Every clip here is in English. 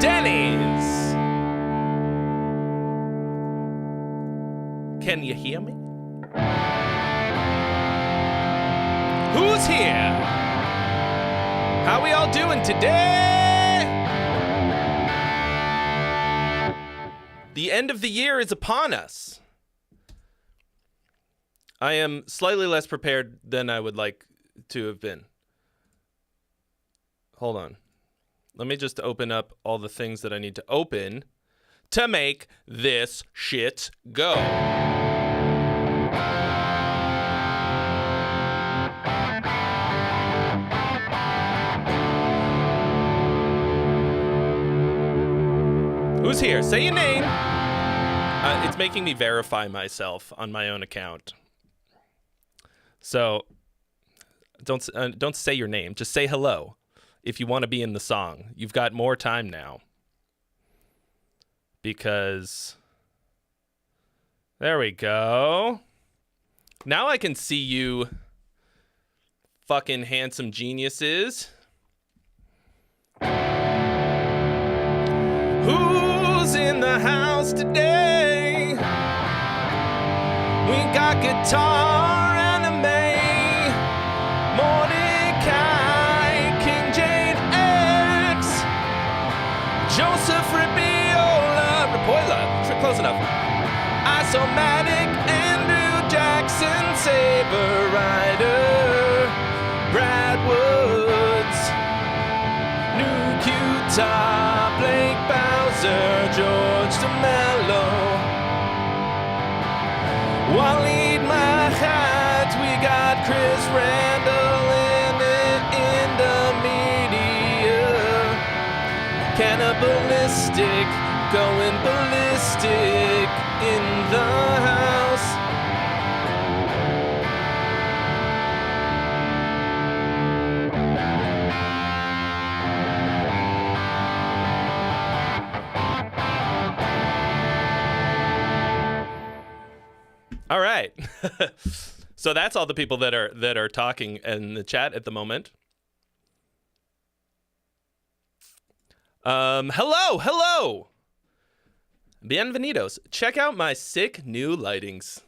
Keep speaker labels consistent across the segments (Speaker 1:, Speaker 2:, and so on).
Speaker 1: Denny's. Can you hear me? Who's here? How we all doing today? The end of the year is upon us. I am slightly less prepared than I would like to have been. Hold on. Let me just open up all the things that I need to open to make this shit go. Who's here? Say your name. It's making me verify myself on my own account. So don't say your name. Just say hello. If you want to be in the song, you've got more time now. Because there we go. Now I can see you fucking handsome geniuses. Who's in the house today? We got guitar anime. Joseph Ribiola, Rapoila, close enough. Isomatic, Andrew Jackson, Saber Rider, Brad Woods, New Utah, Blake Bowser, George DeMello, Waleed Mahat, we got Chris Randall in the media. Cannibalistic, going ballistic in the house. All right. So that's all the people that are talking in the chat at the moment. Hello. Bienvenidos. Check out my sick new lightings.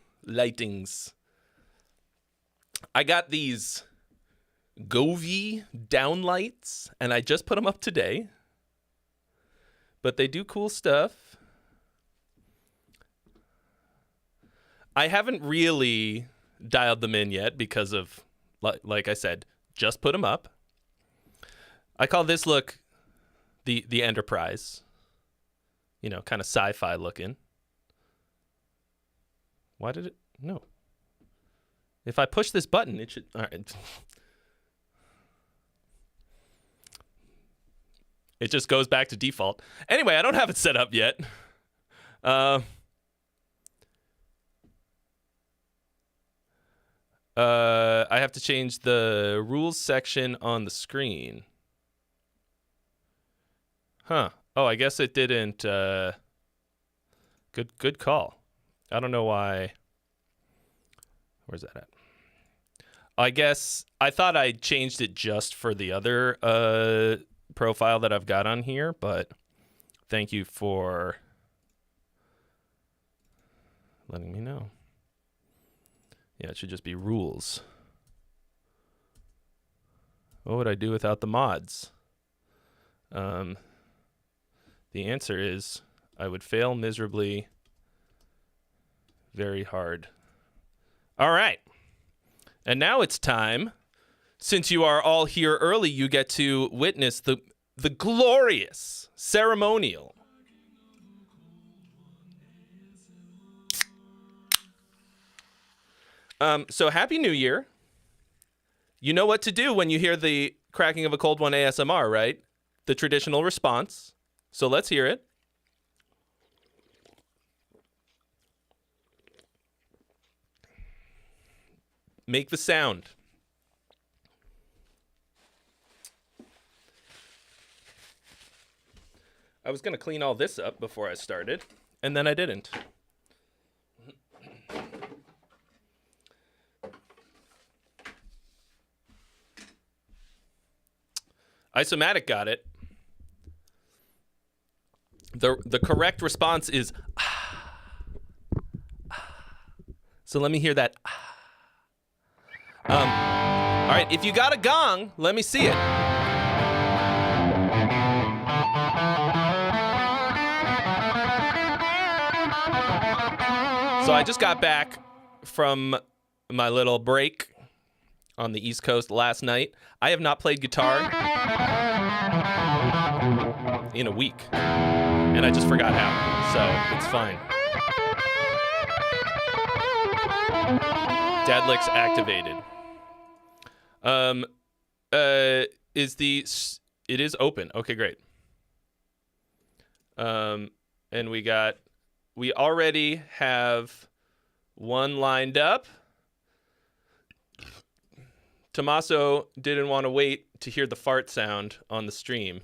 Speaker 1: I got these Govee downlights, and I just put them up today. But they do cool stuff. I haven't really dialed them in yet because of, like I said, just put them up. I call this look the Enterprise, you know, kind of sci-fi looking. Why did it? No. If I push this button, it should. All right. It just goes back to default. Anyway, I don't have it set up yet. I have to change the rules section on the screen. Huh. Oh, I guess it didn't. Good call. I don't know why. Where's that at? I guess I thought I changed it just for the other profile that I've got on here, but thank you for letting me know. Yeah, it should just be rules. What would I do without the mods? The answer is I would fail miserably, very hard. All right. And now it's time. Since you are all here early, you get to witness the glorious ceremonial. So Happy New Year. You know what to do when you hear the cracking of a cold one ASMR, right? The traditional response. So let's hear it. Make the sound. I was going to clean all this up before I started, and then I didn't. Isomatic got it. The correct response is so let me hear that. All right, if you got a gong, let me see it. So I just got back from my little break on the East Coast last night. I have not played guitar in a week, and I just forgot how, so it's fine. Dad licks activated. It is open. Okay, great. And we already have one lined up. Tommaso didn't want to wait to hear the fart sound on the stream,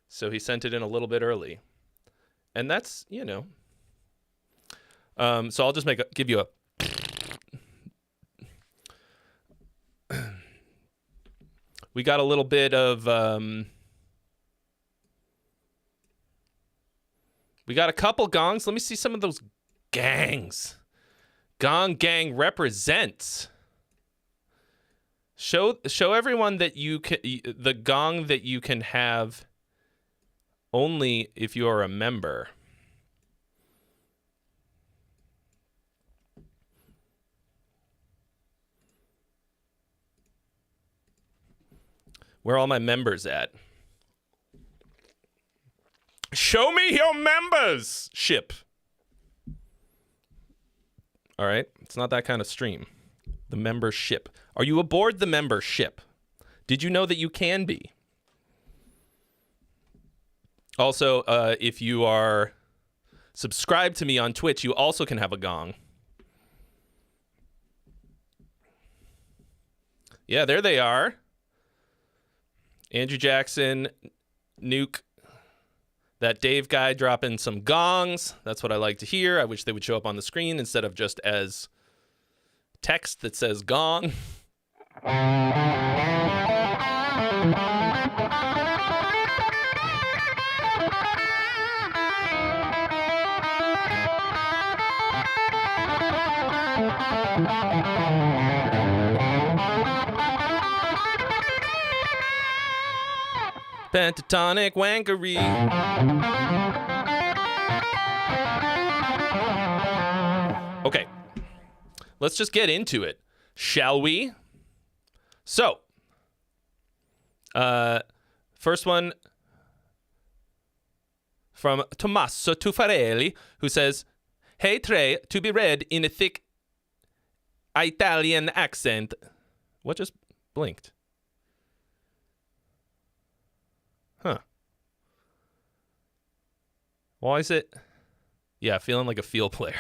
Speaker 1: so he sent it in a little bit early. And that's, so I'll just give you a we got a little bit of we got a couple gongs. Let me see some of those gangs. Gong gang represents. Show everyone that you can the gong that you can have only if you are a member. Where are all my members at? Show me your membership. All right, it's not that kind of stream. The membership. Are you aboard the membership? Did you know that you can be? Also, if you are subscribed to me on Twitch, you also can have a gong. Yeah, there they are. Andrew Jackson, Nuke, that Dave guy dropping some gongs. That's what I like to hear. I wish they would show up on the screen instead of just as text that says gong. Pentatonic wankery. Okay, let's just get into it, shall we? So, first one from Tommaso Tari, who says, "Hey Trey, to be read in a thick Italian accent." What just blinked? Huh. Why is it? Yeah, feeling like a field player.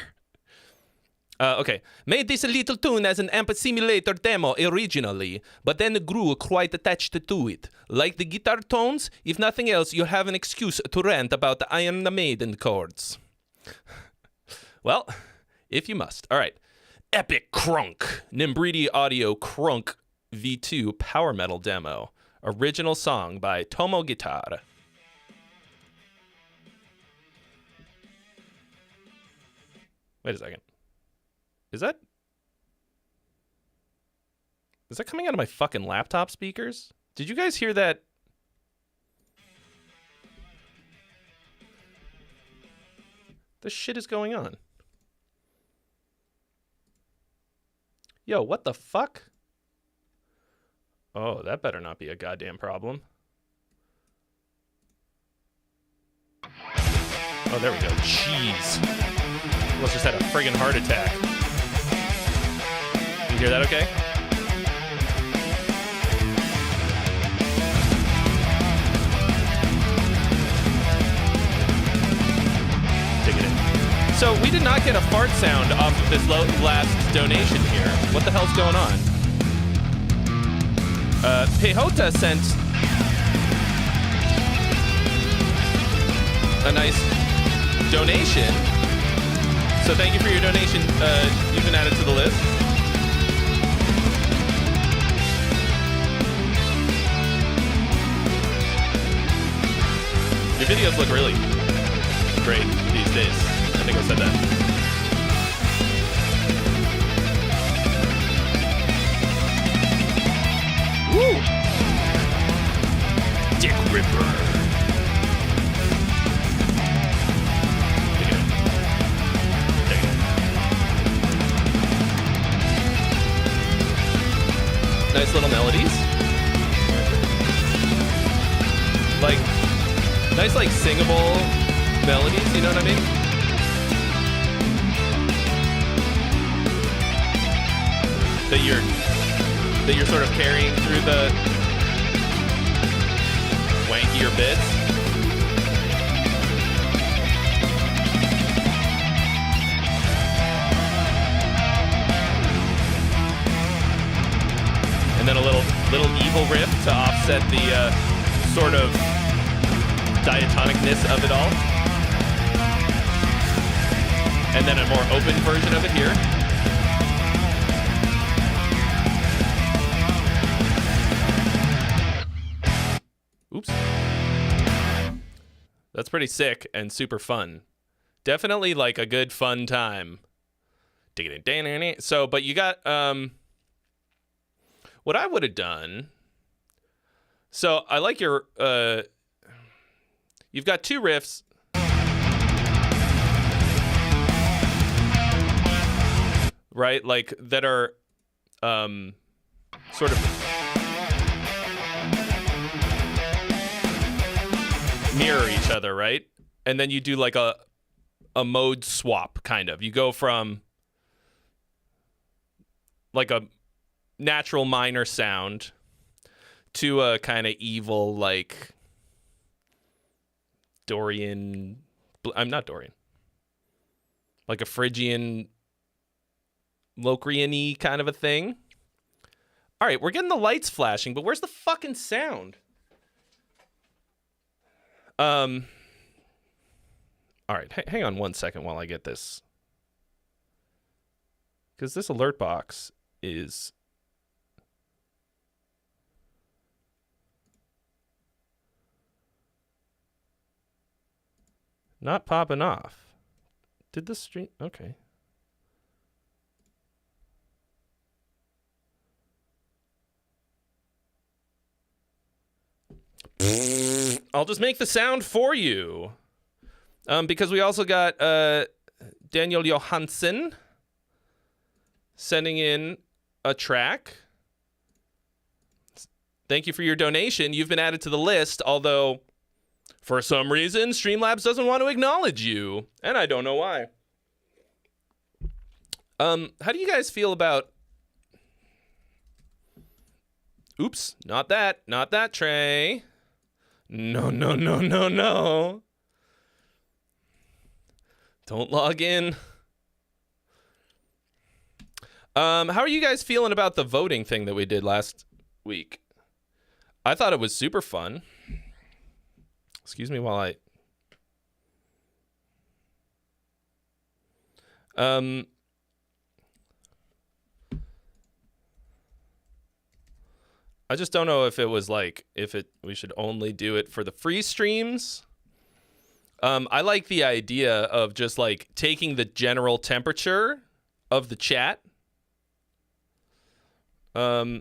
Speaker 1: Okay. Made this little tune as an amp simulator demo originally, but then grew quite attached to it. Like the guitar tones, if nothing else, you have an excuse to rant about the Iron Maiden chords. Well, if you must. All right. Epic Crunk. Nimbridi Audio Crunk V2 Power Metal Demo. Original song by Tomo Guitar. Wait a second. Is that coming out of my fucking laptop speakers? Did you guys hear that? The shit is going on. Yo, what the fuck? Oh, that better not be a goddamn problem. Oh, there we go. Jeez. Almost just had a friggin' heart attack. You hear that okay? Take it in. So, we did not get a fart sound off of this last donation here. What the hell's going on? Pejota sent a nice donation. So thank you for your donation. You've been added to the list. Your videos look really great these days. I think I said that. Woo! Dick Ripper. Nice little melodies. Like, nice, like, singable melodies, you know what I mean? That you're sort of carrying through the wankier bits. And then a little evil riff to offset the sort of diatonicness of it all. And then a more open version of it here. Oops. That's pretty sick and super fun. Definitely like a good fun time. So, but you got what I would have done. So I like your you've got two riffs. Right? Like that are sort of mirror each other, right? And then you do like a mode swap kind of. You go from like a natural minor sound to a kind of evil, like Dorian. I'm not Dorian. Like a Phrygian, Locrian-y kind of a thing. All right, we're getting the lights flashing, but where's the fucking sound? All right, hang on 1 second while I get this. Because this alert box is not popping off. Did the stream? Okay. I'll just make the sound for you. Because we also got Daniel Johansson sending in a track. Thank you for your donation. You've been added to the list, although for some reason Streamlabs doesn't want to acknowledge you, and I don't know why. How do you guys feel about... Oops, not that, Trey. No. Don't log in. How are you guys feeling about the voting thing that we did last week? I thought it was super fun. Excuse me while I just don't know if it was like, we should only do it for the free streams. I like the idea of just like taking the general temperature of the chat. Know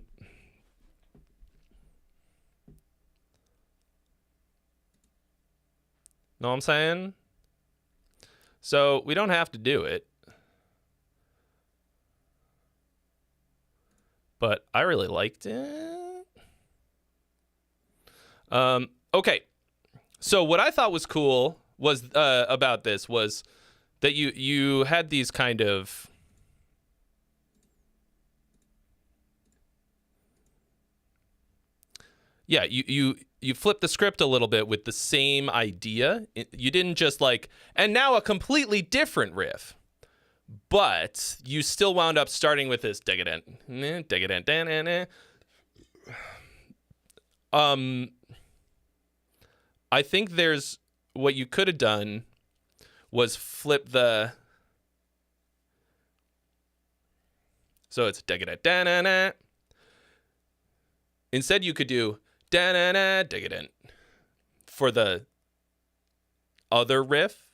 Speaker 1: what I'm saying? So we don't have to do it. But I really liked it. Okay. So what I thought was cool was about this was that you had these kind of you flipped the script a little bit with the same idea. You didn't just like, and now a completely different riff, but you still wound up starting with this decadent. I think there's what you could have done was flip the. So it's decadent. Instead, you could do decadent for the other riff,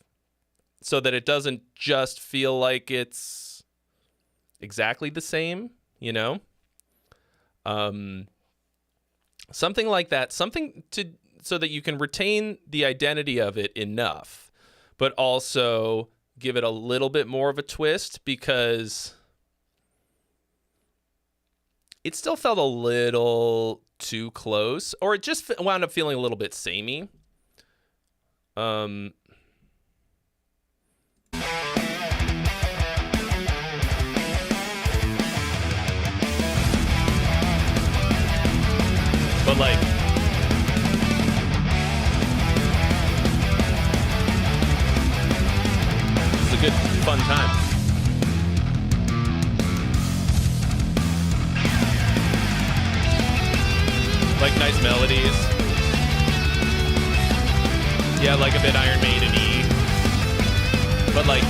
Speaker 1: so that it doesn't just feel like it's exactly the same, you know? Something like that, so that you can retain the identity of it enough, but also give it a little bit more of a twist, because it still felt a little too close, or it just wound up feeling a little bit samey. But like, it's a good, fun time. Like nice melodies. Yeah, like a bit Iron Maiden-y. But like,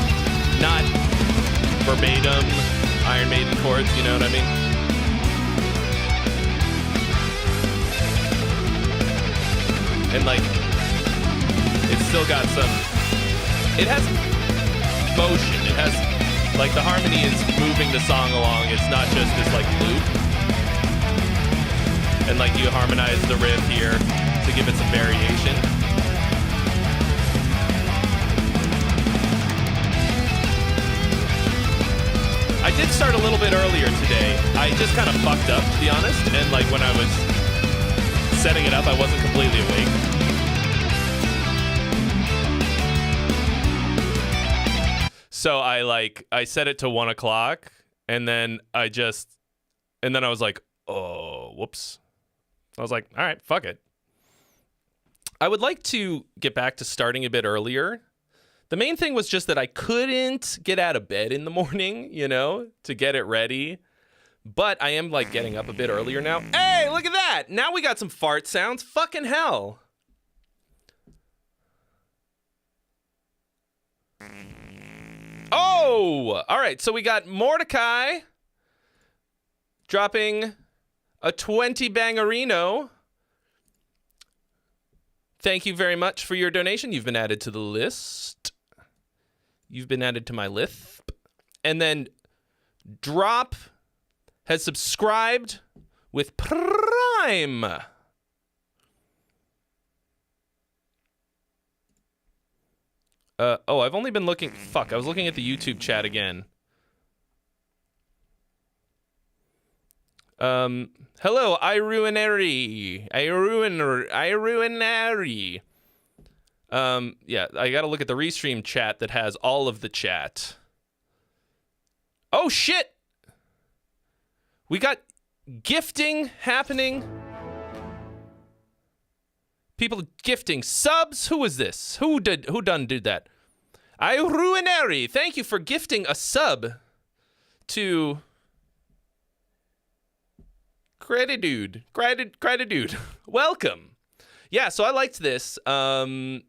Speaker 1: not verbatim Iron Maiden chords, you know what I mean? And like, it's still got some, it has motion. It has, like, the harmony is moving the song along. It's not just this like loop. And like, you harmonize the riff here to give it some variation. I did start a little bit earlier today. I just kind of fucked up, to be honest. And like, when I was setting it up, I wasn't completely awake. So I set it to 1 o'clock, and then I was like, oh, whoops. I was like, all right, fuck it. I would like to get back to starting a bit earlier. The main thing was just that I couldn't get out of bed in the morning, you know, to get it ready. But I am like getting up a bit earlier now. Hey, look at that. Now we got some fart sounds. Fucking hell. Oh, all right. So we got Mordecai dropping a 20 bangerino. Thank you very much for your donation. You've been added to the list. You've been added to my list. And then Drop has subscribed with Prime. I've only been looking... Fuck, I was looking at the YouTube chat again. Hello, Iruinary. Yeah, I gotta look at the restream chat that has all of the chat. Oh, shit! We got gifting happening. People gifting subs. Who was this? Who done did that? Iruinary, thank you for gifting a sub to... Gratitude. Welcome. Yeah, so I liked this. I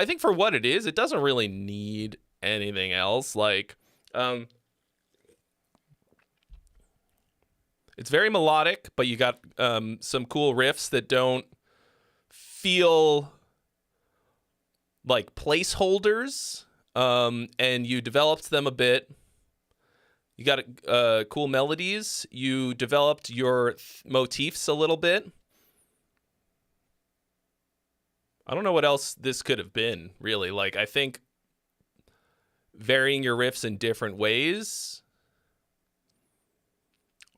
Speaker 1: think for what it is, it doesn't really need anything else. Like, it's very melodic, but you got some cool riffs that don't feel like placeholders, and you developed them a bit. You got cool melodies. You developed your motifs a little bit. I don't know what else this could have been, really. Like, I think varying your riffs in different ways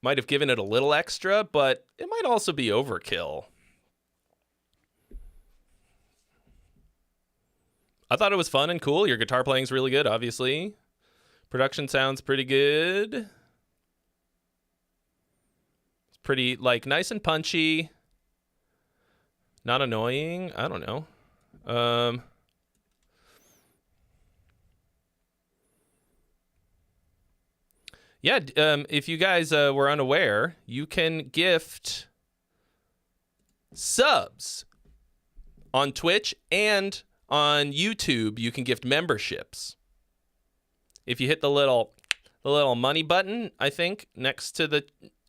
Speaker 1: might have given it a little extra, but it might also be overkill. I thought it was fun and cool. Your guitar playing's really good, obviously. Production sounds pretty good. It's pretty, like, nice and punchy. Not annoying. I don't know. Yeah, if you guys were unaware, you can gift subs on Twitch, and on YouTube, you can gift memberships. If you hit the little money button, I think, next to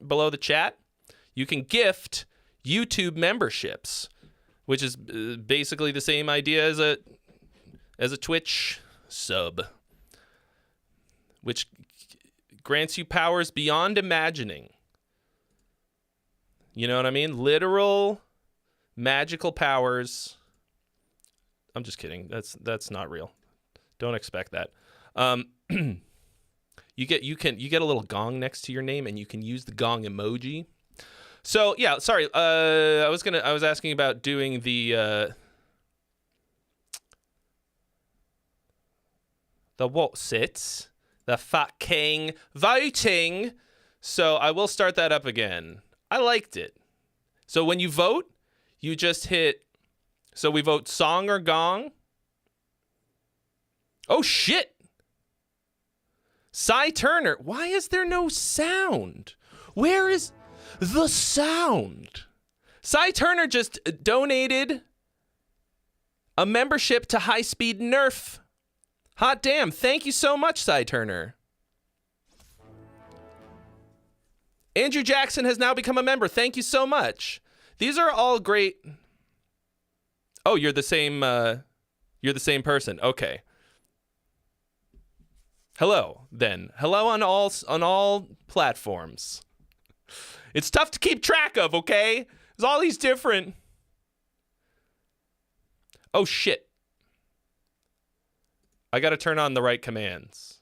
Speaker 1: below the chat, you can gift YouTube memberships, which is basically the same idea as a Twitch sub, which grants you powers beyond imagining. You know what I mean? Literal magical powers. I'm just kidding. That's not real. Don't expect that. You get a little gong next to your name, and you can use the gong emoji. So yeah, sorry. I was asking about doing the what sits, the fucking voting. So I will start that up again. I liked it. So when you vote, you just hit. So we vote song or gong. Oh shit. Cy Turner, why is there no sound? Where is the sound? Cy Turner just donated a membership to High Speed Nerf. Hot damn. Thank you so much, Cy Turner. Andrew Jackson has now become a member. Thank you so much. These are all great. Oh, you're the same person. Okay. Hello, then. Hello on all platforms. It's tough to keep track of, okay? There's all these different. Oh shit. I got to turn on the right commands.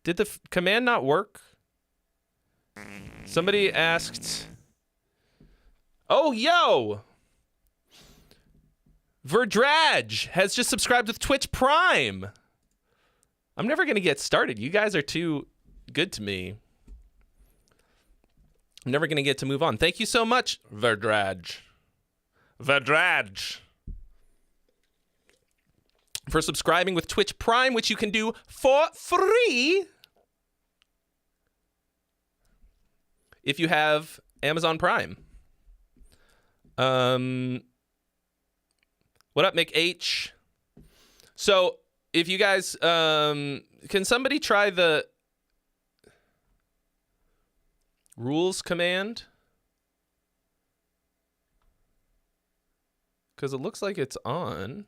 Speaker 1: Did the command not work? Somebody asked. Oh, yo! Verdrage has just subscribed with Twitch Prime. I'm never going to get started. You guys are too good to me. I'm never going to get to move on. Thank you so much, Verdrage. Verdrage. For subscribing with Twitch Prime, which you can do for free if you have Amazon Prime. What up, Mick H? So, if you guys, can somebody try the rules command? Because it looks like it's on.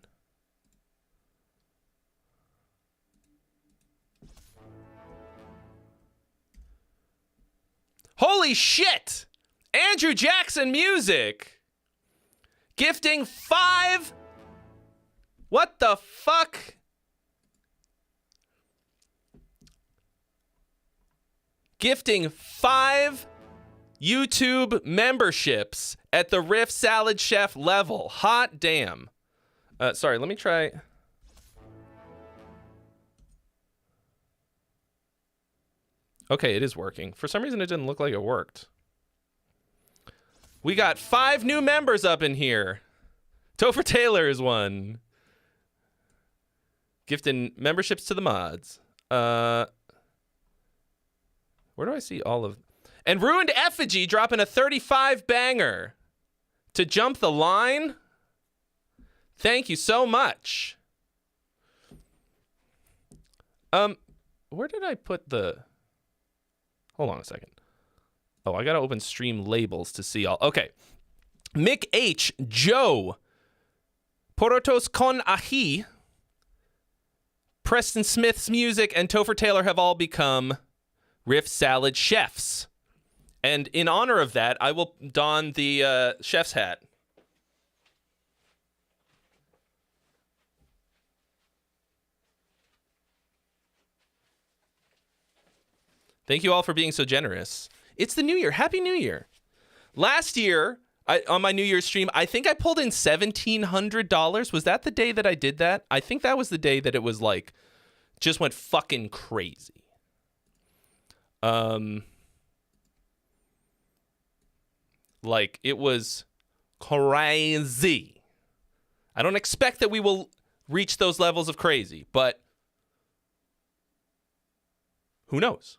Speaker 1: Holy shit! Andrew Jackson music! Gifting 5... What the fuck? Gifting 5 YouTube memberships at the Riff Salad Chef level. Hot damn. Sorry, let me try. Okay, it is working. For some reason, it didn't look like it worked. We got 5 new members up in here. Topher Taylor is one. Gifting memberships to the mods. Where do I see all of... And Ruined Effigy dropping a 35 banger to jump the line. Thank you so much. Where did I put the... Hold on a second. Oh, I gotta open stream labels to see all. Okay. Mick H, Joe, Porotos con Ají, Preston Smith's music, and Topher Taylor have all become Riff Salad chefs. And in honor of that, I will don the chef's hat. Thank you all for being so generous. It's the new year. Happy New Year. Last year, on my New Year's stream, I think I pulled in $1,700. Was that the day that I did that? I think that was the day that it was like, just went fucking crazy. Like, it was crazy. I don't expect that we will reach those levels of crazy, but who knows?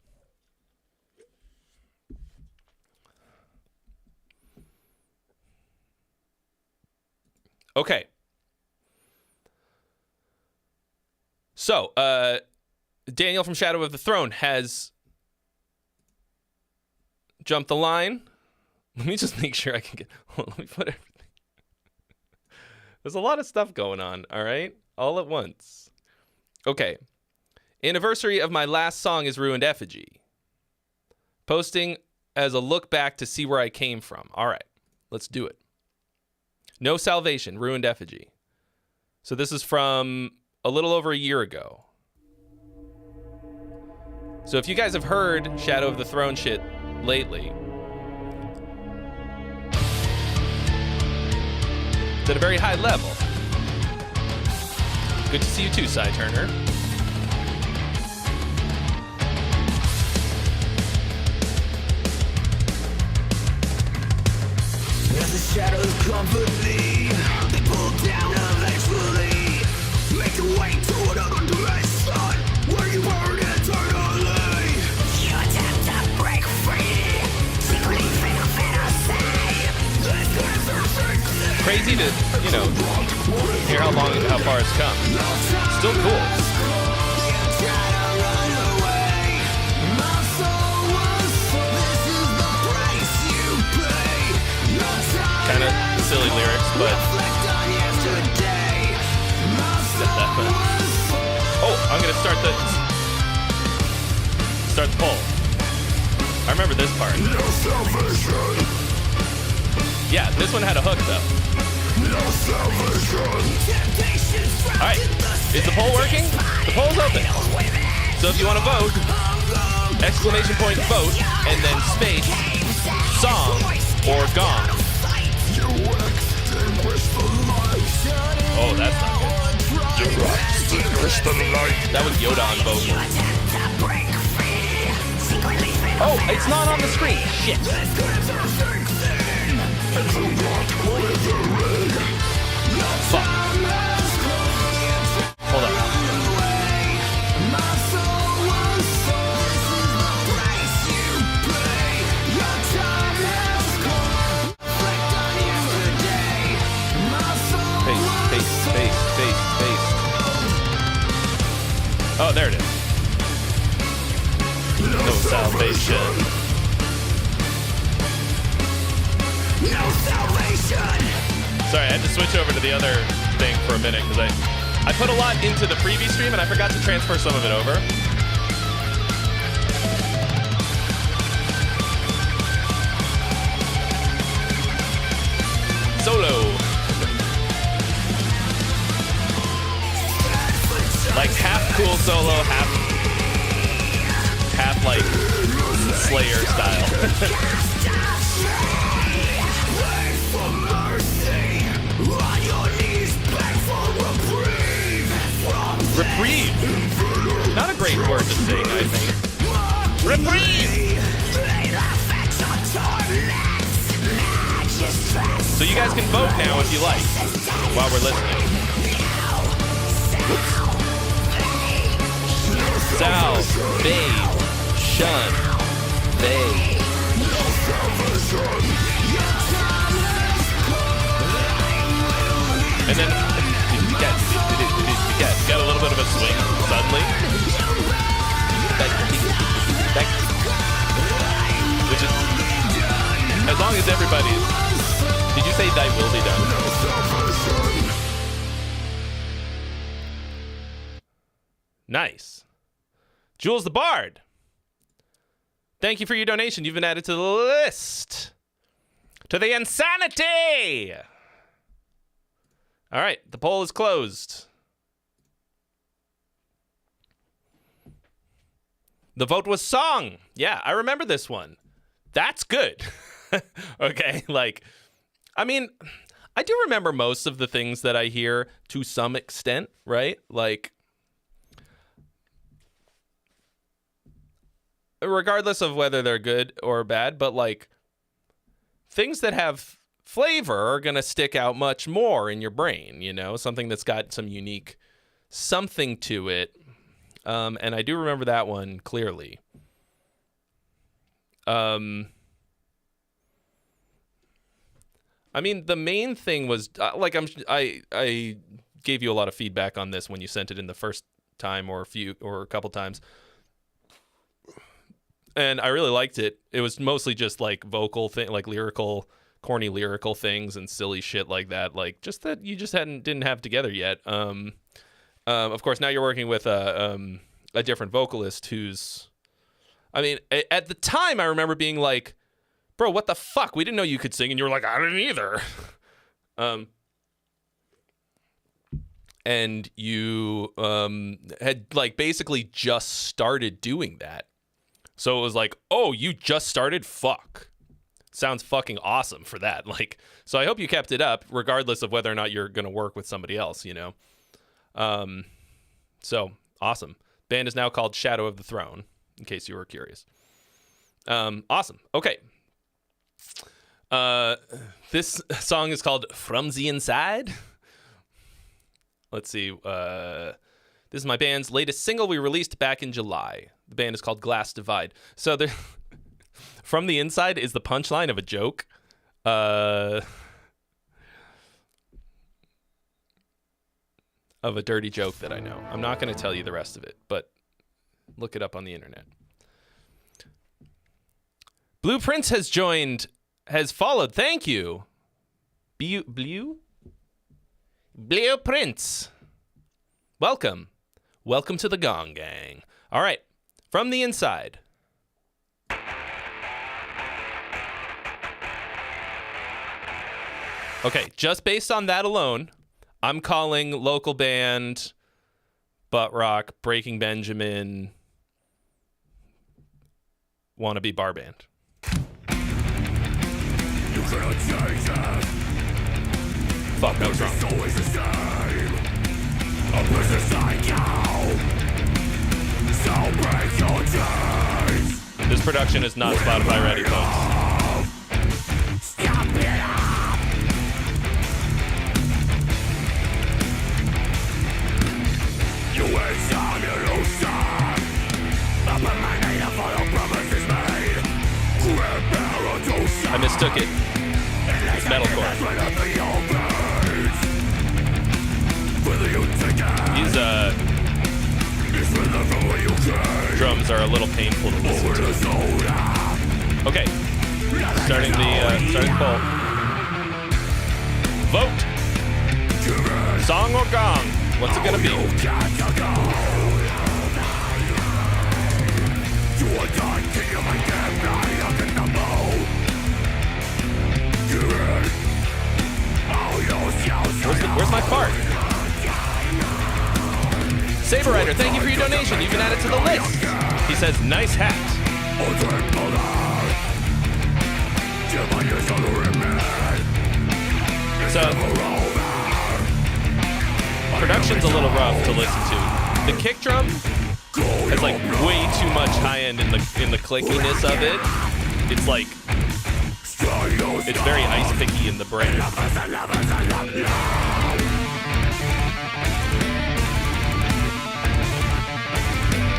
Speaker 1: Okay. So, Daniel from Shadow of the Throne has jumped the line. Let me just make sure I can get... Hold on, let me put everything. There's a lot of stuff going on, all right? All at once. Okay. Anniversary of my last song is Ruined Effigy. Posting as a look back to see where I came from. All right, let's do it. No Salvation, Ruined Effigy. So this is from a little over a year ago. So if you guys have heard Shadow of the Throne shit lately, it's at a very high level. Good to see you too, Cy Turner.
Speaker 2: As the shadows company, they pull down eventually. Make your way to another dimension where you burn eternally. You attempt to break free, secretly fatal fantasy.
Speaker 1: Crazy to, hear how far it's come. Still cool. Kind of silly lyrics, but oh, I'm gonna start the poll. I remember this part. Yeah, this one had a hook though. All right, is the poll working? The poll's open. So if you want to vote, exclamation point vote, and then space, song, or gong. Oh, that's not good. That was Yoda on vocal. Oh, it's not on the screen. Shit. Fuck. Hold on. Face. Oh, there it is. No salvation. No salvation. Sorry, I had to switch over to the other thing for a minute because I put a lot into the preview stream and I forgot to transfer some of it over. Solo. Like half cool solo, half like Slayer style. Reprieve. Not a great word to sing, I think. Reprieve. So you guys can vote now if you like, while we're listening. Salvation. And then got a little bit of a swing suddenly. Which is, as long as everybody's. Did you say thy will be done? Nice. Jules the Bard. Thank you for your donation. You've been added to the list. To the insanity. All right, the poll is closed. The vote was song. Yeah, I remember this one. That's good. Okay, I mean, I do remember most of the things that I hear to some extent, right? Regardless of whether they're good or bad, but things that have flavor are going to stick out much more in your brain, something that's got some unique something to it. And I do remember that one clearly. I mean, the main thing was I gave you a lot of feedback on this when you sent it in the first time or a couple times. And I really liked it. It was mostly just vocal thing, lyrical corny lyrical things and silly shit like that, like just that you just didn't have together yet. Of course, now you're working with a different vocalist who's, I mean, at the time I remember being like, bro, what the fuck? We didn't know you could sing, and you were like, I didn't either. And you had like basically just started doing that. So it was like, oh, you just started? Fuck. Sounds fucking awesome for that. Like, so I hope you kept it up, regardless of whether or not you're going to work with somebody else, you know? So awesome. Band is now called Shadow of the Throne, in case you were curious. Awesome. Okay. This song is called From the Inside. Let's see. This is my band's latest single we released back in July. The band is called Glass Divide. So From the Inside is the punchline of a joke. Of a dirty joke that I know. I'm not going to tell you the rest of it, but look it up on the internet. Blue Prince has followed. Thank you. Blue Prince. Welcome. Welcome to the Gong Gang. All right. From the Inside. Okay, just based on that alone, I'm calling local band, butt rock, Breaking Benjamin, wannabe bar band.
Speaker 2: You cannot change it.
Speaker 1: Fuck, that was wrong.
Speaker 2: It's always the same. A business like you. So break your chains.
Speaker 1: This production is not Spotify ready, folks.
Speaker 2: Stop it up. You waste on illusion. Up in my name, follow promises made.
Speaker 1: I mistook it. It's metalcore. These drums are a little painful to listen to. Okay, starting the poll. Vote. Song or gong? What's it gonna be? Where's my part? Saber Rider, thank you for your donation. You've been added to the list. He says, nice hat. So, production's a little rough to listen to. The kick drum has like way too much high end in the clickiness of it. It's like, it's very ice picky in the brain.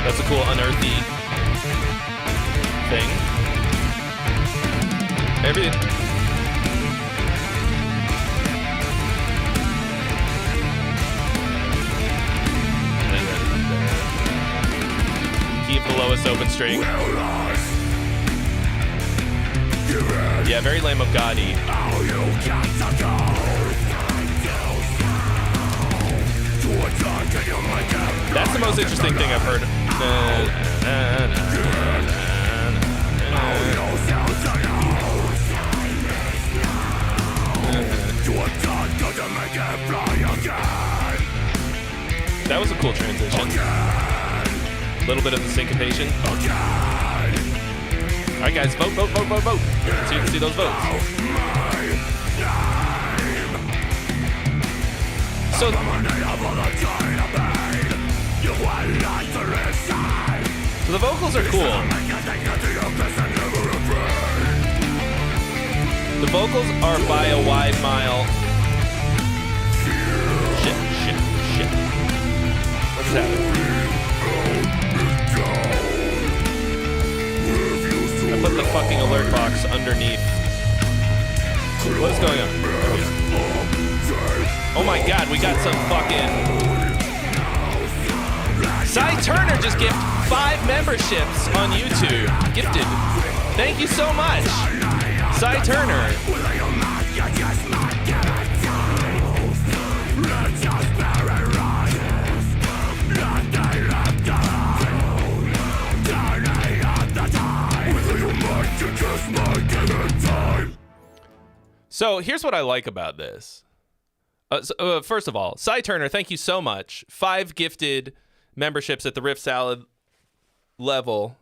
Speaker 1: That's a cool unearthy thing. Everything. Keep the lowest open string. Yeah, very Lamb of God-y. That's the most interesting thing I've heard. That was a cool transition. A little bit of the syncopation. All right, guys, vote. So you can see those votes. So the vocals are cool. The vocals are by a wide mile. Shit. What's happening? I put the fucking alert box underneath. What is going on? Oh my god, we got some fucking... Cy Turner just gifted 5 memberships on YouTube. Gifted. Thank you so much. Cy Turner. So here's what I like about this. First of all, Cy Turner, thank you so much. 5 gifted memberships at the Riff Salad level.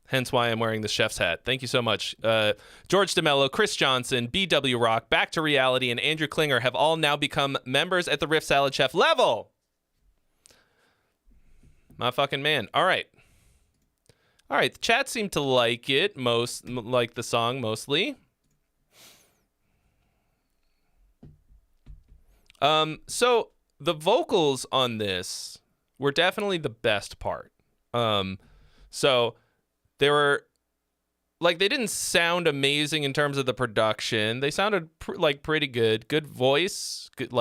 Speaker 1: Hence why I'm wearing the chef's hat. Thank you so much. George DeMello, Chris Johnson, BW Rock, Back to Reality, and Andrew Klinger have all now become members at the Riff Salad Chef level. My fucking man. All right. The chat seemed to like it, like the song mostly. So the vocals on this were definitely the best part. So they were like, they didn't sound amazing in terms of the production. They sounded pretty good. Good voice, good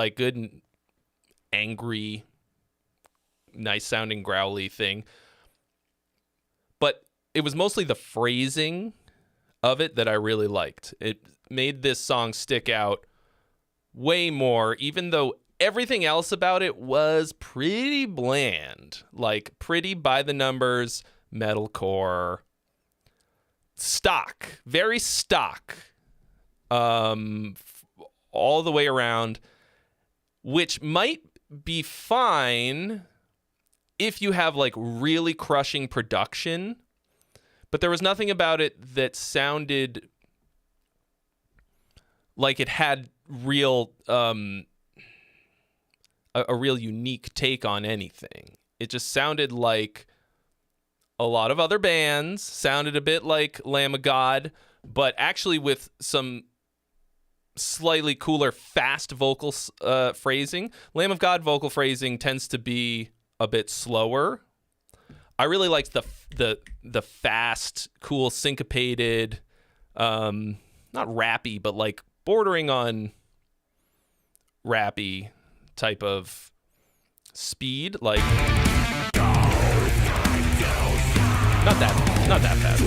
Speaker 1: angry, nice sounding growly thing. But it was mostly the phrasing of it that I really liked. It made this song stick out way more, even though everything else about it was pretty bland, like pretty by the numbers, metalcore, stock, very stock, all the way around, which might be fine if you have like really crushing production, but there was nothing about it that sounded like it had real a real unique take on anything. It just sounded like a lot of other bands, sounded a bit like Lamb of God, but actually with some slightly cooler fast vocal phrasing. Lamb of God vocal phrasing tends to be a bit slower. I really liked the fast, cool, syncopated, not rappy, but like bordering on rappy type of speed, like not that fast,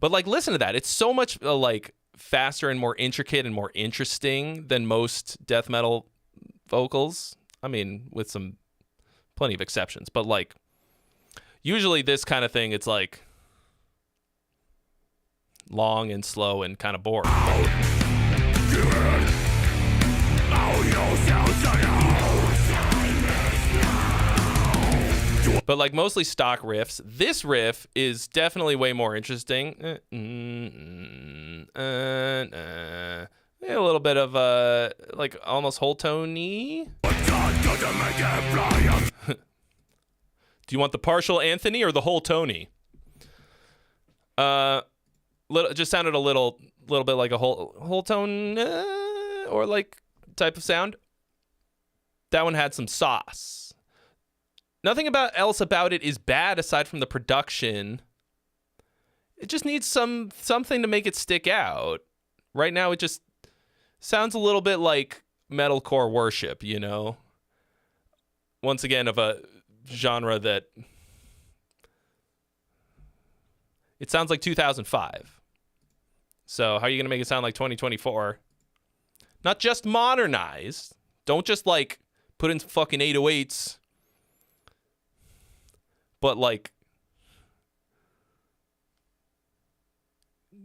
Speaker 1: but like listen to that. It's so much like faster and more intricate and more interesting than most death metal vocals. I mean, with some plenty of exceptions, but like usually this kind of thing, it's like long and slow and kind of boring. But like mostly stock riffs. This riff is definitely way more interesting. A little bit of like almost whole tony. Do you want the partial Anthony or the whole Tony? Just sounded a little bit like a whole tone or like type of sound. That one had some sauce. Nothing else about it is bad aside from the production. It just needs something to make it stick out. Right now, it just sounds a little bit like metalcore worship, you know? Once again, of a genre that it sounds like 2005. So how are you going to make it sound like 2024? Not just modernized. Don't just like put in some fucking 808s. But like,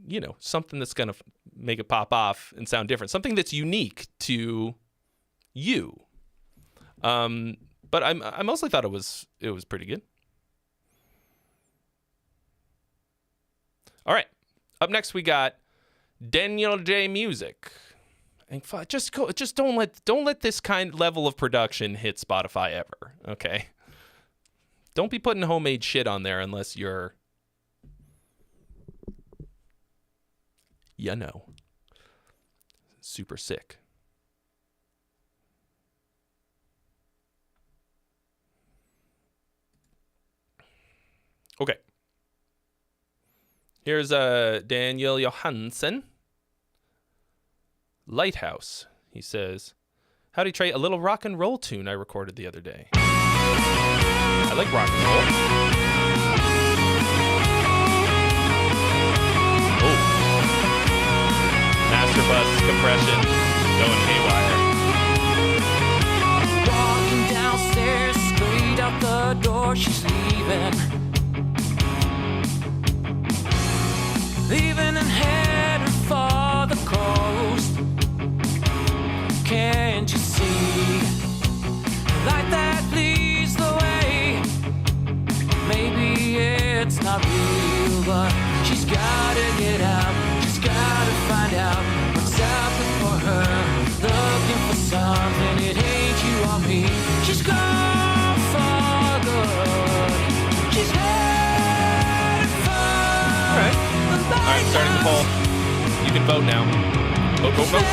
Speaker 1: you know, something that's going to make it pop off and sound different. Something that's unique to you. But I mostly thought it was pretty good. All right. Up next we got Daniel J Music. And just don't let this level of production hit Spotify ever, okay? Don't be putting homemade shit on there unless you're, you know, super sick. Okay. Here's Daniel Johansson. Lighthouse. He says, howdy Trey, a little rock and roll tune I recorded the other day. I like rock and roll. compression going haywire.
Speaker 2: Walking downstairs, straight out the door, she's leaving. Leaving and heading for the coast. Can't you see? Like that leads the way. Maybe it's not real, but she's gotta get out. She's gotta find out what's happening for her. Looking for something, it ain't you or me. She's gone for good. She's headed for.
Speaker 1: All right, starting the poll. You can vote now. Vote, vote, vote.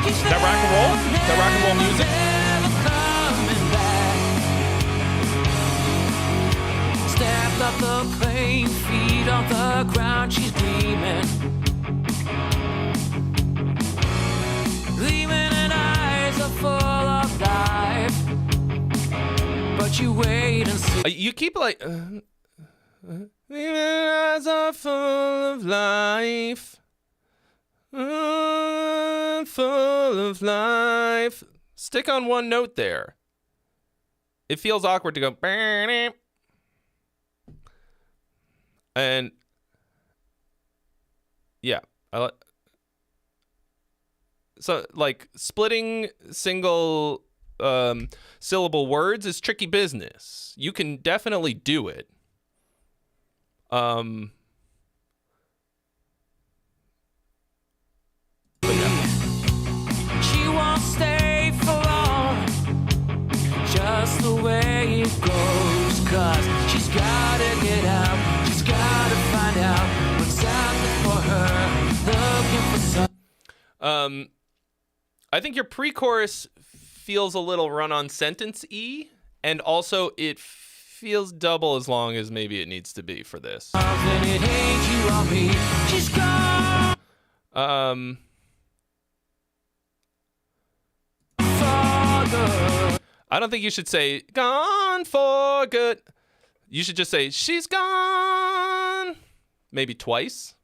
Speaker 1: Is that rock and roll? Is that rock and roll music?
Speaker 2: Stepped up the plane, feet on the ground, she's gleaming. Gleaming and eyes are full of life. But you wait and see.
Speaker 1: You keep like... Gleaming eyes are full of life. Full of life. Stick on one note there. It feels awkward to go. And yeah, so like splitting single syllable words is tricky business. You can definitely do it.
Speaker 2: She won't stay for long, just the way it goes, 'cause she's gotta get out, she's gotta find out what's happening for her, looking for some.
Speaker 1: I think your pre-chorus feels a little run-on sentence-y, and also it feels double as long as maybe it needs to be for this.
Speaker 2: It ain't you or me. She's gone.
Speaker 1: I don't think you should say gone for good. You should just say she's gone. Maybe twice.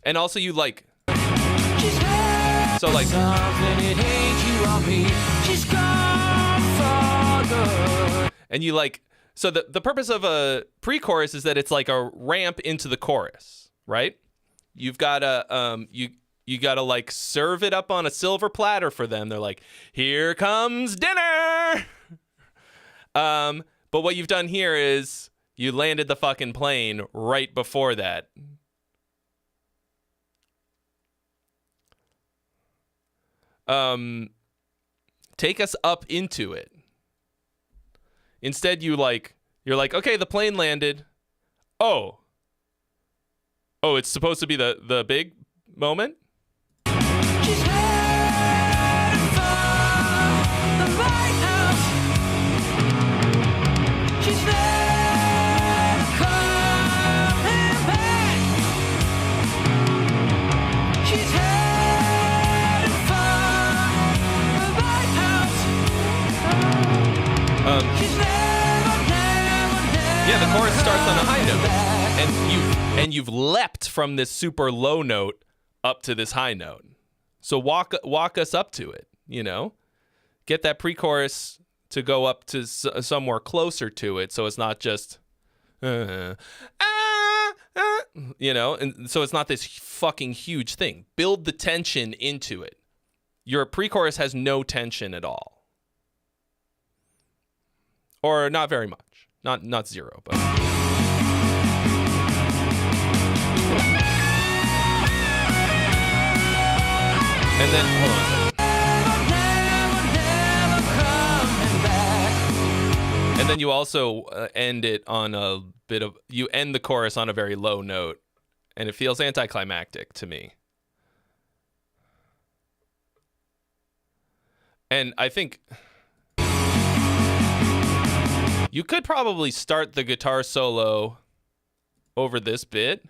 Speaker 1: And also you like. So like.
Speaker 2: It ain't you or me. She's gone for good.
Speaker 1: And you like. So the purpose of a pre-chorus is that it's like a ramp into the chorus, right? You've got to you got to like serve it up on a silver platter for them. They're like, "Here comes dinner." But what you've done here is you landed the fucking plane right before that. Take us up into it. Instead, you're like, okay, the plane landed. Oh, it's supposed to be the big moment?
Speaker 2: She's headed for the lighthouse. She's never coming back. She's headed for the lighthouse. She's never.
Speaker 1: Yeah, the chorus starts on a high note, and you've leapt from this super low note up to this high note. So walk us up to it, you know? Get that pre-chorus to go up to somewhere closer to it, so it's not just, you know? And so it's not this fucking huge thing. Build the tension into it. Your pre-chorus has no tension at all. Or not very much. Not zero, but... And then, hold on a second. And then you also end it on a bit of... You end the chorus on a very low note. And it feels anticlimactic to me. And I think... You could probably start the guitar solo over this bit.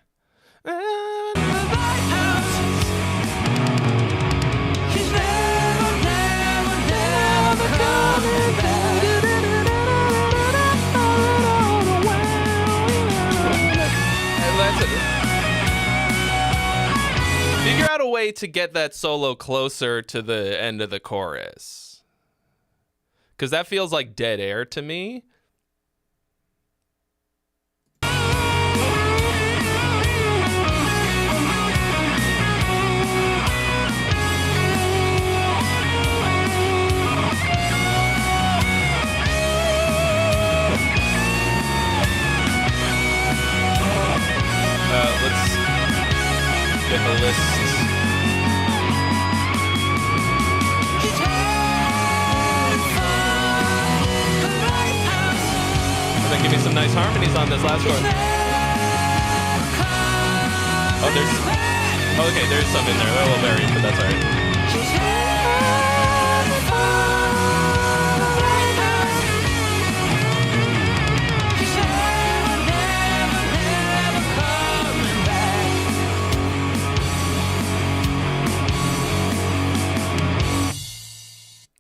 Speaker 1: way to get that solo closer to the end of the chorus? Because that feels like dead air to me. Let's get the list. And then give me some nice harmonies on this last chord. Oh, okay, there's some in there. They're a little varied, but that's alright.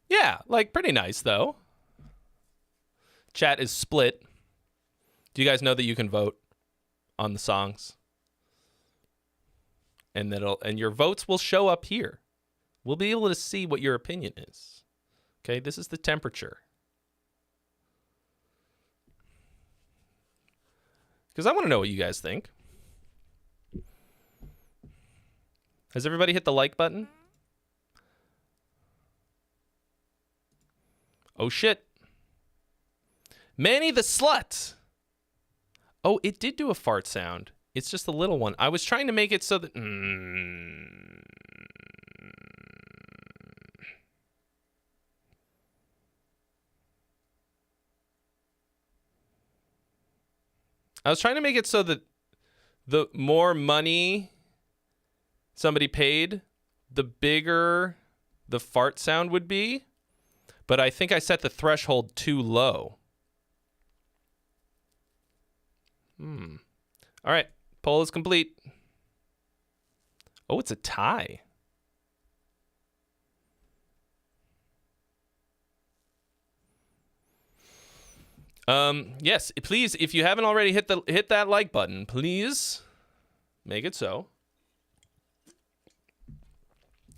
Speaker 1: Yeah, like pretty nice though. Chat is split. Do you guys know that you can vote on the songs? And your votes will show up here. We'll be able to see what your opinion is. Okay, this is the temperature. Because I want to know what you guys think. Has everybody hit the like button? Oh shit. Manny the Slut. Oh, it did do a fart sound. It's just a little one. I was trying to make it so that... I was trying to make it so that the more money somebody paid, the bigger the fart sound would be. But I think I set the threshold too low. All right. Poll is complete. Oh, it's a tie. Yes, please, if you haven't already hit that like button, please make it so.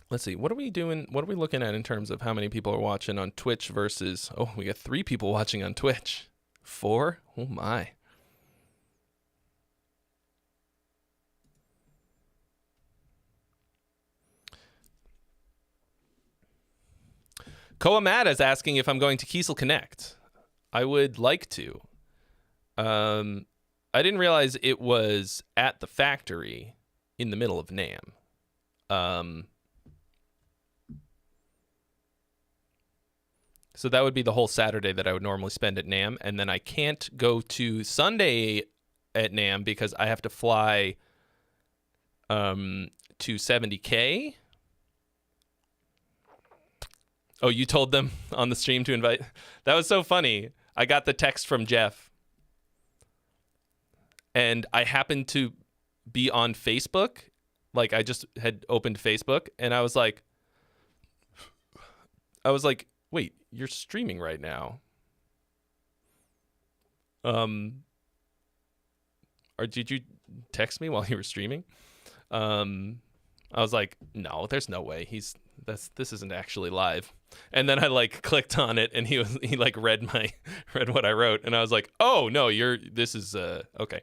Speaker 1: Let's see. What are we doing? What are we looking at in terms of how many people are watching on Twitch versus... Oh, we got 3 people watching on Twitch. 4? Oh, my. Koa Mad is asking if I'm going to Kiesel Connect. I would like to. I didn't realize it was at the factory in the middle of NAMM. So that would be the whole Saturday that I would normally spend at NAMM, and then I can't go to Sunday at NAMM because I have to fly to 70K. Oh, you told them on the stream to invite? That was so funny. I got the text from Jeff, and I happened to be on Facebook. Like, I just had opened Facebook, and I was like, wait, you're streaming right now. Or did you text me while you were streaming? I was like, no, there's no way. This isn't actually live. And then I like clicked on it, and he like read what I wrote, and I was like, oh no, this is okay.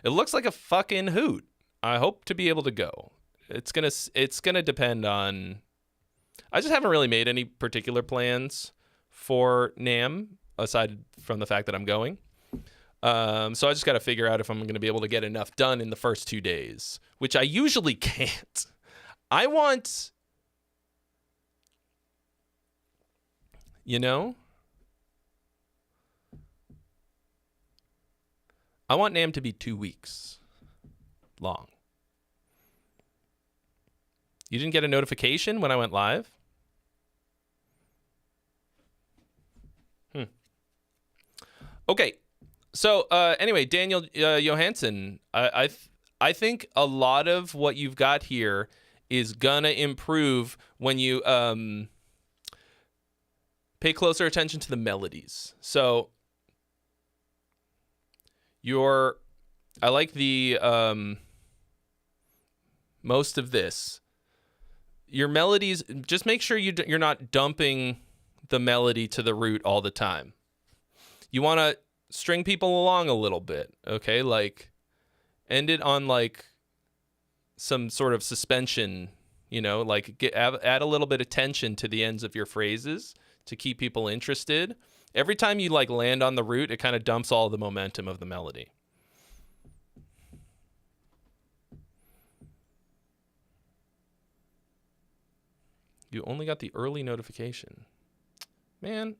Speaker 1: It looks like a fucking hoot. I hope to be able to go. It's gonna depend on. I just haven't really made any particular plans for NAMM aside from the fact that I'm going. So I just got to figure out if I'm going to be able to get enough done in the first 2 days, which I usually can't. I want, I want NAMM to be 2 weeks long. You didn't get a notification when I went live? Okay. So anyway, Daniel Johansson, I think a lot of what you've got here is gonna improve when you pay closer attention to the melodies. So I like the most of this. your melodies, just make sure you're not dumping the melody to the root all the time. You want to string people along a little bit, okay? Like, end it on, like, some sort of suspension, you know? Like, add a little bit of tension to the ends of your phrases to keep people interested. Every time you, like, land on the root, it kind of dumps all the momentum of the melody. You only got the early notification. Man,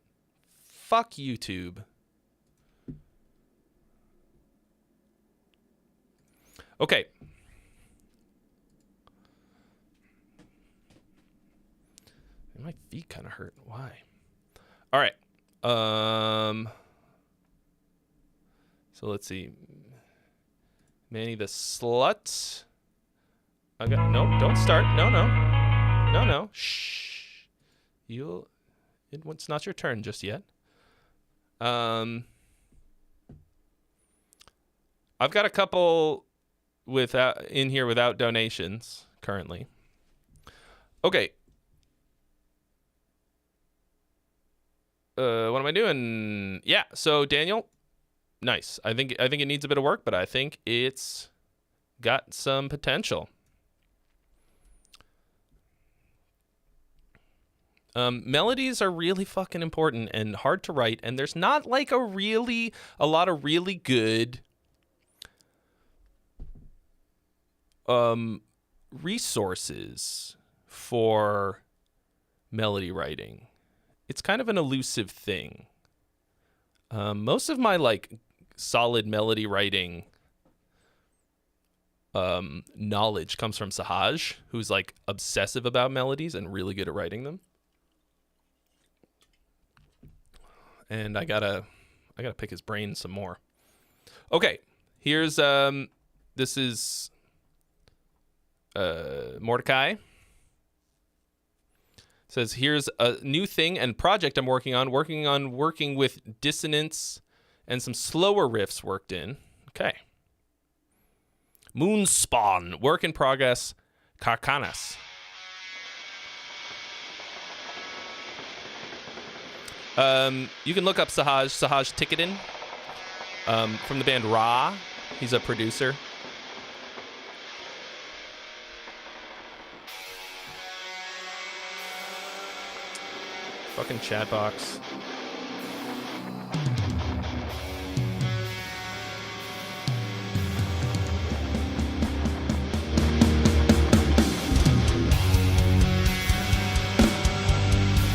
Speaker 1: fuck YouTube. Okay. My feet kind of hurt. Why? All right. So let's see. Manny the Slut. No, don't start. No. Shh. It's not your turn just yet. I've got a couple in here without donations currently. Okay. What am I doing? Yeah. So Daniel, nice. I think it needs a bit of work, but I think it's got some potential. Melodies are really fucking important and hard to write, and there's not like a lot of really good resources for melody writing. It's kind of an elusive thing. Most of my like solid melody writing knowledge comes from Sahaj, who's like obsessive about melodies and really good at writing them. And I gotta pick his brain some more. Okay, here's this is Mordecai. Says here's a new thing and project I'm working with dissonance and some slower riffs worked in. Okay. Moonspawn, work in progress, Carcanas. You can look up Sahaj Ticketin from the band Ra. He's a producer. Fucking chat box.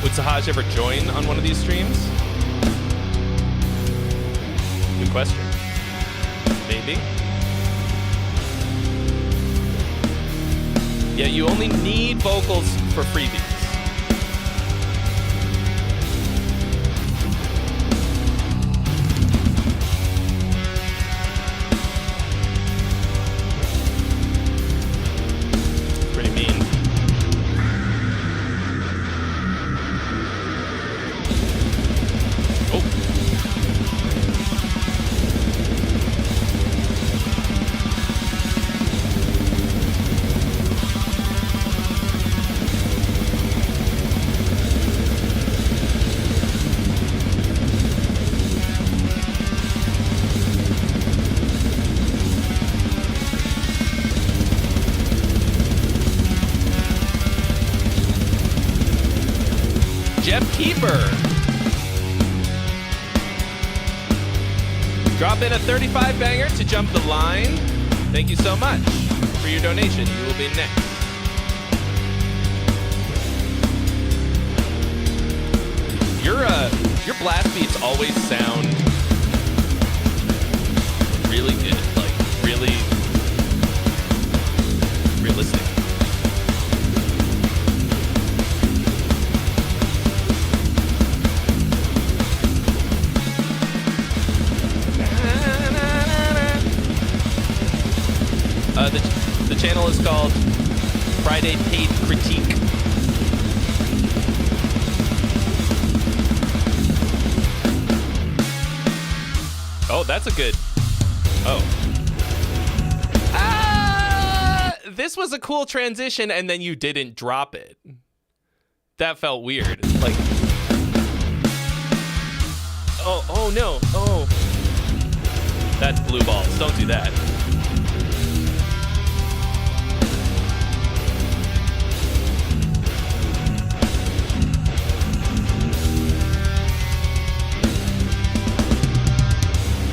Speaker 1: Would Sahaj ever join on one of these streams? Good question. Maybe. Yeah, you only need vocals for freebies. Pretty mean. Drop in a 35 banger to jump the line. Thank you so much for your donation. You will be next. Your blast beats always sound really good, like really realistic. The channel is called Friday Paid Critique. Oh, that's a good. Oh. this was a cool transition, and then you didn't drop it. That felt weird. Like, oh no, oh. That's blue balls. Don't do that.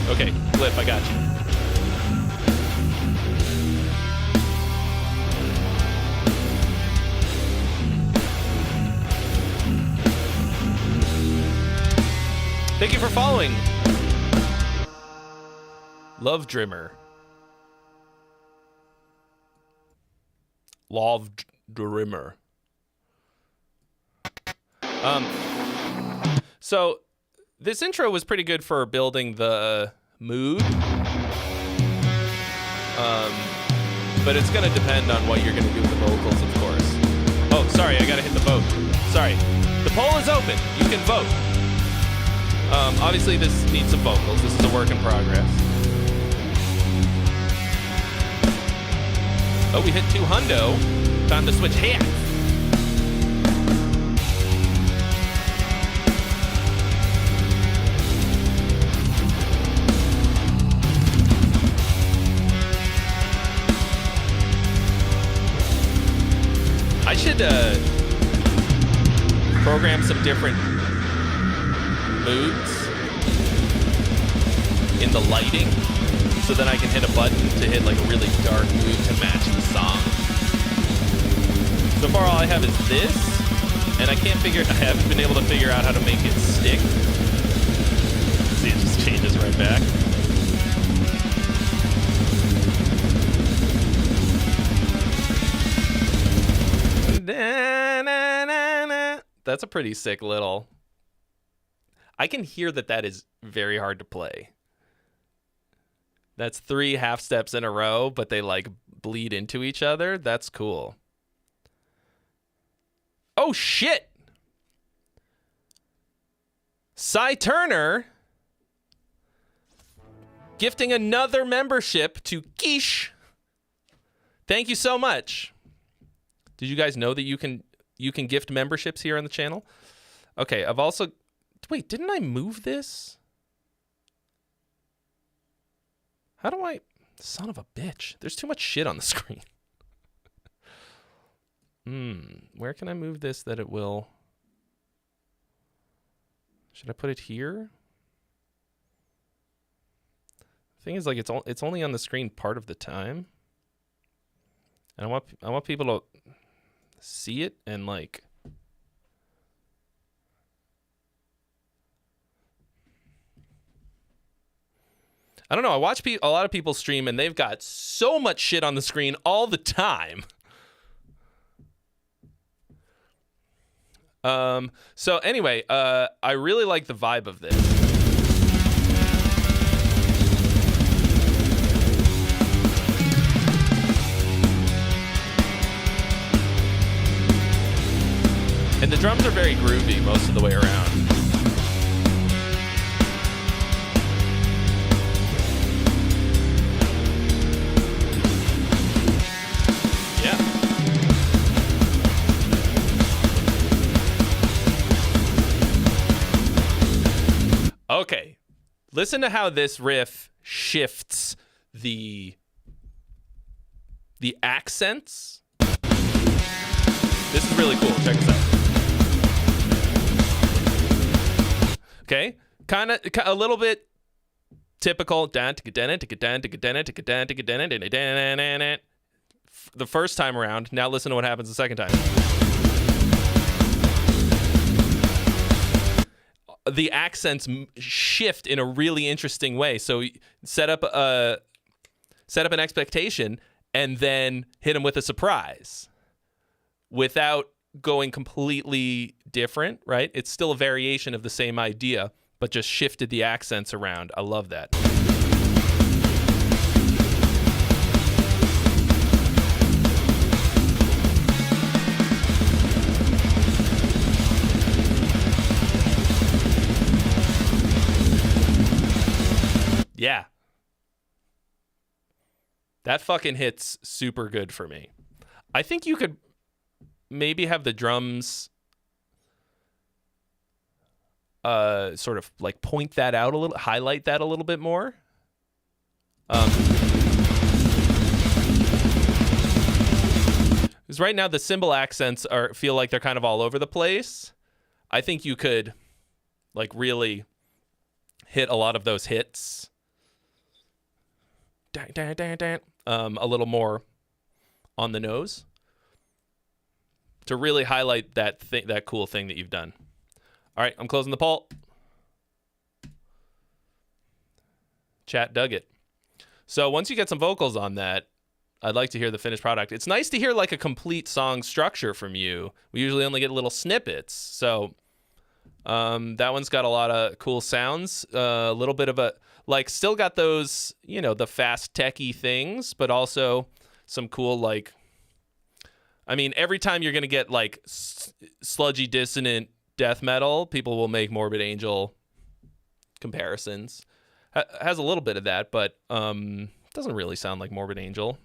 Speaker 1: Okay, Glyph, I got you. Thank you for following. Love Drimmer. Love Drimmer. So this intro was pretty good for building the mood. But it's gonna depend on what you're gonna do with the vocals, of course. Oh, sorry, I gotta hit the vote. Sorry. The poll is open. You can vote. Obviously this needs some vocals. This is a work in progress. Oh, we hit 200. Time to switch hats. I should program some different moods in the lighting so that I can hit a button to hit like a really dark mood to match the song. So far all I have is this, and I haven't been able to figure out how to make it stick. See, it just changes right back. That's a pretty sick little. I can hear that is very hard to play. That's 3 half steps in a row, but they like bleed into each other. That's cool. Oh shit! Cy Turner gifting another membership to Quiche. Thank you so much. Did you guys know that you can gift memberships here on the channel? Okay, I've also... Wait, didn't I move this? How do I... Son of a bitch. There's too much shit on the screen. Where can I move this that it will... Should I put it here? The thing is, like, it's only on the screen part of the time. And I want people to see it and, like... I don't know. I watch a lot of people stream, and they've got so much shit on the screen all the time. So anyway, I really like the vibe of this. And the drums are very groovy most of the way around. Okay, listen to how this riff shifts the accents. This is really cool. Check this out. Okay, kind of a little bit typical. The first time around. Now listen to what happens the second time. The accents shift in a really interesting way. So set up an expectation and then hit them with a surprise without going completely different, right? It's still a variation of the same idea, but just shifted the accents around. I love that. Yeah. That fucking hits super good for me. I think you could maybe have the drums sort of like point that out a little, highlight that a little bit more. Because right now the cymbal accents feel like they're kind of all over the place. I think you could like really hit a lot of those hits. A little more on the nose to really highlight that cool thing that you've done. All right, I'm closing the poll. Chat dug it. So once you get some vocals on that, I'd like to hear the finished product. It's nice to hear like a complete song structure from you. We usually only get little snippets. So that one's got a lot of cool sounds. A little bit of like still got those, you know, the fast techie things, but also some cool like, I mean, every time you're going to get like sludgy dissonant death metal, people will make Morbid Angel comparisons. Has a little bit of that, but doesn't really sound like Morbid Angel.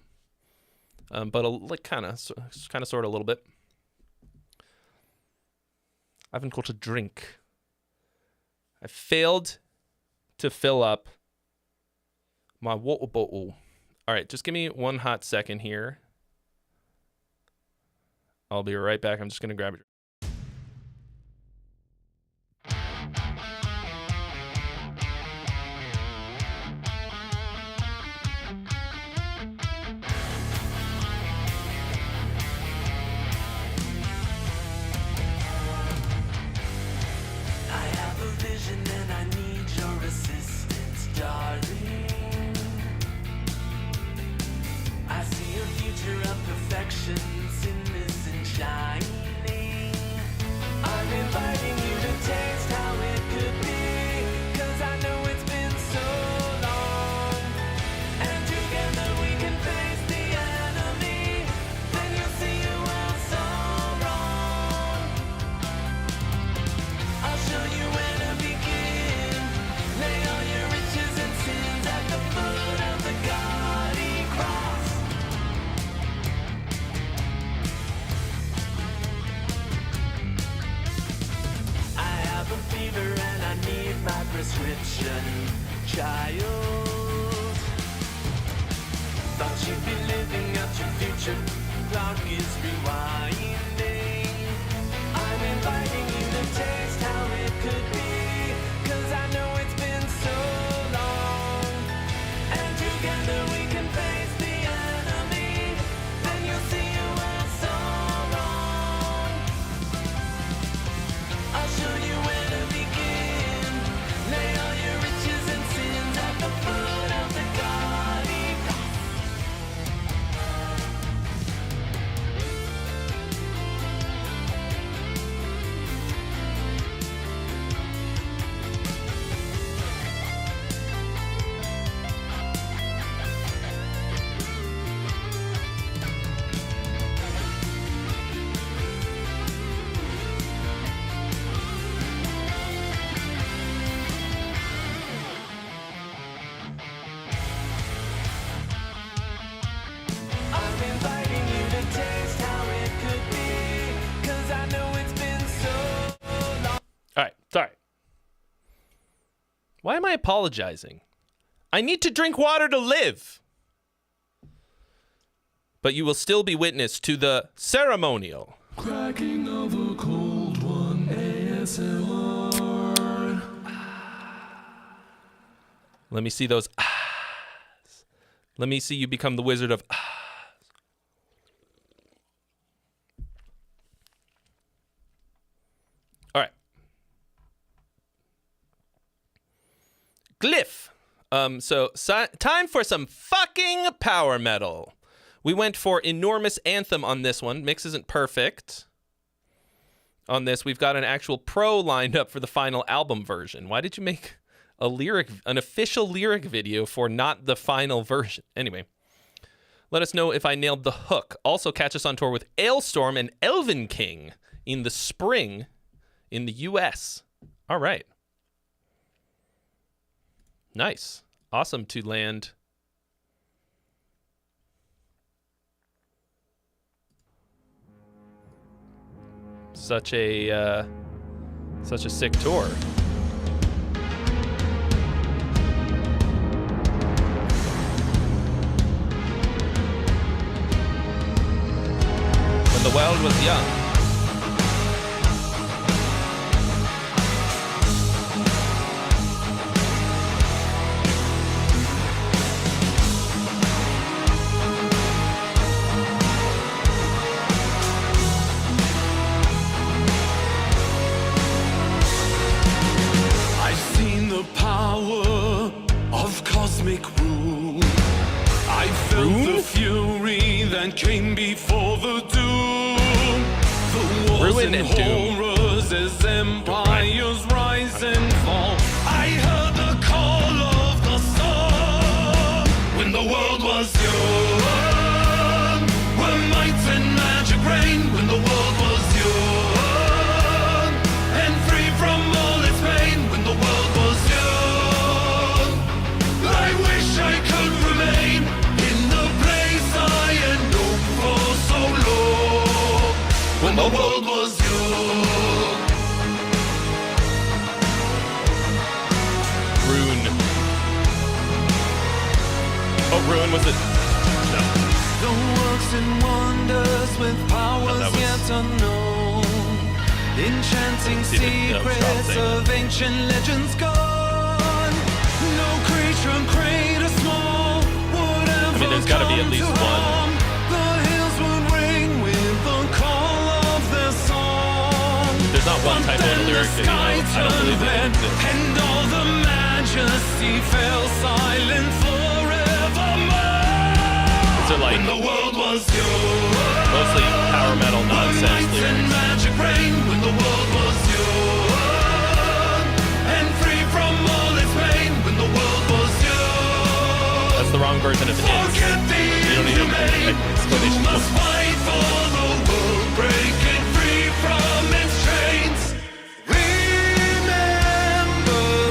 Speaker 1: But like kind of sort of a little bit. I haven't got a drink. I failed to fill up my water bottle. All right, just give me one hot second here. I'll be right back. I'm just going to grab it.
Speaker 2: Prescription, child. Thought you'd be living out your future. Clock is rewinding. I'm inviting you to taste how it could be. 'Cause I know it's been so long. And together we can face the enemy. Then you'll see you were so wrong. I'll show you where to begin. Lay all your riches and sins at the foot of the godly cross. I'm inviting you to taste how it could be. 'Cause I know it's been so long.
Speaker 1: All right, sorry. Why am I apologizing? I need to drink water to live. But you will still be witness to the ceremonial.
Speaker 2: Cracking of a cold one, ASMR.
Speaker 1: Let me see those ahs. Let me see you become the wizard of ahs. All right. Glyph. Time for some fucking power metal. We went for Enormous Anthem on this one. Mix isn't perfect. On this, we've got an actual pro lined up for the final album version. Why did you make an official lyric video for not the final version? Anyway, let us know if I nailed the hook. Also, catch us on tour with Ailstorm and Elven King in the spring in the US. All right. Nice. Awesome to land Such a sick tour. When the world was young.
Speaker 2: I've seen the power of cosmic rule. I felt the fury that came before the doom. The wars
Speaker 1: Ruin
Speaker 2: and
Speaker 1: and doom.
Speaker 2: horrors as empires rise and fall. I heard the call of the sun when the world was young. When might and magic reigned when the world was young. And free from all its pain when the world was young. I wish I could remain in the place I had known for so long. When the world was young.
Speaker 1: Rune. Oh, Rune was it? No.
Speaker 2: The works and wonders with powers
Speaker 1: that was-
Speaker 2: yet unknown. Enchanting
Speaker 1: See the drop
Speaker 2: secrets
Speaker 1: thing.
Speaker 2: of ancient legends gone. No creature great or small would ever
Speaker 1: there's gotta be at
Speaker 2: come
Speaker 1: least
Speaker 2: to
Speaker 1: one.
Speaker 2: harm. The hills would ring with the call of their song.
Speaker 1: There's not one
Speaker 2: But
Speaker 1: typo in
Speaker 2: then
Speaker 1: the lyric
Speaker 2: the
Speaker 1: video.
Speaker 2: sky
Speaker 1: I don't
Speaker 2: turned
Speaker 1: believe that
Speaker 2: red,
Speaker 1: exists.
Speaker 2: and all the majesty fell silent forevermore.
Speaker 1: So like
Speaker 2: When the world was young.
Speaker 1: mostly power metal nonsense
Speaker 2: Lights and
Speaker 1: lyrics.
Speaker 2: magic rain when the world was young. And free from all its pain when the world was young.
Speaker 1: That's the wrong version of it.
Speaker 2: Forget the
Speaker 1: You don't need to
Speaker 2: inhumane.
Speaker 1: explanation.
Speaker 2: You must fight for the world, break it free from its chains.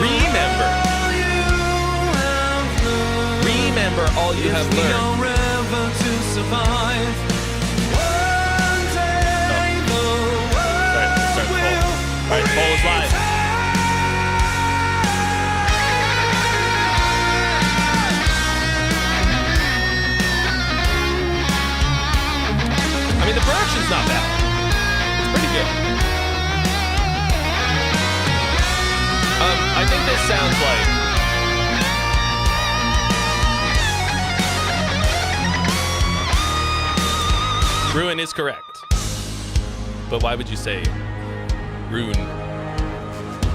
Speaker 1: Remember.
Speaker 2: all you have learned.
Speaker 1: Remember all you have learned.
Speaker 2: Forever to survive. One day the world
Speaker 1: Start the poll.
Speaker 2: will
Speaker 1: All right, the poll is live. I mean, the production's not bad. It's pretty good. I think this sounds like Ruin is correct. But why would you say rune?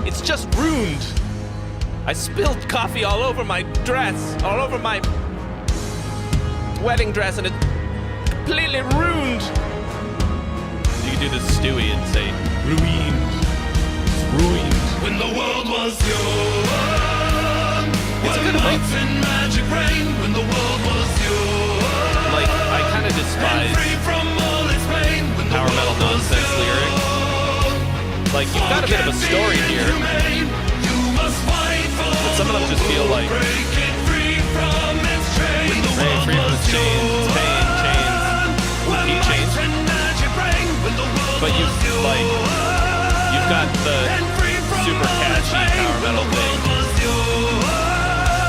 Speaker 1: It's just ruined. I spilled coffee all over my dress, all over my wedding dress, and it completely ruined. You could do the Stewie and say ruined. It's ruined.
Speaker 2: When the world was young.
Speaker 1: It's a
Speaker 2: When
Speaker 1: good hook.
Speaker 2: lights and magic rain when the world was young.
Speaker 1: Like, I kind of despise
Speaker 2: Free from all its pain when the
Speaker 1: power metal
Speaker 2: world was
Speaker 1: nonsense
Speaker 2: young.
Speaker 1: lyrics. Like, you've got a bit of a story here,
Speaker 2: But
Speaker 1: some of them just feel like
Speaker 2: free from its chains.
Speaker 1: Hey, free from its chains, pain, chains, repeat chains. But you've got the super catchy power metal thing,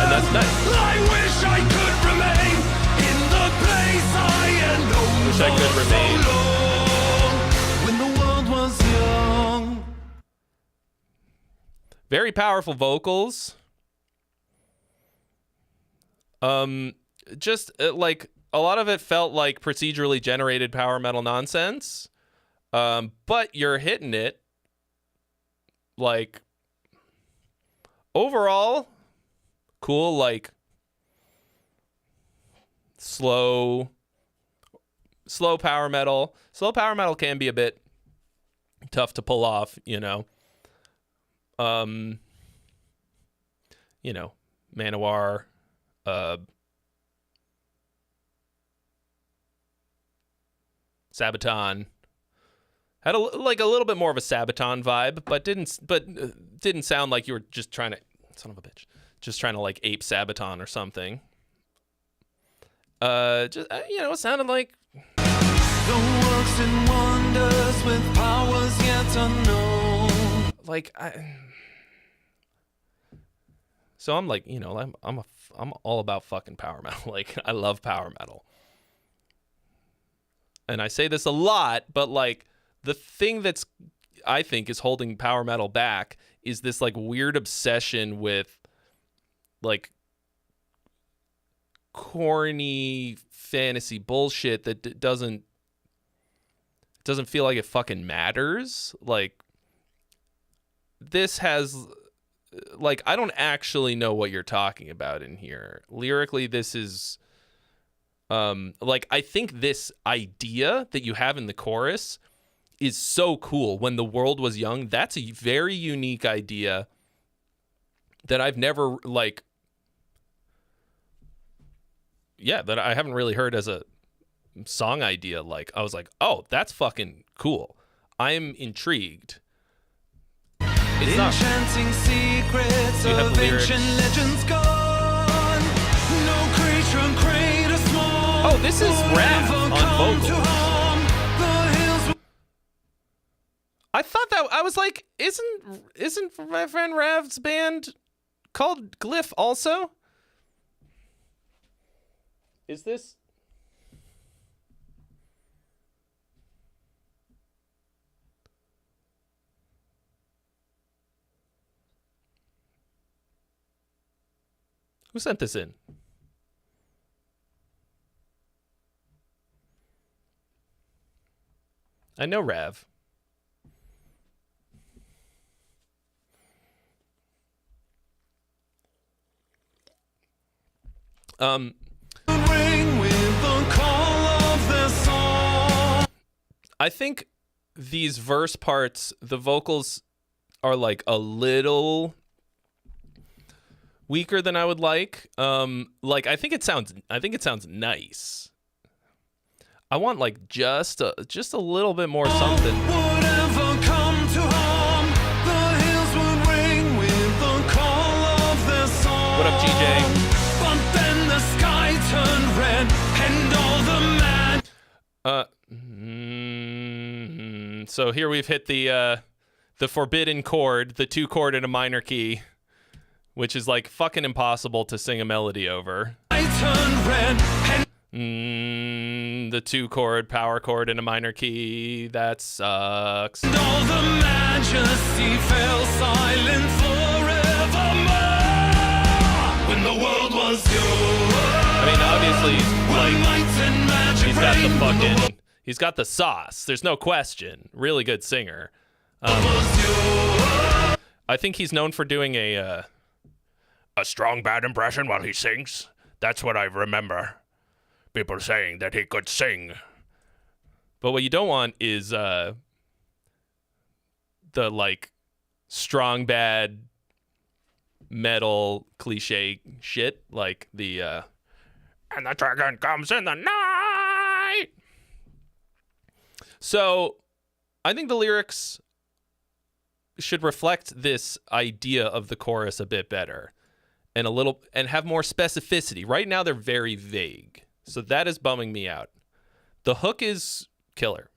Speaker 1: and that's nice.
Speaker 2: I wish I could remain in the place I had known
Speaker 1: Wish I could
Speaker 2: for
Speaker 1: remain.
Speaker 2: so long, when the world was young.
Speaker 1: Very powerful vocals. Just like a lot of it felt like procedurally generated power metal nonsense. But you're hitting it. Like overall, cool, like slow power metal. Slow power metal can be a bit tough to pull off, you know. Manowar, Sabaton had a little bit more of a Sabaton vibe, but didn't sound like you were just trying to like ape Sabaton or something. It sounded like
Speaker 2: The works and wonders with powers unknown.
Speaker 1: Like so I'm like, you know, I'm all about fucking power metal. Like I love power metal. And I say this a lot, but like the thing that's I think is holding power metal back is this like weird obsession with like corny fantasy bullshit that doesn't feel like it fucking matters. Like this has like I don't actually know what you're talking about in here. Lyrically, this is like I think this idea that you have in the chorus is so cool. When the world was young, that's a very unique idea that I've never like that I haven't really heard as a song idea. Like I was like, oh, that's fucking cool. I'm intrigued. It's not
Speaker 2: Enchanting secrets
Speaker 1: you have
Speaker 2: of
Speaker 1: the lyrics.
Speaker 2: ancient legends gone. No creature great or small.
Speaker 1: Oh, this is Rav
Speaker 2: will
Speaker 1: on
Speaker 2: ever come to
Speaker 1: vocals.
Speaker 2: harm. The hills
Speaker 1: I thought that I was like, isn't my friend Rav's band called Glyph also? Is this? Who sent this in? I know Rav.
Speaker 2: ring with the call of their song.
Speaker 1: I think these verse parts, the vocals are like a little weaker than I would like. Like I think it sounds nice. I want like just a little bit more something.
Speaker 2: Whatever come to harm, the hills would ring with the call of their song.
Speaker 1: What up, GJ?
Speaker 2: But then the sky turned red and all the
Speaker 1: So here we've hit the forbidden chord, the 2 chord in a minor key, which is like fucking impossible to sing a melody over.
Speaker 2: turned red and
Speaker 1: The 2 chord power chord in a minor key, that sucks.
Speaker 2: all the majesty fell silent forevermore. When the world was yours.
Speaker 1: I mean, obviously, like he's got the
Speaker 2: fucking
Speaker 1: fucking, he's got the sauce. There's no question. Really good singer. I think he's known for doing a strong bad impression while he sings. That's what I remember. People saying that he could sing. But what you don't want is the like strong bad metal cliche shit, like the and the dragon comes in the night. So I think the lyrics should reflect this idea of the chorus a bit better and have more specificity. Right now they're very vague. So that is bumming me out. The hook is killer.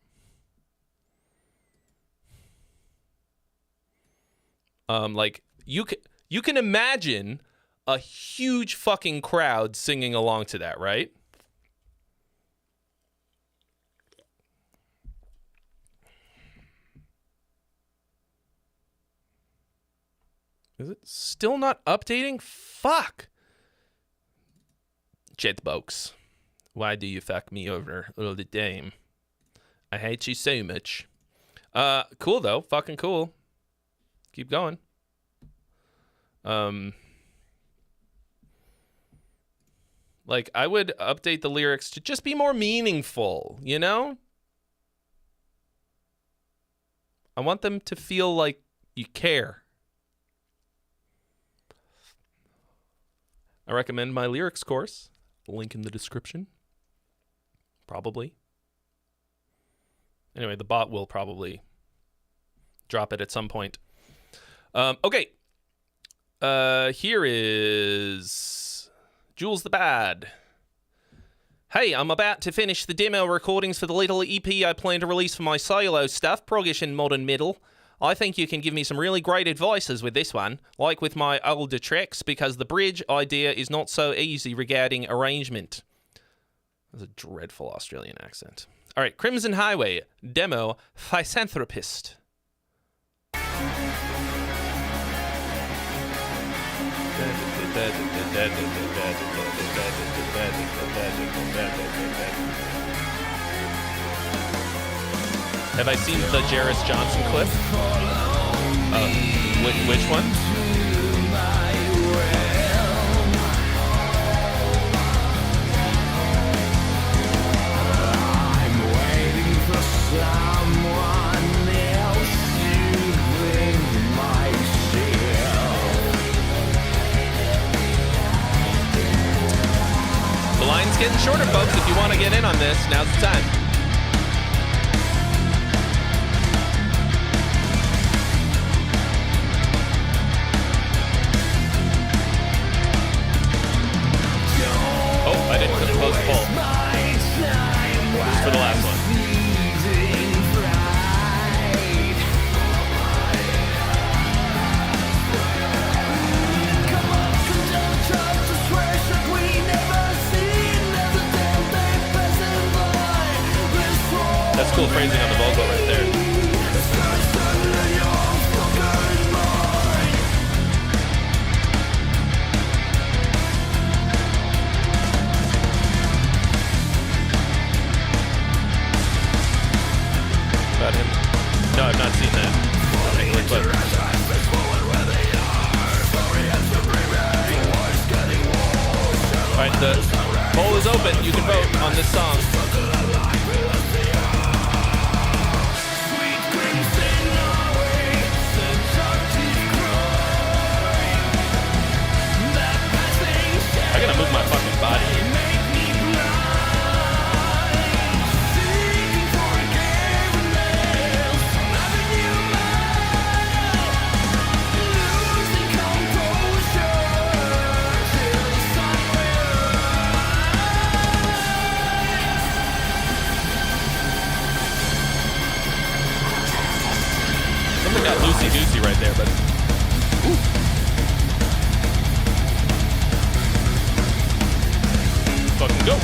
Speaker 1: Like you can imagine a huge fucking crowd singing along to that, right? Is it still not updating? Fuck. Jetbox. Why do you fuck me over all the time? I hate you so much. Cool though. Fucking cool. Keep going. Like I would update the lyrics to just be more meaningful, you know? I want them to feel like you care. I recommend my lyrics course. Link in the description. Probably. Anyway, the bot will probably drop it at some point. Okay. Here is Jules the Bard. Hey, I'm about to finish the demo recordings for the little EP I plan to release for my solo stuff, proggish and modern middle. I think you can give me some really great advices with this one, like with my older tracks, because the bridge idea is not so easy regarding arrangement. That's a dreadful Australian accent. All right, Crimson Highway, demo, Physanthropist. Have I seen the Jarris Johnson clip? Which one?
Speaker 2: I'm waiting for someone else to bring my shield.
Speaker 1: The line's getting shorter, folks. If you want to get in on this, now's the time. I didn't put the post poll. Just for the last one. That's cool phrasing on the vocal right there. About him? No, I've not seen that. Alright, the poll is open. You can vote on this song. I gotta move my fucking body. Something got loosey-goosey right there, but... Ooh. Fucking go.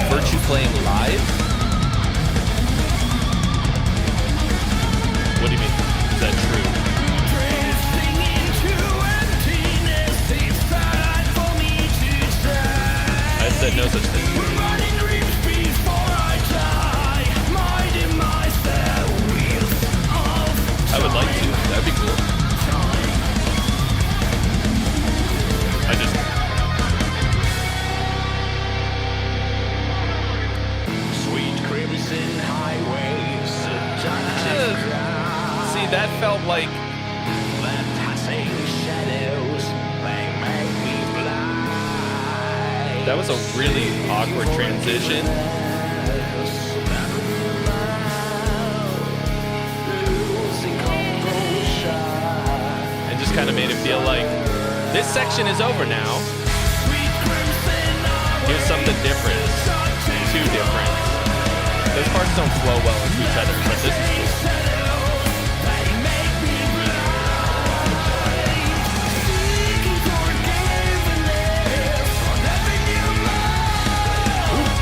Speaker 1: Virtue playing live? What do you mean? Is that true? I said no such thing. I would like to. That'd be cool. I just...
Speaker 2: Sweet crimson highways.
Speaker 1: See, that felt like...
Speaker 2: That passing shadows, they make me blind.
Speaker 1: That was a really awkward transition. And just kind of made it feel like this section is over now. Here's something different. Too different. Those parts don't flow well into each other, but this is cool.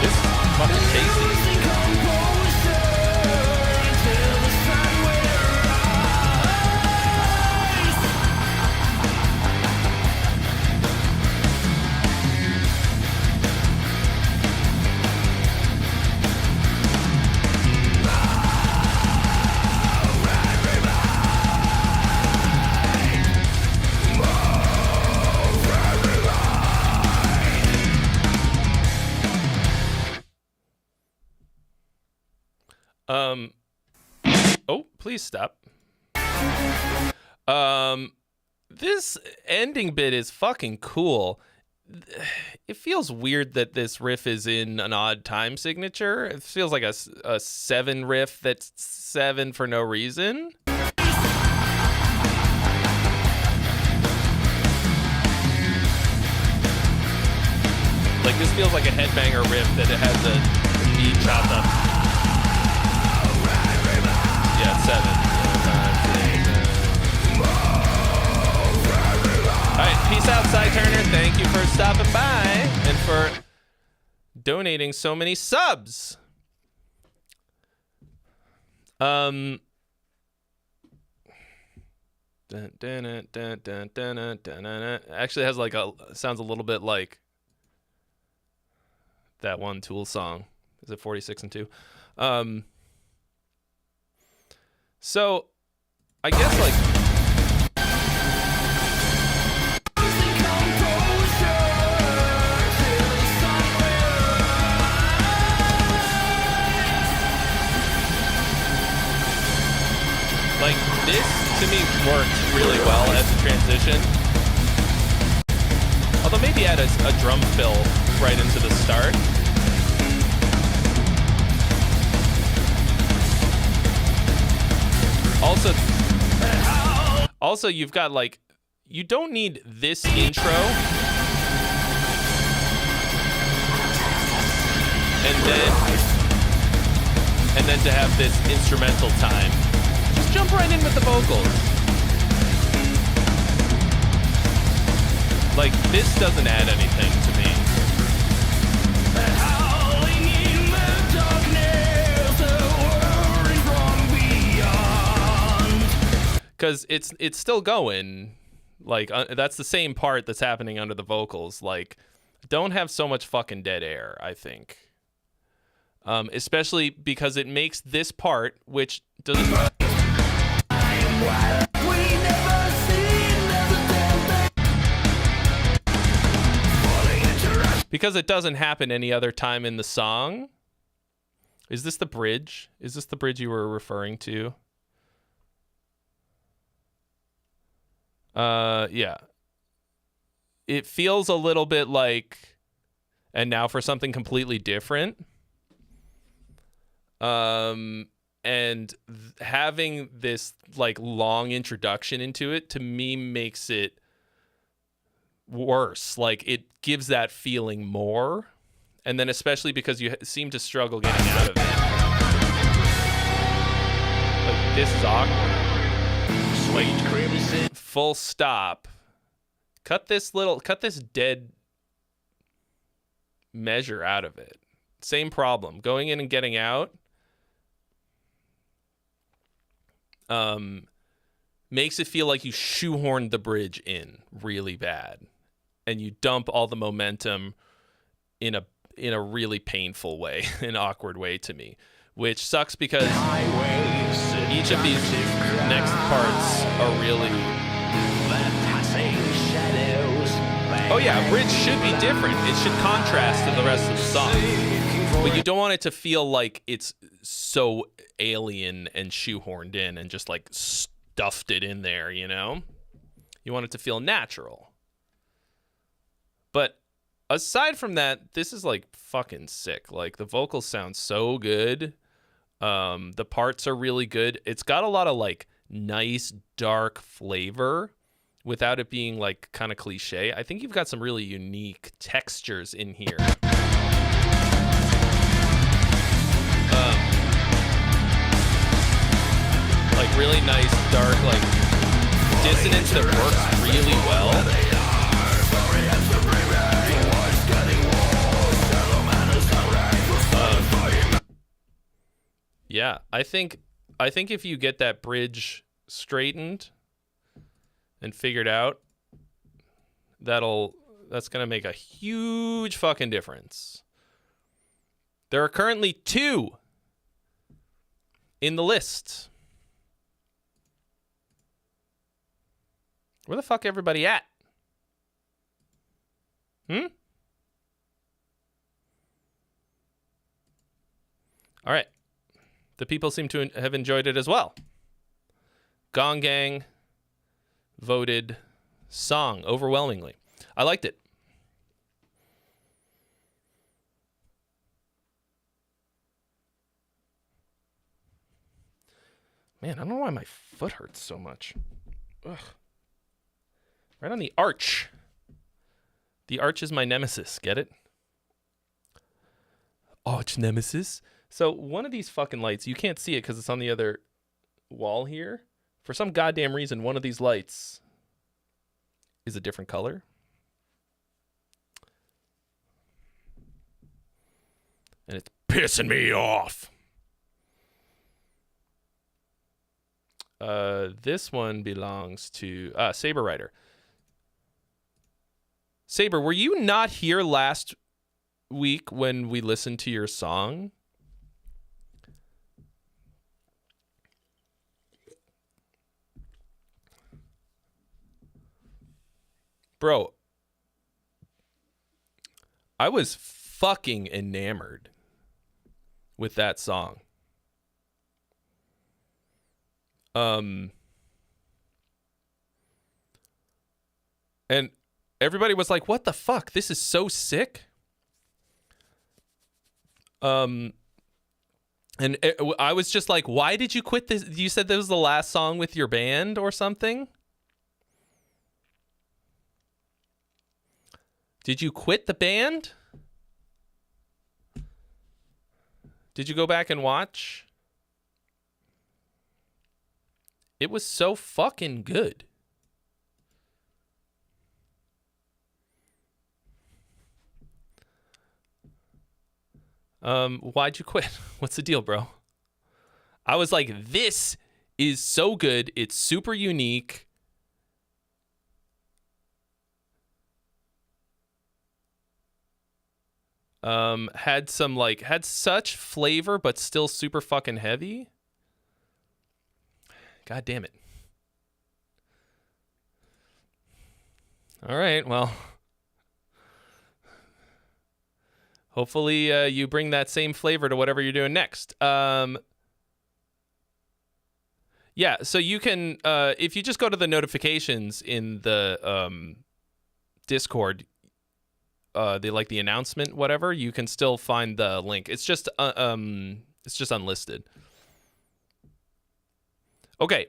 Speaker 1: This is fucking tasty. Oh, please stop. This ending bit is fucking cool. it feels weird that this riff is in an odd time signature. It feels like a 7 riff that's 7 for no reason. Like, this feels like a headbanger riff that it has a beat chopped up. Yeah, it's 7. All right, peace out, Cy Turner. Thank you for stopping by and for donating so many subs. Actually has like sounds a little bit like that one Tool song. Is it 46 and 2? So I guess like this to me worked really well as a transition. Although maybe add a drum fill right into the start. Also you've got like, you don't need this intro and then to have this instrumental time. Just jump right in with the vocals. Like, this doesn't add anything to me. Because it's still going. Like, that's the same part that's happening under the vocals. Like, don't have so much fucking dead air, I think. Especially because it makes this part, which doesn't... Because it doesn't happen any other time in the song. Is this the bridge? Is this the bridge you were referring to? Yeah. It feels a little bit like, and now for something completely different. And having this like long introduction into it to me makes it worse. Like, it gives that feeling more, and then especially because you seem to struggle getting out of it. Like, this is awkward. Sweet crimson. Full stop. Cut this dead measure out of it. Same problem. Going in and getting out makes it feel like you shoehorned the bridge in really bad, and you dump all the momentum in a really painful way, an awkward way to me, which sucks because each of these next parts are really... Oh yeah, a bridge should be different. It should contrast to the rest of the song. But you don't want it to feel like it's so alien and shoehorned in and just like stuffed it in there, you know? You want it to feel natural. But aside from that, this is like fucking sick. Like, the vocals sound so good. The parts are really good. It's got a lot of like nice dark flavor without it being like kind of cliche. I think you've got some really unique textures in here. Like really nice dark like dissonance that works really well. Yeah, I think if you get that bridge straightened and figured out, that's gonna make a huge fucking difference. There are currently 2 in the list. Where the fuck everybody at? All right. The people seem to have enjoyed it as well. Gong Gang voted song overwhelmingly. I liked it. Man, I don't know why my foot hurts so much. Ugh. Right on the arch. The arch is my nemesis. Get it? Arch nemesis. So one of these fucking lights, you can't see it because it's on the other wall here. For some goddamn reason, one of these lights is a different color. And it's pissing me off. This one belongs to Saber Rider. Saber, were you not here last week when we listened to your song? Bro, I was fucking enamored with that song. And everybody was like, what the fuck? This is so sick. And I was just like, why did you quit this? You said that was the last song with your band or something? Did you quit the band? Did you go back and watch? It was so fucking good. Why'd you quit? What's the deal, bro? I was like, this is so good. It's super unique. Had such flavor, but still super fucking heavy. God damn it. All right, well. Hopefully you bring that same flavor to whatever you're doing next. Yeah, so you can, if you just go to the notifications in the Discord, the announcement, whatever, you can still find the link. It's just unlisted. Okay.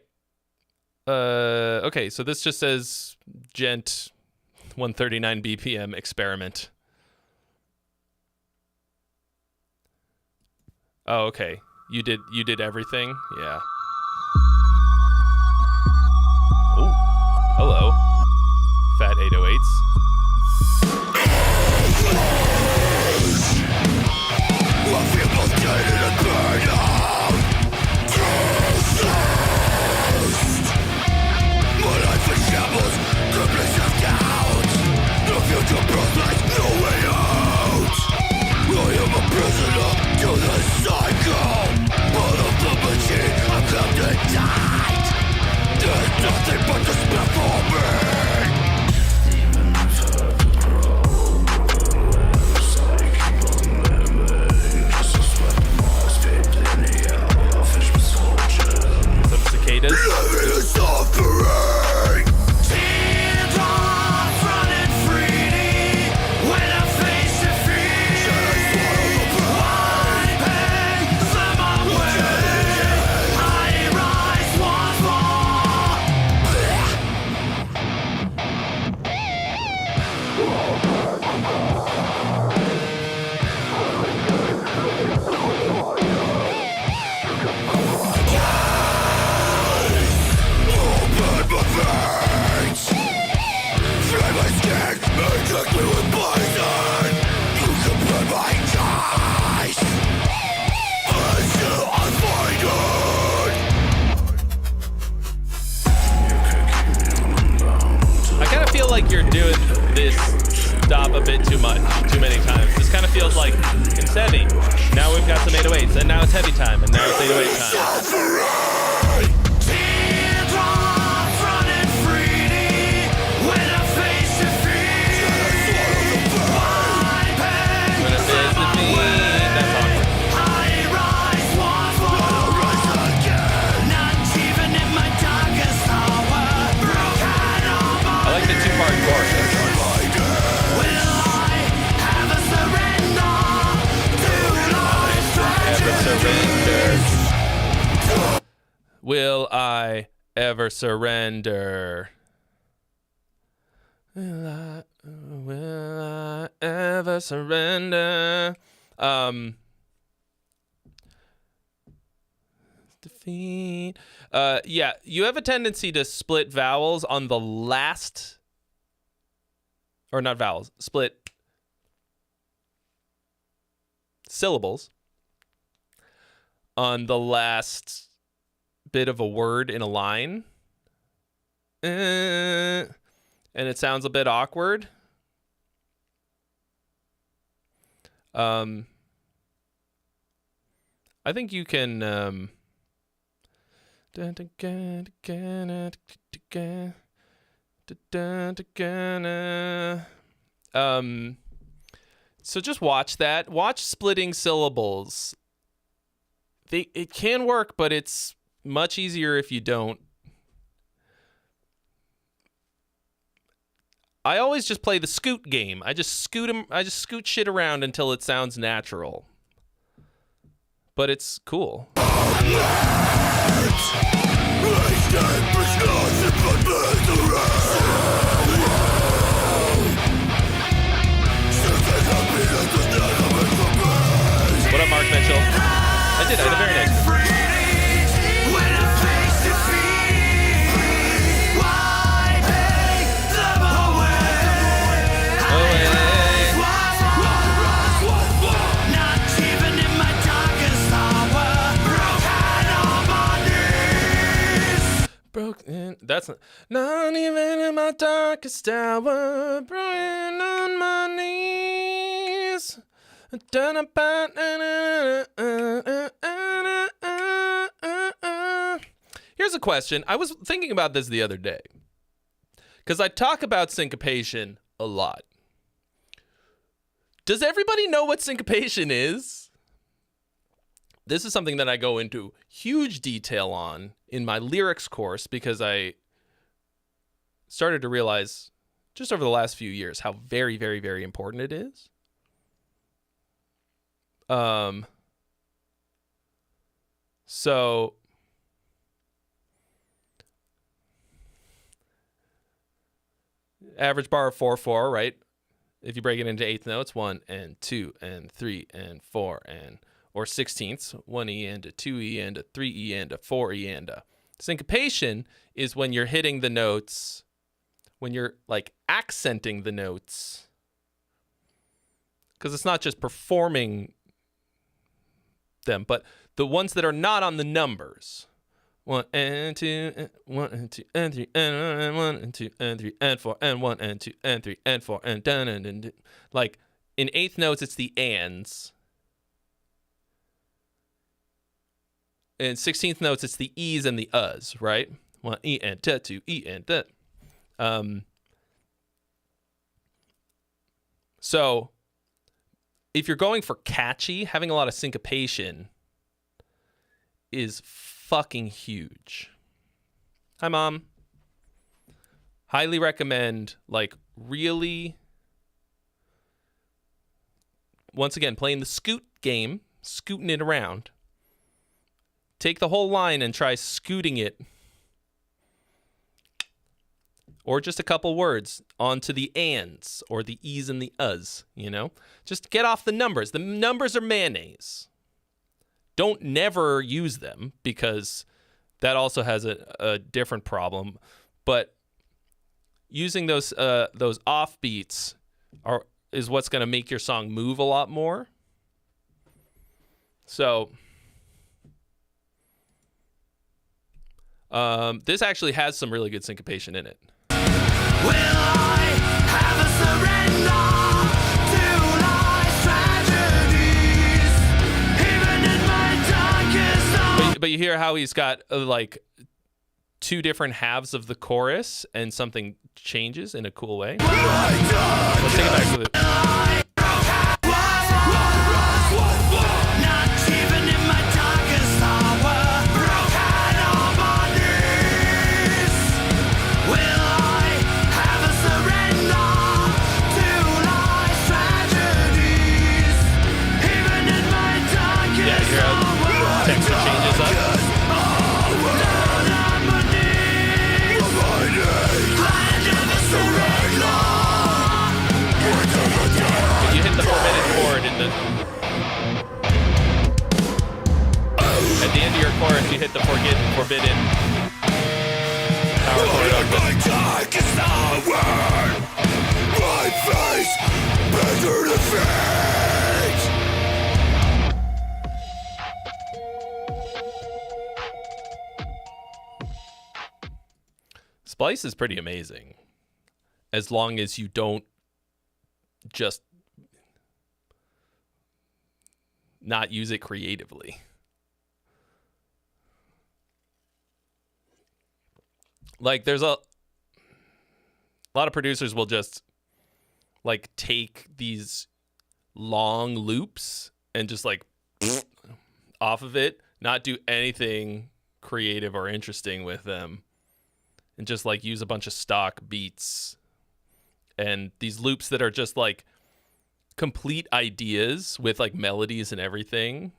Speaker 1: Okay, so this just says Gent 139 BPM experiment. Oh, okay. You did everything? Yeah. Oh, hello. Fat 808s.
Speaker 2: Nothing but despair for me.
Speaker 1: Some cicadas. You're doing this stop a bit too much, too many times. This kind of feels like it's heavy. Now we've got some 808s, and now it's heavy time, and now it's 808 time. Surrender. Will I ever surrender? Will I ever surrender? Defeat. Yeah, you have a tendency to split vowels on the last, or not vowels, split syllables on the last bit of a word in a line. And it sounds a bit awkward. I think you can so just watch that. Watch splitting syllables. It can work, but it's much easier if you don't. I always just play the scoot game. I just scoot shit around until it sounds natural. But it's cool. What up, Mark Mitchell? I had a very nice one. That's not even in my darkest hour, broken on my knees. Here's a question. I was thinking about this the other day because I talk about syncopation a lot. Does everybody know what syncopation is? This is something that I go into huge detail on in my lyrics course because I started to realize just over the last few years how very, very, very important it is. So average bar of 4/4, right? If you break it into eighth notes, 1 and 2 and 3 and 4 and or 16ths, 1E and a 2E and a 3E and a 4E and a. Syncopation is when you're hitting the notes, when you're like accenting the notes, because it's not just performing them, but the ones that are not on the numbers. 1 and 2, and 1 and 2 and 3 and 1 and 2 and 3 and 4 and 1 and 2 and 3 and 4 and dun and like in eighth notes it's the ands. In 16th notes, it's the E's and the U's, right? 1 E and 2 E and that. So if you're going for catchy, having a lot of syncopation is fucking huge. Hi, Mom. Highly recommend, like, really, once again, playing the scoot game, scooting it around. Take the whole line and try scooting it, or just a couple words onto the ands or the E's and the U's, you know? Just get off the numbers. The numbers are mayonnaise. Don't never use them because that also has a different problem. But using those offbeats is what's going to make your song move a lot more. So this actually has some really good syncopation in it.
Speaker 2: Will I have a surrender to life's tragedies, even in my darkest hour?
Speaker 1: But you hear how he's got like two different halves of the chorus and something changes in a cool way. Let's take it back to the... At the end of your chorus, you hit the forbidden power chord on the...
Speaker 2: My face, better defeat.
Speaker 1: Splice is pretty amazing, as long as you don't just not use it creatively. Like, there's a lot of producers will just like take these long loops and just like off of it, not do anything creative or interesting with them, and just like use a bunch of stock beats and these loops that are just like complete ideas with like melodies and everything,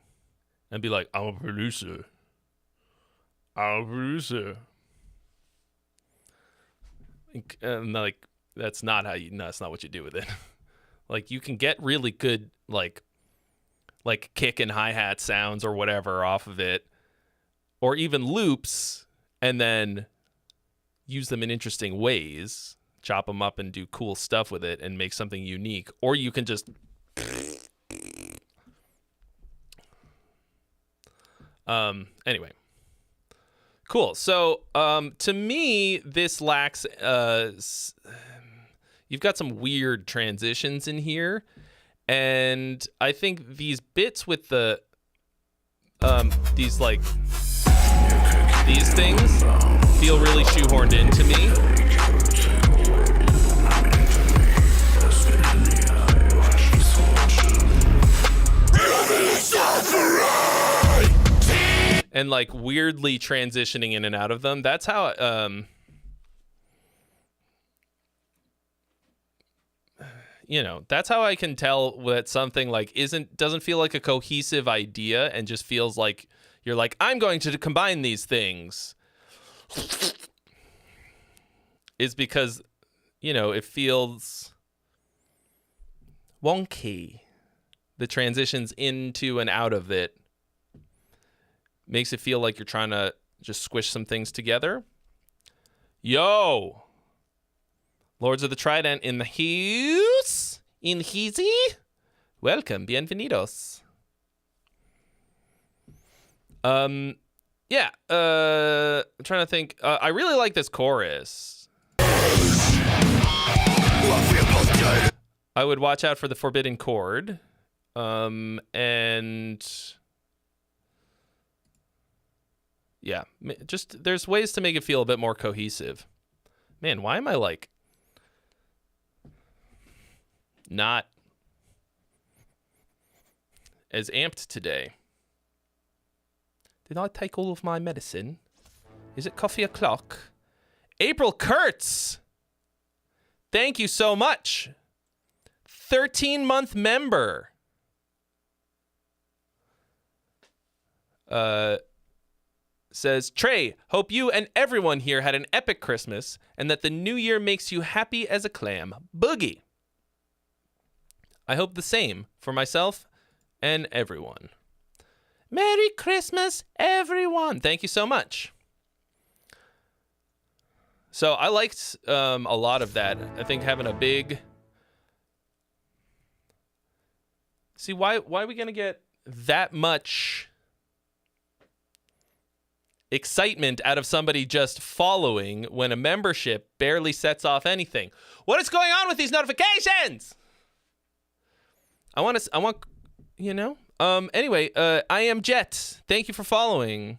Speaker 1: and be like, I'm a producer. And like, that's not what you do with it. Like, you can get really good like kick and hi-hat sounds or whatever off of it, or even loops, and then use them in interesting ways, chop them up and do cool stuff with it and make something unique. Or you can just anyway. Cool. So, to me, this lacks, you've got some weird transitions in here. And I think these bits with the, these things feel really shoehorned into me. And like weirdly transitioning in and out of them. That's how that's how I can tell that something like doesn't feel like a cohesive idea and just feels like you're like, I'm going to combine these things. Is because, it feels wonky. The transitions into and out of it makes it feel like you're trying to just squish some things together. Yo! Lords of the Trident in the house. In Heezy. Welcome. Bienvenidos. I'm trying to think. I really like this chorus. I would watch out for the forbidden chord. Yeah, just there's ways to make it feel a bit more cohesive. Man, why am I like not as amped today? Did I take all of my medicine? Is it coffee o'clock? April Curts! Thank you so much. 13-month member. Says, Trey, hope you and everyone here had an epic Christmas and that the new year makes you happy as a clam. Boogie. I hope the same for myself and everyone. Merry Christmas, everyone. Thank you so much. So I liked a lot of that. I think having a big... See, why are we going to get that much excitement out of somebody just following when a membership barely sets off anything? What is going on with these notifications? Anyway, I am Jet. Thank you for following.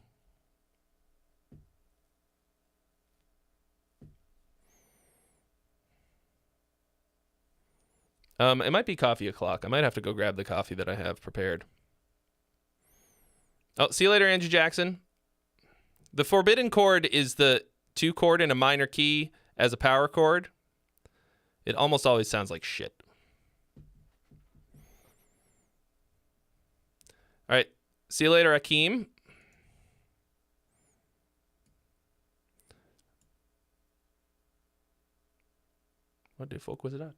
Speaker 1: It might be coffee o'clock. I might have to go grab the coffee that I have prepared. Oh, see you later, Andrew Jackson. The forbidden chord is the 2 chord in a minor key as a power chord. It almost always sounds like shit. All right. See you later, Akeem. What the fuck was that?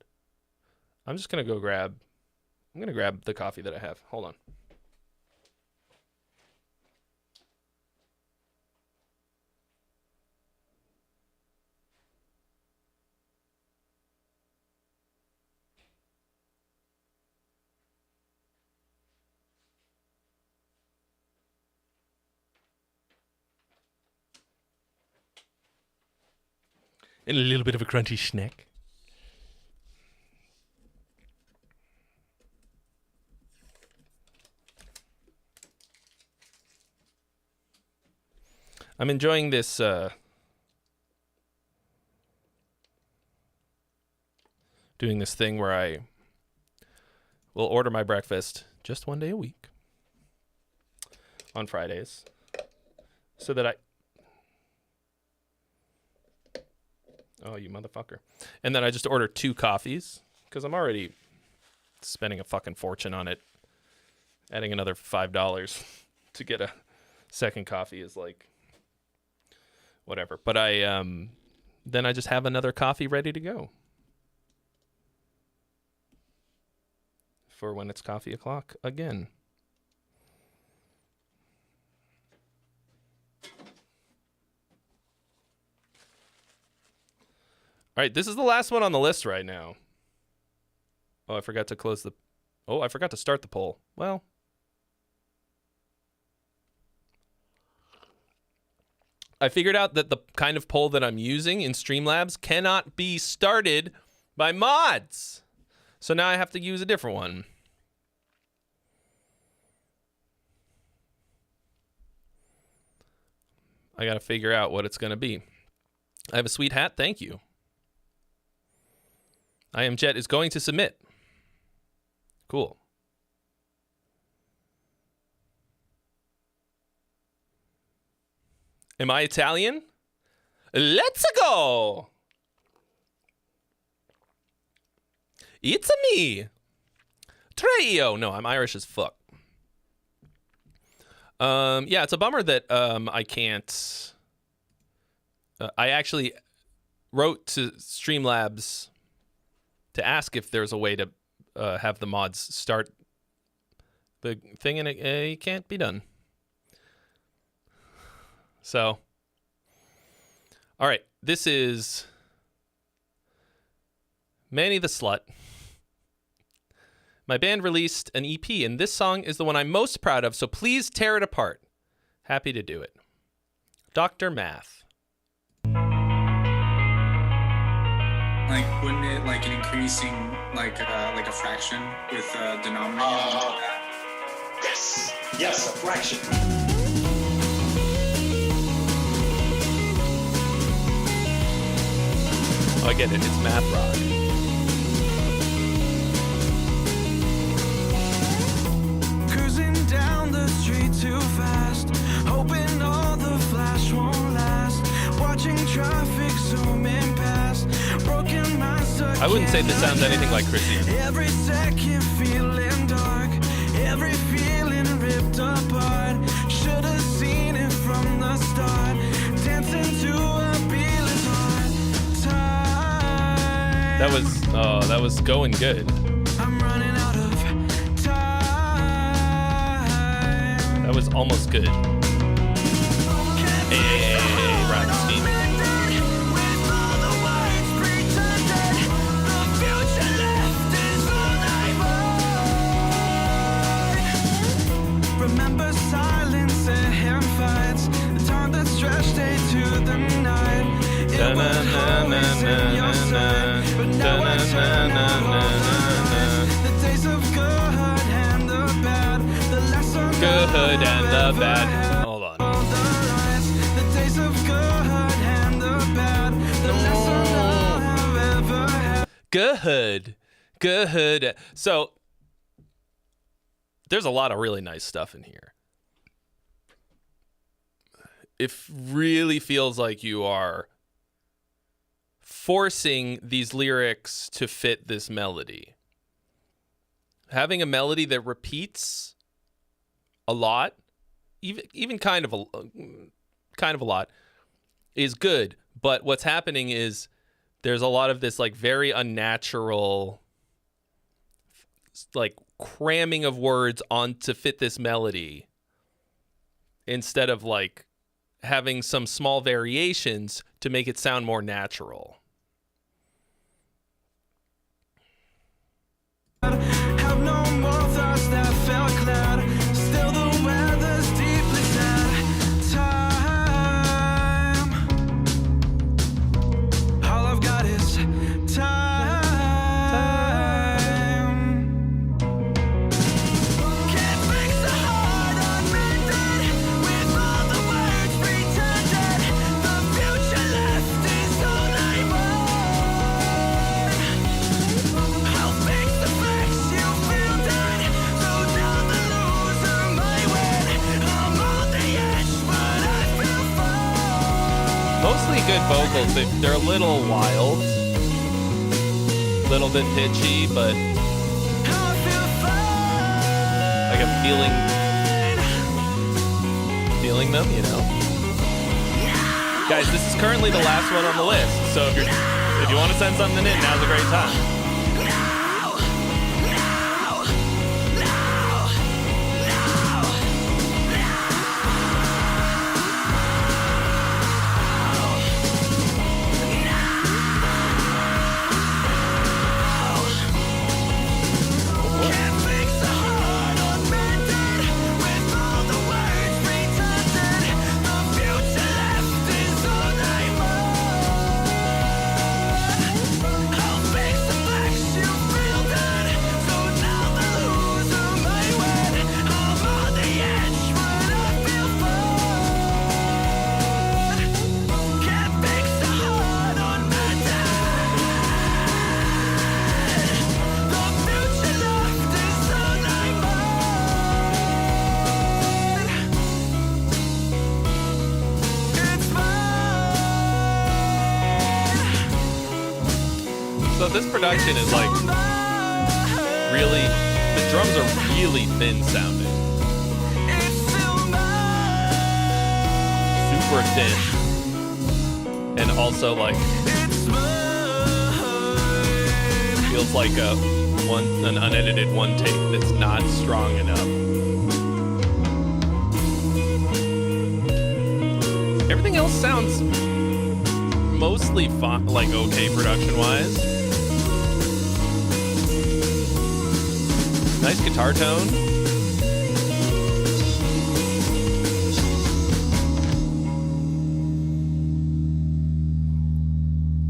Speaker 1: I'm just going to grab the coffee that I have. Hold on. And a little bit of a crunchy snack. I'm enjoying this doing this thing where I will order my breakfast just one day a week on Fridays so that oh, you motherfucker. And then I just order 2 coffees because I'm already spending a fucking fortune on it. Adding another $5 to get a second coffee is like whatever. But then I just have another coffee ready to go for when it's coffee o'clock again. All right, this is the last one on the list right now. Oh, I forgot to close the... Oh, I forgot to start the poll. Well... I figured out that the kind of poll that I'm using in Streamlabs cannot be started by mods. So now I have to use a different one. I got to figure out what it's going to be. I have a sweet hat. Thank you. I Am Jet is going to submit. Cool. Am I Italian? Let's go! It's a me, Trey. No, I'm Irish as fuck. Yeah, it's a bummer that I can't. I actually wrote to Streamlabs to ask if there's a way to have the mods start the thing, and it can't be done. So, all right, this is Manny the Slut. My band released an EP, and this song is the one I'm most proud of, so please tear it apart. Happy to do it. Dr. Math.
Speaker 3: Like, wouldn't it like an increasing like a fraction with denominator?
Speaker 4: Yes, a fraction.
Speaker 1: Oh, I get it. It's math rock.
Speaker 2: Cruising down the street too fast, hoping all the flash won't last. Watching traffic zooming past, broken master.
Speaker 1: I wouldn't say this sounds anything like Christian.
Speaker 2: Every second feeling dark, every feeling ripped apart. Should have seen it from the start. Dancing to a beatless heart.
Speaker 1: That was going good.
Speaker 2: I'm running out of time.
Speaker 1: That was almost good. Hey, round the steam.
Speaker 2: With all the words pretended, the future left is all I want. Remember silence and fights, the time that stretched day to the night. It was always in your sight, but now I turn the days of good and the bad, the lesson
Speaker 1: Good and the bad. Hold on.
Speaker 2: the days of good and the bad, the lesson I've ever had.
Speaker 1: Good. So, there's a lot of really nice stuff in here. It really feels like you are forcing these lyrics to fit this melody. Having a melody that repeats a lot, even kind of a lot, is good. But what's happening is there's a lot of this like very unnatural, like cramming of words on to fit this melody, instead of like having some small variations to make it sound more natural.
Speaker 2: Have no more thoughts that felt cloud. Still the weather's deeply sad. Time.
Speaker 1: Mostly good vocals. They're a little wild, a little bit pitchy, but like I'm feeling them, you know. Guys, this is currently the last one on the list, so if you want to send something in, now's a great time. This production is like really, the drums are really thin sounding. Super thin. And also like, feels like an unedited one take that's not strong enough. Everything else sounds mostly like okay production wise. Nice guitar tone.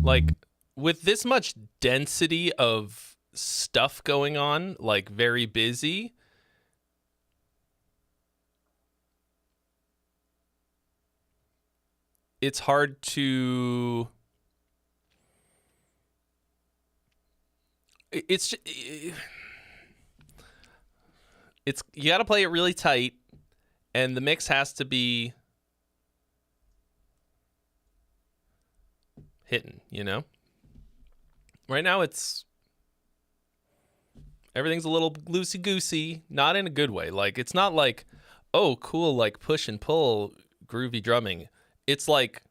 Speaker 1: Like, with this much density of stuff going on, like very busy, it's hard to... It's you got to play it really tight, and the mix has to be hitting, you know? Right now everything's a little loosey-goosey, not in a good way. Like, it's not like, oh, cool, like push and pull, groovy drumming. It's like,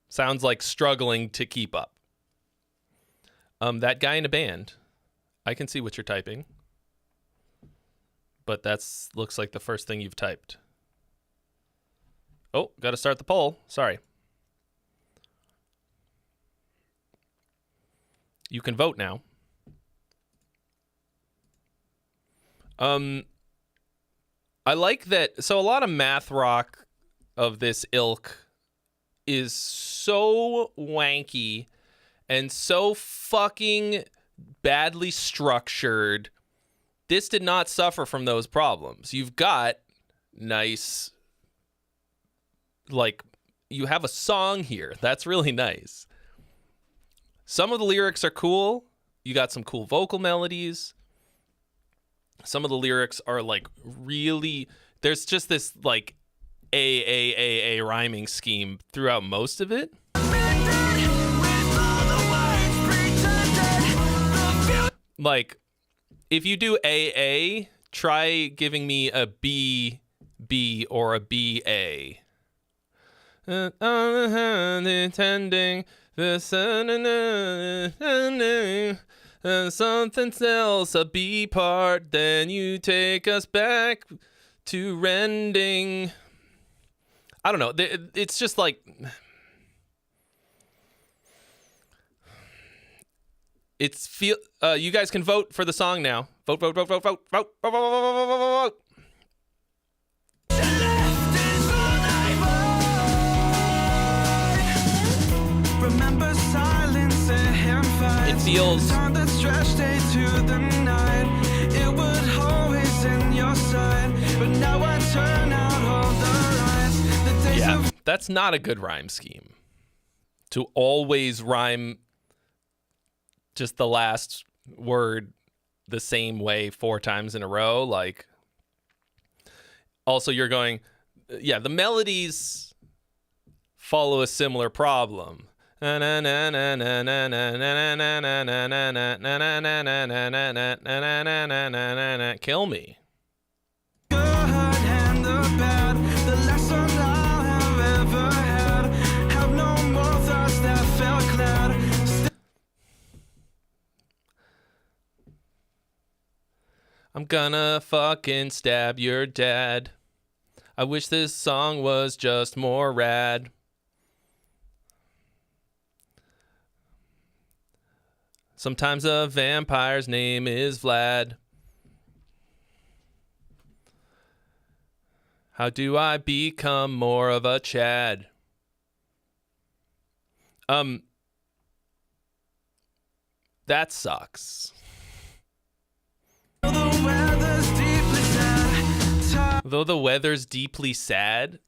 Speaker 1: sounds like struggling to keep up. That guy in a band, I can see what you're typing. But that's looks like the first thing you've typed. Oh, got to start the poll. Sorry. You can vote now. I like that. So a lot of math rock of this ilk is so wanky and so fucking badly structured. This did not suffer from those problems. You've got nice, like, you have a song here. That's really nice. Some of the lyrics are cool. You got some cool vocal melodies. Some of the lyrics are, like, really, there's just this, like, a rhyming scheme throughout most of it. Like, if you do AA, try giving me a B or a BA. Intending something else, a B part, then you take us back to rending. I don't know. It's just like... It's feel. You guys can vote for the song now. Vote.
Speaker 2: Remember silence and fight.
Speaker 1: It feels.
Speaker 2: That stretched day to the night. It was always in your side, but now I turn out all the lights. The days
Speaker 1: Yeah, that's not a good rhyme scheme. To always rhyme just the last word the same way 4 times in a row. Like, also you're going, yeah, the melodies follow a similar problem. Kill me. I'm gonna fucking stab your dad. I wish this song was just more rad. Sometimes a vampire's name is Vlad. How do I become more of a Chad? That sucks. Though the weather's deeply sad,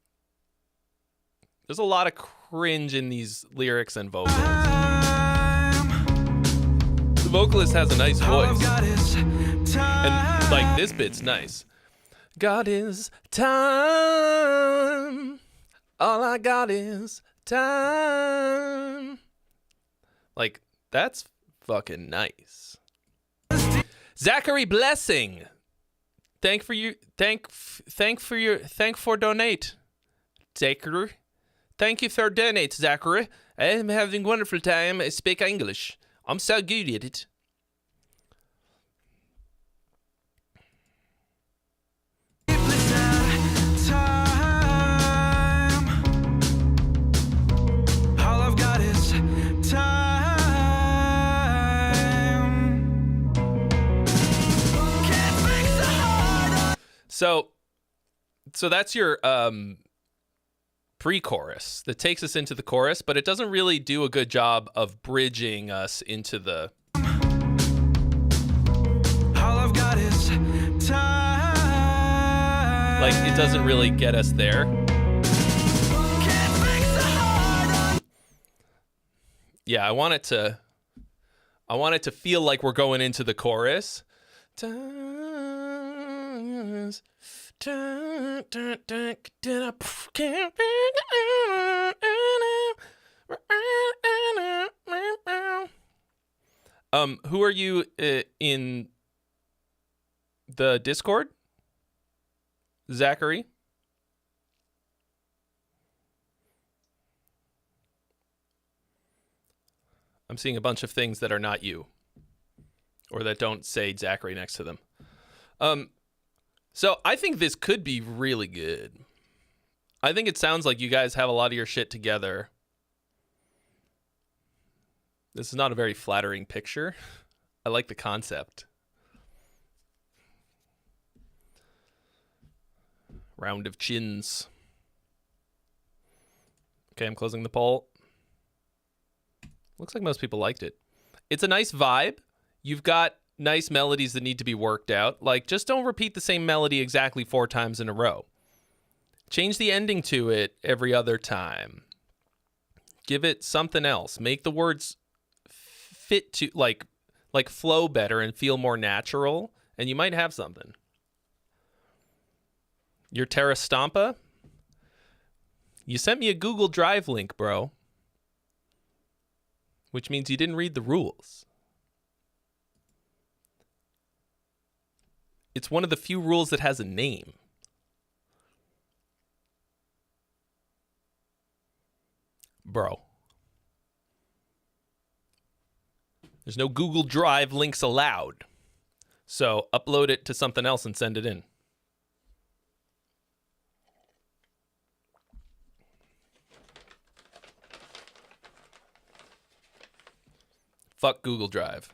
Speaker 1: there's a lot of cringe in these lyrics and vocals. The vocalist has a nice voice. And, like, this bit's nice. God is time. All I got is time. Like, that's fucking nice. Zachary Blessing. Thank for donate, Zachary. Thank you for donate, Zachary. I'm having wonderful time. I speak English. I'm so good at it. All I've got is time. So that's your pre-chorus that takes us into the chorus, but it doesn't really do a good job of bridging us into the. All I've got is time. Like, it doesn't really get us there. Yeah, I want it to feel like we're going into the chorus. Who are you in the Discord? Zachary? I'm seeing a bunch of things that are not you, or that don't say Zachary next to them. So I think this could be really good. I think it sounds like you guys have a lot of your shit together. This is not a very flattering picture. I like the concept. Round of chins. Okay, I'm closing the poll. Looks like most people liked it. It's a nice vibe. You've got nice melodies that need to be worked out. Like, just don't repeat the same melody exactly 4 times in a row. Change the ending to it every other time. Give it something else. Make the words fit to, like flow better and feel more natural, and you might have something. Your Terra Stampa? You sent me a Google Drive link, bro. Which means you didn't read the rules. It's one of the few rules that has a name. Bro. There's no Google Drive links allowed. So upload it to something else and send it in. Fuck Google Drive.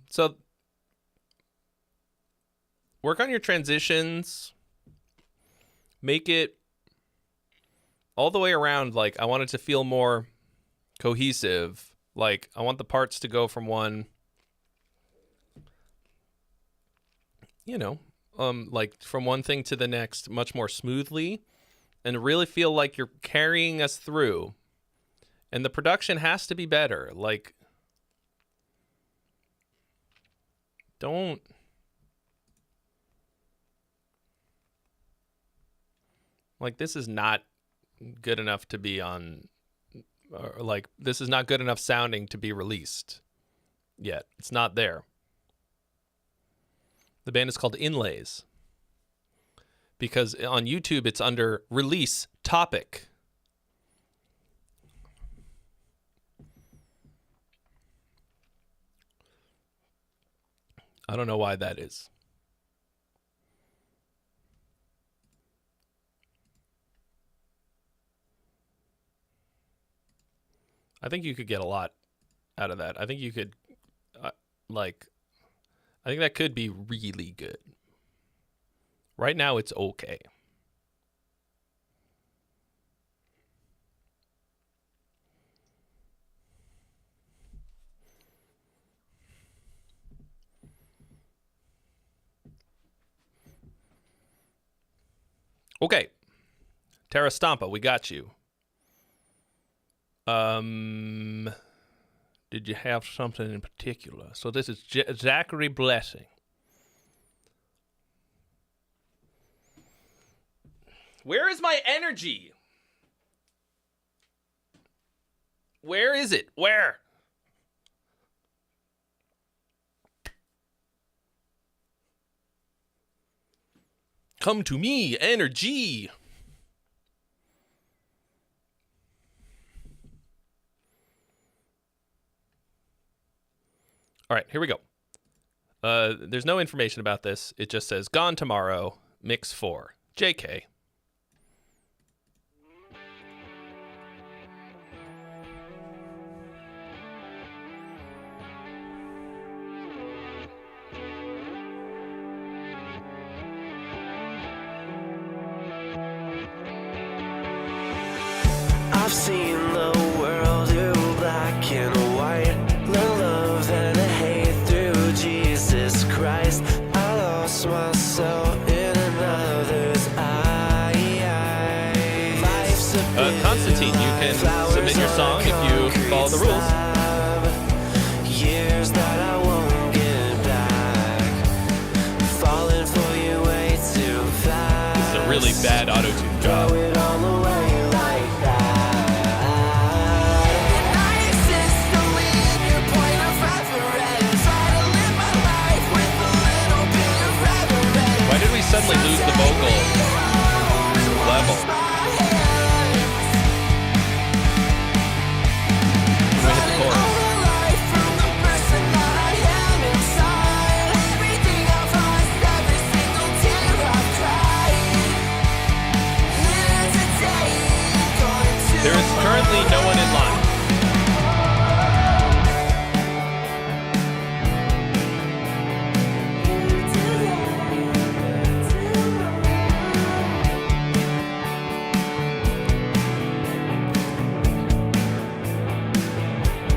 Speaker 1: So work on your transitions. Make it all the way around. Like, I want it to feel more cohesive. Like, I want the parts to go from one, like from one thing to the next much more smoothly. and really feel like you're carrying us through. And the production has to be better. Like, don't. Like, this is not good enough to be on, or like, this is not good enough sounding to be released yet. It's not there. The band is called Inlays because on YouTube it's under release topic. I don't know why that is. I think you could get a lot out of that. I think you could, I think that could be really good. Right now, it's okay. Okay. Terra Stampa, we got you. Did you have something in particular? So this is Zachary Blessing. Where is my energy? Where is it? Where? Come to me, energy. All right, here we go. There's no information about this. It just says, Gone Tomorrow, Mix 4. JK.
Speaker 2: I've seen the world in black and white. Learn love and hate through Jesus Christ. I lost myself in another's eye. Life's a
Speaker 1: Constantine, you can submit your song if you follow the rules.
Speaker 2: Years that I won't get back. Falling for you way too fast.
Speaker 1: This is a really bad auto-tune job.
Speaker 2: Throw it all away like that.
Speaker 1: Why did we suddenly lose the vocal level? We hit the chorus. There is currently no one in line.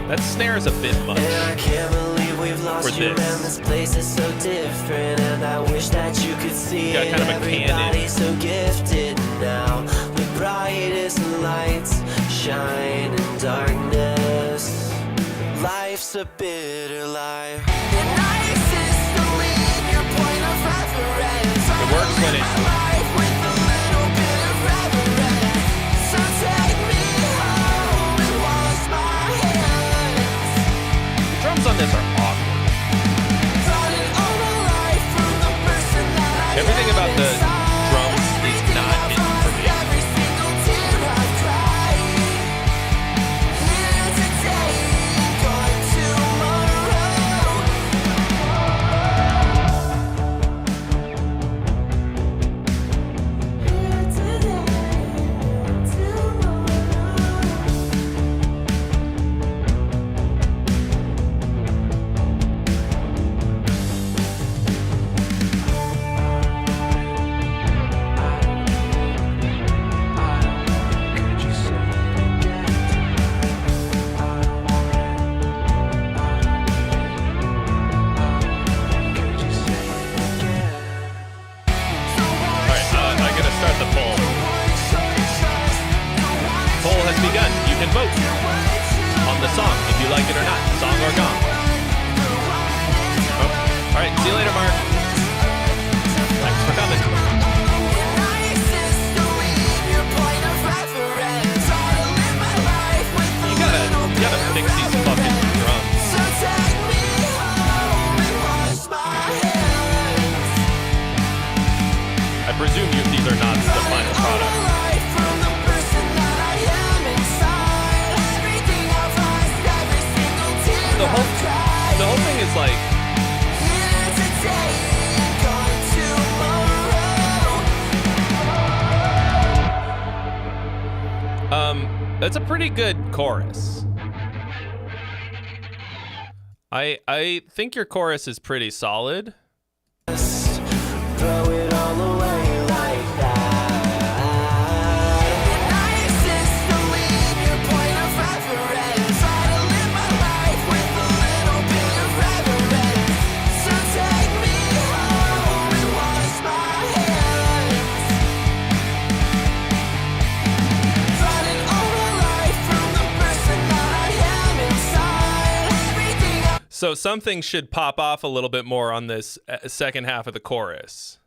Speaker 1: That snare is a bit much.
Speaker 2: And I can't believe we've lost you, man. This place is so different, and I wish that you could see
Speaker 1: Got
Speaker 2: it.
Speaker 1: kind of a
Speaker 2: Everybody's so gifted now. The brightest lights shine in darkness. Life's a bitter life.
Speaker 1: It works when it. Drums on this are awkward. Everything about the drums is not hidden for me. That's a pretty good chorus. I think your chorus is pretty solid.
Speaker 2: Throw it all away like that. I exist only in your point of reference. Try to live my life with a little bit of reverence. So take me home and wash my hands. Running all my life from the person that I am inside. Everything I
Speaker 1: So something should pop off a little bit more on this second half of the chorus.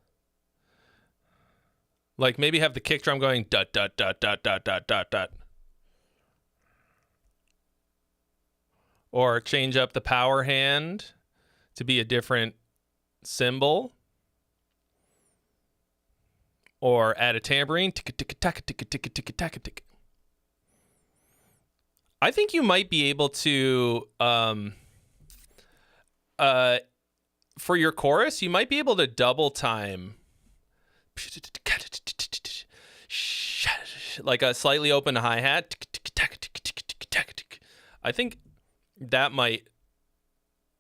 Speaker 1: Like maybe have the kick drum going dot dot dot dot dot dot dot dot. Or change up the power hand to be a different symbol. Or add a tambourine. I think you might be able to for your chorus, you might be able to double time like a slightly open hi-hat. I think that might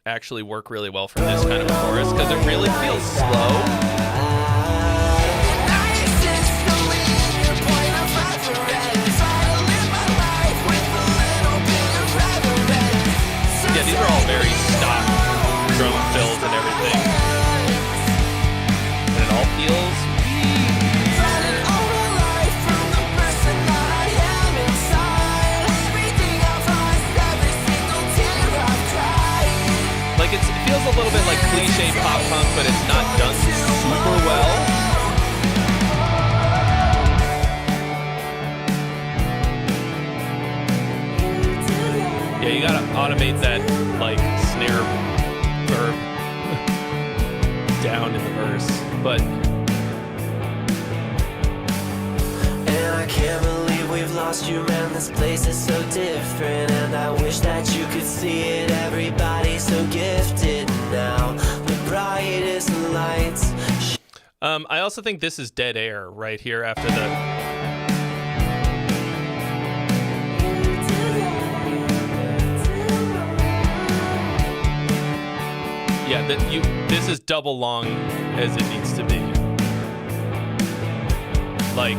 Speaker 1: actually work really well for this kind of a chorus because it really feels slow. Yeah, these are all very stock drum fills and everything. And it all feels like it feels a little bit like cliche pop punk, but it's not done super well. Yeah, you gotta automate that like snare verb down in the verse, but
Speaker 2: and I can't believe we've lost you, man. This place is so different, and I wish that you could see it. Everybody's so gifted now. The brightest lights.
Speaker 1: I also think this is dead air right here after the. Yeah, this is double long as it needs to be. Like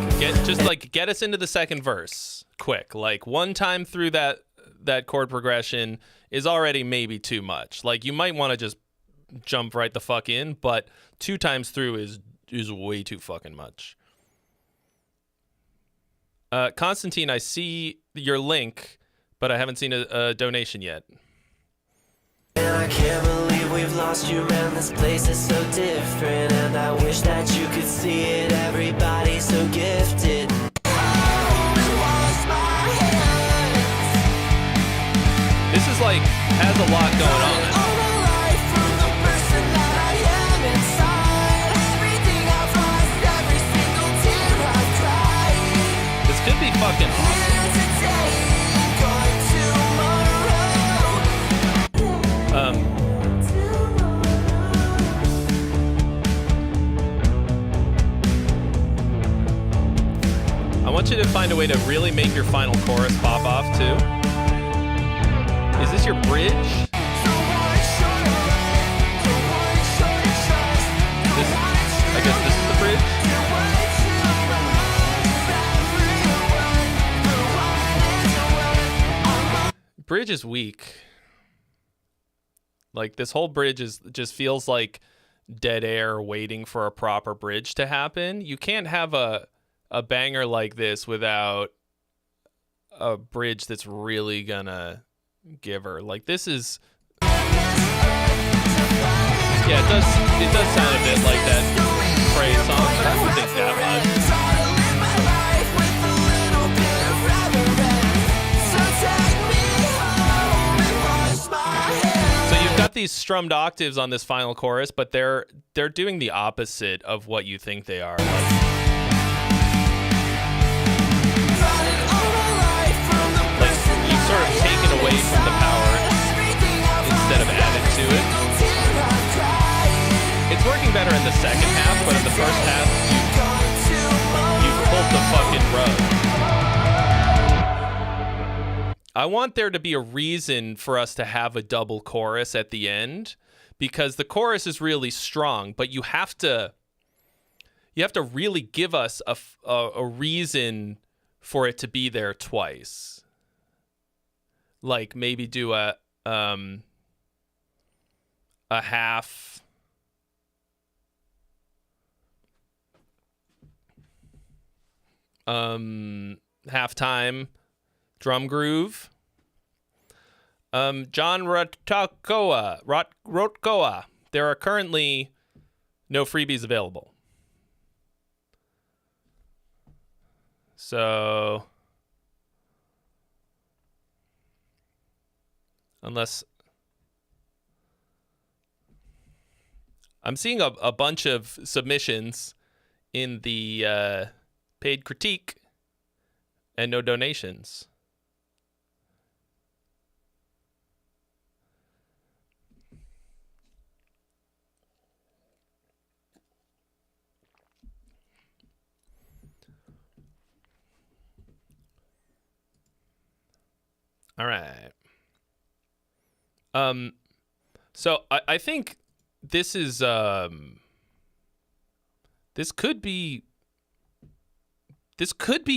Speaker 1: get us into the second verse quick. Like one time through that chord progression is already maybe too much. Like you might want to just jump right the fuck in, but 2 times through is way too fucking much. Constantine, I see your link, but I haven't seen a donation yet.
Speaker 2: And I can't believe we've lost you, man. This place is so different, and I wish that you could see it. Everybody's so gifted.
Speaker 1: This is like has a lot going on. This could be fucking awesome. I want you to find a way to really make your final chorus pop off too. Is this your bridge? I guess this is the bridge. Bridge is weak. Like this whole bridge just feels like dead air waiting for a proper bridge to happen. You can't have a banger like this without a bridge that's really gonna give her. Like this is yeah, it does sound a bit like that Trey song, but I don't think that much. So you've got these strummed octaves on this final chorus, but they're doing the opposite of what you think they are. Like you've sort of taken away from the power instead of added to it. It's working better in the second half, but in the first half, you pulled the fucking rug. I want there to be a reason for us to have a double chorus at the end, because the chorus is really strong, but you have to really give us a reason for it to be there twice. Like maybe do a half halftime drum groove. John Rotkoa. There are currently no freebies available. So unless I'm seeing a bunch of submissions in the paid critique and no donations. All right. So I think this is this could be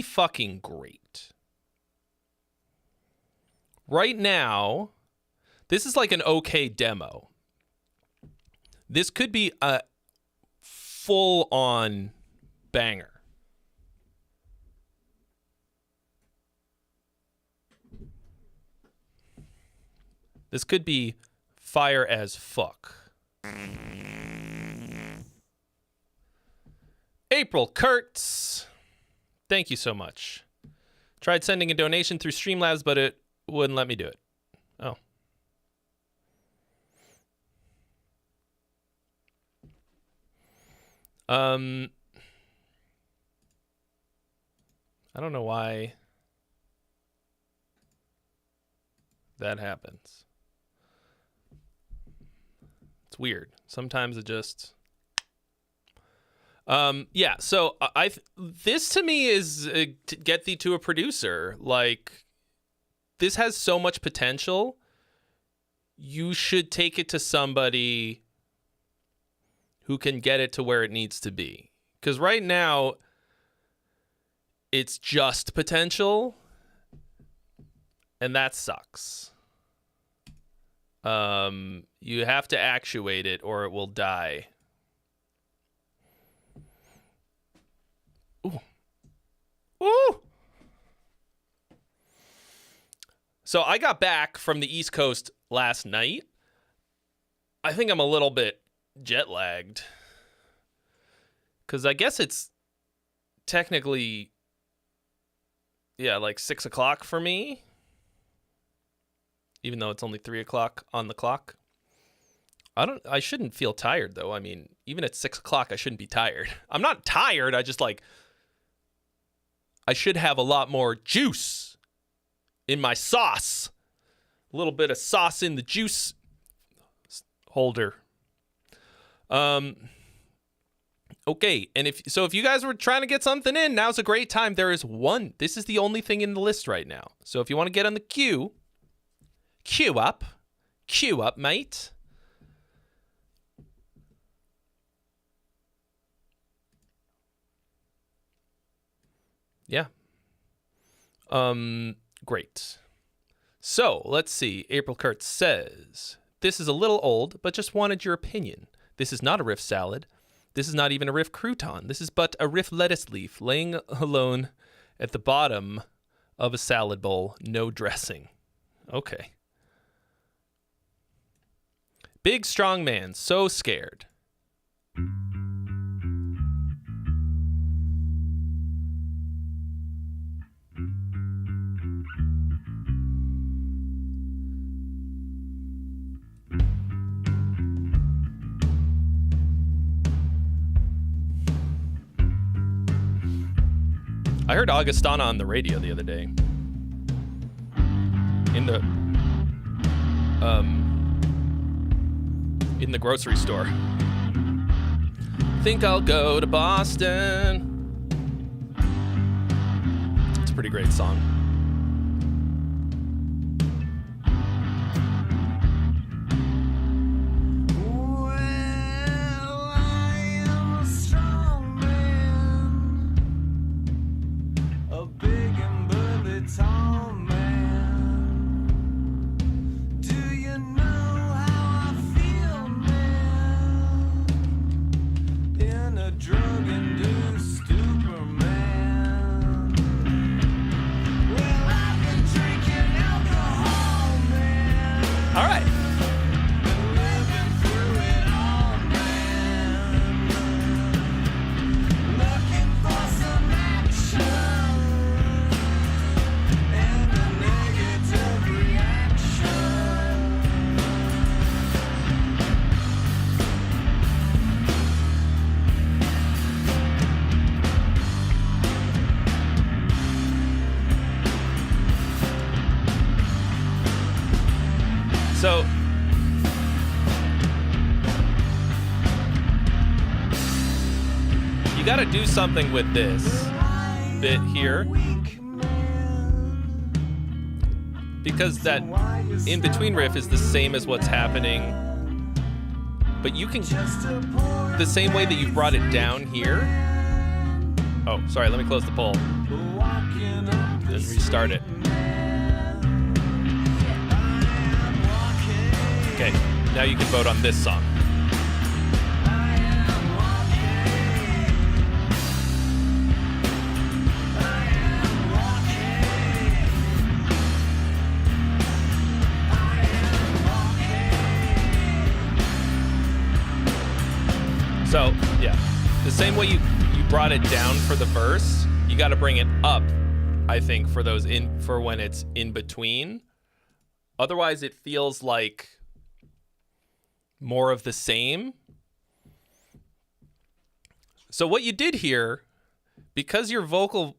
Speaker 1: fucking great. Right now, this is like an okay demo. This could be a full-on banger. This could be fire as fuck. April Curts. Thank you so much. Tried sending a donation through Streamlabs, but it wouldn't let me do it. Oh. I don't know why that happens. It's weird. Sometimes it just... yeah, so this to me is to get thee to a producer. Like, this has so much potential. You should take it to somebody who can get it to where it needs to be. Because right now, it's just potential, and that sucks. You have to actuate it or it will die. Ooh. So I got back from the East Coast last night. I think I'm a little bit jet lagged. Because I guess it's technically, like 6 o'clock for me. Even though it's only 3 o'clock on the clock. I shouldn't feel tired though. I mean, even at 6 o'clock, I shouldn't be tired. I'm not tired. I just I should have a lot more juice in my sauce. A little bit of sauce in the juice holder. Okay, and if you guys were trying to get something in, now's a great time. There is one. This is the only thing in the list right now. So if you want to get on the queue up, mate. Yeah. Great. So, let's see. April Kurtz says, this is a little old, but just wanted your opinion. This is not a riff salad. This is not even a riff crouton. This is but a riff lettuce leaf laying alone at the bottom of a salad bowl. No dressing. Okay. Big strong man, so scared. I heard Augustana on the radio the other day. In the grocery store. Think I'll go to Boston. It's a pretty great song. So you got to do something with this bit here, because that in between riff is the same as what's happening, but you can, the same way that you brought it down here. Oh, sorry, let me close the poll and restart it. Okay, now you can vote on this song. So, yeah, the same way you brought it down for the verse, you got to bring it up, I think, for those for when it's in between. Otherwise, it feels like more of the same. So what you did here, because your vocal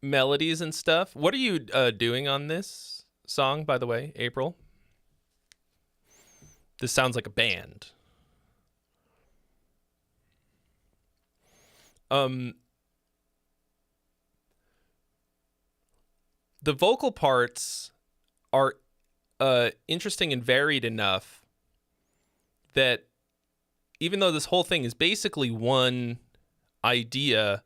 Speaker 1: melodies and stuff, what are you doing on this song, by the way, April? This sounds like a band. The vocal parts are interesting and varied enough that even though this whole thing is basically one idea,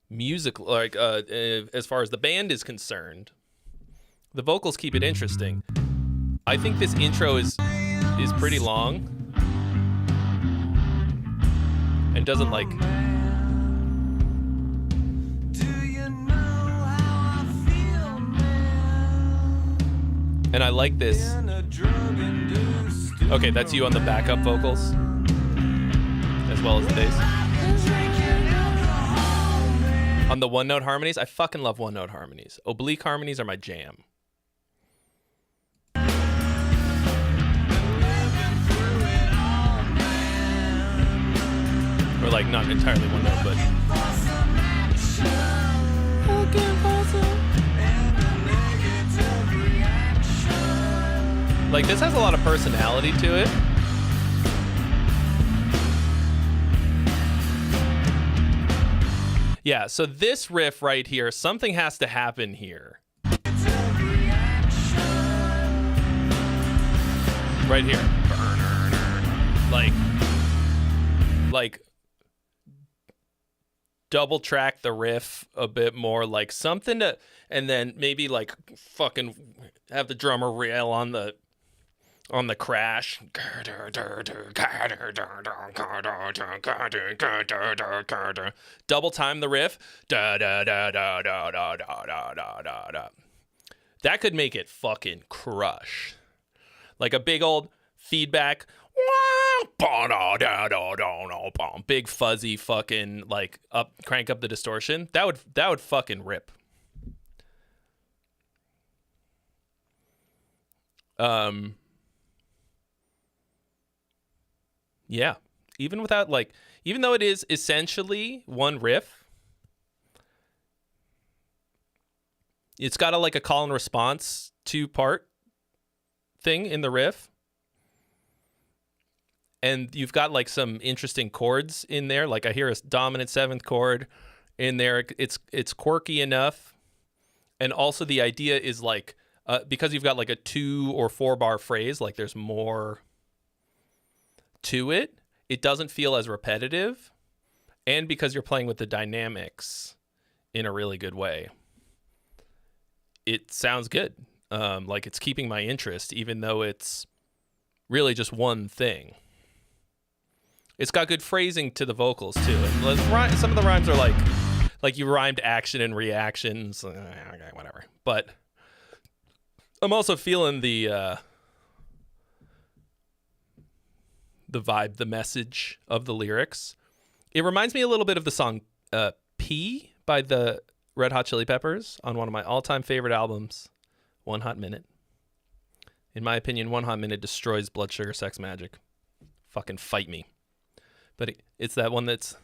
Speaker 1: music, like as far as the band is concerned, the vocals keep it interesting. I think this intro is pretty long and doesn't like. And I like this. Okay, that's you on the backup vocals, as well as the bass. On the one-note harmonies, I fucking love one-note harmonies. Oblique harmonies are my jam. Or like not entirely one note, but. Like, this has a lot of personality to it. Yeah, so this riff right here, something has to happen here. Right here. Like double track the riff a bit more, like something to, and then maybe like fucking have the drummer rail on the crash. Double time the riff. That could make it fucking crush. Like a big old feedback. Big fuzzy fucking like crank up the distortion. That would fucking rip. Yeah, even without like, even though it is essentially one riff, it's got like a call and response 2-part thing in the riff. And you've got like some interesting chords in there. Like I hear a dominant 7th chord in there. It's quirky enough. And also the idea is like, because you've got like a 2 or 4 bar phrase, like there's more to it, it doesn't feel as repetitive, and because you're playing with the dynamics in a really good way, it sounds good. Like it's keeping my interest, even though it's really just one thing. It's got good phrasing to the vocals too, and some of the rhymes are like you rhymed action and reactions, okay, whatever. But I'm also feeling the vibe, the message of the lyrics. It reminds me a little bit of the song P by the Red Hot Chili Peppers on one of my all-time favorite albums, One Hot Minute. In my opinion, One Hot Minute destroys Blood Sugar Sex Magic. Fucking fight me. But it's that one that's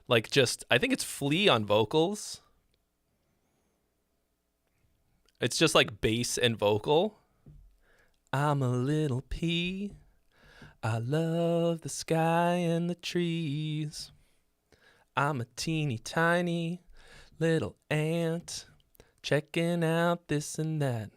Speaker 1: like just, I think it's Flea on vocals. It's just like bass and vocal. I'm a little pea. I love the sky and the trees. I'm a teeny tiny little ant checking out this and that.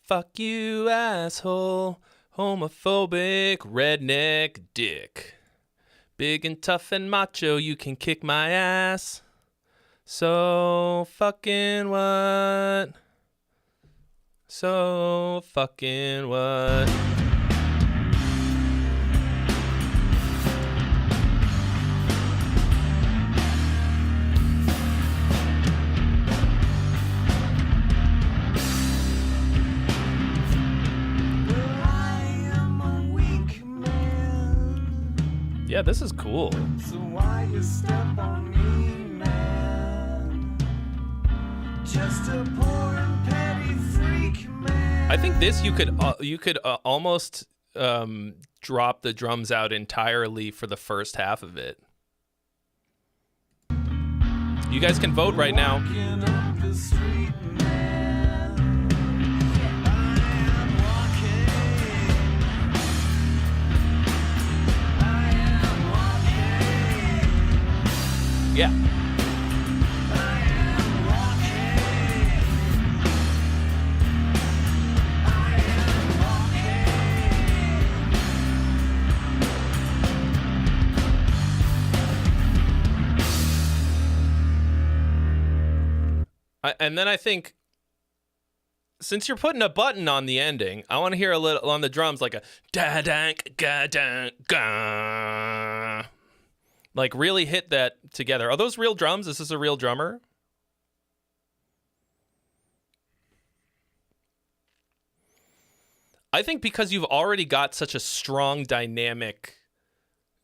Speaker 1: Fuck you, asshole, homophobic redneck dick. Big and tough and macho, you can kick my ass. So fucking what? So fucking what? Yeah, this is cool.
Speaker 2: So why you step on me, man? Just a poor and petty freak, man.
Speaker 1: I think this you could almost drop the drums out entirely for the first half of it. You guys can vote right now.
Speaker 2: Walking up the street, man. I am walking.
Speaker 1: Yeah. And then I think, since you're putting a button on the ending, I want to hear a little on the drums, like a da-dank, ga-dank, ga. Like, really hit that together. Are those real drums? Is this a real drummer? I think because you've already got such a strong dynamic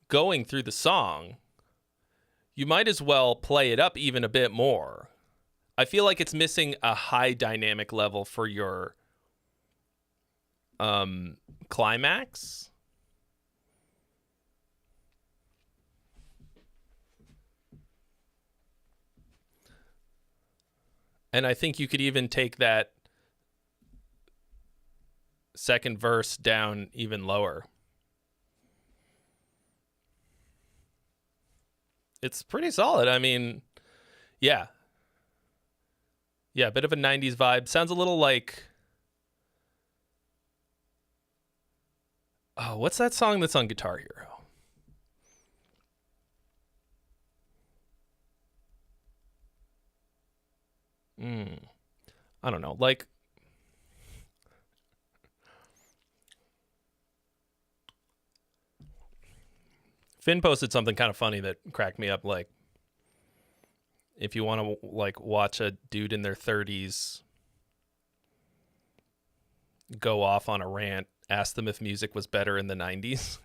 Speaker 1: going through the song, you might as well play it up even a bit more. I feel like it's missing a high dynamic level for your climax. And I think you could even take that second verse down even lower. It's pretty solid. I mean, yeah. Yeah, a bit of a 90s vibe. Sounds a little like... Oh, what's that song that's on Guitar Hero? I don't know. Like... Finn posted something kind of funny that cracked me up, like... If you want to like watch a dude in their 30s go off on a rant, ask them if music was better in the 90s.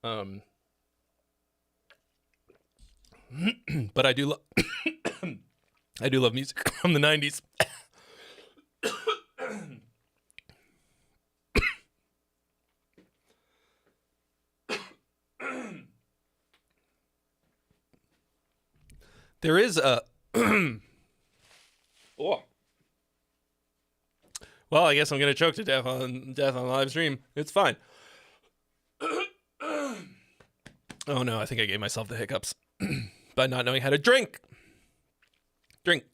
Speaker 1: But I do I do love music from the 90s. There is a... Oh. Well, I guess I'm going to choke to death on live stream. It's fine. Oh, no, I think I gave myself the hiccups by not knowing how to drink. Drink.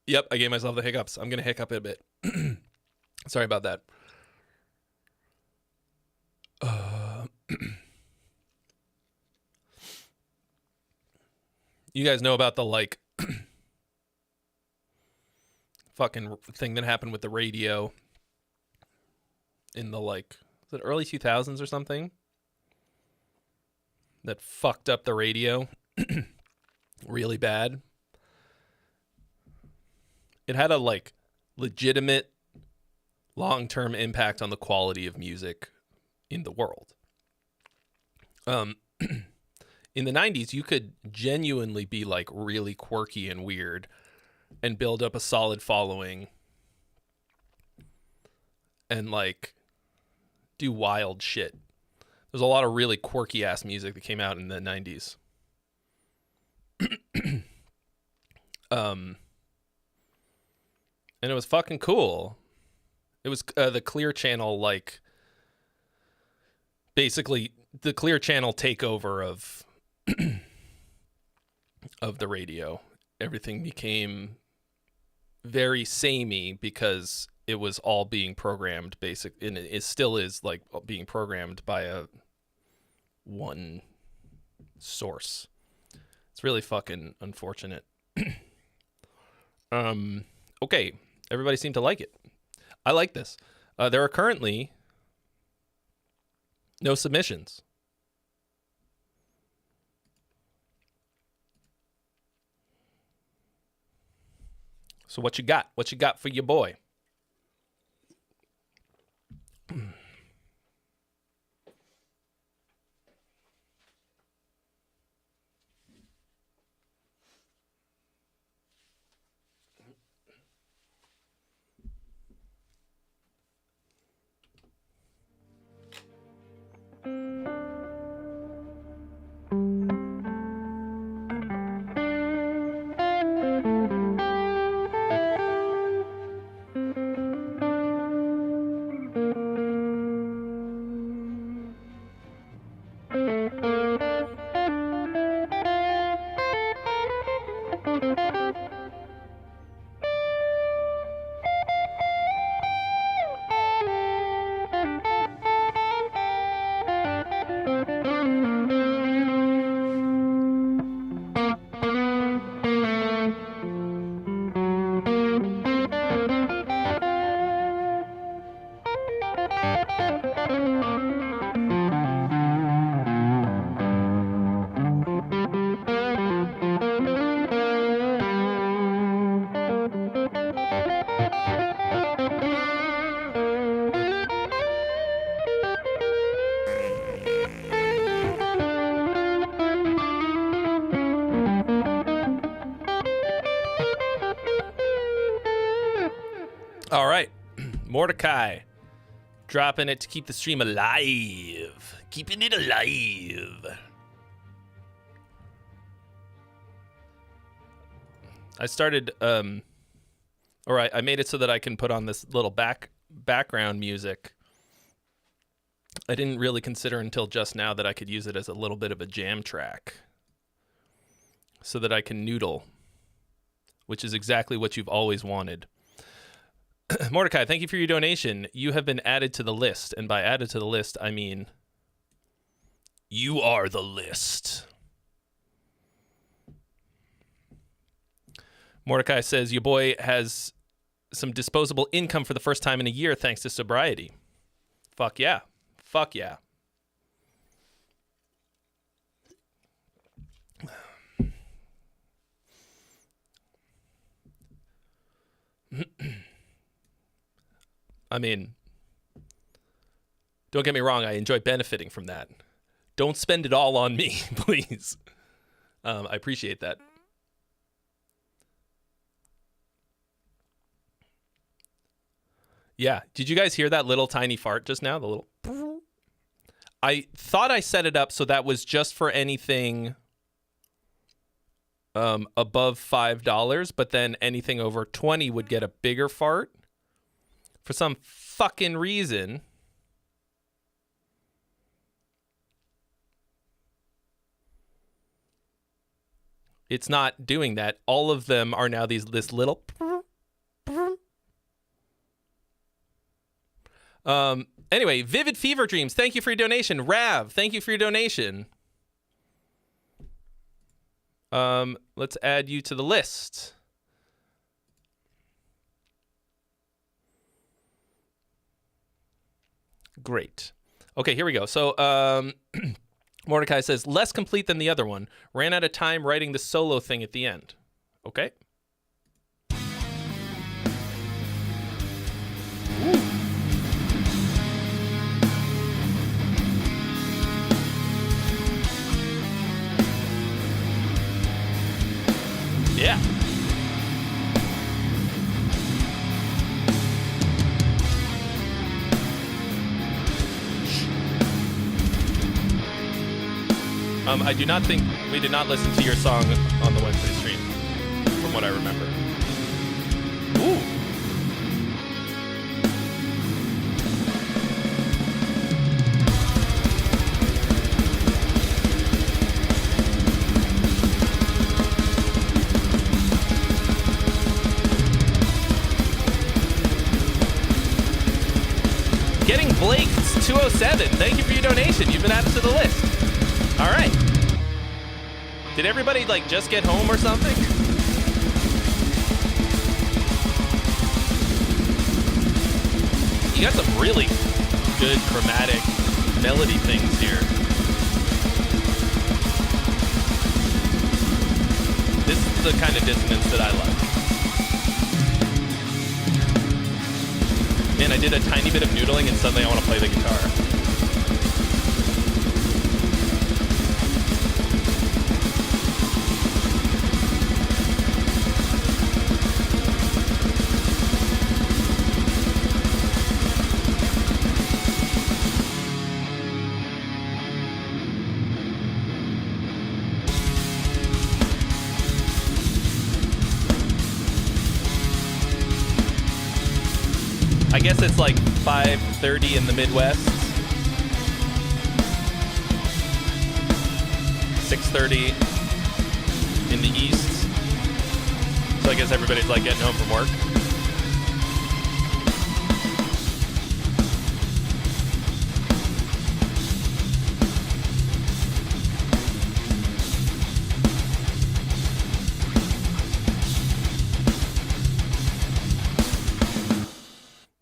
Speaker 1: Yep, I gave myself the hiccups. I'm going to hiccup a bit. Sorry about that. You guys know about the like fucking thing that happened with the radio in the like, was it early 2000s or something? That fucked up the radio really bad. It had a like legitimate long-term impact on the quality of music in the world. In the 90s, you could genuinely be like really quirky and weird and build up a solid following and like do wild shit. There's a lot of really quirky ass music that came out in the 90s. And it was fucking cool. It was the Clear Channel, like basically the Clear Channel takeover of of the radio. Everything became very samey because it was all being programmed and it still is like being programmed by a one source. It's really fucking unfortunate. Okay, everybody seemed to like it. I like this. There are currently no submissions. So what you got? What you got for your boy? All right, Mordecai, dropping it to keep the stream alive. Keeping it alive. I started, I made it so that I can put on this little background music. I didn't really consider until just now that I could use it as a little bit of a jam track so that I can noodle, which is exactly what you've always wanted. Mordecai, thank you for your donation. You have been added to the list, and by added to the list, I mean you are the list. Mordecai says, your boy has some disposable income for the first time in a year thanks to sobriety. Fuck yeah. Fuck yeah. I mean, don't get me wrong, I enjoy benefiting from that. Don't spend it all on me, please. I appreciate that. Yeah, did you guys hear that little tiny fart just now? The little... I thought I set it up so that was just for anything above $5, but then anything over 20 would get a bigger fart. For some fucking reason, it's not doing that. All of them are now this little. Anyway, Vivid Fever Dreams, thank you for your donation. Rav, thank you for your donation. Let's add you to the list. Great. Okay, here we go. So, Mordecai says, less complete than the other one. Ran out of time writing the solo thing at the end. Okay. Ooh. Yeah. I do not think we did not listen to your song on the Wednesday stream, from what I remember. Ooh. Getting Blake 207. Thank you for your donation. You've been added to the list. All right. Did everybody like just get home or something? You got some really good chromatic melody things here. This is the kind of dissonance that I like. Man, I did a tiny bit of noodling and suddenly I want to play the guitar. I guess it's like 5:30 in the Midwest. 6:30 in the East. So I guess everybody's like getting home from work.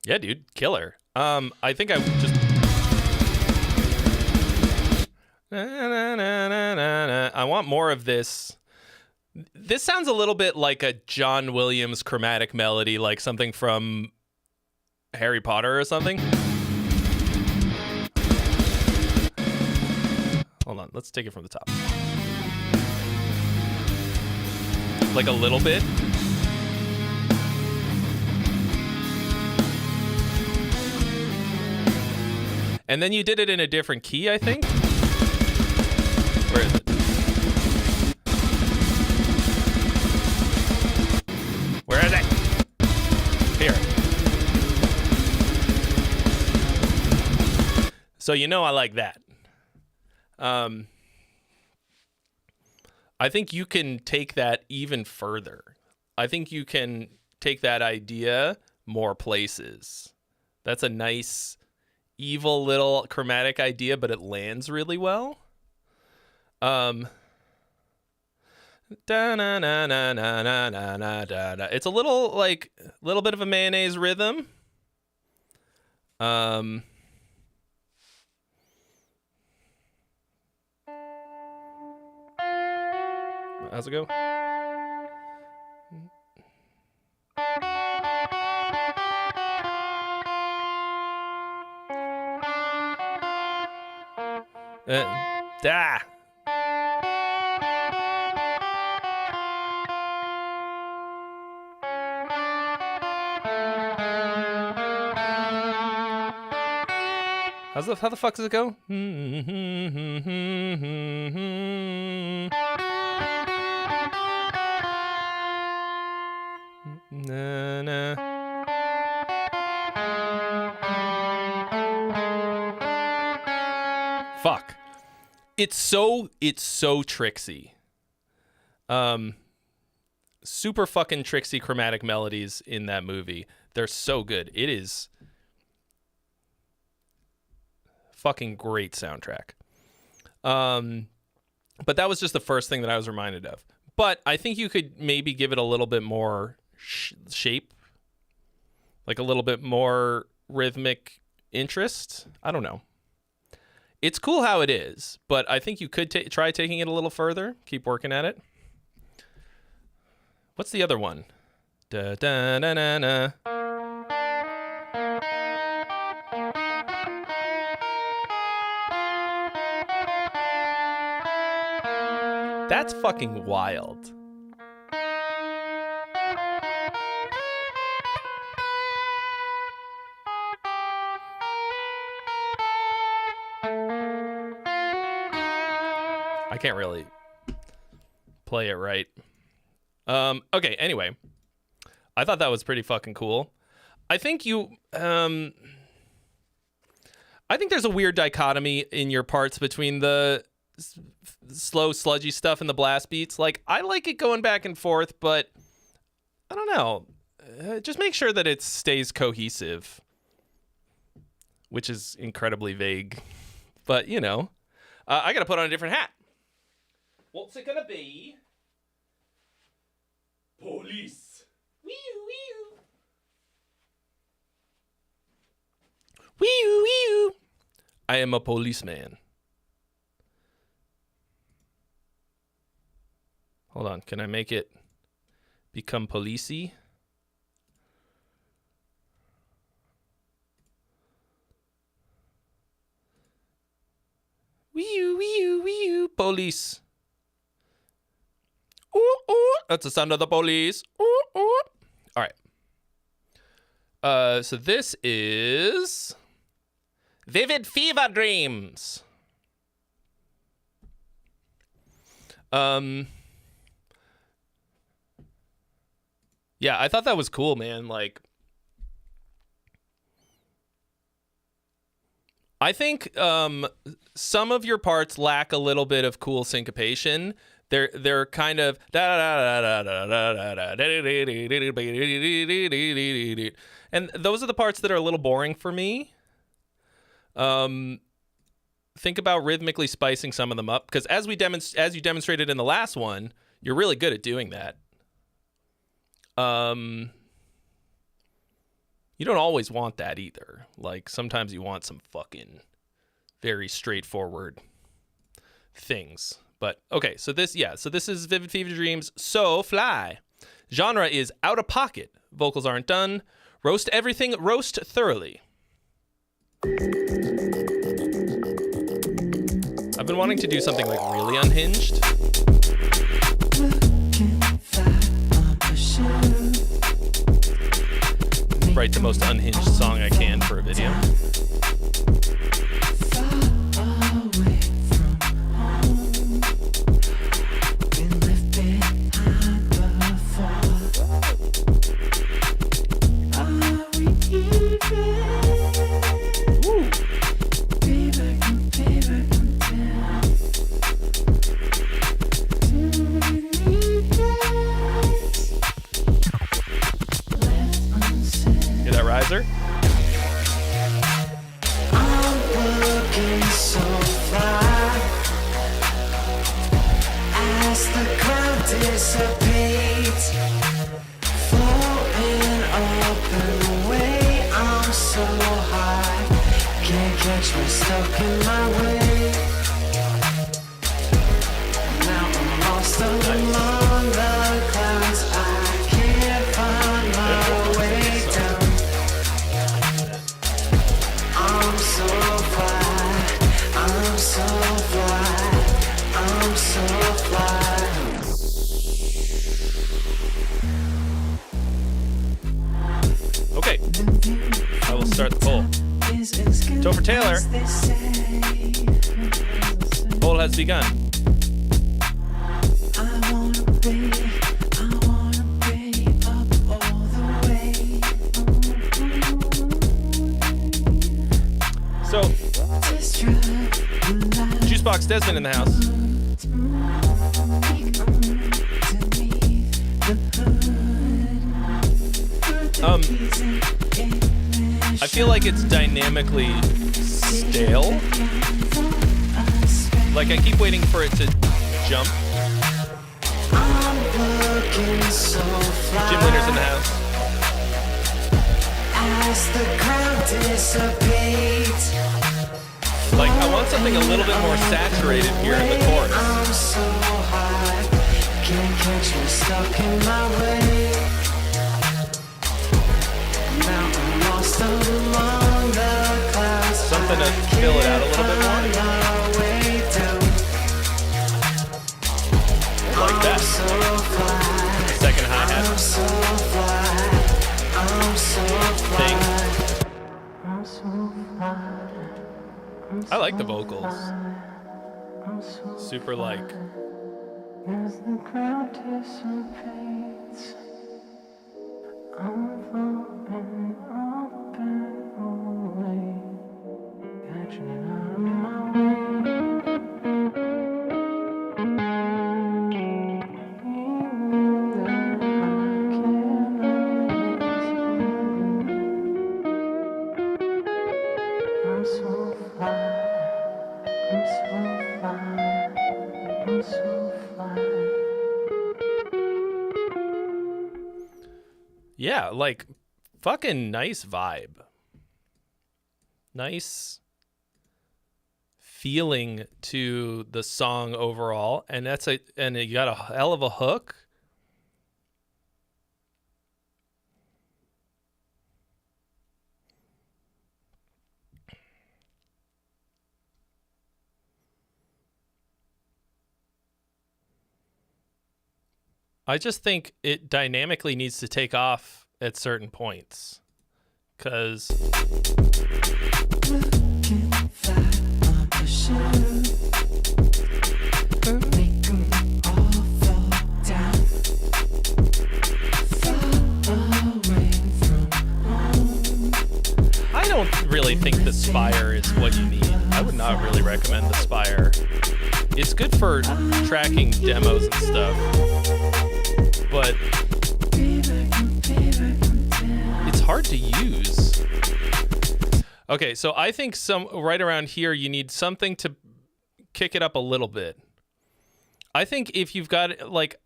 Speaker 1: Yeah, dude, killer. I think I just I want more of this. This sounds a little bit like a John Williams chromatic melody, like something from Harry Potter or something. Hold on, let's take it from the top. Like a little bit. And then you did it in a different key, I think? Where is it? Where is it? Here. So you know I like that. I think you can take that even further. I think you can take that idea more places. That's a nice, evil little chromatic idea, but it lands really well. It's a little bit of a mayonnaise rhythm. How's it go? How the fuck does it go? Fuck. It's so tricksy. Super fucking tricksy chromatic melodies in that movie. They're so good. It is fucking great soundtrack. But that was just the first thing that I was reminded of. But I think you could maybe give it a little bit more shape, like a little bit more rhythmic interest. I don't know. It's cool how it is, but I think you could try taking it a little further. Keep working at it. What's the other one? Da da na na na. That's fucking wild. I can't really play it right. Okay, anyway. I thought that was pretty fucking cool. I think I think there's a weird dichotomy in your parts between the slow, sludgy stuff and the blast beats. Like, I like it going back and forth, but I don't know. Just make sure that it stays cohesive, which is incredibly vague. But, you know, I got to put on a different hat. What's it going to be? Police. Wee-oo, wee-oo. Wee-oo, wee-oo. I am a policeman. Hold on. Can I make it become policey? Wee-oo, wee-oo, wee-oo. Police. Ooh, ooh. That's the sound of the police. Ooh, ooh. All right. So this is Vivid Fever Dreams. Yeah, I thought that was cool, man. Like, I think some of your parts lack a little bit of cool syncopation. They're kind of and those are the parts that are a little boring for me. Think about rhythmically spicing some of them up, because as you demonstrated in the last one, you're really good at doing that. You don't always want that either. Like, sometimes you want some fucking very straightforward things. But okay, so this is Vivid Fever Dreams, So Fly. Genre is out of pocket. Vocals aren't done. Roast everything, roast thoroughly. I've been wanting to do something like really unhinged. Write the most unhinged song I can for a video. Riser.
Speaker 2: I'm looking so fly as the cloud dissipates, floating up and away. I'm so high, can't catch me, stuck in my way. Now I'm lost among the clouds. I can't find my way down. I'm so fly, I'm so fly, I'm so fly.
Speaker 1: Okay, I will start the poll. Topher Taylor. Poll has begun.
Speaker 2: I wanna be up all the way.
Speaker 1: So, Juicebox Desmond in the house. I feel like it's dynamically stale. Like, I keep waiting for it to jump. Jim Winter's in the house.
Speaker 2: As the crowd dissipates,
Speaker 1: like, I want something a little bit more saturated here in the chorus.
Speaker 2: I'm so high, can't catch me, stuck in my way. Now I'm lost among the clouds.
Speaker 1: Something to fill it out a little bit more. Like that.
Speaker 2: So fly,
Speaker 1: second hi-hat.
Speaker 2: I'm so fly, I'm so fly.
Speaker 1: Thing.
Speaker 2: I'm so fly.
Speaker 1: I like the vocals. Super like.
Speaker 2: As the crowd dissipates, I'm floating up and away, catching out of my way. I'm so fly, I'm so fly, I'm so fly.
Speaker 1: Yeah, like fucking nice vibe. Nice feeling to the song overall, and you got a hell of a hook. I just think it dynamically needs to take off at certain points, because I don't really think the Spire is what you need. I would not really recommend the Spire. It's good for tracking demos and stuff, but it's hard to use. Okay, so I think right around here you need something to kick it up a little bit. I think if you've got like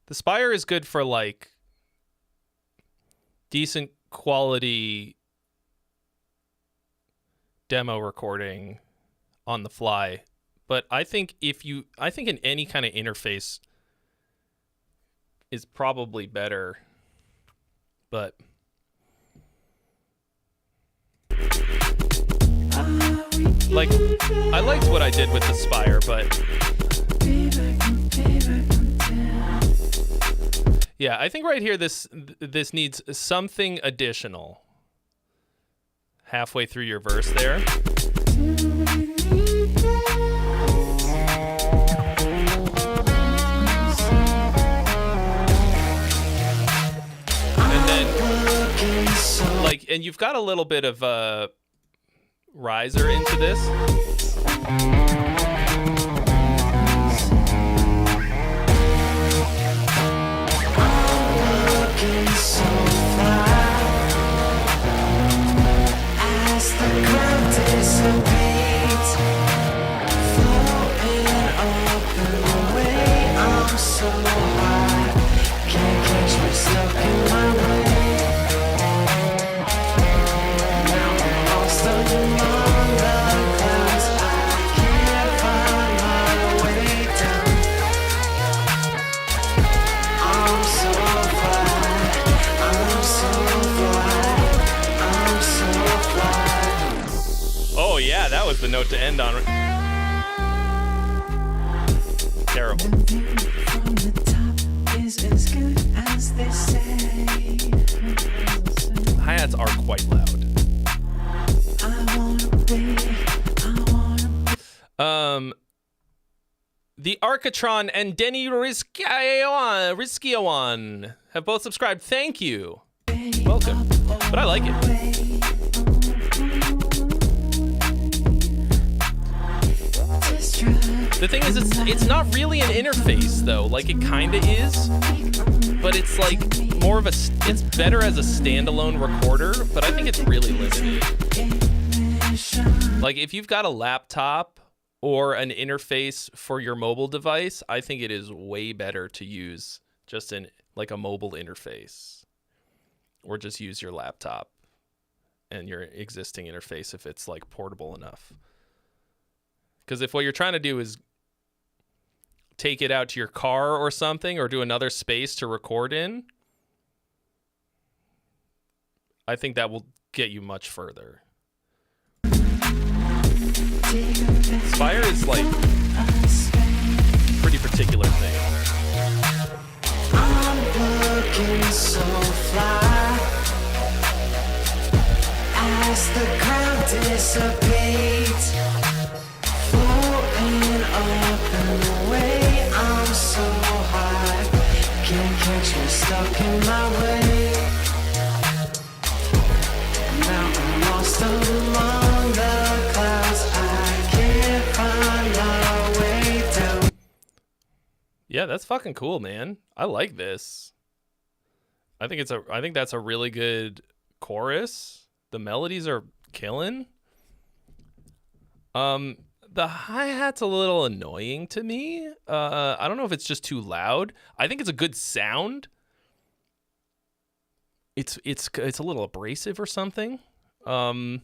Speaker 1: the Spire is good for like decent quality demo recording on the fly, but I think in any kind of interface is probably better. But like I liked what I did with the Spire, but yeah, I think right here this needs something additional. Halfway through your verse there. And then, like, and you've got a little bit of a riser into this. Oh yeah, that was the note to end on. Terrible. Hi-hats are quite loud. The Arcatron and Denny Riskioan have both subscribed. Thank you. Welcome. But I like it. The thing is, it's not really an interface though. Like it kind of is, but it's like more of it's better as a standalone recorder, but I think it's really limited. Like if you've got a laptop or an interface for your mobile device, I think it is way better to use just like a mobile interface, or just use your laptop and your existing interface if it's like portable enough. Because if what you're trying to do is take it out to your car or something, or do another space to record in, I think that will get you much further. Spire is like a pretty particular thing.
Speaker 2: I'm looking so fly as the crowd dissipates.
Speaker 1: Yeah, that's fucking cool, man. I like this. I think that's a really good chorus. The melodies are killing. The hi-hat's a little annoying to me. I don't know if it's just too loud. I think it's a good sound. It's a little abrasive or something. I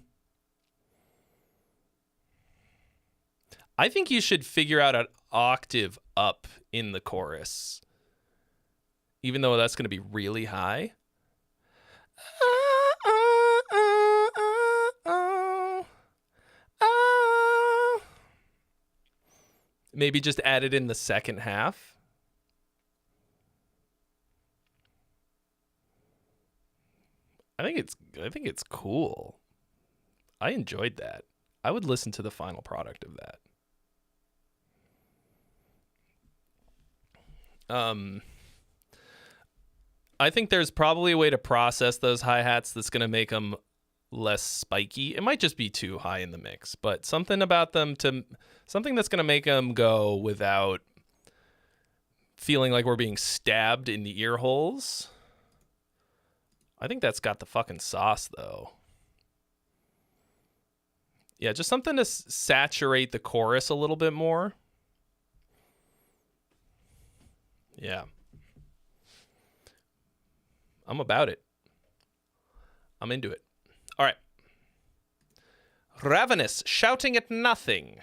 Speaker 1: think you should figure out an octave up in the chorus, even though that's going to be really high. Maybe just add it in the second half. I think it's cool. I enjoyed that. I would listen to the final product of that. I think there's probably a way to process those hi-hats that's going to make them less spiky. It might just be too high in the mix, but something about them something that's going to make them go without feeling like we're being stabbed in the ear holes. I think that's got the fucking sauce, though. Yeah, just something to saturate the chorus a little bit more. Yeah. I'm about it. I'm into it. All right. Ravenous, shouting at nothing.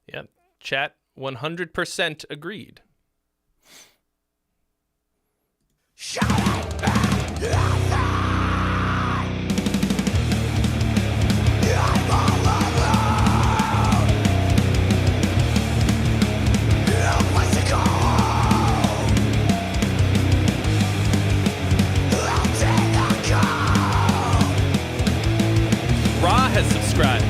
Speaker 1: Yeah, chat 100% agreed. Ra has subscribed.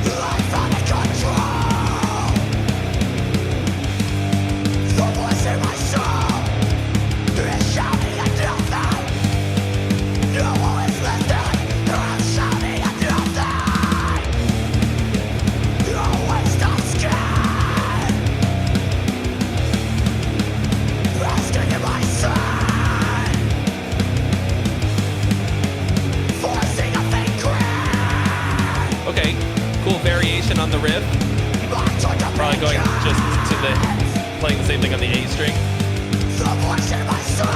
Speaker 1: Okay, cool variation on the riff. Probably going just to playing the same thing on the A string.
Speaker 2: The voice in my soul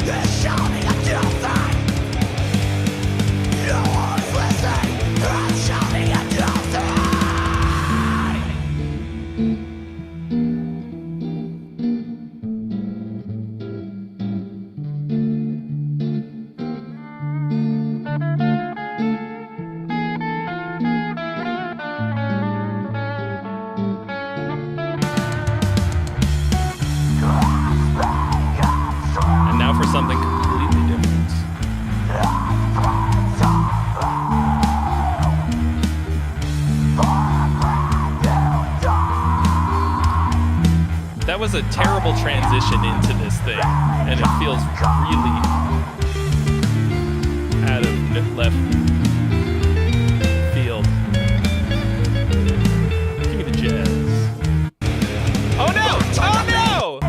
Speaker 2: is shouting at nothing. No one's listening. I'm shouting at nothing.
Speaker 1: And now for something completely different. That was a terrible transition into this thing, and it feels really out of left field. Give me the jazz. Oh no! Oh no!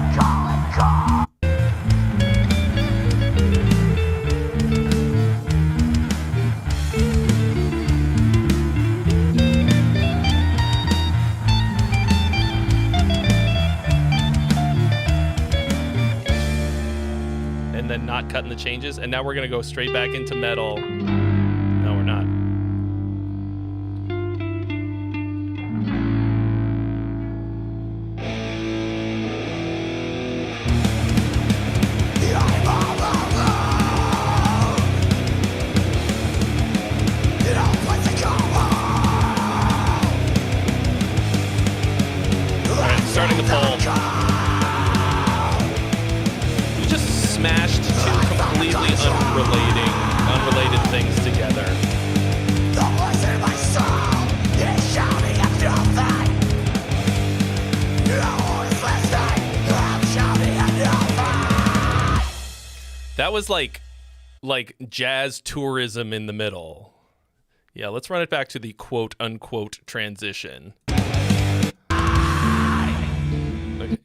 Speaker 1: And then not cutting the changes, and now we're gonna go straight back into metal. No, we're not. Alright, starting the poll. We just smashed two completely unrelated things together.
Speaker 2: The voice in my soul is shouting at nothing. No one's listening. I'm shouting at nothing.
Speaker 1: That was like jazz tourism in the middle. Yeah, let's run it back to the quote unquote transition. Okay.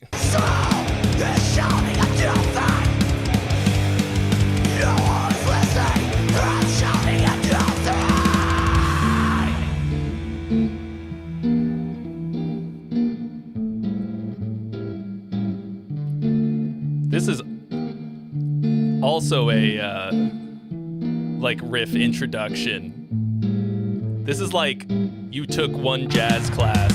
Speaker 1: This is also a like riff introduction. This is like you took one jazz class.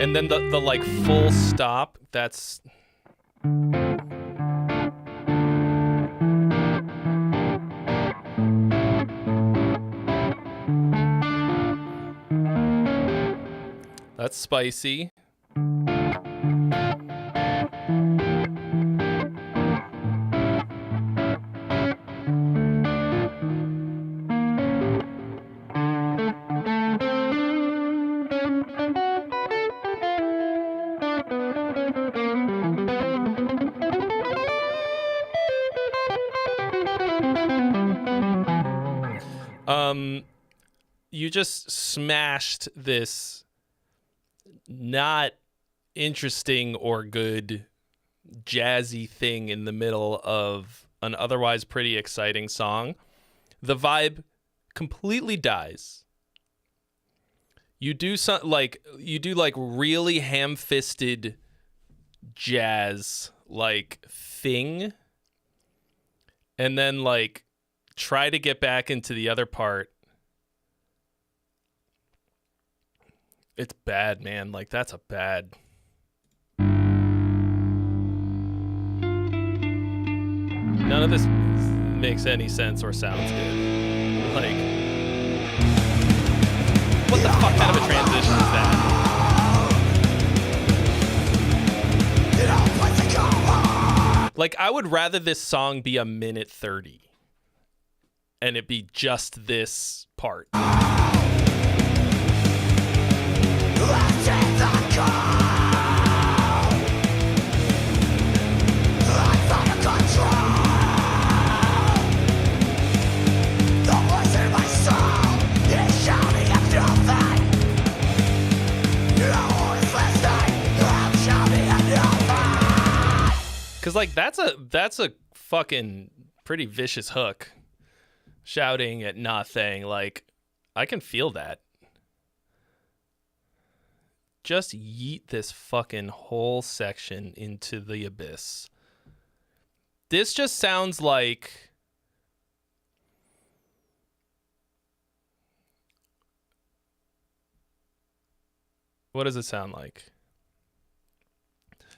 Speaker 1: And then the like full stop, that's spicy. You just smashed this not interesting or good jazzy thing in the middle of an otherwise pretty exciting song. The vibe completely dies. You do like really ham-fisted jazz like thing, and then like try to get back into the other part. It's bad, man. Like, that's a bad. None of this makes any sense or sounds good. Like, what the fuck kind of a transition is that? Like, I would rather this song be 1:30 and it be just this part. Cause like that's a fucking pretty vicious hook. Shouting at nothing, like I can feel that. Just yeet this fucking whole section into the abyss. This just sounds like what does it sound like?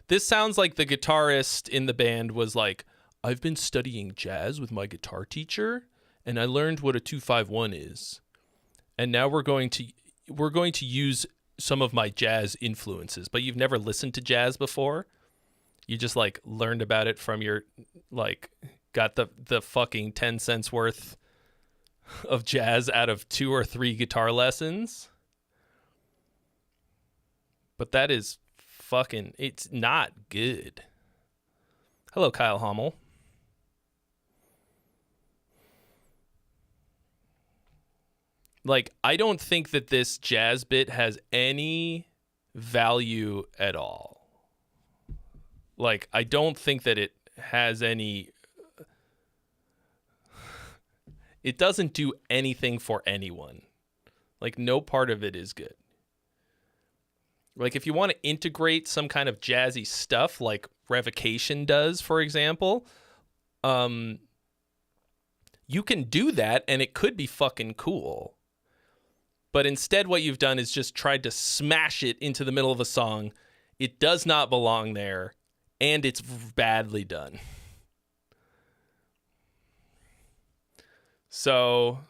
Speaker 1: This sounds like the guitarist in the band was like, I've been studying jazz with my guitar teacher, and I learned what a 2-5-1 is. And now we're going to use some of my jazz influences, but you've never listened to jazz before. You just like learned about it from your like got the fucking 10 cents worth of jazz out of 2 or 3 guitar lessons. But that is fucking, it's not good. Hello, Kyle Hummel. Like, I don't think that this jazz bit has any value at all. Like, I don't think that it has any... It doesn't do anything for anyone. Like, no part of it is good. Like, if you want to integrate some kind of jazzy stuff, like Revocation does, for example, you can do that, and it could be fucking cool. But instead what you've done is just tried to smash it into the middle of a song. It does not belong there, and it's badly done. So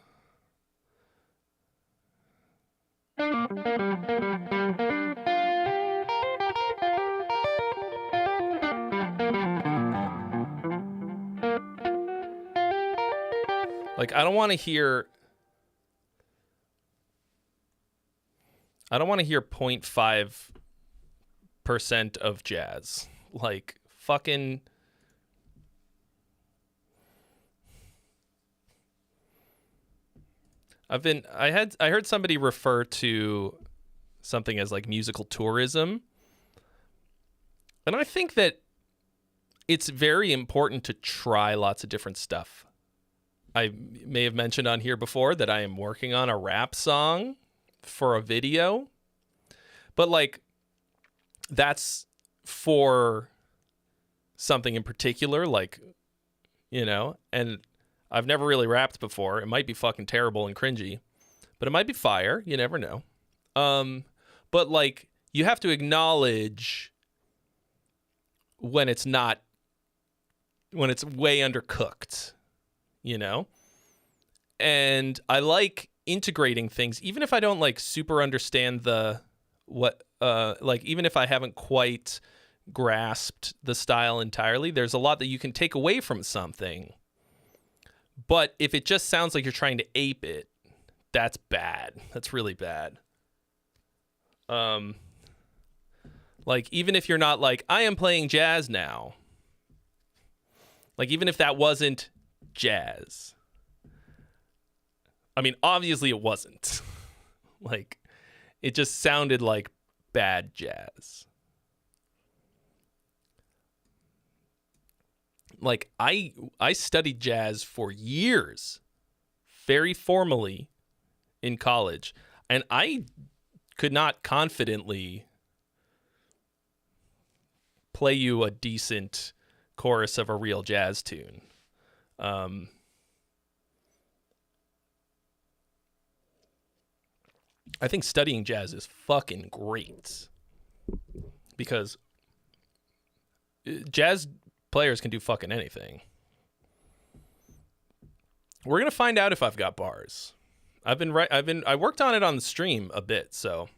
Speaker 1: like I don't want to hear 0.5% of jazz. Like fucking I heard somebody refer to something as like musical tourism. And I think that it's very important to try lots of different stuff. I may have mentioned on here before that I am working on a rap song for a video. But like that's for something in particular, like, you know, and I've never really rapped before. It might be fucking terrible and cringy, but it might be fire. You never know. But like you have to acknowledge when it's way undercooked, you know? And I like integrating things, even if I don't like super understand even if I haven't quite grasped the style entirely, there's a lot that you can take away from something. But if it just sounds like you're trying to ape it, that's bad. That's really bad. Like, even if you're not like, I am playing jazz now. Like, even if that wasn't jazz. I mean, obviously it wasn't. Like, it just sounded like bad jazz. Like, I studied jazz for years, very formally in college, and I could not confidently play you a decent chorus of a real jazz tune. I think studying jazz is fucking great because jazz players can do fucking anything. We're gonna find out if I've got bars. I worked on it on the stream a bit, so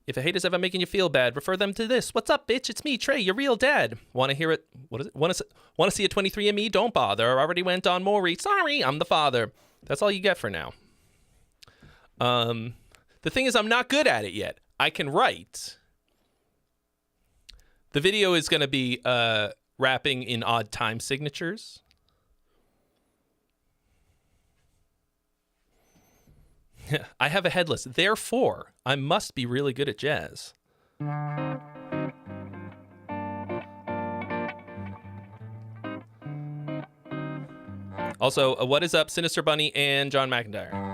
Speaker 1: if a hate is ever making you feel bad, refer them to this. What's up, bitch? It's me, Trey, your real dad. Want to hear it? What is it? Want to see a 23andMe? Don't bother. I already went on Morai. Sorry, I'm the father. That's all you get for now. The thing is, I'm not good at it yet. I can write. The video is going to be rapping in odd time signatures. I have a headless. Therefore, I must be really good at jazz. Also, what is up, Sinister Bunny and John McIntyre?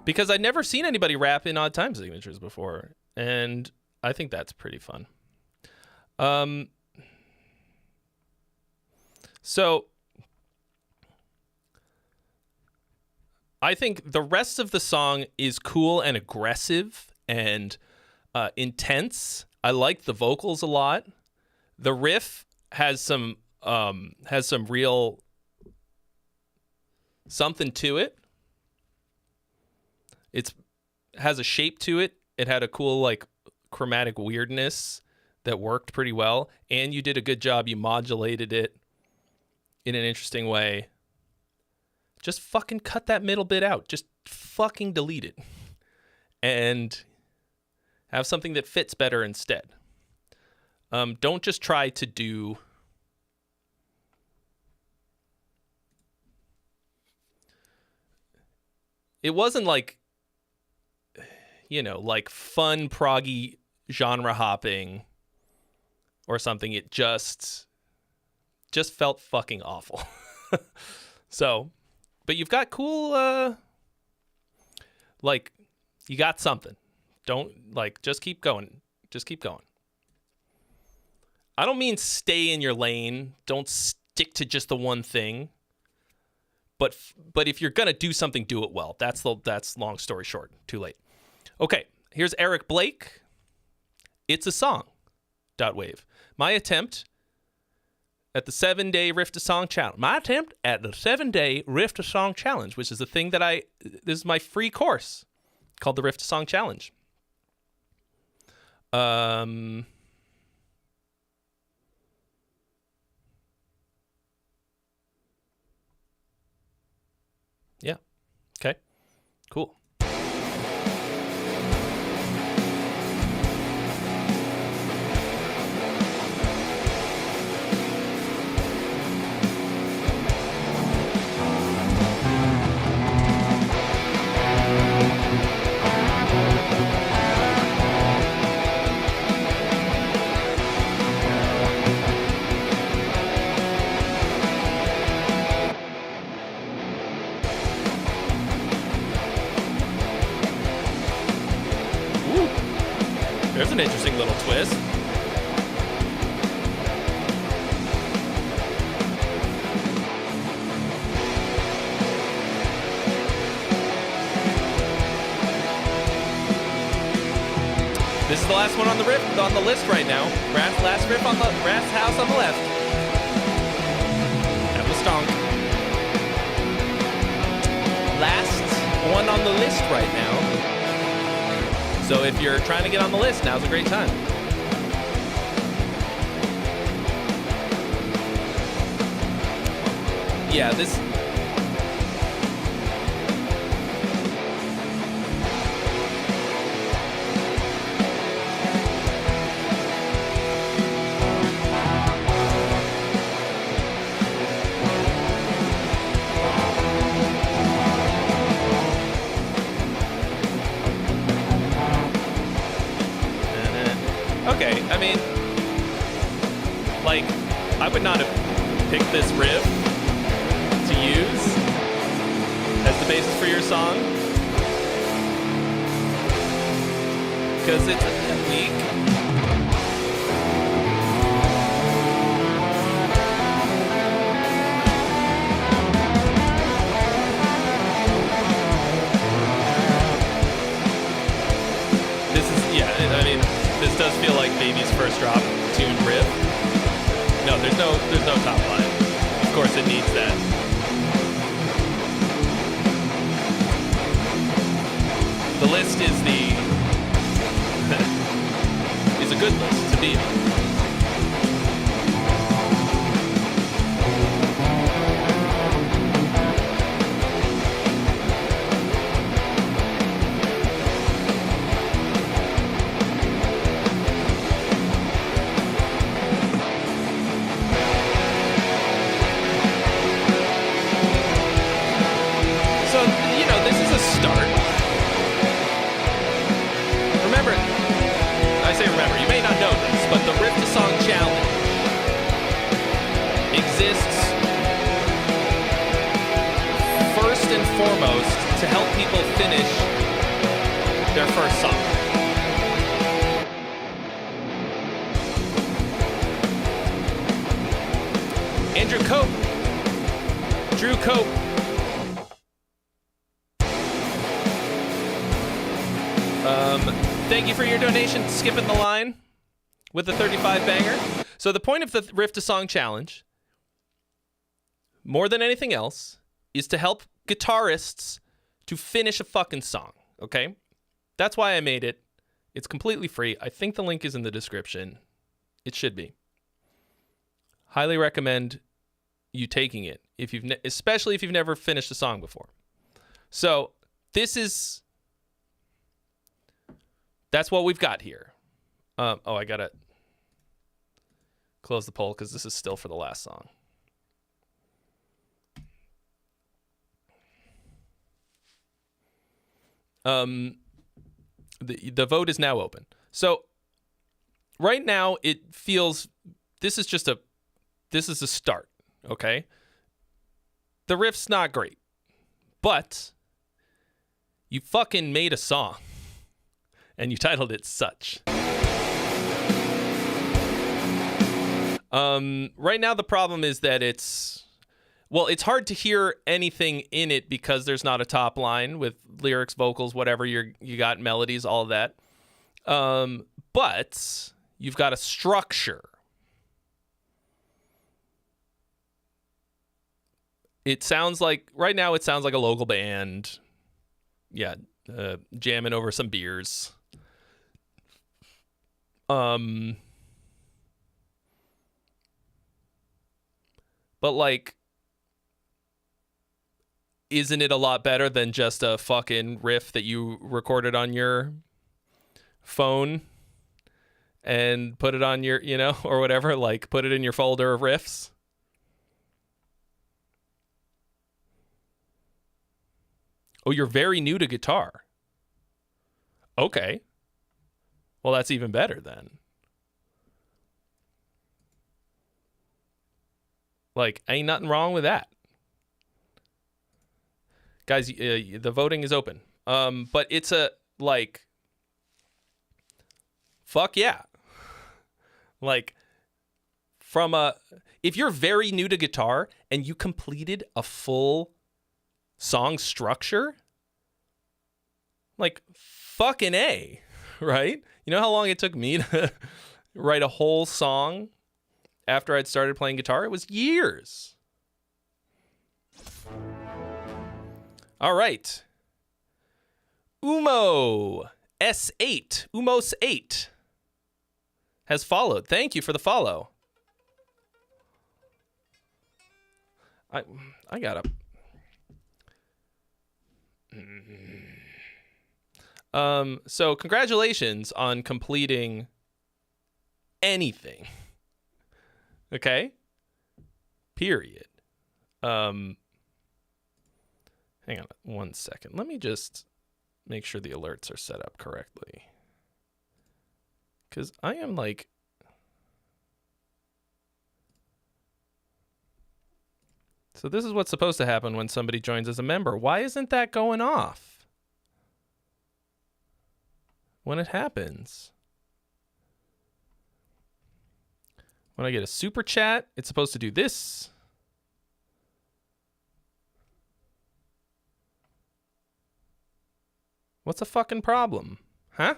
Speaker 1: Because I'd never seen anybody rap in odd time signatures before, and I think that's pretty fun. So I think the rest of the song is cool and aggressive and intense. I like the vocals a lot. The riff has some real something to it. It has a shape to it. It had a cool like chromatic weirdness that worked pretty well, and you did a good job. You modulated it in an interesting way. Just fucking cut that middle bit out. Just fucking delete it. And have something that fits better instead. Don't just try to do... It wasn't like, you know, like fun proggy genre hopping or something. It just felt fucking awful. So But you've got cool, like, you got something. Don't, like, just keep going. Just keep going. I don't mean stay in your lane. Don't stick to just the one thing. But if you're going to do something, do it well. That's long story short. Too late. Okay, here's Eric Blake. It's a song. .wave. My attempt at the 7-day Riff to Song Challenge. My attempt at the 7-day Riff to Song Challenge, which is the thing that this is my free course called the Riff to Song Challenge. Yeah. Okay. Cool. There's an interesting little twist. This is the last one on the list right now. Last riff on the Rat's House on the left. That was stonk. Last one on the list right now. So if you're trying to get on the list, now's a great time. Yeah, this... Okay, I mean, like, I would not have picked this riff to use as the basis for your song, because it's weak. This is, yeah, I mean, this does feel like Baby's first drop tuned riff. No, there's no top line. Of course it needs that. The list is is a good list to be on. Remember, you may not know this, but the Riff to Song Challenge exists first and foremost to help people finish their first song. Andrew Cope, Drew Cope, thank you for your donation, skipping the line with the 35 banger. So the point of the Riff to Song Challenge, more than anything else, is to help guitarists to finish a fucking song, okay? That's why I made it. It's completely free. I think the link is in the description. It should be. Highly recommend you taking it, especially if you've never finished a song before. So this is... That's what we've got here. I gotta close the poll because this is still for the last song. The vote is now open. So right now it feels this is a start. Okay, the riff's not great. But you fucking made a song and you titled it Such. Right now the problem is that it's hard to hear anything in it because there's not a top line with lyrics, vocals, whatever you got, melodies, all of that. But you've got a structure. Right now it sounds like a local band. Yeah, jamming over some beers. But like, isn't it a lot better than just a fucking riff that you recorded on your phone and put it on your, or whatever, like put it in your folder of riffs? Oh, you're very new to guitar. Okay. Well, that's even better then. Like, ain't nothing wrong with that. Guys, the voting is open. But it's fuck yeah. Like, if you're very new to guitar and you completed a full song structure, like, fucking A, right? You know how long it took me to write a whole song after I'd started playing guitar? It was years. All right. Umos8 has followed. Thank you for the follow. I gotta. So congratulations on completing anything. Okay? Period. Hang on 1 second. Let me just make sure the alerts are set up correctly. 'Cause I am like... So this is what's supposed to happen when somebody joins as a member. Why isn't that going off when it happens? When I get a super chat, it's supposed to do this. What's the fucking problem? Huh?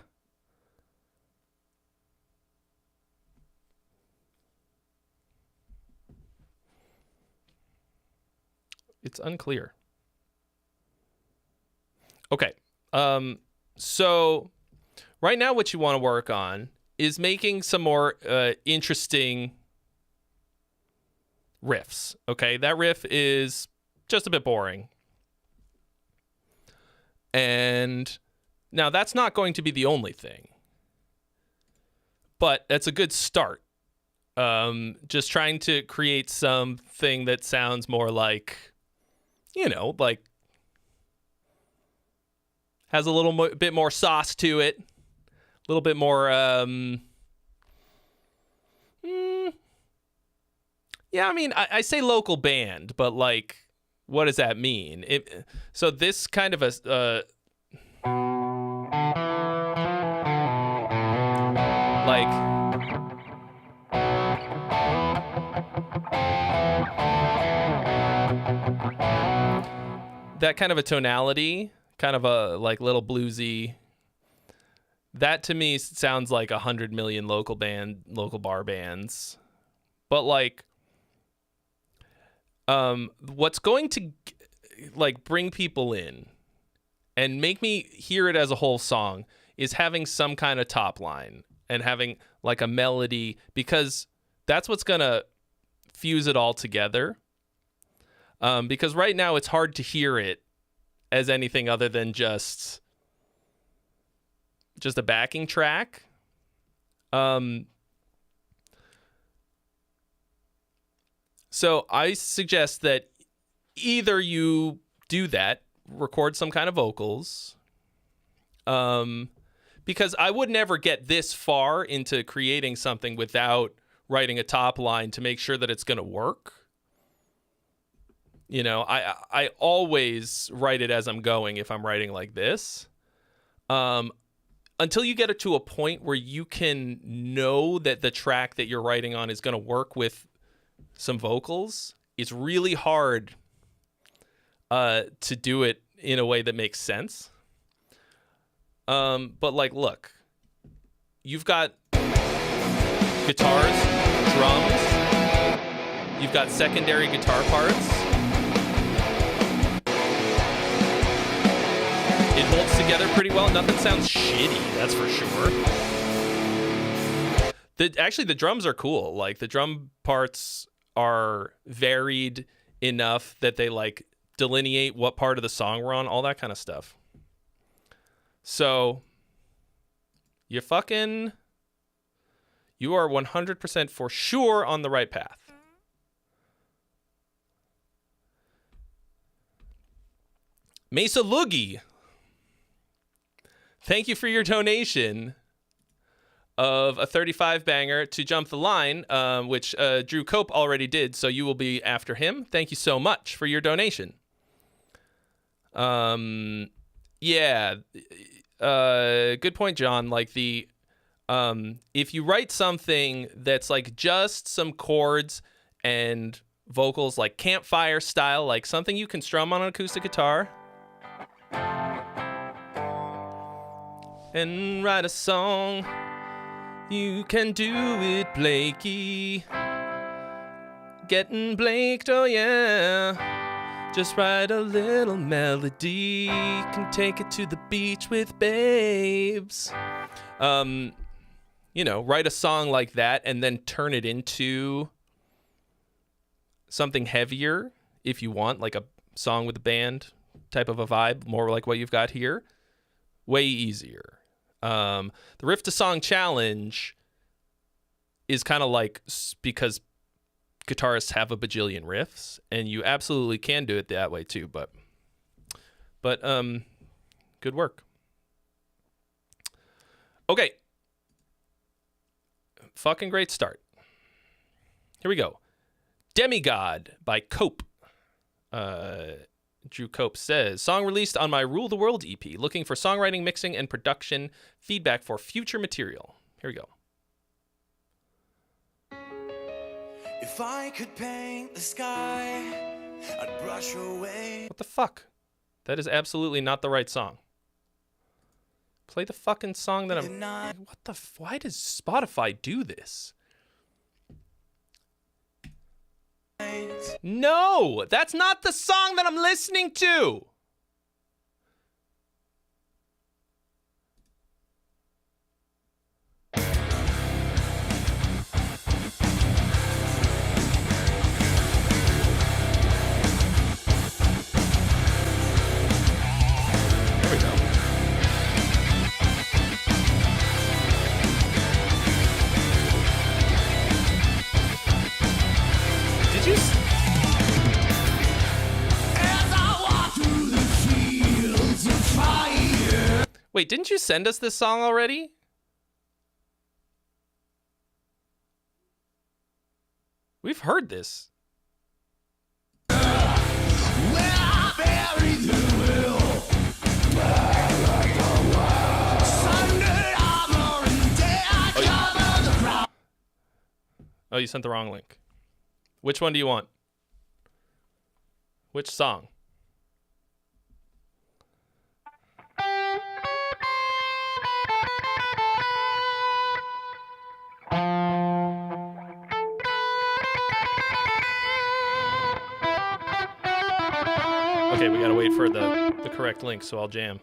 Speaker 1: It's unclear. Okay. So right now what you want to work on is making some more interesting riffs. Okay, that riff is just a bit boring. And now that's not going to be the only thing. But that's a good start. Just trying to create something that sounds more like, like has a little bit more sauce to it. A little bit more, yeah, I mean, I say local band, but like, what does that mean? So this kind of that kind of a tonality, kind of a like little bluesy. That to me sounds like 100 million local bar bands. But like, what's going to like bring people in and make me hear it as a whole song is having some kind of top line and having like a melody, because that's what's gonna fuse it all together. Because right now it's hard to hear it as anything other than just a backing track. So I suggest that either you do that, record some kind of vocals, because I would never get this far into creating something without writing a top line to make sure that it's going to work. You know, I always write it as I'm going if I'm writing like this. Until you get it to a point where you can know that the track that you're writing on is going to work with some vocals, it's really hard to do it in a way that makes sense. But like, look, you've got guitars, drums, you've got secondary guitar parts. It holds together pretty well. Nothing sounds shitty, that's for sure. Actually, the drums are cool. Like, the drum parts are varied enough that they, like, delineate what part of the song we're on, all that kind of stuff. So, you are 100% for sure on the right path. Mesa Loogie, thank you for your donation of a 35 banger to Jump the Line, which Drew Cope already did, so you will be after him. Thank you so much for your donation. Yeah, good point, John. Like, if you write something that's like just some chords and vocals, like campfire style, like something you can strum on an acoustic guitar, and write a song, you can do it, Blakey. Getting Blaked, oh yeah. Just write a little melody, can take it to the beach with babes. You know, write a song like that and then turn it into something heavier if you want, like a song with a band type of a vibe, more like what you've got here. Way easier. The Riff to Song Challenge is kind of like, because guitarists have a bajillion riffs, and you absolutely can do it that way too, but good work. Okay. Fucking great start. Here we go. Demigod by Cope. Drew Cope says, song released on my Rule the World EP. Looking for songwriting, mixing, and production feedback for future material. Here we go.
Speaker 2: If I could paint the sky, I'd brush away.
Speaker 1: What the fuck? That is absolutely not the right song. Play the fucking song that I'm... What the... Why does Spotify do this? No! That's not the song that I'm listening to! There we go. Did you... Wait, didn't you send us this song already? We've heard this. Oh, you sent the wrong link. Which one do you want? Which song? Okay, we gotta wait for the correct link, so I'll jam.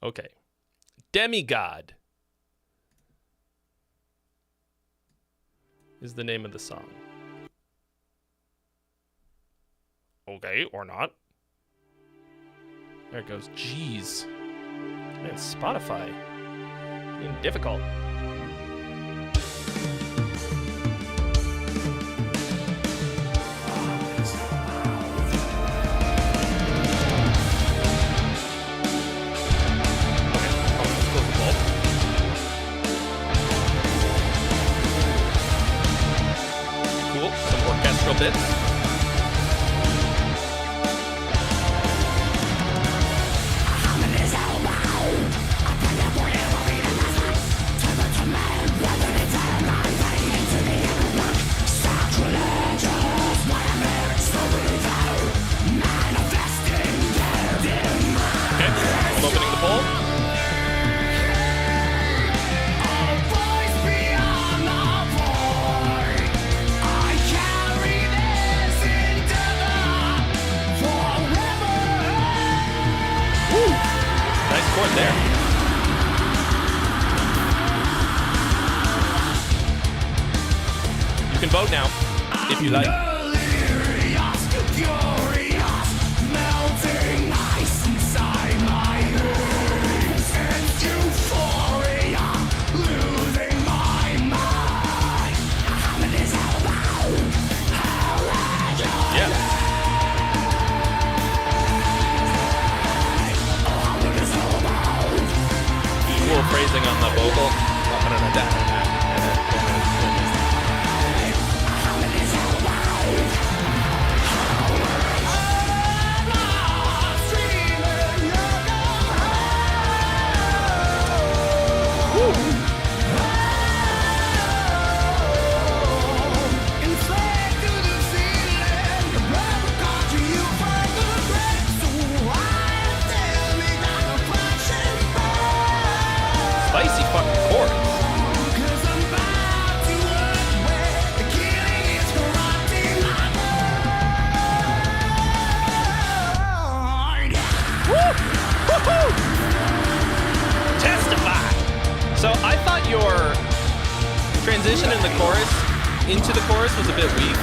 Speaker 1: Okay. Demigod is the name of the song. Okay, or not. There it goes. Jeez. Man, Spotify. Being difficult. spinning the pole. Woo! Nice chord there. You can vote now, if you like. Yeah. Cool phrasing on the vocal. Spicy fucking chords. Woo-hoo! Testify. So I thought your transition in the chorus into the chorus was a bit weak.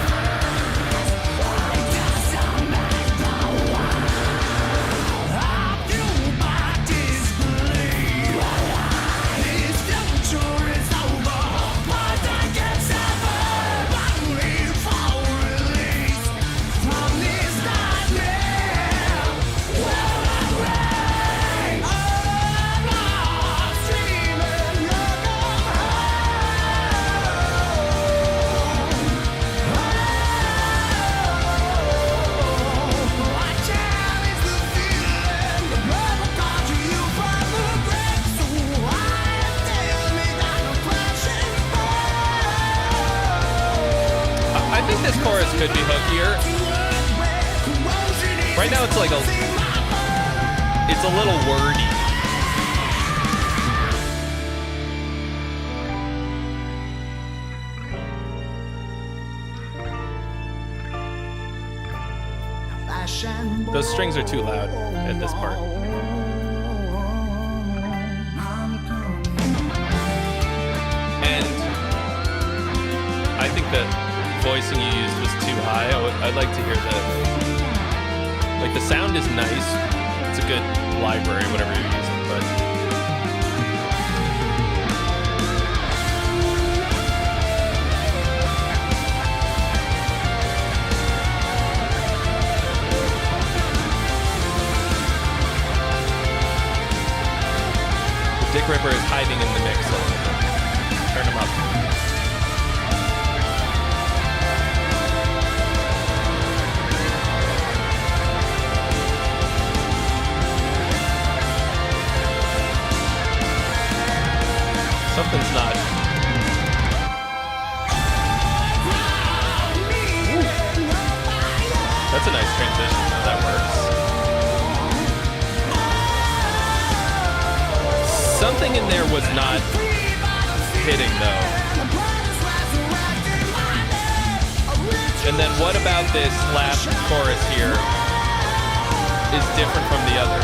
Speaker 1: This chorus could be hookier. Right now it's like it's a little wordy. Those strings are too loud at this part. And I think that voicing you used was too high. I'd like to hear that. Like, the sound is nice. It's a good library, whatever you're using, but the Dick Ripper is hiding in the mix a little bit. Turn him up. Something's not. Ooh. That's a nice transition. That works. Something in there was not hitting, though. And then what about this last chorus here is different from the others?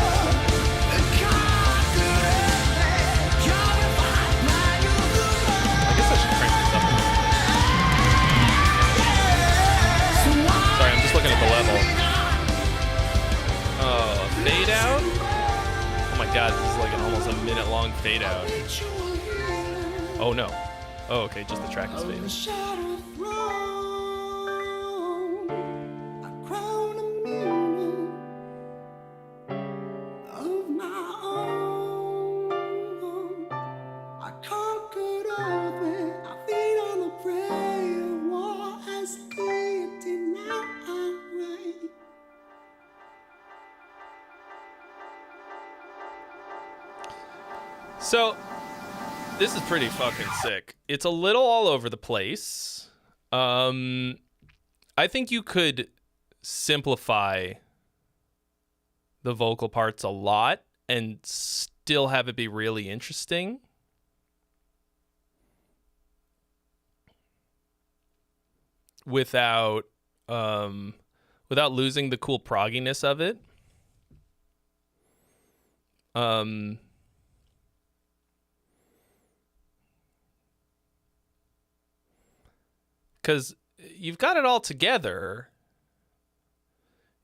Speaker 1: Sorry, I'm just looking at the level. Oh, fade out? Oh my god, this is like an almost a minute long fade out. Oh no. Oh, okay, just the track is fading. So, this is pretty fucking sick. It's a little all over the place. I think you could simplify the vocal parts a lot and still have it be really interesting. Without losing the cool progginess of it. Because you've got it all together.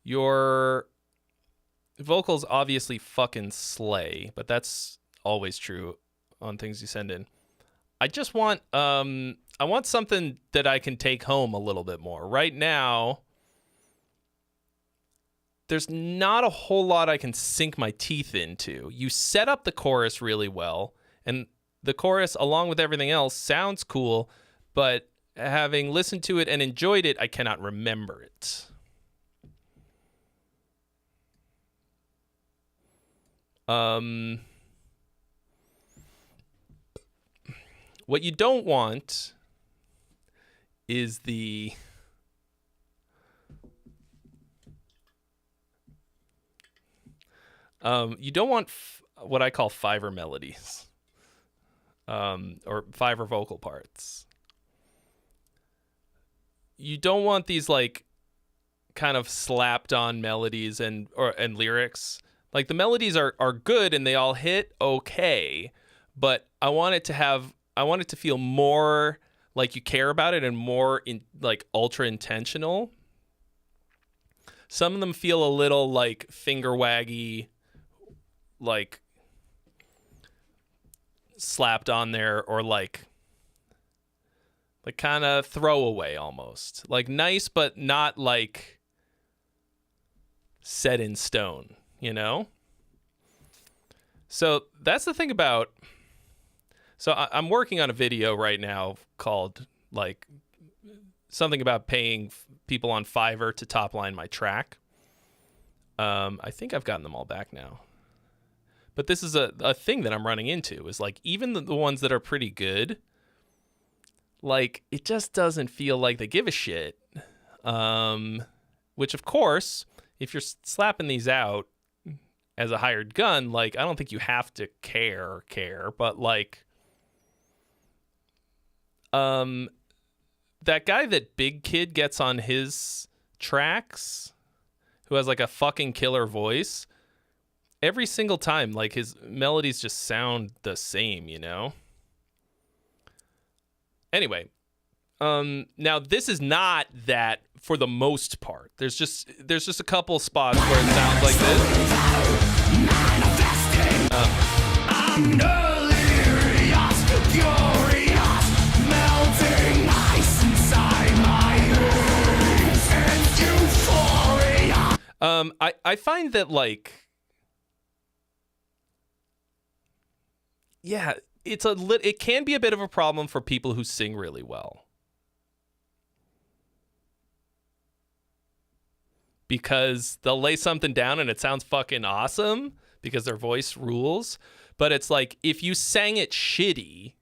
Speaker 1: Your vocals obviously fucking slay, but that's always true on things you send in. I just want I want something that I can take home a little bit more. Right now, there's not a whole lot I can sink my teeth into. You set up the chorus really well, and the chorus, along with everything else, sounds cool, but having listened to it and enjoyed it, I cannot remember it. What you don't want is the you don't want what I call Fiverr melodies, or Fiverr vocal parts. You don't want these like kind of slapped on melodies and lyrics. Like the melodies are good and they all hit okay, but I want it to feel more like you care about it and more like ultra intentional. Some of them feel a little like finger waggy, like slapped on there, or like kind of throwaway almost. Like nice, but not like set in stone, you know? So that's the thing about... So I'm working on a video right now called like something about paying people on Fiverr to top line my track. I think I've gotten them all back now. But this is a thing that I'm running into, is like even the ones that are pretty good, like it just doesn't feel like they give a shit. Which of course, if you're slapping these out as a hired gun, like I don't think you have to care, but like that guy that Big Kid gets on his tracks, who has like a fucking killer voice, every single time, like his melodies just sound the same, you know? Anyway, now this is not that for the most part. There's just a couple spots where it sounds like this.
Speaker 2: I'm delirious, furious, melting ice inside my head. It's euphoria.
Speaker 1: I find that like, yeah, it can be a bit of a problem for people who sing really well. Because they'll lay something down and it sounds fucking awesome because their voice rules. But it's like, if you sang it shitty,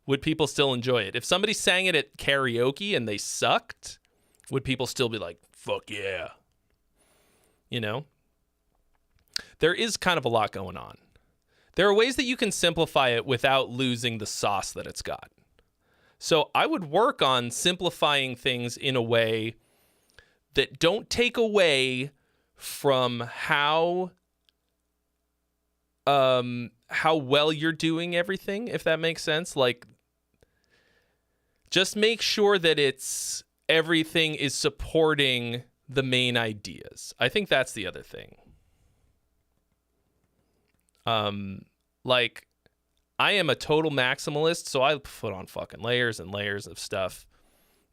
Speaker 1: would people still enjoy it? If somebody sang it at karaoke and they sucked, would people still be like, fuck yeah? You know? There is kind of a lot going on. There are ways that you can simplify it without losing the sauce that it's got. So I would work on simplifying things in a way that don't take away from how well you're doing everything, if that makes sense. Like, just make sure that everything is supporting the main ideas. I think that's the other thing. Like, I am a total maximalist, so I put on fucking layers and layers of stuff.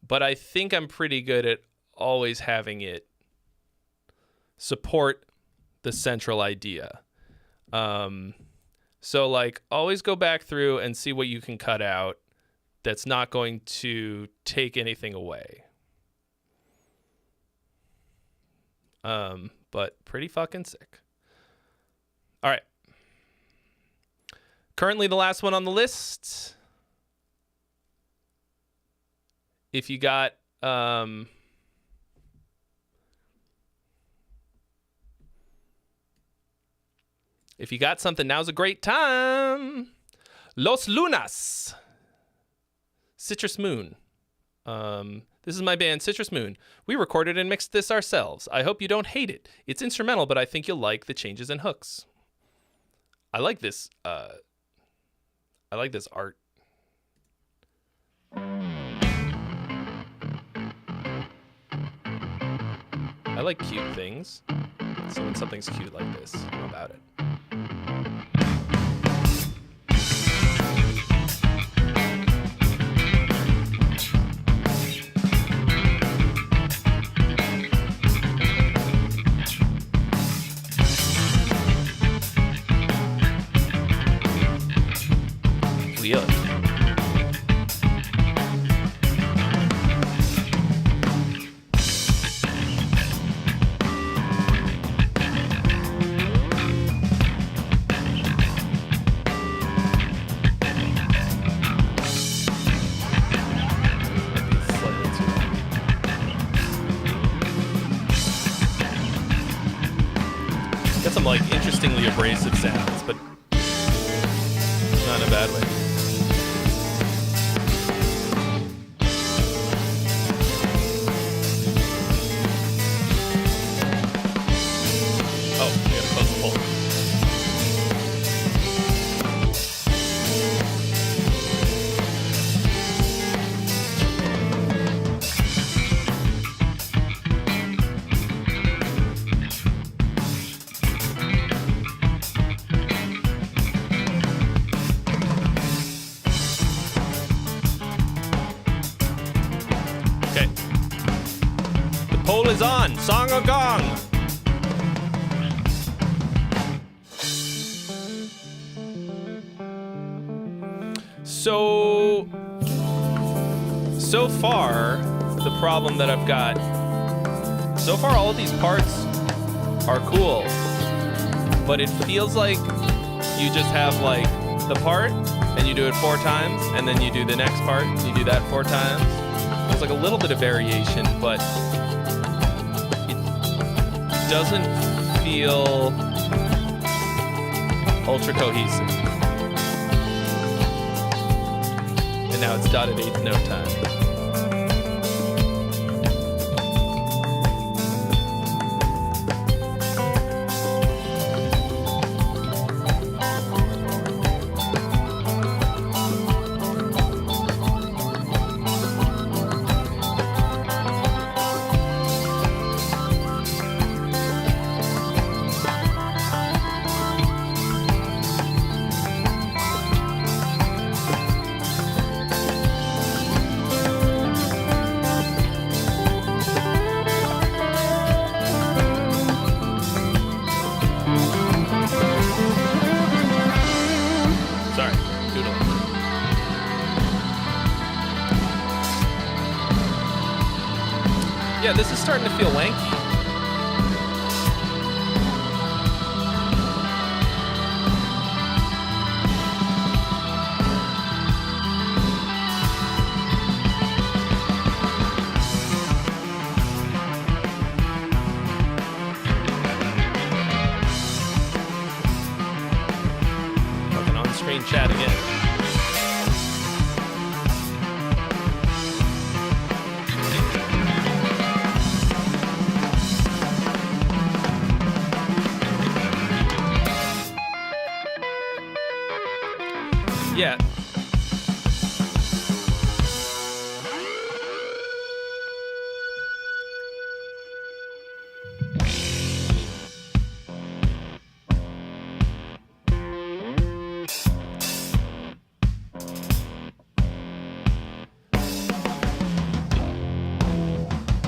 Speaker 1: But I think I'm pretty good at always having it support the central idea. So like always go back through and see what you can cut out that's not going to take anything away. But pretty fucking sick. All right. Currently the last one on the list. If you got If you got something, now's a great time. Los Lunas. Citrus Moon. This is my band, Citrus Moon. We recorded and mixed this ourselves. I hope you don't hate it. It's instrumental, but I think you'll like the changes and hooks. I like this. I like this art. I like cute things. So when something's cute like this, I'm about it. Weird. Got some like interestingly abrasive sounds, but not in a bad way. On song or gong. So far the problem that I've got so far, all of these parts are cool, but it feels like you just have like the part and you do it 4 times and then you do the next part and you do that 4 times. There's like a little bit of variation, but doesn't feel ultra cohesive. And now it's dotted 8th note time. Yeah, this is starting to feel wanky. Fucking on-screen chat again. Yeah.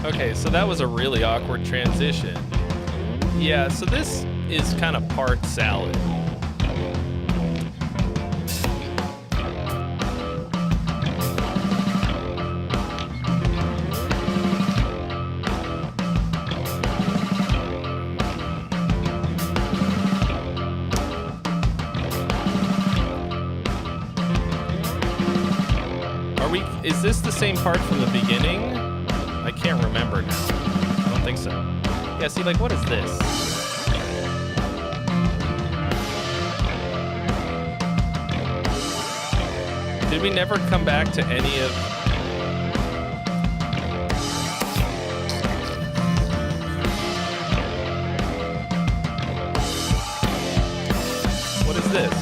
Speaker 1: Okay, so that was a really awkward transition. Yeah, so this is kind of part salad. Is this the same part from the beginning? I can't remember now. I don't think so. Yeah, see, like, what is this? Did we never come back to any of... What is this?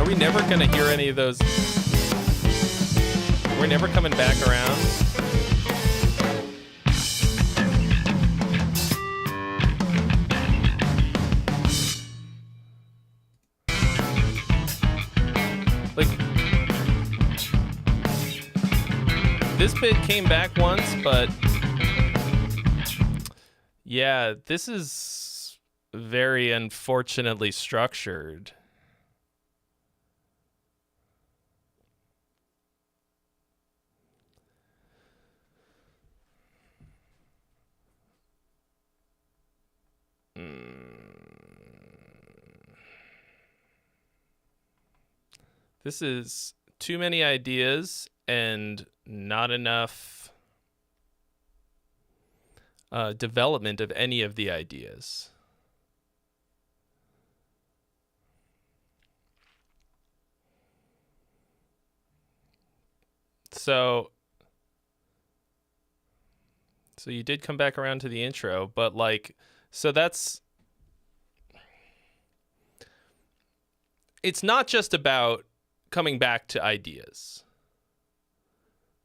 Speaker 1: Are we never going to hear any of those? We're never coming back around. Like, this bit came back once, but yeah, this is very unfortunately structured. This is too many ideas and not enough development of any of the ideas. So you did come back around to the intro, but like, so that's... It's not just about coming back to ideas,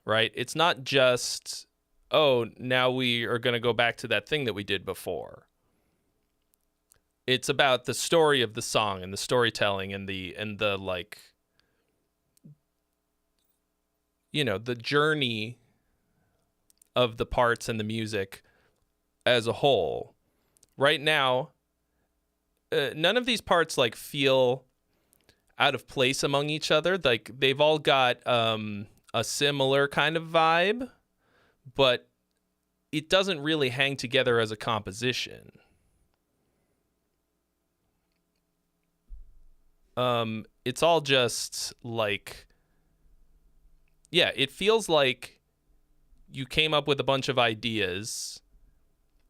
Speaker 1: right? It's not just, oh, now we are going to go back to that thing that we did before. It's about the story of the song and the storytelling and the like, you know, the journey of the parts and the music as a whole. Right now, none of these parts like feel out of place among each other. Like, they've all got a similar kind of vibe, but it doesn't really hang together as a composition. It's all just like, yeah, it feels like you came up with a bunch of ideas,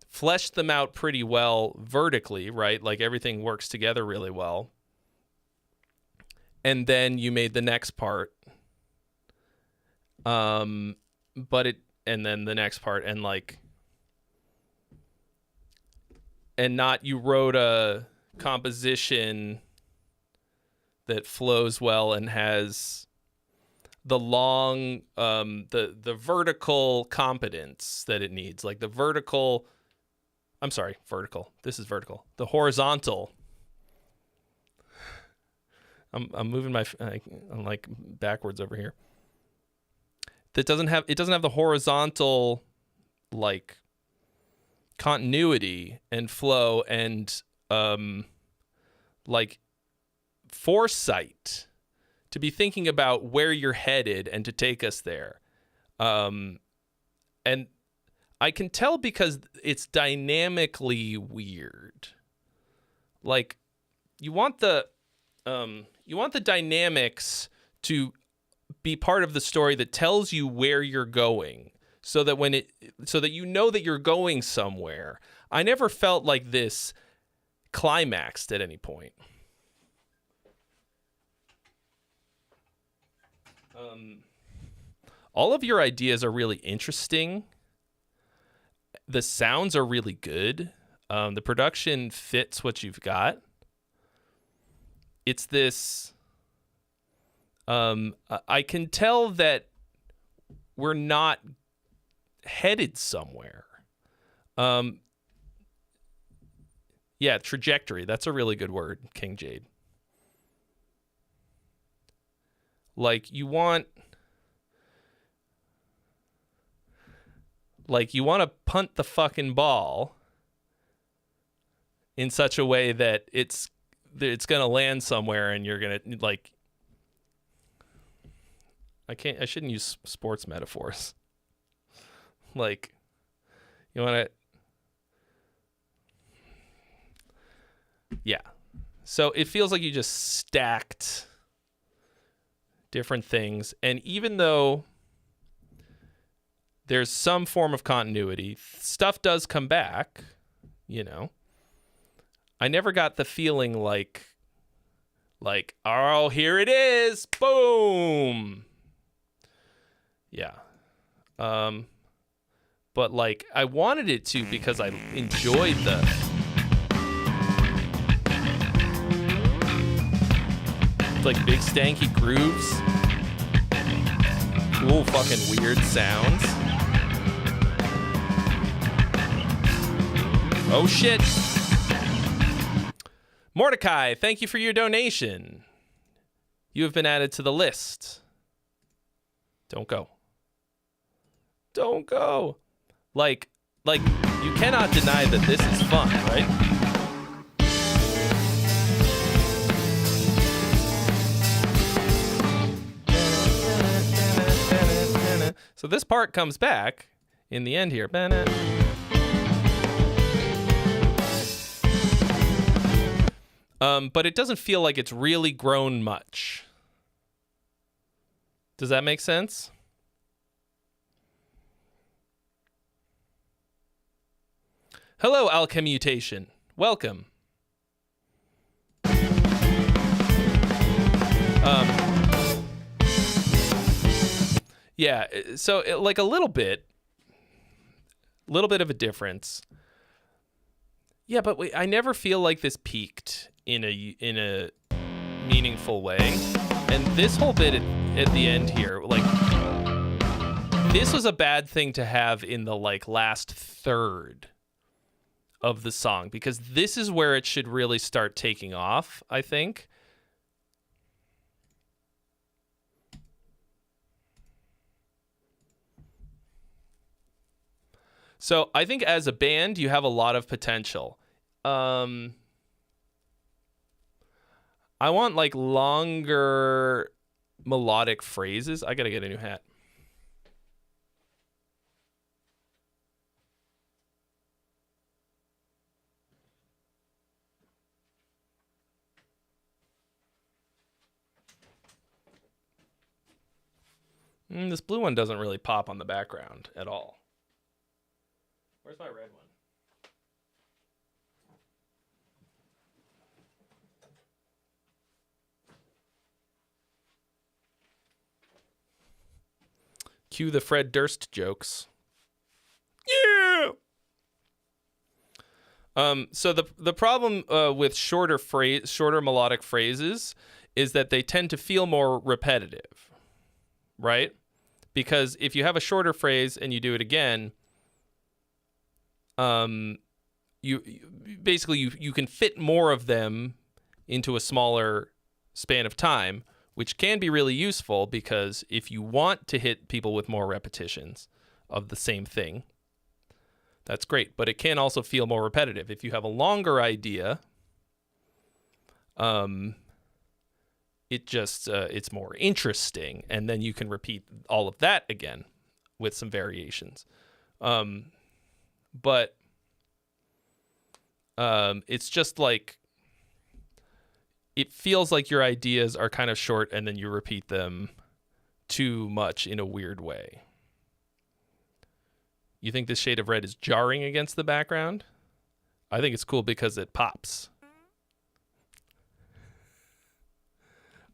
Speaker 1: fleshed them out pretty well vertically, right? Like, everything works together really well. And then you made the next part. And then the next part, and like, and not, you wrote a composition that flows well and has the long, the vertical competence that it needs. Like the vertical, this is vertical. The horizontal, I'm moving I'm like backwards over here. It doesn't have the horizontal like continuity and flow and like foresight to be thinking about where you're headed and to take us there. And I can tell because it's dynamically weird. Like, you want the dynamics to be part of the story that tells you where you're going, so that you know that you're going somewhere. I never felt like this climaxed at any point. All of your ideas are really interesting. The sounds are really good. The production fits what you've got. It's this... I can tell that we're not headed somewhere. Yeah, trajectory. That's a really good word, King Jade. Like, you want to punt the fucking ball in such a way that it's going to land somewhere, and you're going to, like, I shouldn't use sports metaphors. Like, you want to, yeah. So it feels like you just stacked different things. And even though there's some form of continuity, stuff does come back, you know. I never got the feeling like, oh, here it is, boom. Yeah. But like I wanted it to because I enjoyed the like big stanky grooves, cool fucking weird sounds. Oh shit. Mordecai, thank you for your donation. You have been added to the list. Don't go. Don't go. Like you cannot deny that this is fun, right? So this part comes back in the end here. But it doesn't feel like it's really grown much. Does that make sense? Hello, Alchemutation. Welcome. Yeah, so like a little bit of a difference. Yeah, but I never feel like this peaked in a meaningful way. And this whole bit at the end here, like this was a bad thing to have in the like last third of the song, because this is where it should really start taking off, I think. So I think as a band, you have a lot of potential. I want like longer melodic phrases. I gotta get a new hat. This blue one doesn't really pop on the background at all. Where's my red one? Cue the Fred Durst jokes. Yeah. So the problem with shorter melodic phrases is that they tend to feel more repetitive, right? Because if you have a shorter phrase and you do it again, you can fit more of them into a smaller span of time, which can be really useful, because if you want to hit people with more repetitions of the same thing, that's great. But it can also feel more repetitive. If you have a longer idea, it's more interesting, and then you can repeat all of that again with some variations. But it's just like, it feels like your ideas are kind of short and then you repeat them too much in a weird way. You think this shade of red is jarring against the background? I think it's cool because it pops.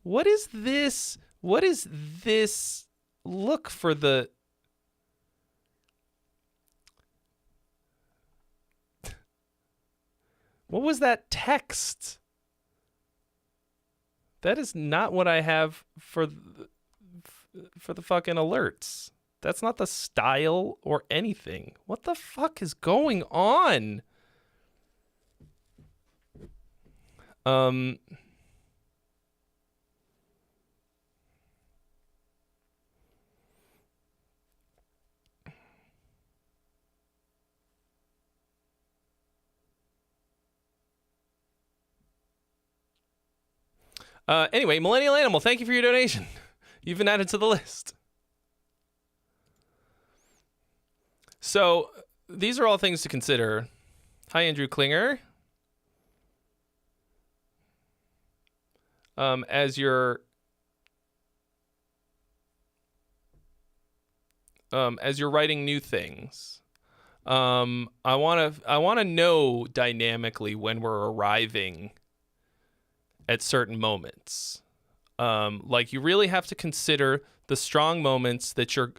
Speaker 1: What is this? What is this look for the... What was that text? That is not what I have for the fucking alerts. That's not the style or anything. What the fuck is going on? Anyway, Millennial Animal, thank you for your donation. You've been added to the list. So these are all things to consider. Hi, Andrew Klinger. As you're as you're writing new things, I want to know dynamically when we're arriving at certain moments. Like, you really have to consider the strong moments that you're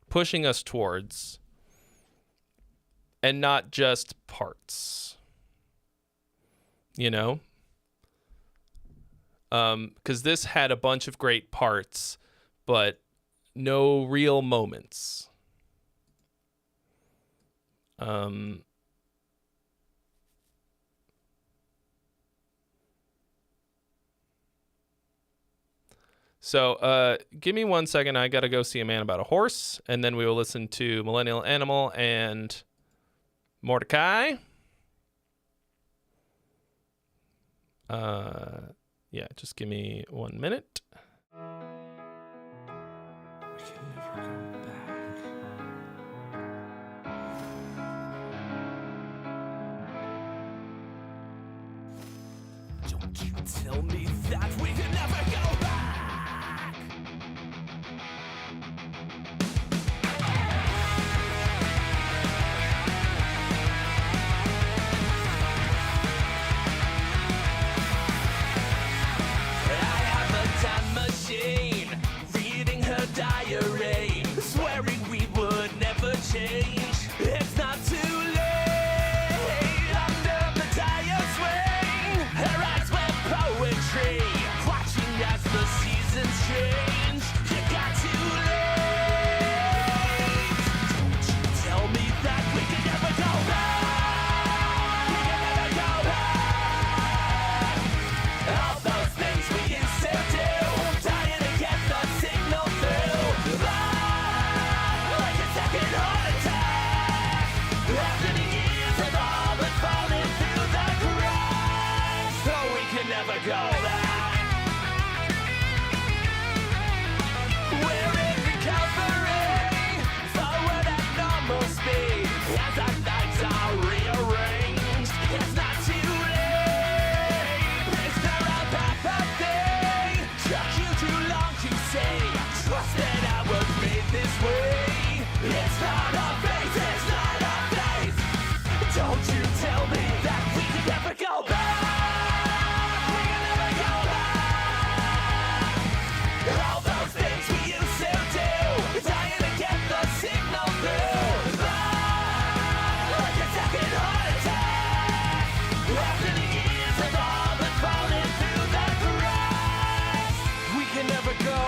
Speaker 1: pushing us towards, and not just parts, you know? Because this had a bunch of great parts, but no real moments. So give me 1 second. I got to go see a man about a horse, and then we will listen to Millennial Animal and Mordecai. Yeah, just give me 1 minute.
Speaker 2: We can never go back. Don't you tell me that we can never go back. Reading her diary, swearing we would never change. It's not too late. Under the tire swing, her eyes were poetry, watching as the seasons change. You got too late. Don't you tell me that we can never go back. We can never go back. All those things we used to do. Go back. We're in recovery, forward at normal speed, as our nights are rearranged. It's not too late. Is there a path up there? Took you too long to say. Trust that I was made this way. It's not a phase, it's not a phase. Don't you tell me that we can never go back. All those things we used to do, dying to get the signal through. Like a second heart attack. After the years have all been falling through the cracks, we can never go.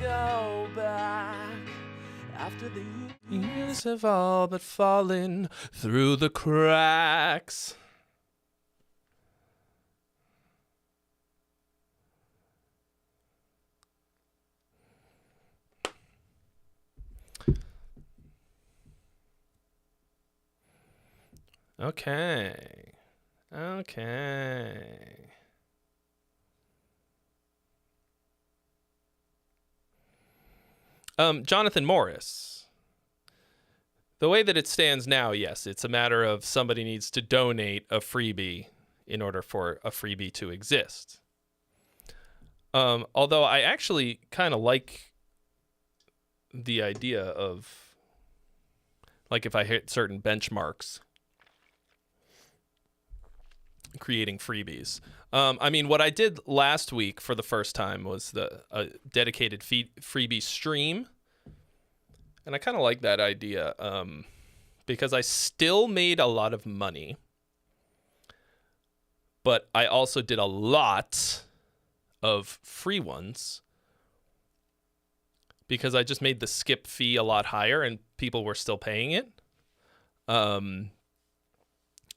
Speaker 2: Go back after the
Speaker 1: years have all but fallen through the cracks. Okay. Jonathan Morris. The way that it stands now, yes, it's a matter of somebody needs to donate a freebie in order for a freebie to exist. Although I actually kind of like the idea of, like, if I hit certain benchmarks, creating freebies. I mean, what I did last week for the first time was the dedicated freebie stream. And I kind of like that idea because I still made a lot of money. But I also did a lot of free ones because I just made the skip fee a lot higher and people were still paying it. And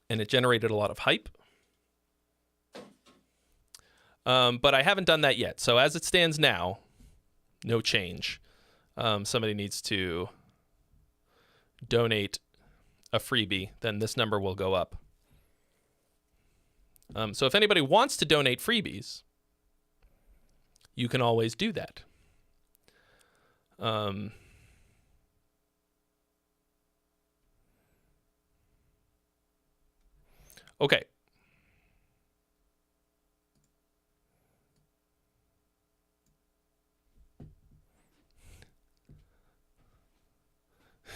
Speaker 1: it generated a lot of hype. But I haven't done that yet. So as it stands now, no change. Somebody needs to donate a freebie, then this number will go up. So if anybody wants to donate freebies, you can always do that. Okay.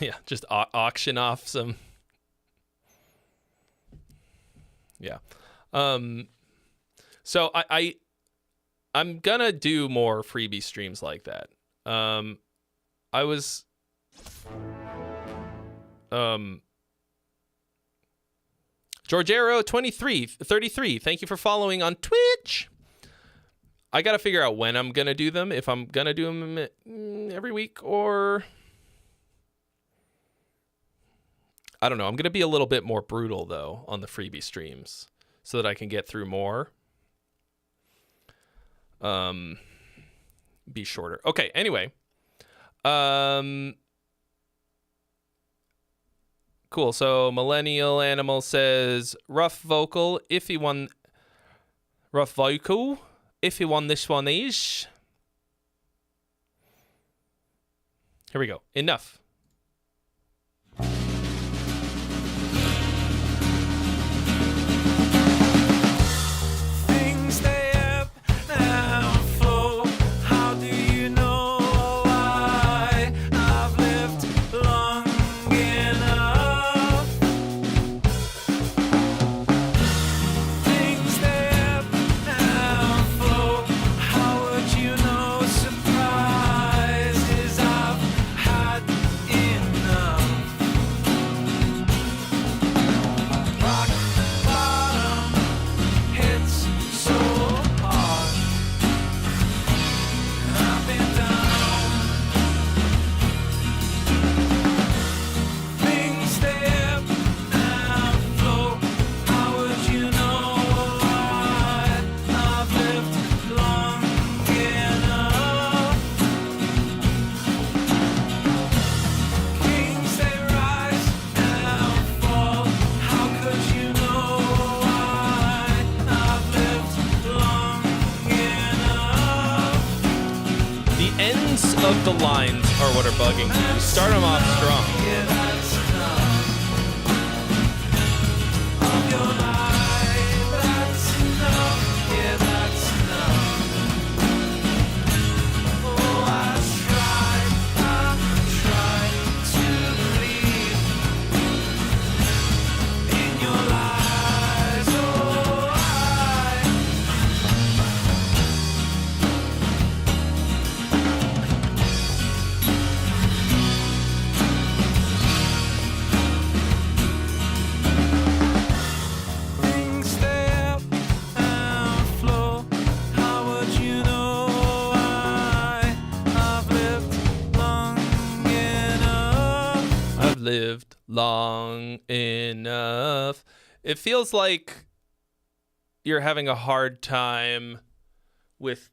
Speaker 1: Yeah, just auction off some. Yeah. So I'm gonna do more freebie streams like that. I was Georgiero 33, thank you for following on Twitch. I gotta figure out when I'm gonna do them, if I'm gonna do them every week or I don't know. I'm gonna be a little bit more brutal though on the freebie streams so that I can get through more. Be shorter. Okay, anyway. Cool. So Millennial Animal says rough vocal if he won this one is. Here we go. Enough. Of the lines are what are bugging me. You start them off strong. Lived long enough. It feels like you're having a hard time with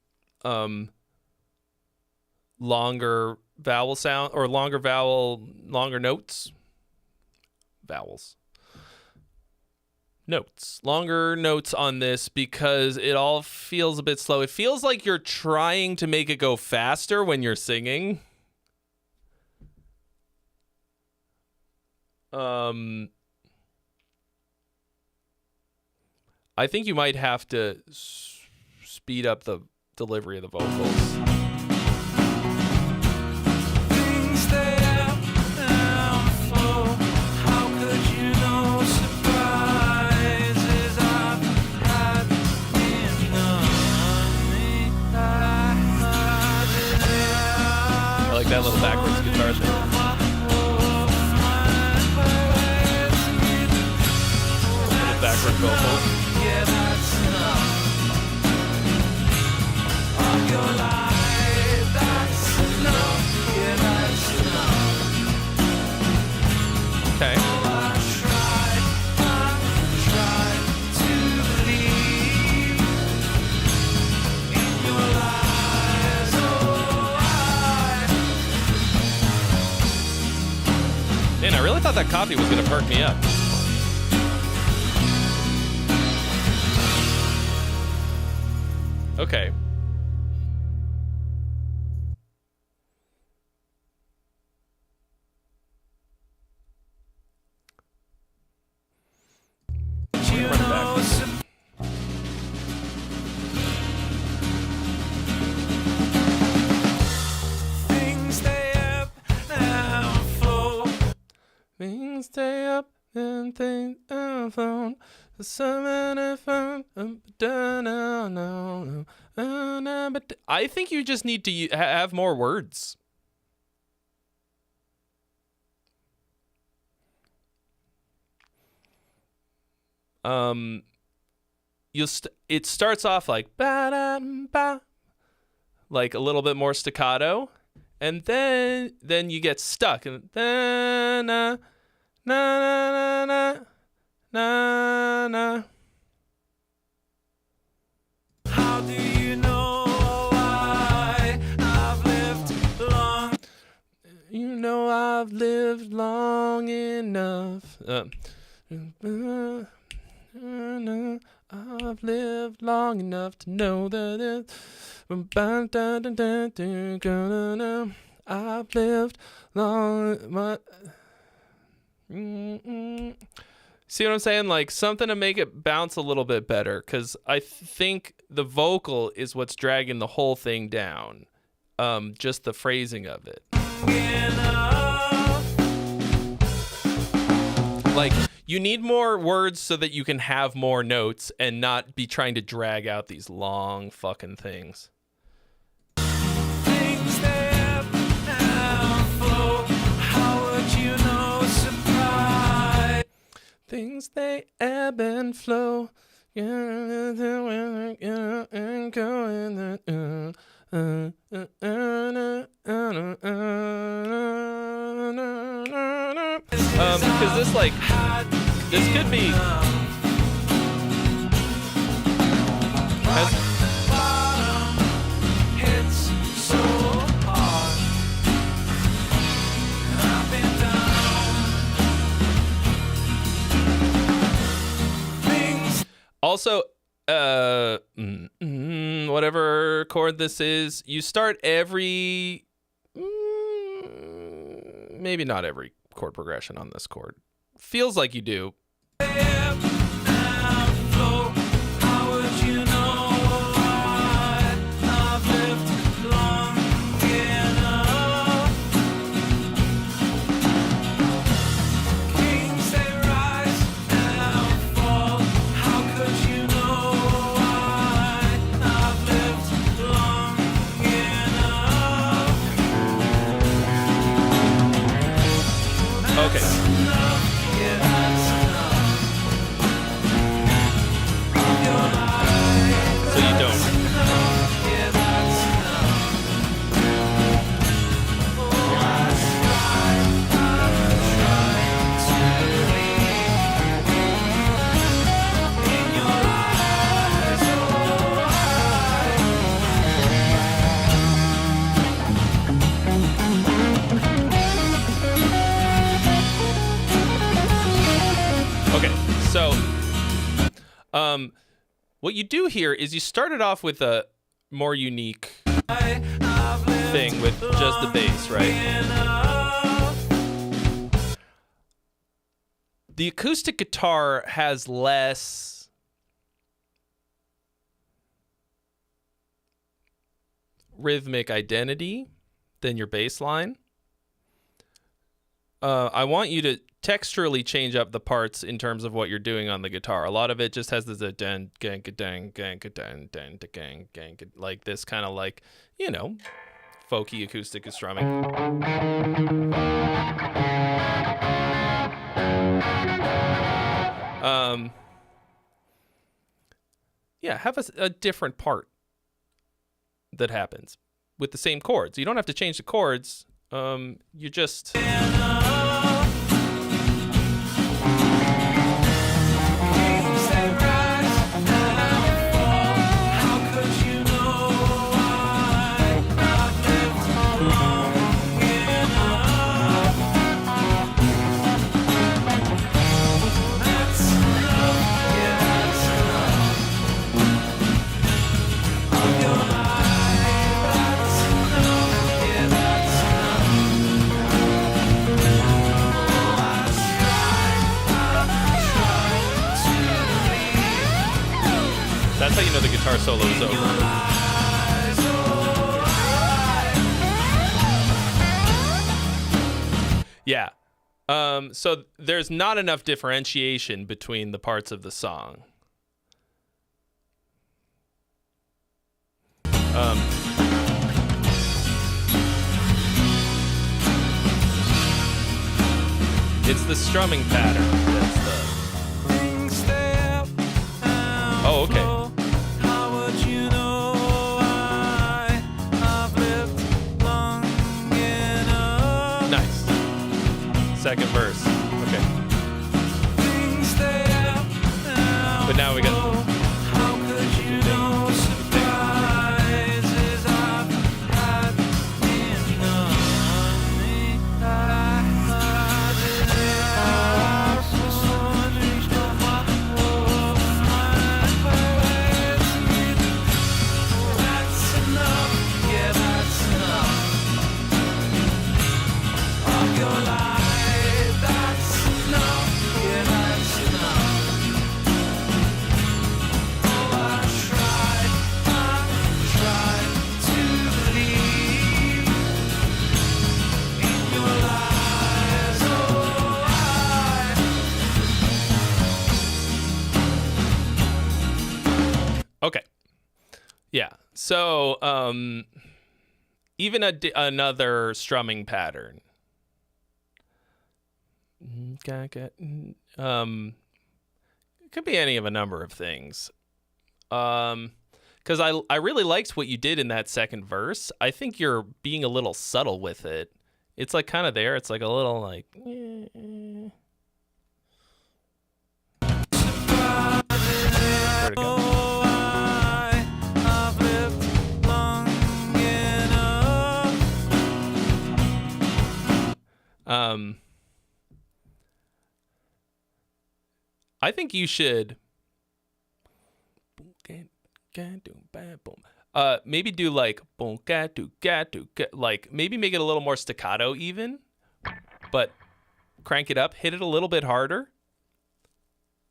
Speaker 1: longer vowel sound or longer notes. Longer notes on this because it all feels a bit slow. It feels like you're trying to make it go faster when you're singing. I think you might have to speed up the delivery of the vocals. I like that little backwards guitar thing. Backward vocals. Yeah, that's enough. Of your life, that's enough. Yeah, that's enough. Okay. Oh, I tried to believe in your lies. Oh, Man, I really thought that coffee was gonna perk me up. Okay. stay up and think I'm phone. I think you just need to have more words. It starts off like ba-da-ba, like a little bit more staccato, and then you get stuck and na na na na na na.
Speaker 2: How do you know I've lived long?
Speaker 1: You know I've lived long enough. I've lived long enough to know that I've lived long. See what I'm saying? Like something to make it bounce a little bit better, because I think the vocal is what's dragging the whole thing down. Just the phrasing of it. Like, you need more words so that you can have more notes and not be trying to drag out these long fucking things.
Speaker 2: Things they ebb and flow. How would you know surprise?
Speaker 1: Things they ebb and flow. Because this could be
Speaker 2: Hits so hard. I've been down. Things
Speaker 1: also whatever chord this is, you start every maybe not every chord progression on this chord. Feels like you do.
Speaker 2: ebb and flow. How would you know I've lived long enough? Kings they rise and fall. How could you know I've lived long enough?
Speaker 1: Okay. So you don't. Okay, so what you do here is you started off with a more unique thing with just the bass, right? The acoustic guitar has less rhythmic identity than your bass line. I want you to texturally change up the parts in terms of what you're doing on the guitar. A lot of it just has this dang gang dang gang dang dang gang gang, like this kind of like, you know, folky acoustic strumming. Yeah, have a different part that happens with the same chords. You don't have to change the chords. You just that's how you know the guitar solo is over. Yeah. So there's not enough differentiation between the parts of the song. It's the strumming pattern that's the... Oh, okay. Nice. Second verse. Okay. But now we got... Okay. Yeah. So, even another strumming pattern. It could be any of a number of things. Because I really liked what you did in that second verse. I think you're being a little subtle with it. It's like kind of there. It's like a little like... Where'd it go? I think you should maybe do like maybe make it a little more staccato even, but crank it up, hit it a little bit harder.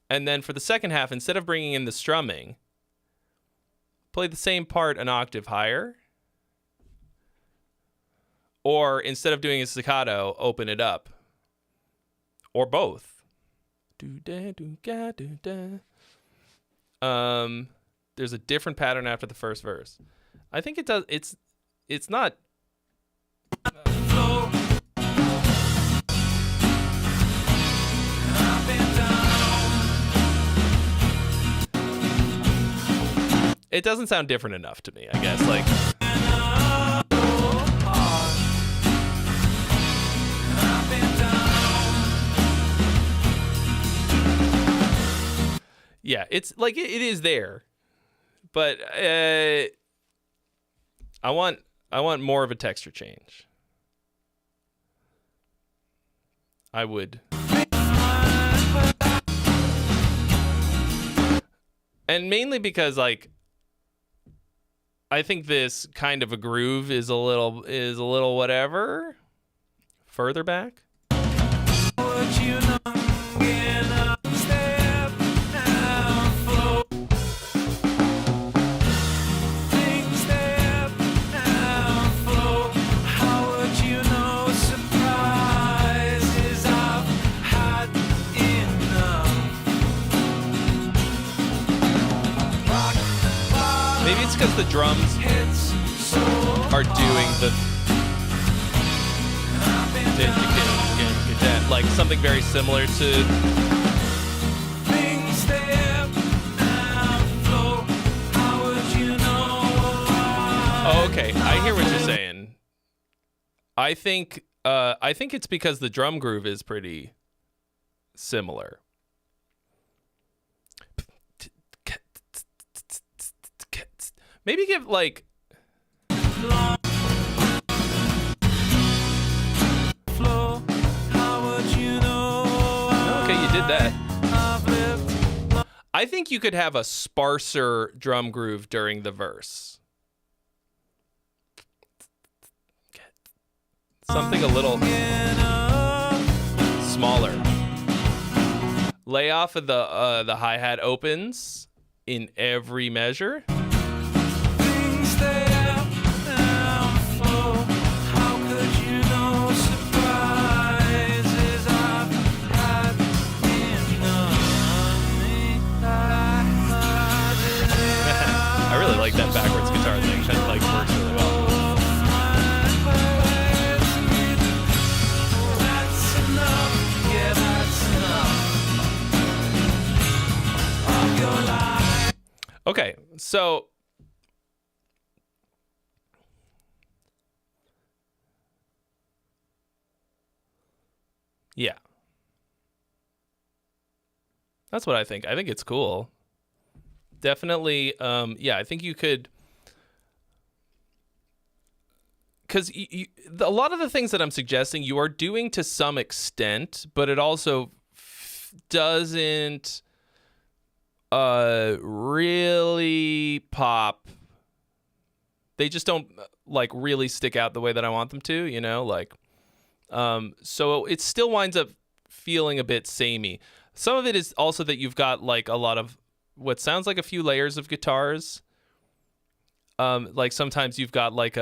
Speaker 1: And then for the second half, instead of bringing in the strumming, play the same part an octave higher. Or instead of doing a staccato, open it up. Or both. There's a different pattern after the first verse. I think it does. It's not. It doesn't sound different enough to me, I guess. Like. Yeah, it's like it is there, but I want more of a texture change. I would, and mainly because like I think this kind of a groove is a little whatever. Further back. Maybe it's because the drums are doing the like something very similar to. Oh, okay, I hear what you're saying. I think it's because the drum groove is pretty similar. Maybe give like okay, you did that. I think you could have a sparser drum groove during the verse. Something a little smaller. Lay off of the hi-hat opens in every measure. really like that backwards guitar thing. That like works really well. Okay, so yeah. That's what I think. I think it's cool. Definitely, yeah, I think you could, because a lot of the things that I'm suggesting you are doing to some extent, but it also doesn't really pop. They just don't like really stick out the way that I want them to, you know, like, so it still winds up feeling a bit samey. Some of it is also that you've got like a lot of what sounds like a few layers of guitars. Like sometimes you've got like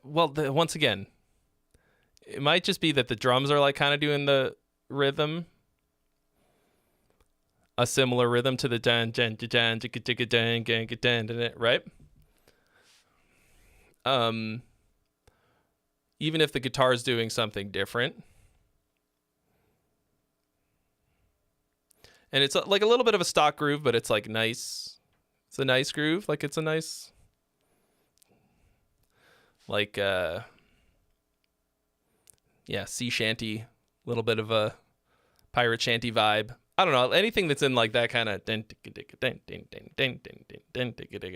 Speaker 1: once again, it might just be that the drums are like kind of doing the rhythm, a similar rhythm to the dan dan dan dan dan dan, right? Even if the guitar is doing something different. And it's like a little bit of a stock groove, but it's like nice. It's a nice groove. Like it's a nice, like, yeah, sea shanty, little bit of a pirate shanty vibe. I don't know. Anything that's in like that kind of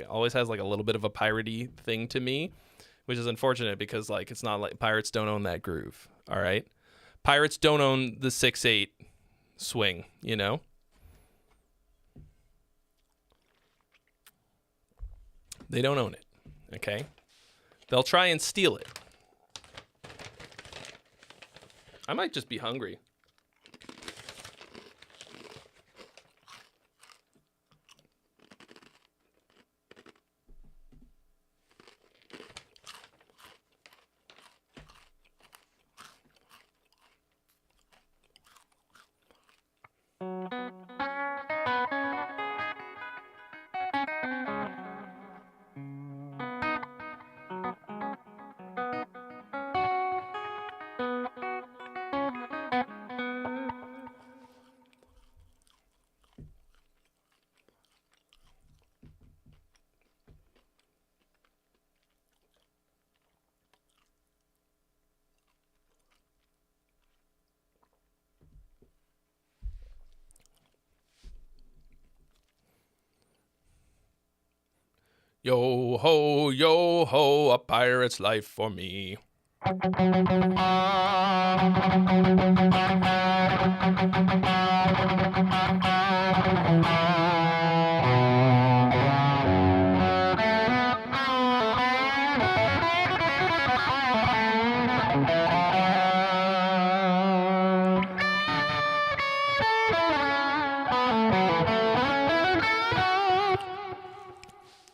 Speaker 1: always has like a little bit of a piratey thing to me, which is unfortunate because like it's not like pirates don't own that groove. All right. Pirates don't own the 6/8 swing, you know? They don't own it, okay? They'll try and steal it. I might just be hungry. Yo ho, a pirate's life for me.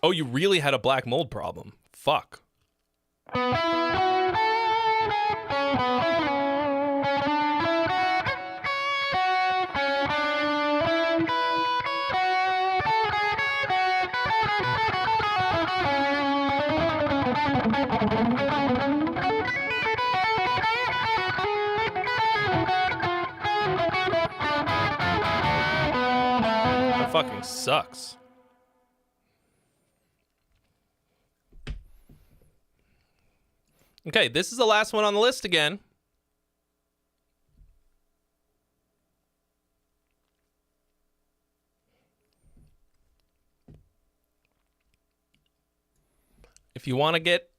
Speaker 1: Oh, you really had a black mold problem. Fuck. That fucking sucks. Okay, this is the last one on the list again. If you want to get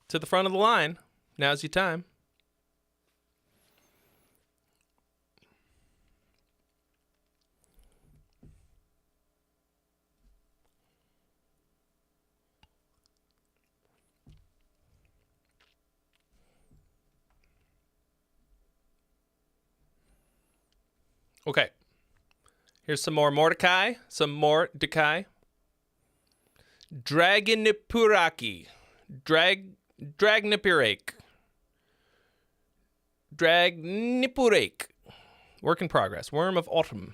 Speaker 1: to the front of the line, now's your time. Okay, here's some more Mordecai, Dragonipuraki, Dragnipurake, work in progress, Worm of Autumn.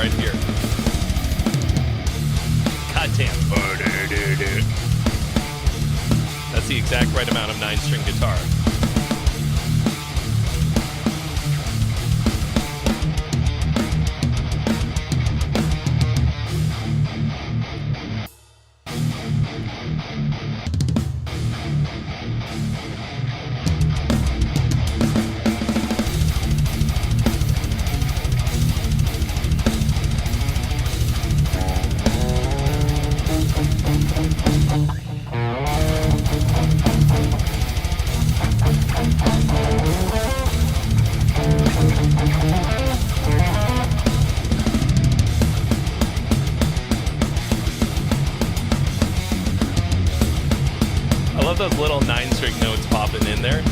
Speaker 1: right here. Goddamn. That's the exact right amount of 9-string guitar. Those little 9-string notes popping in there.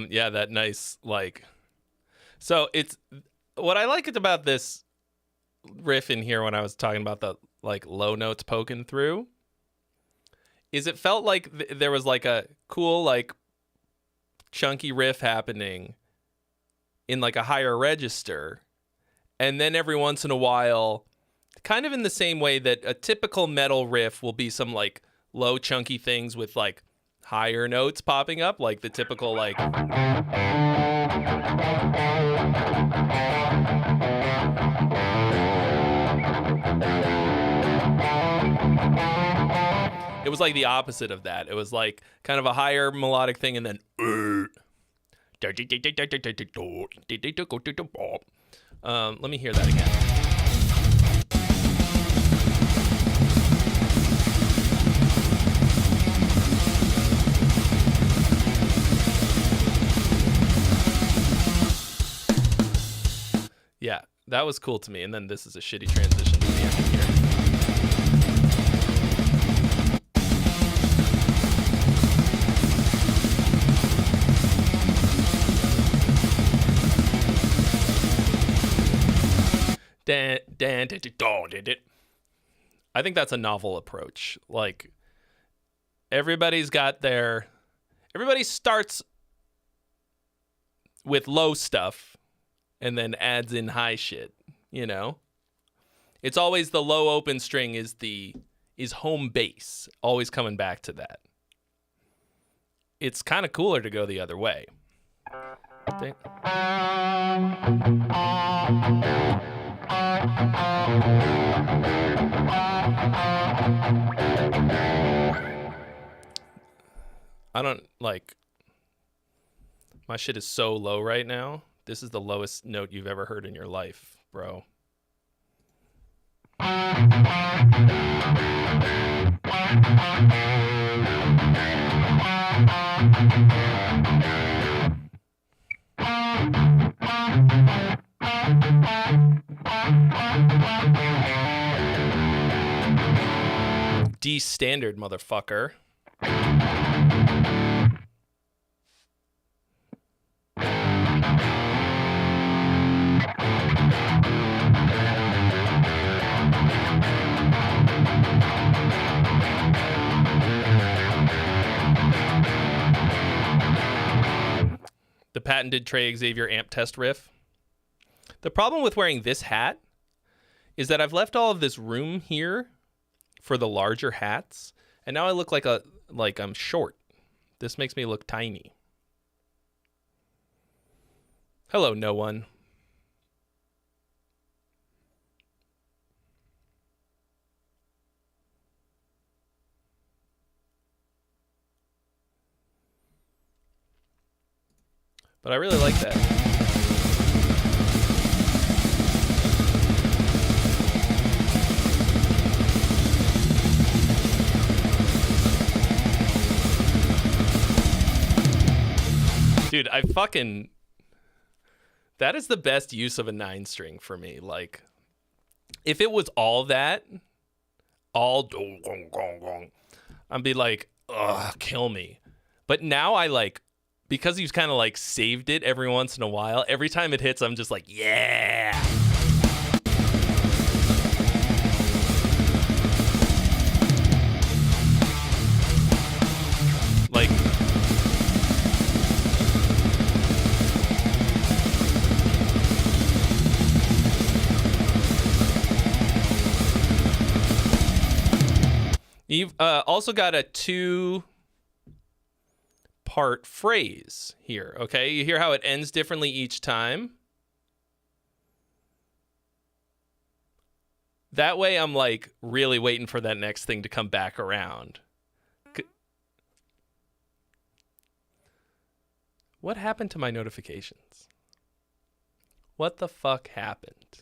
Speaker 1: Yeah, that nice, like, so it's what I liked about this riff in here when I was talking about the like low notes poking through is it felt like there was like a cool, like chunky riff happening in like a higher register. And then every once in a while, kind of in the same way that a typical metal riff will be some like low chunky things with like higher notes popping up, like the typical like it was like the opposite of that. It was like kind of a higher melodic thing and then let me hear that again. Yeah, that was cool to me. And then this is a shitty transition to the end of here. I think that's a novel approach. Like, everybody starts with low stuff and then adds in high shit, you know? It's always the low open string is home base, always coming back to that. It's kind of cooler to go the other way. I don't like, my shit is so low right now. This is the lowest note you've ever heard in your life, bro. D standard, motherfucker. The patented Trey Xavier amp test riff. The problem with wearing this hat is that I've left all of this room here for the larger hats, and now I look like I'm short. This makes me look tiny. Hello, no one. But I really like that. Dude, that is the best use of a 9-string for me. Like, if it was all that, all I'd be like, ugh, kill me. But now I like, because he's kind of like saved it every once in a while, every time it hits, I'm just like, yeah. Like, you've also got a 2-part phrase here, okay? You hear how it ends differently each time? That way I'm like really waiting for that next thing to come back around. What happened to my notifications? What the fuck happened?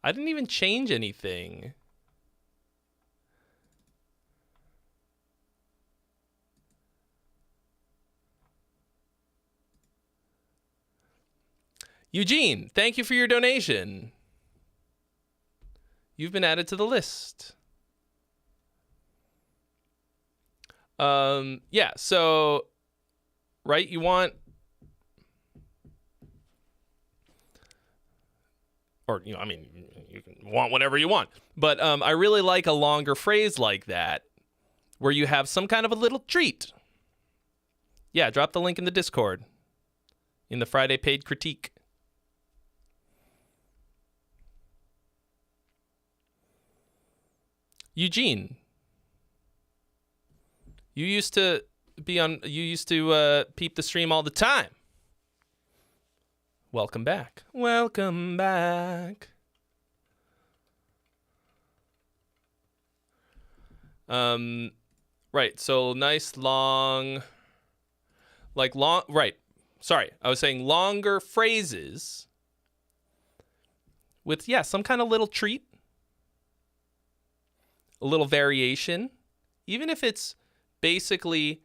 Speaker 1: I didn't even change anything. Eugene, thank you for your donation. You've been added to the list. Yeah, so, right, you want, or, you know, I mean, you can want whatever you want, but I really like a longer phrase like that, where you have some kind of a little treat. Yeah, drop the link in the Discord, in the Friday Paid Critique. Eugene, you used to peep the stream all the time. Welcome back. Welcome back. Right, so nice long, right. Sorry, I was saying longer phrases with, yeah, some kind of little treat. A little variation, even if it's basically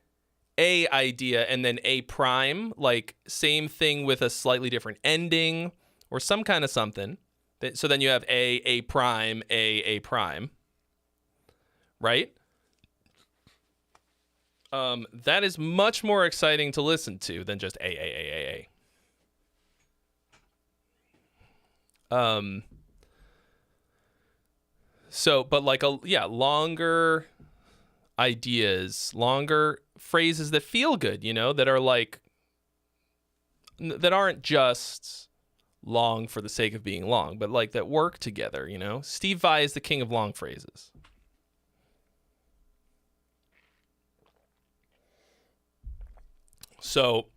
Speaker 1: a idea and then a prime, like same thing with a slightly different ending or some kind of something. So then you have a prime, a prime, right? That is much more exciting to listen to than just a. So, but like longer ideas, longer phrases that feel good, you know, that are like, that aren't just long for the sake of being long, but like that work together, you know? Steve Vai is the king of long phrases. So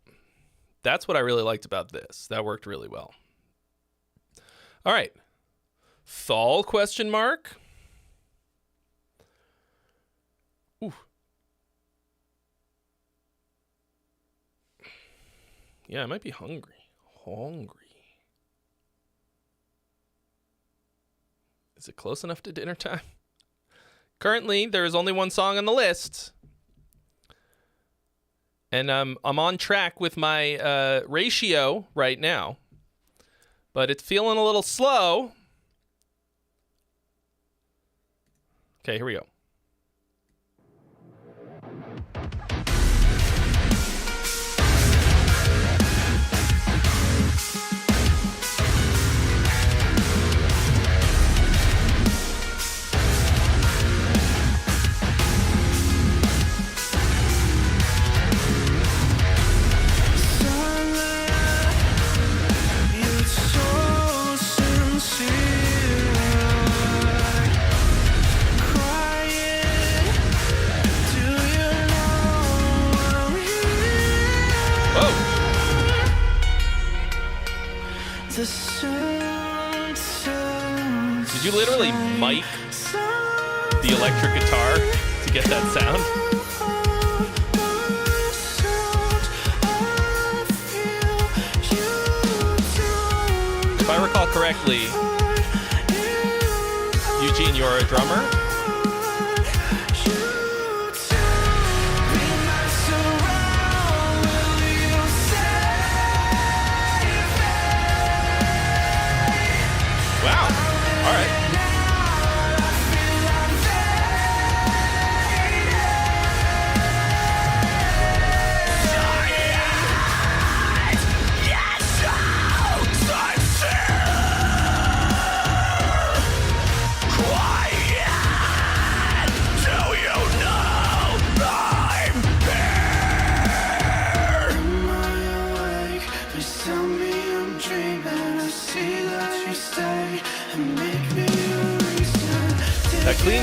Speaker 1: that's what I really liked about this. That worked really well. All right. Thal question mark? Ooh. Yeah, I might be hungry. Is it close enough to dinner time? Currently, there is only one song on the list. And I'm on track with my ratio right now. But it's feeling a little slow. Okay, here we go. Did you literally mic the electric guitar to get that sound? If I recall correctly, Eugene, you're a drummer? Wow. All right.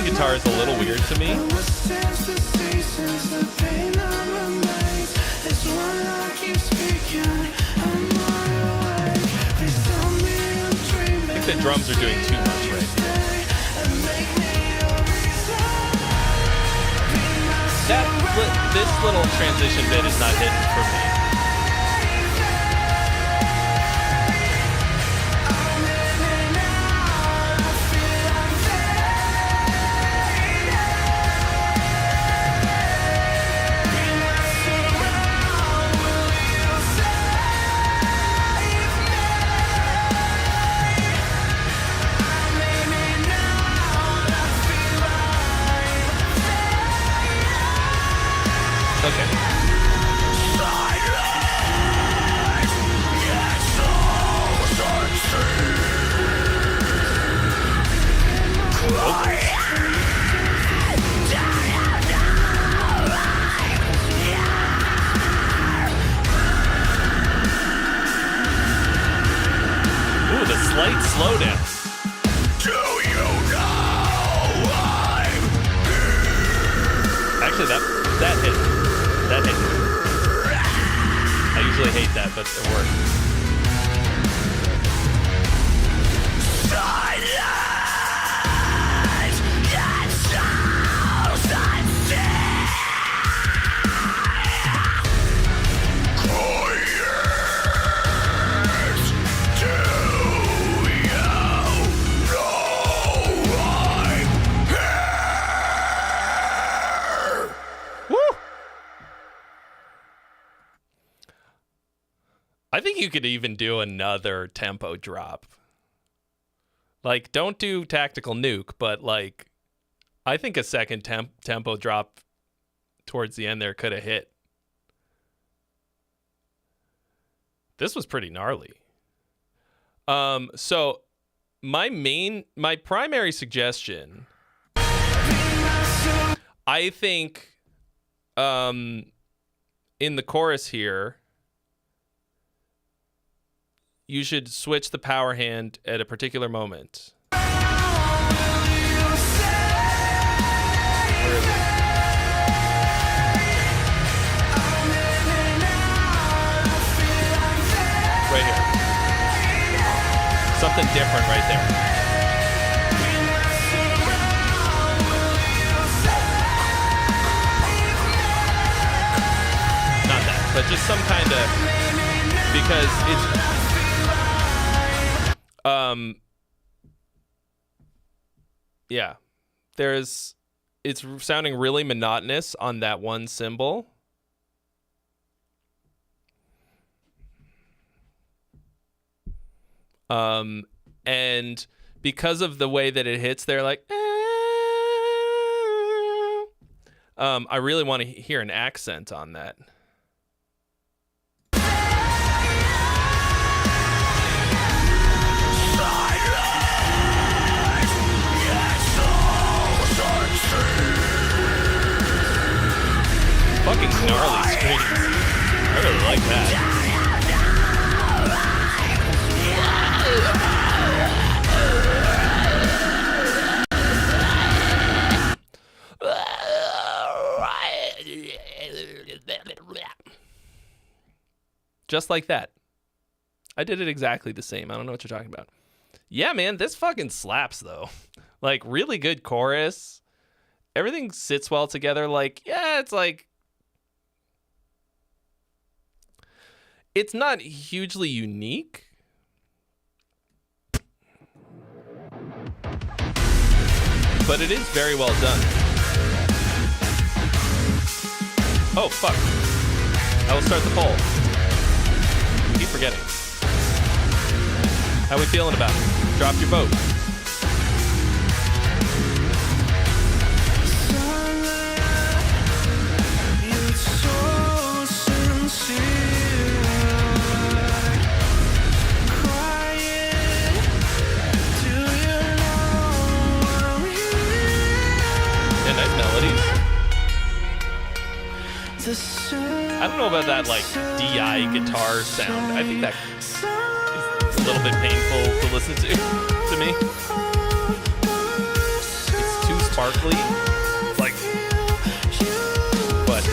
Speaker 1: Acoustic guitar is a little weird to me. I think the drums are doing too much right here. This little transition bit is not hidden for me. Okay. Ooh, the slight slowdown. Actually, that hit. That hit. I usually hate that, but it worked. I think you could even do another tempo drop. Like, don't do Tactical Nuke, but like, I think a second tempo drop towards the end there could have hit. This was pretty gnarly. So my primary suggestion, I think, in the chorus here, you should switch the power hand at a particular moment. Where is it? Right here. Something different right there. Not that, but just some kind of, because it's yeah, it's sounding really monotonous on that one cymbal. And because of the way that it hits, they're like, I really want to hear an accent on that. Fucking gnarly strings. I really like that. Just like that. I did it exactly the same. I don't know what you're talking about. Yeah, man, this fucking slaps though. Like, really good chorus. Everything sits well together. Like, yeah, it's like, it's not hugely unique. But it is very well done. Oh, fuck. I will start the poll. I keep forgetting. How we feeling about it? Drop your vote. Yeah, nice melodies. I don't know about that, like, DI guitar sound. I think that is a little bit painful to listen to me. It's too sparkly. Like, but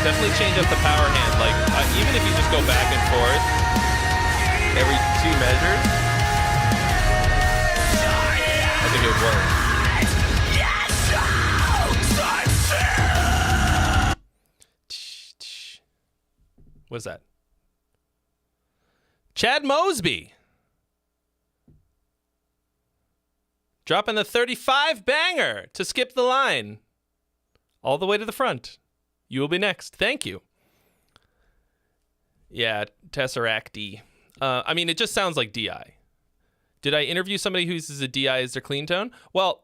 Speaker 1: definitely change up the power hand. Like, even if you just go back and forth every 2 measures, I think it would work. What's that? Chad Mosby dropping the 35 banger to skip the line all the way to the front. You will be next. Thank you. Yeah, Tesseract. I mean, it just sounds like DI. Did I interview somebody who uses a DI as their clean tone? Well,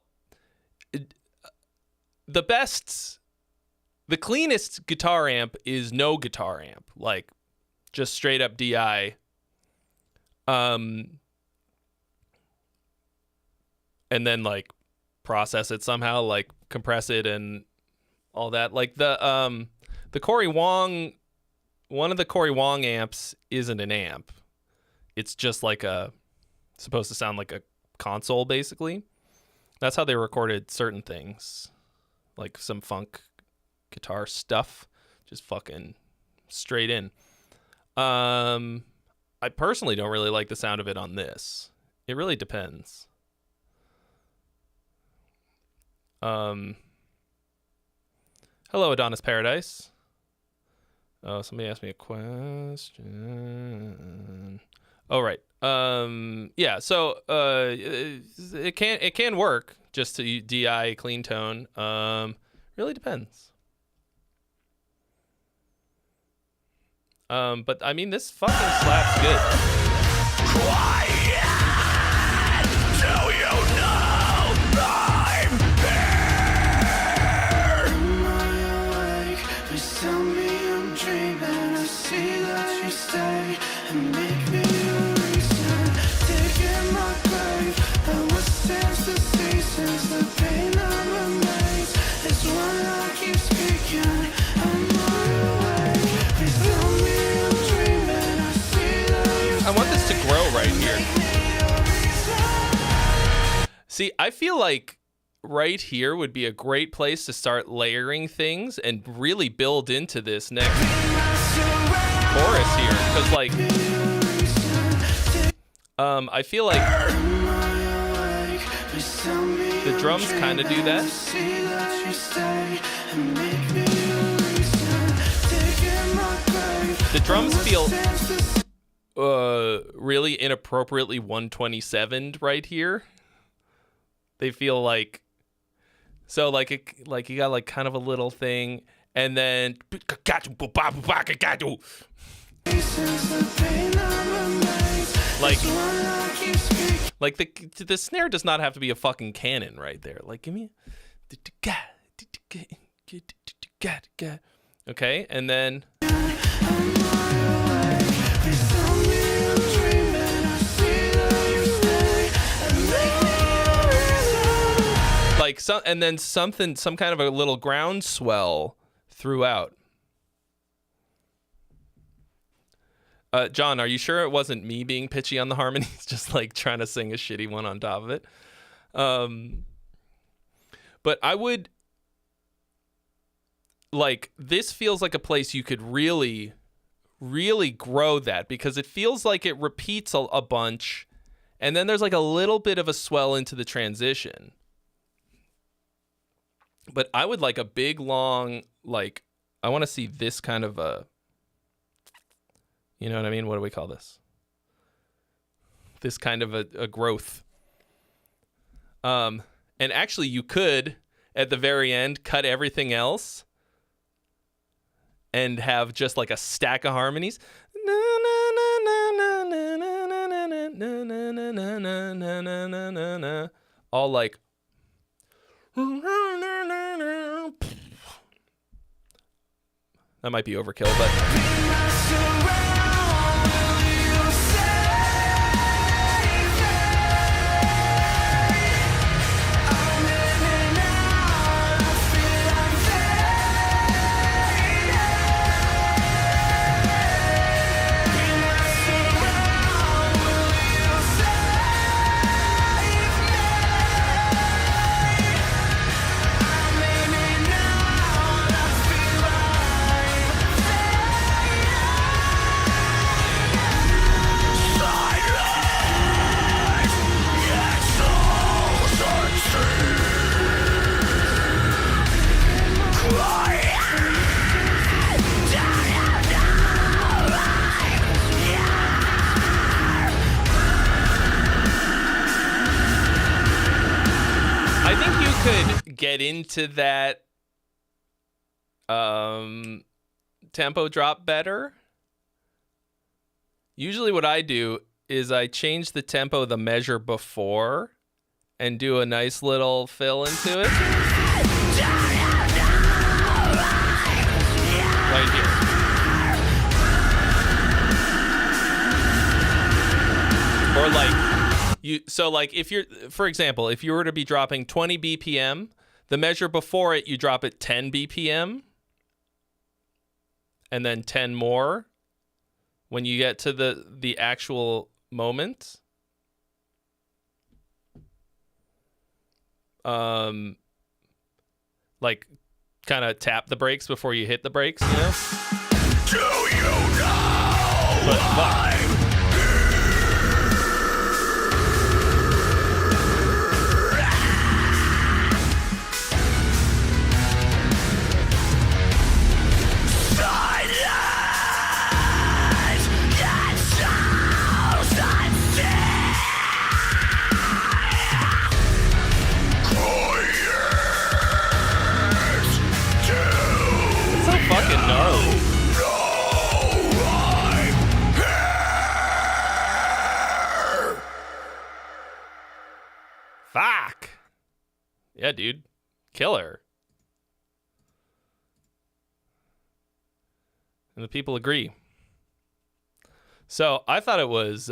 Speaker 1: the cleanest guitar amp is no guitar amp. Like, just straight up DI. And then, like, process it somehow, like, compress it and all that. Like the Corey Wong, one of the Corey Wong amps isn't an amp. It's just like supposed to sound like a console, basically. That's how they recorded certain things, like some funk guitar stuff, just fucking straight in. I personally don't really like the sound of it on this. It really depends. Hello, Adonis Paradise. Oh, somebody asked me a question. Oh, right. Yeah, so it can work just to DI clean tone. Really depends. But I mean, this fucking slaps good.
Speaker 2: Quiet! Do you know I'm here? Am I awake? Please tell me I'm dreaming. I see that you stay and make me a reason. Digging my grave, that withstands the seasons. The pain that remains is when I keep speaking. Am I awake? Please tell me I'm dreaming. I see that you
Speaker 1: I want this to grow right here. See, I feel like right here would be a great place to start layering things and really build into this next chorus here. Because, like, I feel like the drums kind of do that. The drums feel really inappropriately 127'd right here. They feel like, so like you got like kind of a little thing, and then like the snare does not have to be a fucking cannon right there. Like, give me okay, and then like some, and then some kind of a little groundswell throughout. John, are you sure it wasn't me being pitchy on the harmonies, just like trying to sing a shitty one on top of it? But I would, like, this feels like a place you could really, really grow that, because it feels like it repeats a bunch, and then there's like a little bit of a swell into the transition. But I would like a big, long, like, I want to see this kind of a, you know what I mean? What do we call this? This kind of a growth. And actually, you could, at the very end, cut everything else and have just like a stack of harmonies. All like, that might be overkill, but get into that tempo drop better, usually what I do is I change the tempo, the measure before, and do a nice little fill into it. Right here. Or like if you're, for example, if you were to be dropping 20 BPM, the measure before it, you drop it 10 BPM and then 10 more when you get to the actual moment. Like kind of tap the brakes before you hit the brakes, you know?
Speaker 2: Do you know?
Speaker 1: But fuck. Fucking gnarly. Fuck. Yeah, dude. Killer. And the people agree. So I thought it was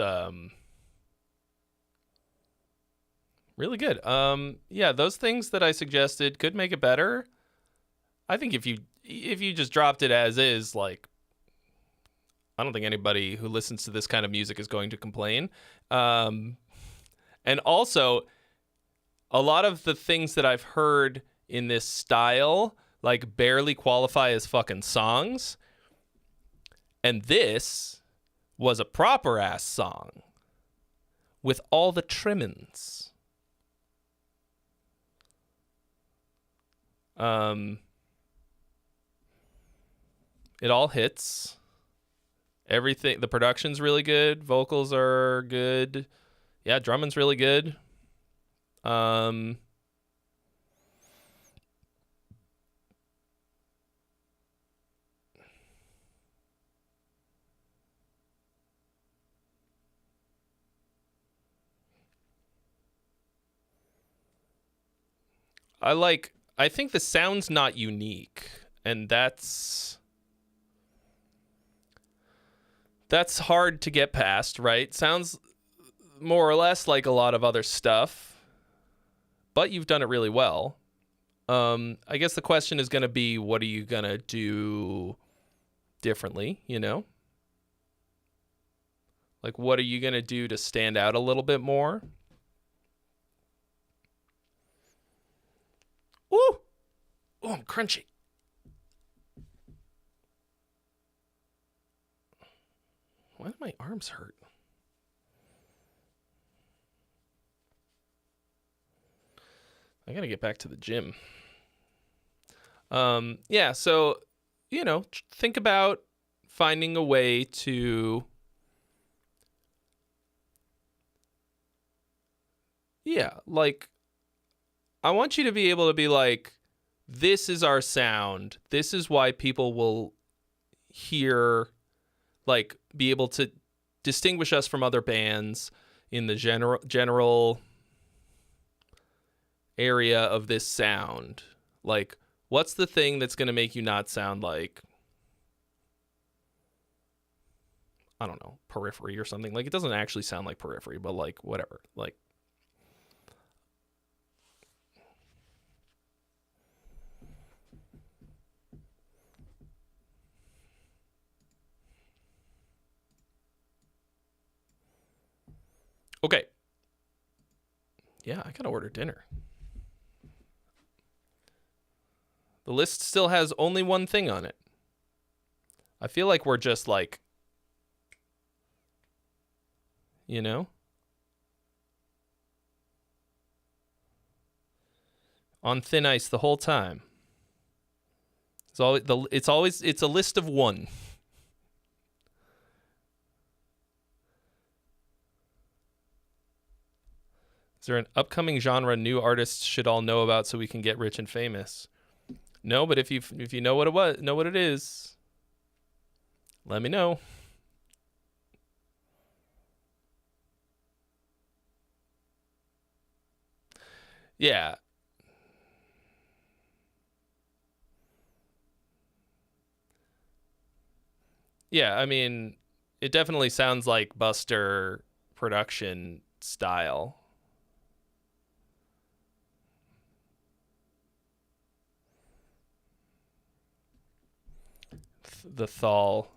Speaker 1: really good. Yeah, those things that I suggested could make it better. I think if you just dropped it as is, like, I don't think anybody who listens to this kind of music is going to complain. And also, a lot of the things that I've heard in this style, like, barely qualify as fucking songs. And this was a proper-ass song with all the trimmings. It all hits. Everything, the production's really good. Vocals are good. Yeah, drumming's really good. I think the sound's not unique, and that's hard to get past, right? Sounds more or less like a lot of other stuff, but you've done it really well. I guess the question is going to be, what are you going to do differently, you know? Like, what are you going to do to stand out a little bit more? Ooh! Oh, I'm crunchy. Why do my arms hurt? I gotta get back to the gym. Yeah, so, you know, think about finding a way to... Yeah, like, I want you to be able to be like, this is our sound. This is why people will hear... like, be able to distinguish us from other bands in the general area of this sound. Like, what's the thing that's going to make you not sound like, I don't know, Periphery or something? Like, it doesn't actually sound like Periphery, but, like, whatever. Like, okay. Yeah, I gotta order dinner. The list still has only one thing on it. I feel like we're just like, you know, on thin ice the whole time. It's a list of one. there an upcoming genre new artists should all know about so we can get rich and famous? No, but if you know what it is, let me know. Yeah. Yeah, I mean, it definitely sounds like Buster production style. The Thal.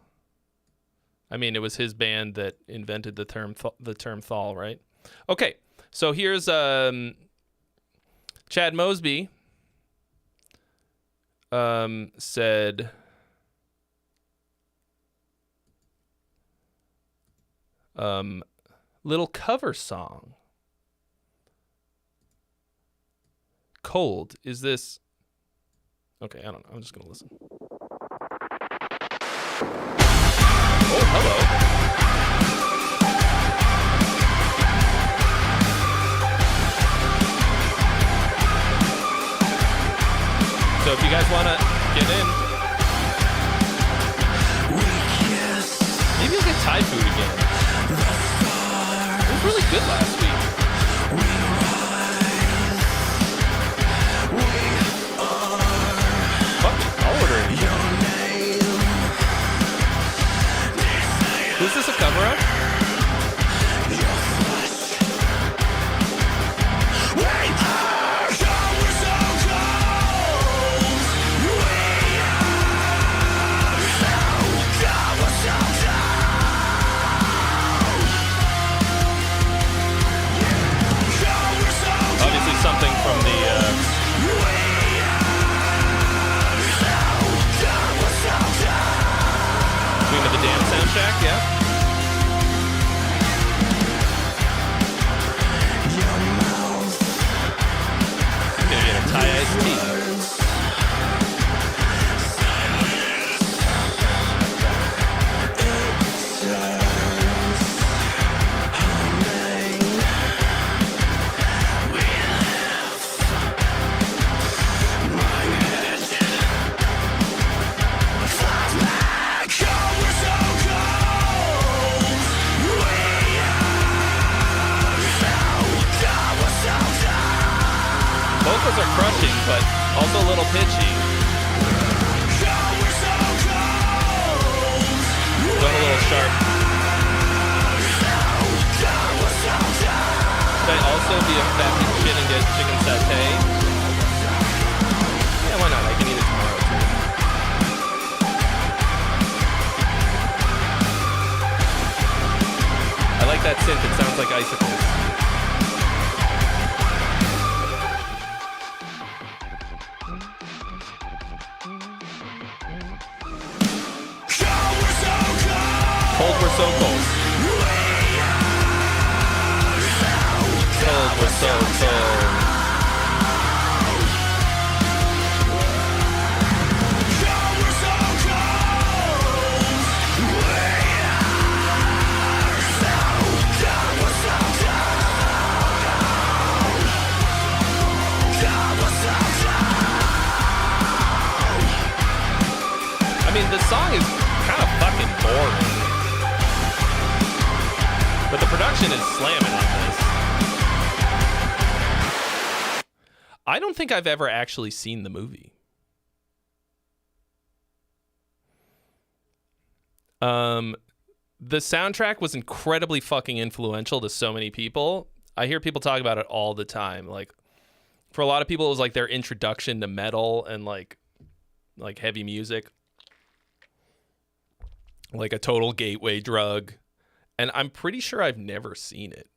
Speaker 1: I mean, it was his band that invented the term Thal, right? Okay, so here's Chad Mosby said little cover song. Cold. Is this okay? I don't know. I'm just gonna listen. Oh, hello. So if you guys want to get in, maybe you'll get Thai food again. It was really good last week. Fuck it, I'll order it again. Who's this a cover of? Obviously something from the Queen of the Damned soundtrack, yeah? I'm gonna get a Thai iced tea. Vocals are crushing, but also a little pitchy. Going a little sharp. Should I also be a fat piece of shit and get chicken satay? Yeah, why not? I can eat it tomorrow too. I like that synth. It sounds like icicles. Cold, we're so cold. Cold, we're so cold. I mean, the song is kind of fucking boring. But the production is slamming on this. I don't think I've ever actually seen the movie. The soundtrack was incredibly fucking influential to so many people. I hear people talk about it all the time. Like, for a lot of people, it was like their introduction to metal and like heavy music. Like a total gateway drug. And I'm pretty sure I've never seen it.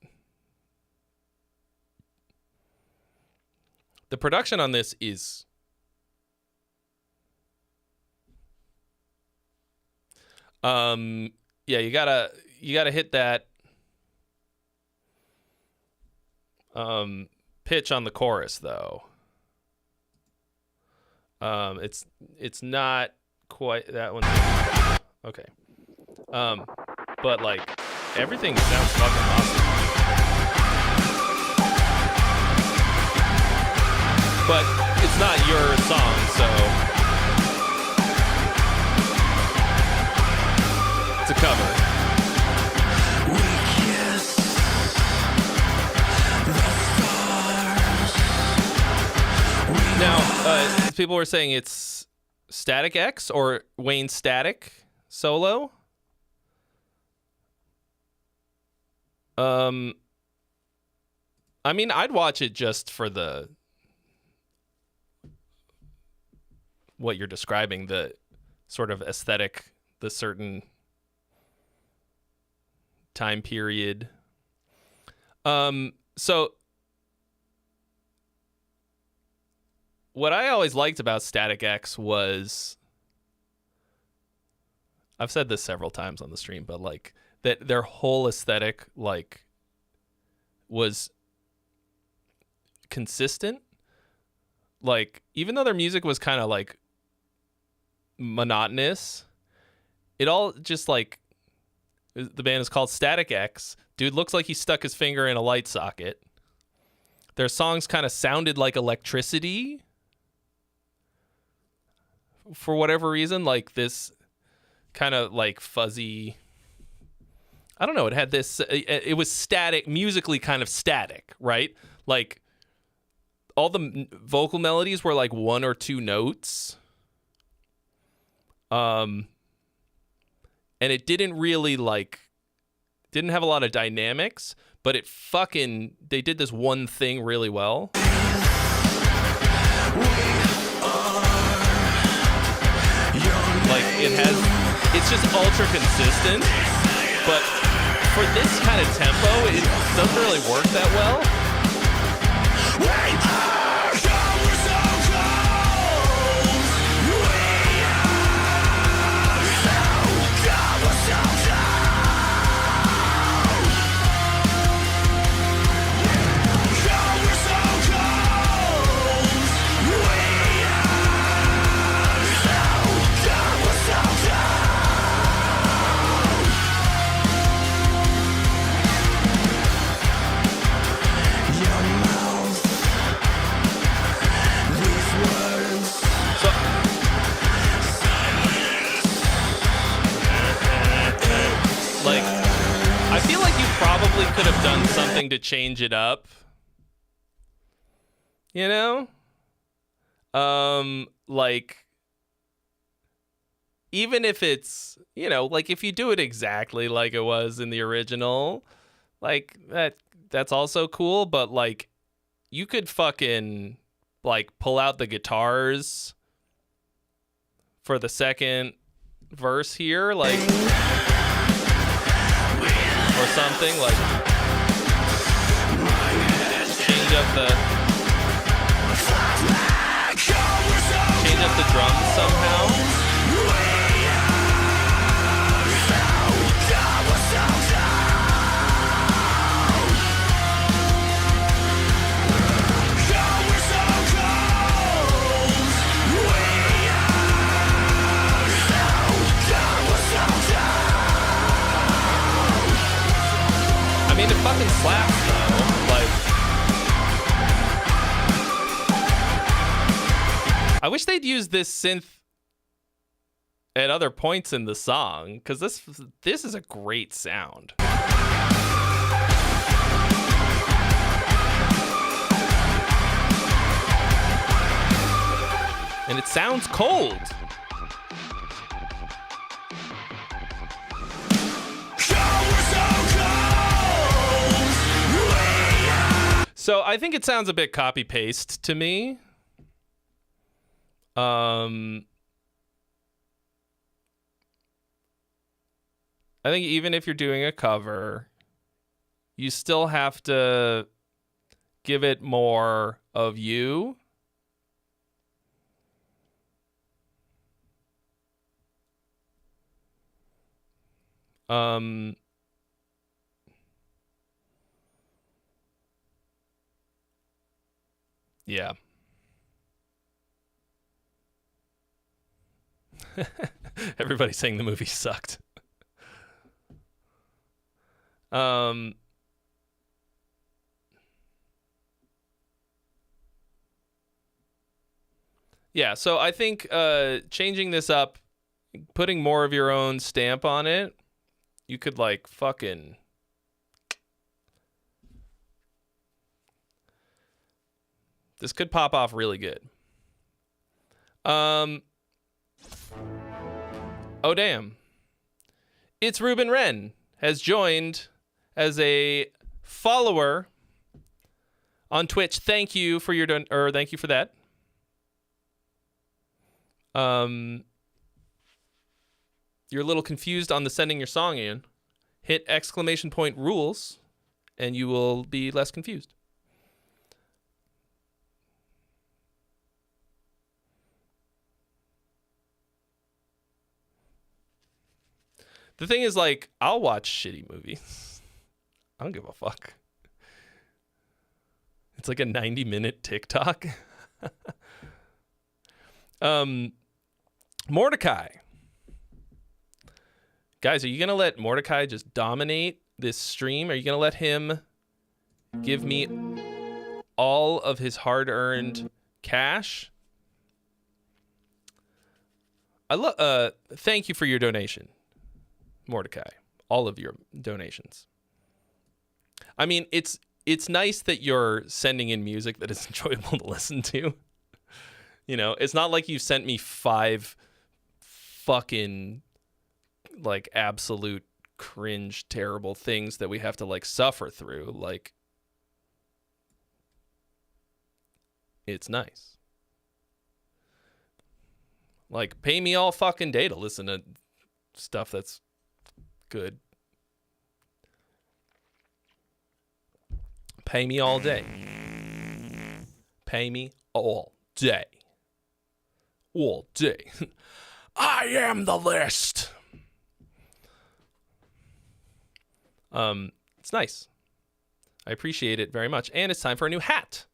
Speaker 1: The production on this is yeah, you gotta hit that pitch on the chorus though. It's not quite that one. Okay. But like everything sounds fucking awesome. but it's not your song, so it's a cover. Now, people were saying it's Static X or Wayne Static solo. I mean, I'd watch it just for what you're describing, the sort of aesthetic, the certain time period. So what I always liked about Static X was, I've said this several times on the stream, but like that their whole aesthetic like was consistent. Like even though their music was kind of like monotonous, it all just like, the band is called Static X. Dude looks like he stuck his finger in a light socket. Their songs kind of sounded like electricity for whatever reason, like this kind of like fuzzy, I don't know, it had this, it was static, musically kind of static, right? Like all the vocal melodies were like one or two notes. And it didn't really like, didn't have a lot of dynamics, but it fucking, they did this one thing really well. Like it's just ultra consistent, but for this kind of tempo, it doesn't really work that well. Probably could have done something to change it up, you know? Like even if it's, you know, like if you do it exactly like it was in the original, like that's also cool, but like you could fucking like pull out the guitars for the second verse here, like, or something, like change up the drums somehow. I mean, it fucking slaps, though. Like, I wish they'd use this synth at other points in the song, because this is a great sound. And it sounds cold. So I think it sounds a bit copy-paste to me. I think even if you're doing a cover, you still have to give it more of you. Yeah. Everybody's saying the movie sucked. Yeah, so I think changing this up, putting more of your own stamp on it, you could like fucking... This could pop off really good. Oh, damn. It's Ruben Wren has joined as a follower on Twitch. Thank you for your thank you for that. You're a little confused on the sending your song in. Hit !rules and you will be less confused. The thing is, like, I'll watch shitty movies. I don't give a fuck. It's like a 90-minute TikTok. Mordecai. Guys, are you going to let Mordecai just dominate this stream? Are you going to let him give me all of his hard-earned cash? Thank you for your donation, Mordecai. All of your donations. I mean, it's nice that you're sending in music that is enjoyable to listen to. You know, it's not like you sent me 5 fucking like absolute cringe terrible things that we have to like suffer through. Like, it's nice. Like, pay me all fucking day to listen to stuff that's good. Pay me all day. Pay me all day. All day. I am the list. It's nice. I appreciate it very much. And it's time for a new hat.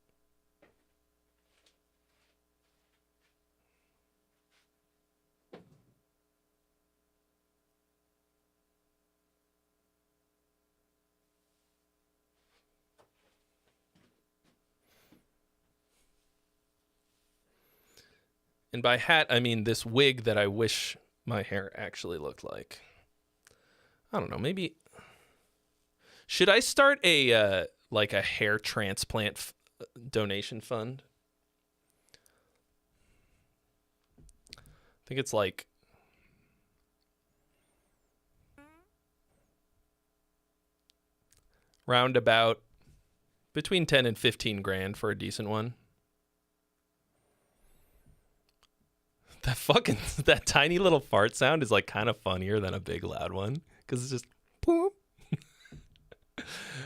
Speaker 1: And by hat, I mean this wig that I wish my hair actually looked like. I don't know, maybe... Should I start a like a hair transplant donation fund? I think it's like... round about between 10 and 15 grand for a decent one. That tiny little fart sound is like kind of funnier than a big loud one because it's just boom.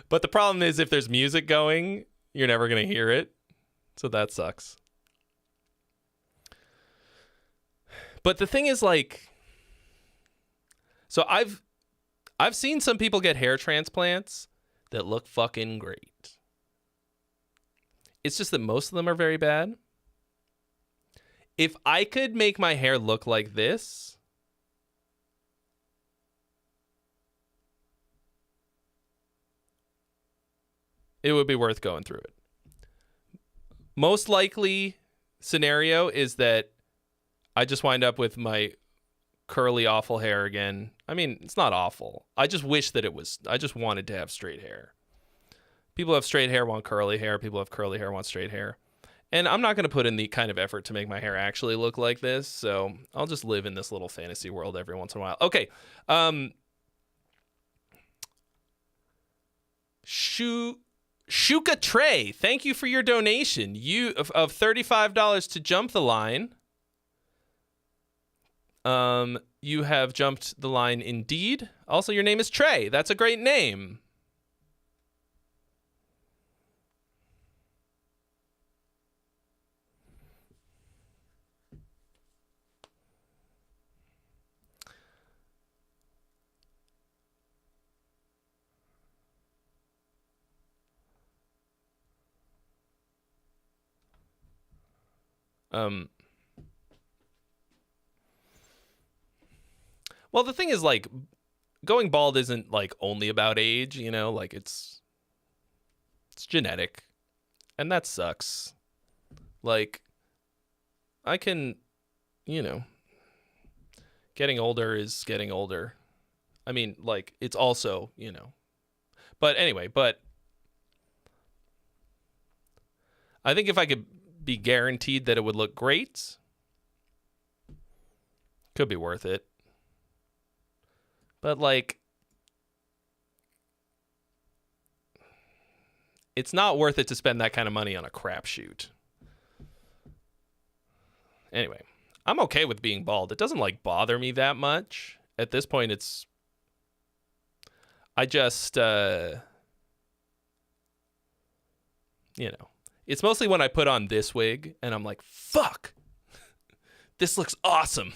Speaker 1: But the problem is if there's music going, you're never going to hear it. So that sucks. But the thing is like, so I've seen some people get hair transplants that look fucking great. It's just that most of them are very bad. If I could make my hair look like this, it would be worth going through it. Most likely scenario is that I just wind up with my curly, awful hair again. I mean, it's not awful. I just wish that I just wanted to have straight hair. People who have straight hair want curly hair. People who have curly hair want straight hair. And I'm not going to put in the kind of effort to make my hair actually look like this, so I'll just live in this little fantasy world every once in a while. Okay. Shuka Trey, thank you for your donation. You of $35 to jump the line. You have jumped the line indeed. Also, your name is Trey. That's a great name. Well, the thing is, like, going bald isn't, like, only about age, you know? Like, it's genetic. And that sucks. Like, I can, getting older is getting older. I mean, like, it's also, But anyway, I think if I could be guaranteed that it would look great, could be worth it. But, like, it's not worth it to spend that kind of money on a crapshoot. Anyway, I'm okay with being bald. It doesn't, like, bother me that much. At this point, it's... I just, It's mostly when I put on this wig, and I'm like, fuck! This looks awesome!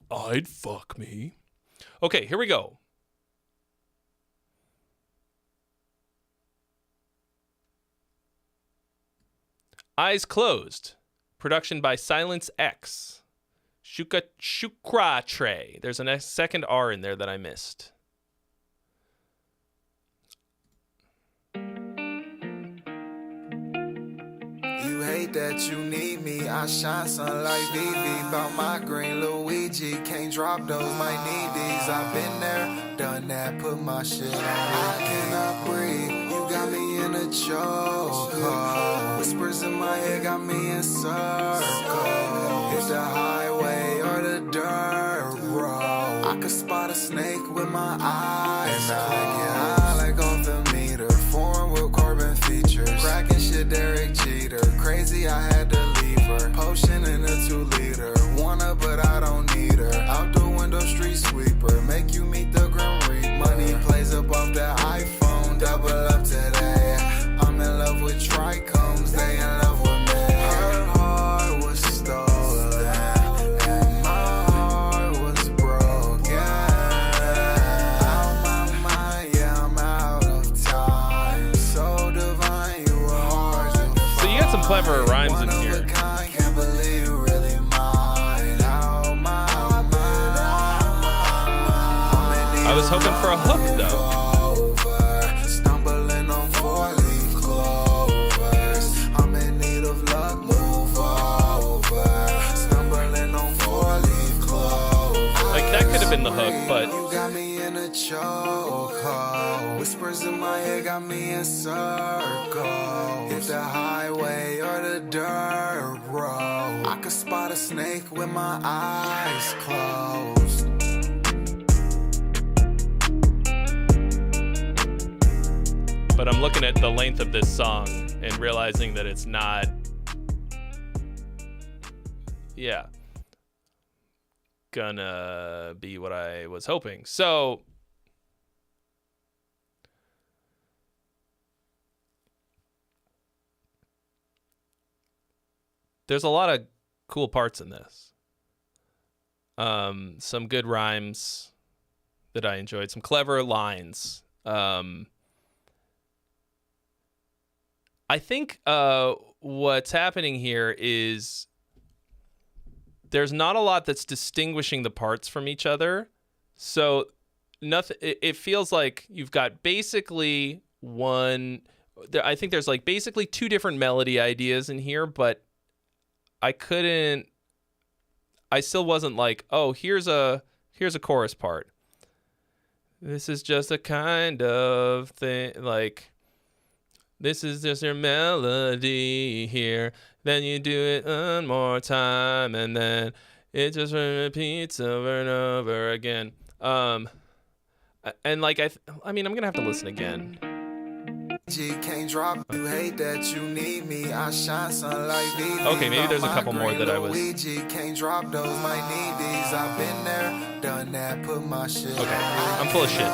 Speaker 1: I'd fuck me. Okay, here we go. Eyes Closed. Production by Silence X. Shukra Trey. There's a second R in there that I missed.
Speaker 4: You hate that you need me. I shine sunlight BB. Bout my green Luigi. Can't drop those, might need these. I've been there, done that, put my shit on. I cannot breathe. You got me in a choke. Whispers in my head got me in circles. Hit the highway or the dirt road. I could spot a snake with my eyes. And I get high like off the meter. Foreign with carbon features. Cracking shit, Derek Jeter. Crazy, I had to leave her. Potion in a 2-liter. Wanna, but I don't need her. Out the window, street sweeper. Make you meet the Grim Reaper. Money plays up off that iPhone. Double up today. I'm in love with trichomes. They in love with me. Her heart was stolen. And my heart was broken. Out my mind, yeah, I'm out of time. So divine, you were hard to find.
Speaker 1: So you got some clever rhymes in here.
Speaker 4: Can't believe you really mine. Out my mind.
Speaker 1: I was hoping for a hook, though.
Speaker 4: Stumbling on 4-leaf clovers. I'm in need of luck, move over. Stumbling on 4-leaf clovers.
Speaker 1: Like, that could have been the hook, but
Speaker 4: You got me in a chokehold. Whispers in my head got me in circles. Hit the highway or the dirt road. I could spot a snake with my eyes closed.
Speaker 1: but I'm looking at the length of this song and realizing that it's not, gonna be what I was hoping. So there's a lot of cool parts in this. Some good rhymes that I enjoyed, some clever lines. I think what's happening here is there's not a lot that's distinguishing the parts from each other. So nothing. It feels like you've got basically one. I think there's like basically two different melody ideas in here, but I still wasn't like, oh, here's a chorus part. This is just a kind of thing, like, this is just your melody here. Then you do it one more time, and then it just repeats over and over again. And like, I mean, I'm gonna have to listen again.
Speaker 4: Can't drop you, hate that you need me. I shine sunlight.
Speaker 1: Okay, maybe there's a couple more that I was.
Speaker 4: Can't drop those, might need these. I've been there, done that, put my shit.
Speaker 1: Okay, I'm full of shit.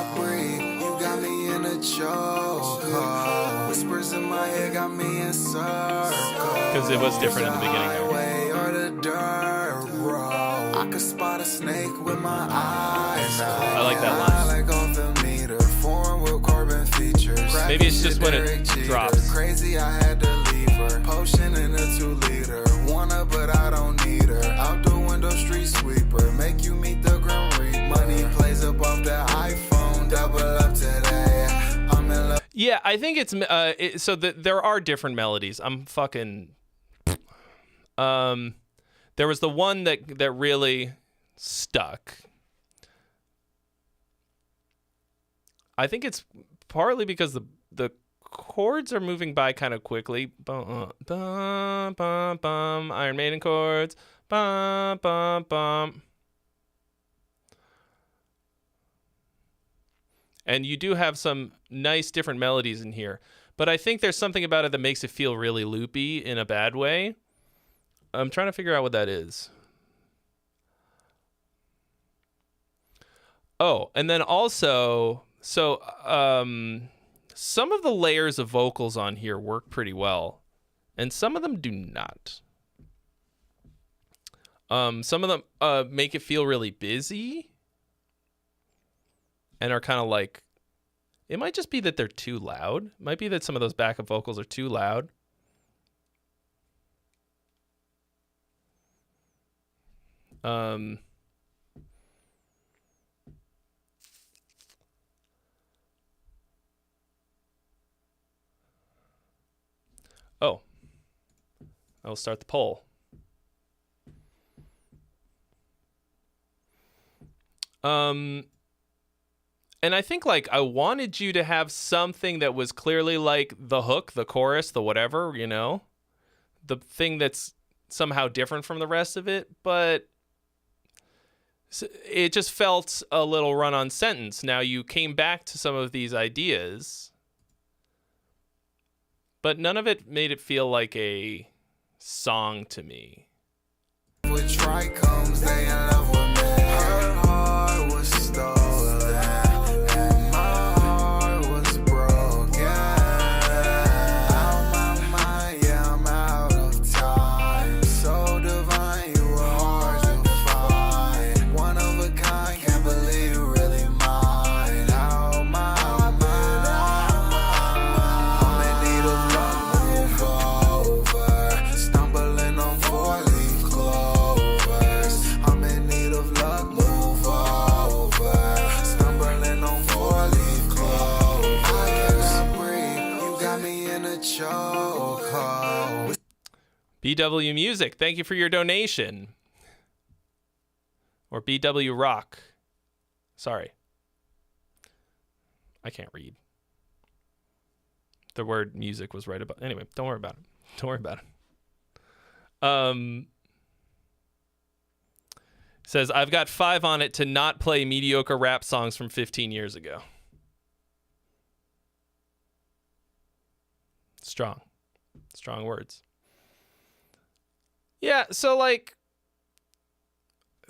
Speaker 4: You got me in a chokehold. Whispers in my head got me in circles.
Speaker 1: Because it was different in the beginning there.
Speaker 4: Or the dirt road. I could spot a snake with my eyes.
Speaker 1: I like that line.
Speaker 4: Like off the meter, foreign with carbon features.
Speaker 1: Maybe it's just when it drops.
Speaker 4: Crazy, I had to leave her. Potion in a 2-liter. Wanna, but I don't need her. Out the window, street sweeper. Make you meet the Grim Reaper. Money plays up off that iPhone. Double up today. I'm in love.
Speaker 1: Yeah, I think it's so that there are different melodies. I'm fucking. There was the one that really stuck. I think it's partly because the chords are moving by kind of quickly. Bum, bum, bum, bum, Iron Maiden chords. Bum, bum, bum. And you do have some nice different melodies in here. But I think there's something about it that makes it feel really loopy in a bad way. I'm trying to figure out what that is. Oh, and then also, so some of the layers of vocals on here work pretty well, and some of them do not. Some of them make it feel really busy and are kind of like, it might just be that they're too loud. It might be that some of those backup vocals are too loud. Oh, I will start the poll. And I think, like, I wanted you to have something that was clearly, like, the hook, the chorus, the whatever, you know? The thing that's somehow different from the rest of it, but it just felt a little run-on sentence. Now, you came back to some of these ideas, but none of it made it feel like a song to me.
Speaker 4: With trichomes, they in love with me. Her heart was stolen, and my heart was broken. Out my mind, yeah, I'm out of time. So divine, you were hard to find. One of a kind, can't believe you really mine. Out my mind, I'm in need of love, move over. Stumbling on four-leaf clovers. I'm in need of luck, move over. Stumbling on four-leaf clovers. I cannot breathe, you got me in a chokehold.
Speaker 1: BW Music, thank you for your donation. Or BW Rock. Sorry. I can't read. The word music was right about. Anyway, don't worry about it. Don't worry about it. Says, I've got 5 on it to not play mediocre rap songs from 15 years ago. Strong. Strong words. Yeah, so, like,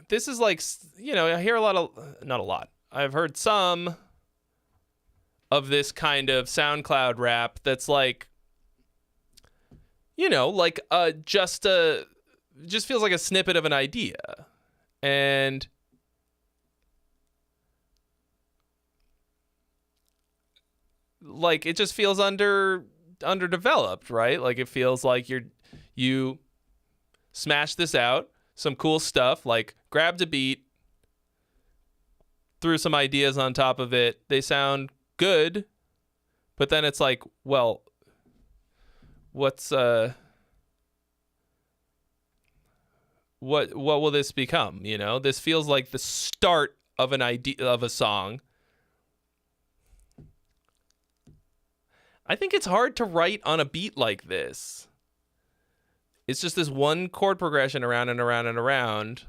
Speaker 1: this is like, you know, I hear a lot of, not a lot. I've heard some of this kind of SoundCloud rap that's like, you know, like just feels like a snippet of an idea. And like it just feels underdeveloped, right? Like it feels like you smashed this out, some cool stuff, like grabbed a beat, threw some ideas on top of it. They sound good, but then it's like, well, what's what will this become? You know, this feels like the start of an idea of a song. I think it's hard to write on a beat like this. It's just this one chord progression around and around and around.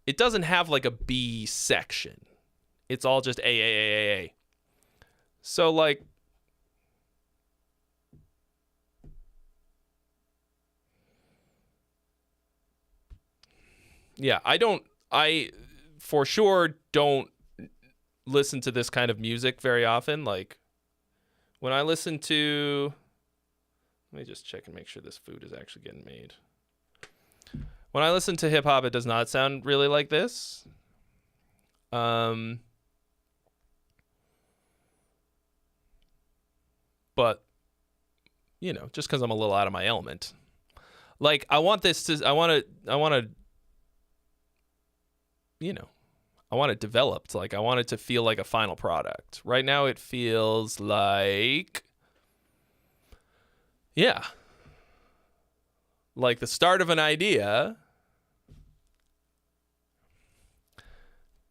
Speaker 1: It doesn't have like a B section. It's all just A. So like, yeah, I for sure don't listen to this kind of music very often. Like when I listen to, let me just check and make sure this food is actually getting made. When I listen to hip hop, it does not sound really like this. But you know, just because I'm a little out of my element, like I want to, you know, I want it developed. Like, I want it to feel like a final product. Right now it feels like, yeah, like the start of an idea.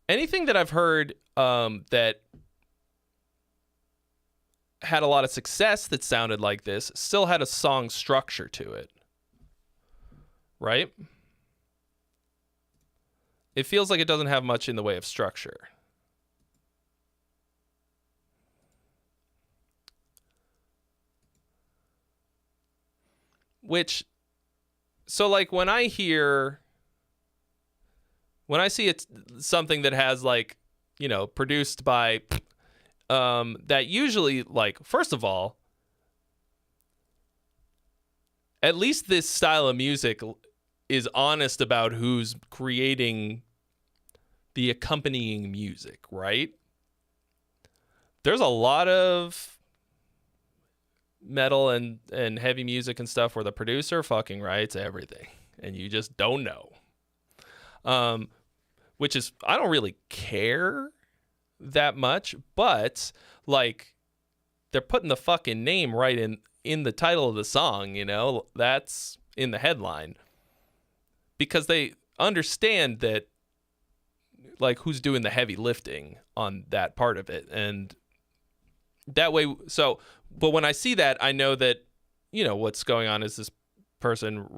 Speaker 1: Anything that I've heard that had a lot of success that sounded like this still had a song structure to it, right? It feels like it doesn't have much in the way of structure. Which, so like when I see it's something that has like, you know, produced by, that usually, like, first of all, at least this style of music is honest about who's creating the accompanying music, right? There's a lot of metal and heavy music and stuff where the producer fucking writes everything and you just don't know. Which is, I don't really care that much, but like they're putting the fucking name right in the title of the song, you know, that's in the headline because they understand that, like, who's doing the heavy lifting on that part of it. And that way, so, but when I see that, I know that, you know, what's going on is this person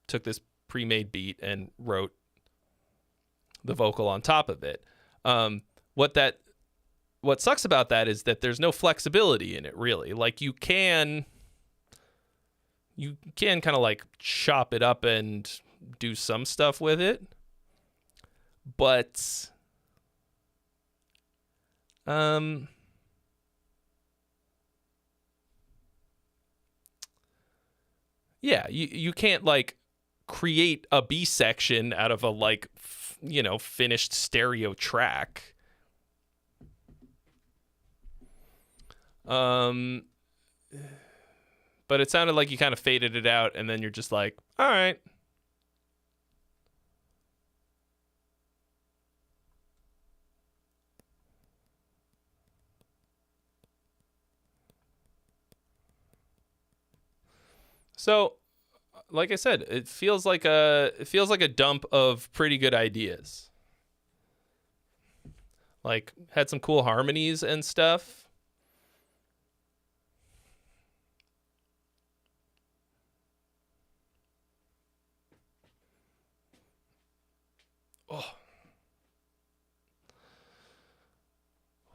Speaker 1: took this pre-made beat and wrote the vocal on top of it. What sucks about that is that there's no flexibility in it, really. Like, you can kind of like chop it up and do some stuff with it, but yeah, you can't like create a B section out of a like you know, finished stereo track. But it sounded like you kind of faded it out and then you're just like, all right. So, like I said, it feels like a dump of pretty good ideas. Like, had some cool harmonies and stuff. Oh.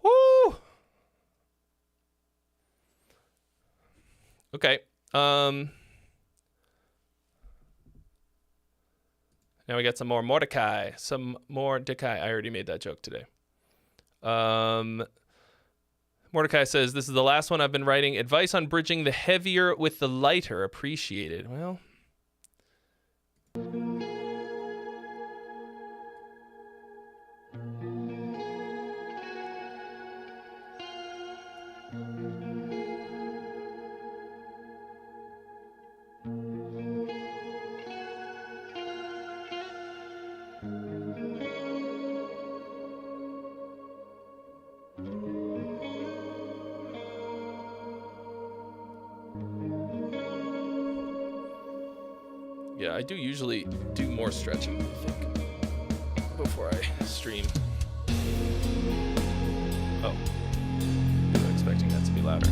Speaker 1: Woo! Okay. Now we got some more Mordecai. I already made that joke today. Mordecai says, this is the last one I've been writing. Advice on bridging the heavier with the lighter. Appreciated. Well. Yeah, I do usually do more stretching, I think, before I stream. Oh, I was expecting that to be louder.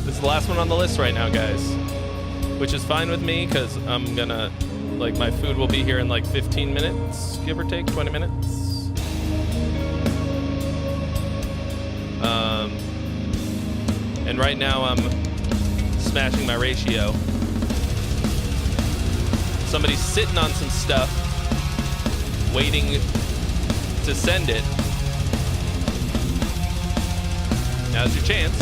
Speaker 1: This is the last one on the list right now, guys, which is fine with me because I'm gonna, like, my food will be here in like 15 minutes, give or take 20 minutes. And right now I'm smashing my ratio. Somebody's sitting on some stuff, waiting to send it. Now's your chance.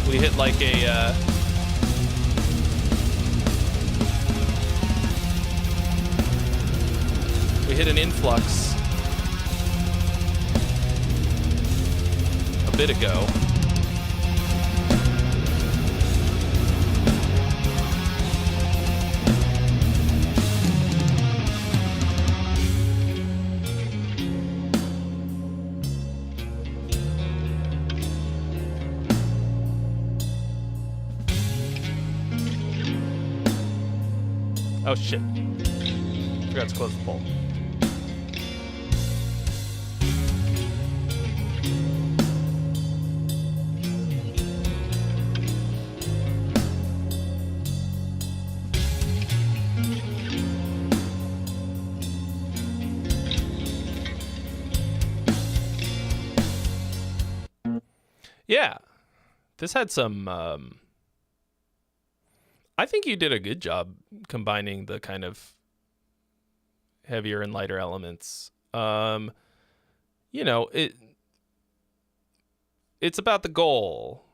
Speaker 1: We hit like a we hit an influx. bit ago. Oh shit. Forgot to close the poll. Yeah. This had some I think you did a good job combining the kind of heavier and lighter elements. You know, it's about the goal.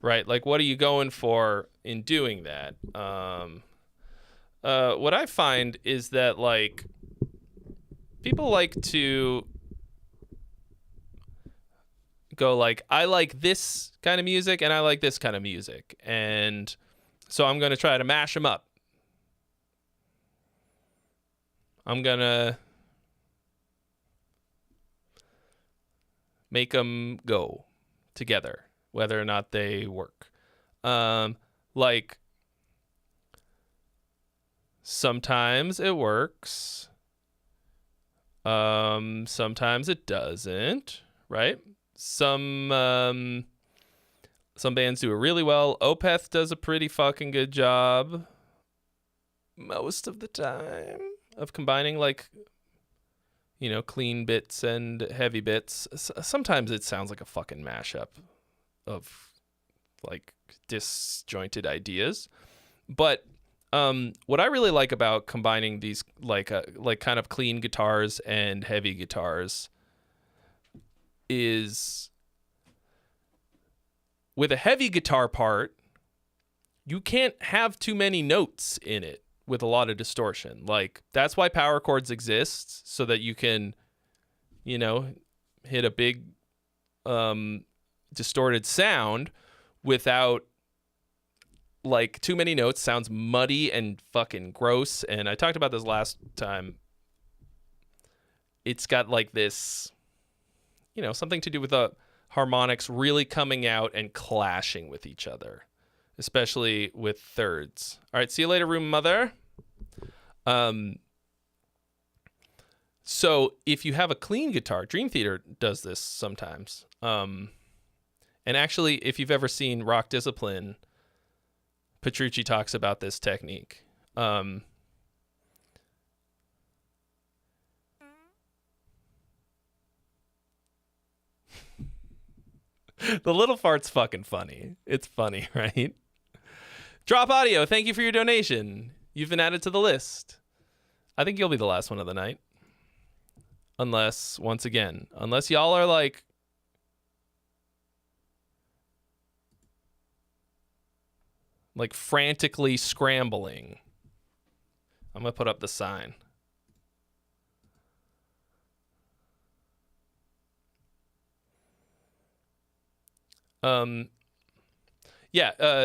Speaker 1: Right? Like, what are you going for in doing that? What I find is that, like, people like to go like, I like this kind of music and I like this kind of music, and so I'm going to try to mash them up. I'm going to make them go together, whether or not they work. Like, sometimes it works. Sometimes it doesn't, right? Some bands do it really well. Opeth does a pretty fucking good job most of the time of combining, like, you know, clean bits and heavy bits. Sometimes it sounds like a fucking mashup of, like, disjointed ideas. But what I really like about combining these, like kind of clean guitars and heavy guitars, is with a heavy guitar part, you can't have too many notes in it with a lot of distortion. Like, that's why power chords exist, so that you can, you know, hit a big distorted sound without, like, too many notes. Sounds muddy and fucking gross. And I talked about this last time. It's got, like, this, you know, something to do with the harmonics really coming out and clashing with each other, especially with thirds. All right, see you later, room mother. So if you have a clean guitar, Dream Theater does this sometimes. And actually, if you've ever seen Rock Discipline, Petrucci talks about this technique. The little fart's fucking funny. It's funny, right? Drop Audio, thank you for your donation. You've been added to the list. I think you'll be the last one of the night. Unless, once again, unless y'all are like frantically scrambling. I'm going to put up the sign.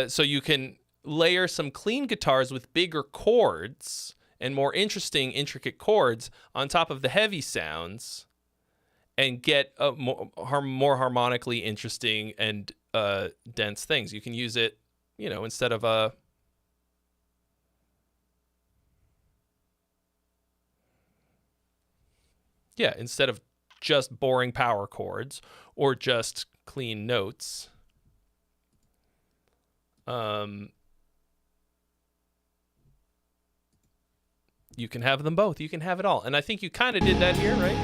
Speaker 1: So you can layer some clean guitars with bigger chords and more interesting, intricate chords on top of the heavy sounds and get more harmonically interesting and dense things. You can use it, you know, instead of instead of just boring power chords or just clean notes. You can have them both. You can have it all. And I think you kind of did that here, right?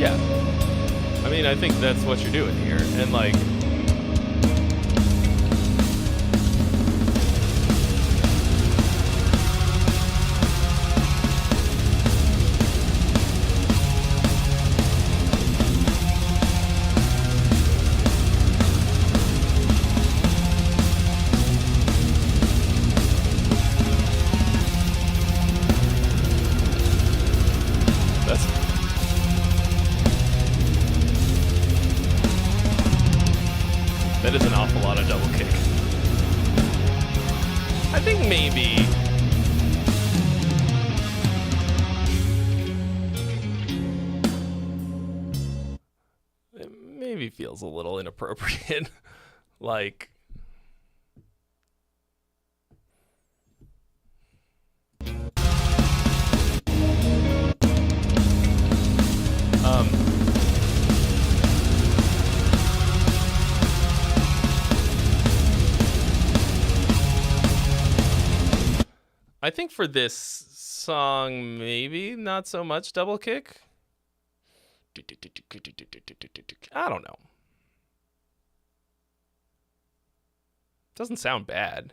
Speaker 1: Yeah. I mean, I think that's what you're doing here. And, like, a double kick. I think maybe. It maybe feels a little inappropriate. Like. I think for this song, maybe not so much double kick. I don't know. Doesn't sound bad.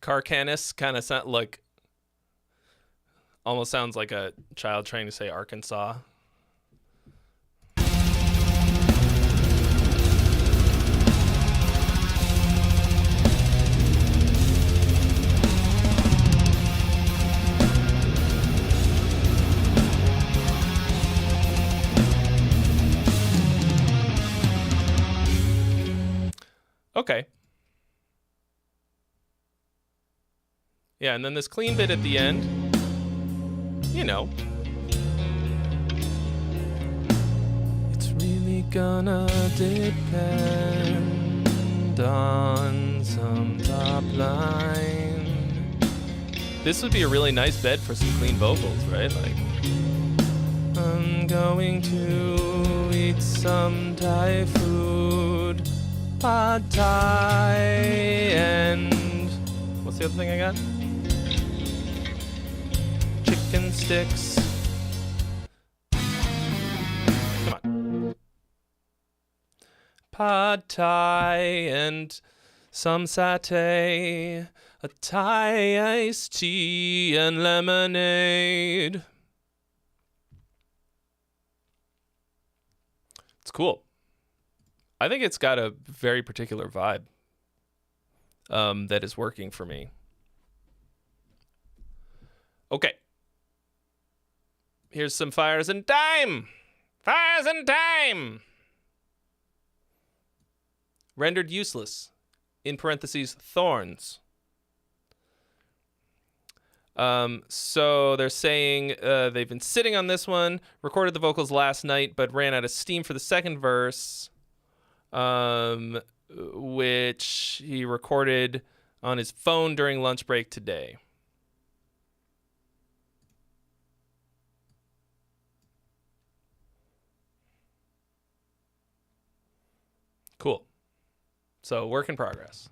Speaker 1: Carcanis kind of sound like. Almost sounds like a child trying to say Arkansas. Okay. Yeah, and then this clean bit at the end. You know. It's really gonna depend on some top line. This would be a really nice bed for some clean vocals, right? Like, I'm going to eat some Thai food, pad Thai, and what's the other thing I got? Chicken sticks. Come on. Pad Thai and some satay, a Thai iced tea and lemonade. It's cool. I think it's got a very particular vibe that is working for me. Okay. Here's some Fires in Time. Fires in Time. Rendered useless. In parentheses, thorns. So they're saying they've been sitting on this one, recorded the vocals last night, but ran out of steam for the second verse, which he recorded on his phone during lunch break today. Cool. So, work in progress.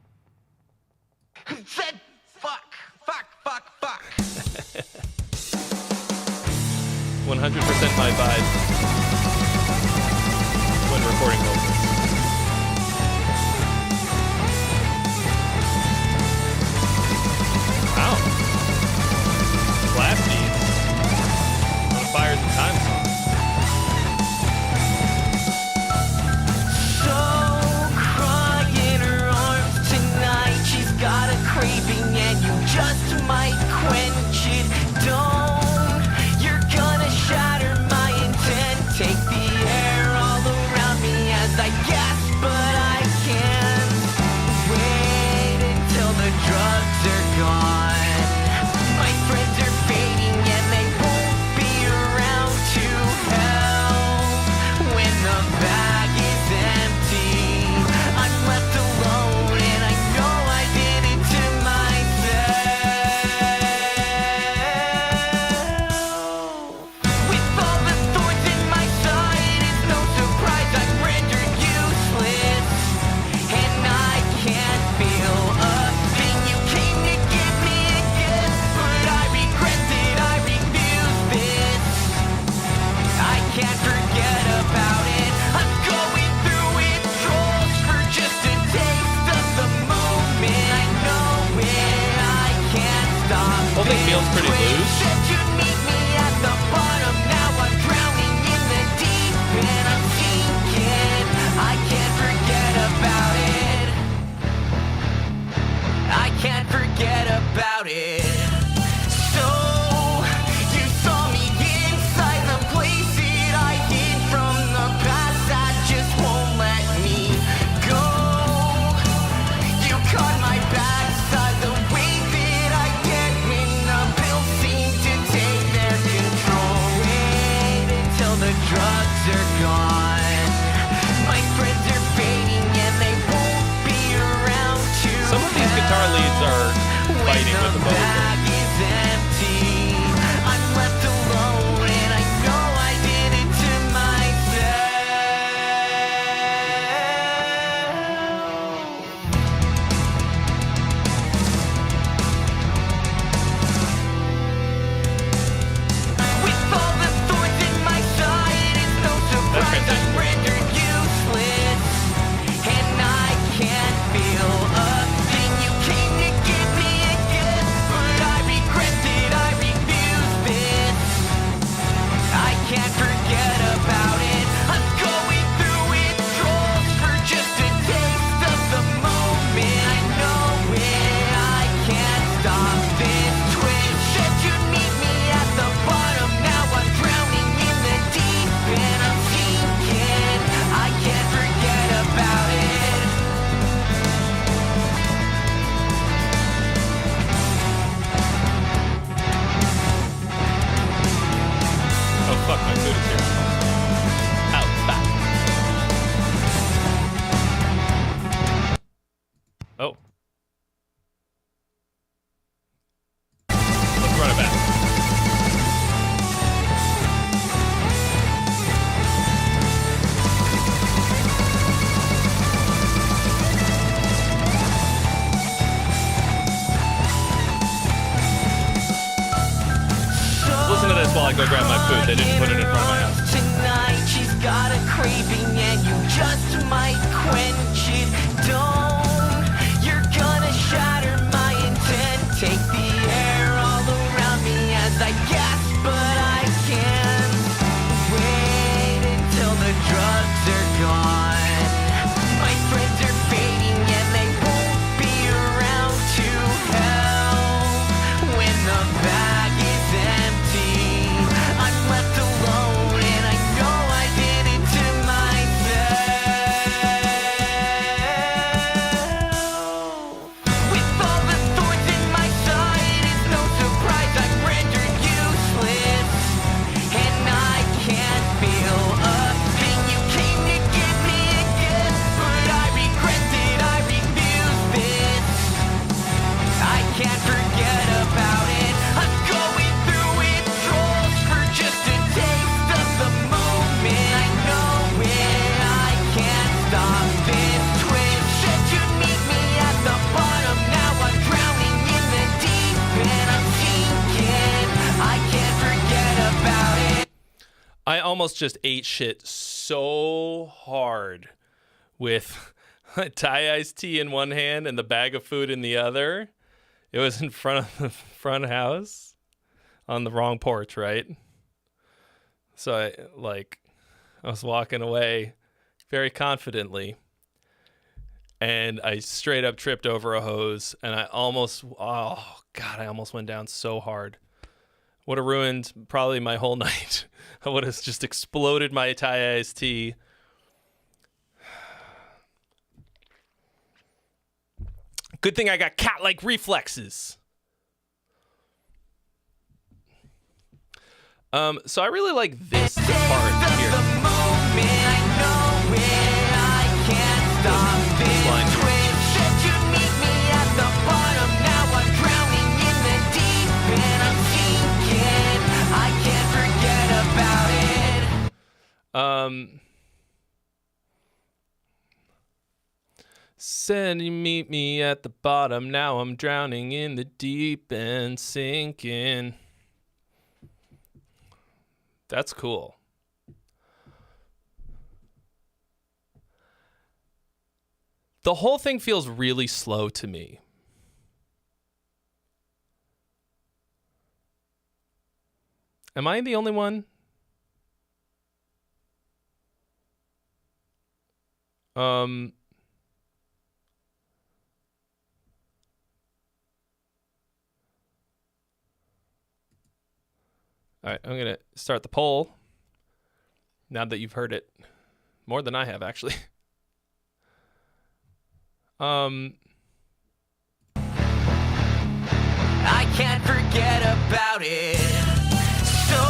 Speaker 2: Said fuck.
Speaker 1: 100% my vibe when recording vocals. Wow. Blast beats on a Fires in Time song.
Speaker 2: Craving and you just might quench it. Don't, you're gonna shatter my intent. Take the air all around me as I gasp, but I can't wait until the drugs are gone. My friends are fading and they won't be around to help. When the bag is empty, I'm left alone and I know I did it to myself. With all the thorns in my side, it's no surprise I'm rendered useless. And I can't feel a thing. You came to give me a gift, but I regret that I refused this. I can't forget about it. I'm going through withdrawals for just a taste of the moment. I know it, I can't stop.
Speaker 1: Whole thing feels pretty
Speaker 2: this.
Speaker 1: loose.
Speaker 2: Said you'd meet me at the bottom. Now I'm drowning in the deep and I'm sinking. I can't forget about it. I can't forget
Speaker 1: fighting with the both of them.
Speaker 2: I'm left alone and I know I did it to myself. With all the thorns in my side, it's no surprise I'm rendered useless. And I can't feel a thing. You came to give me a gift, but I regret it, I refuse this. I can't forget about it. I'm going through withdrawals for just a taste of the moment. I know it, I can't stop this twist. Said you'd meet me at the bottom, now I'm drowning in the deep and I'm sinking. I can't forget about it.
Speaker 1: Oh fuck, my food is here. Ow, back. Oh. Let's run it back. Listen to this while I go grab my food. They didn't put it in front of my house.
Speaker 2: Tonight she's got a craving and you just might quench it. Don't, you're gonna shatter my intent. Take the air all around me as I gasp, but I can't wait until the drugs are gone. My friends are fading and they won't be around to help when the bag is empty. I'm left alone and I know I did it to myself. With all the thorns in my side, it's no surprise I'm rendered useless. And I can't feel a thing. You came to give me a gift, but I regret it, I refuse this. I can't forget about it. I'm going through withdrawals for just a taste of the moment. I know it, I can't stop this twist. Said you'd meet me at the bottom, now I'm drowning in the deep and I'm sinking. I can't forget about it.
Speaker 1: I almost just ate shit so hard with a Thai iced tea in one hand and the bag of food in the other. It was in front of the front house on the wrong porch, right? So I was walking away very confidently and I straight up tripped over a hose and I almost went down so hard. Would have ruined probably my whole night. I would have just exploded my Thai iced tea. Good thing I got cat-like reflexes. So I really like this part here.
Speaker 2: The moment I know it, I can't stop this
Speaker 1: line.
Speaker 2: twist. Said you'd meet me at the bottom, now I'm drowning in the deep and I'm sinking. I can't forget about it.
Speaker 1: Said you meet me at the bottom, now I'm drowning in the deep and sinking. That's cool. The whole thing feels really slow to me. Am I the only one? All right, I'm going to start the poll now that you've heard it more than I have, actually.
Speaker 2: I can't forget about it. So,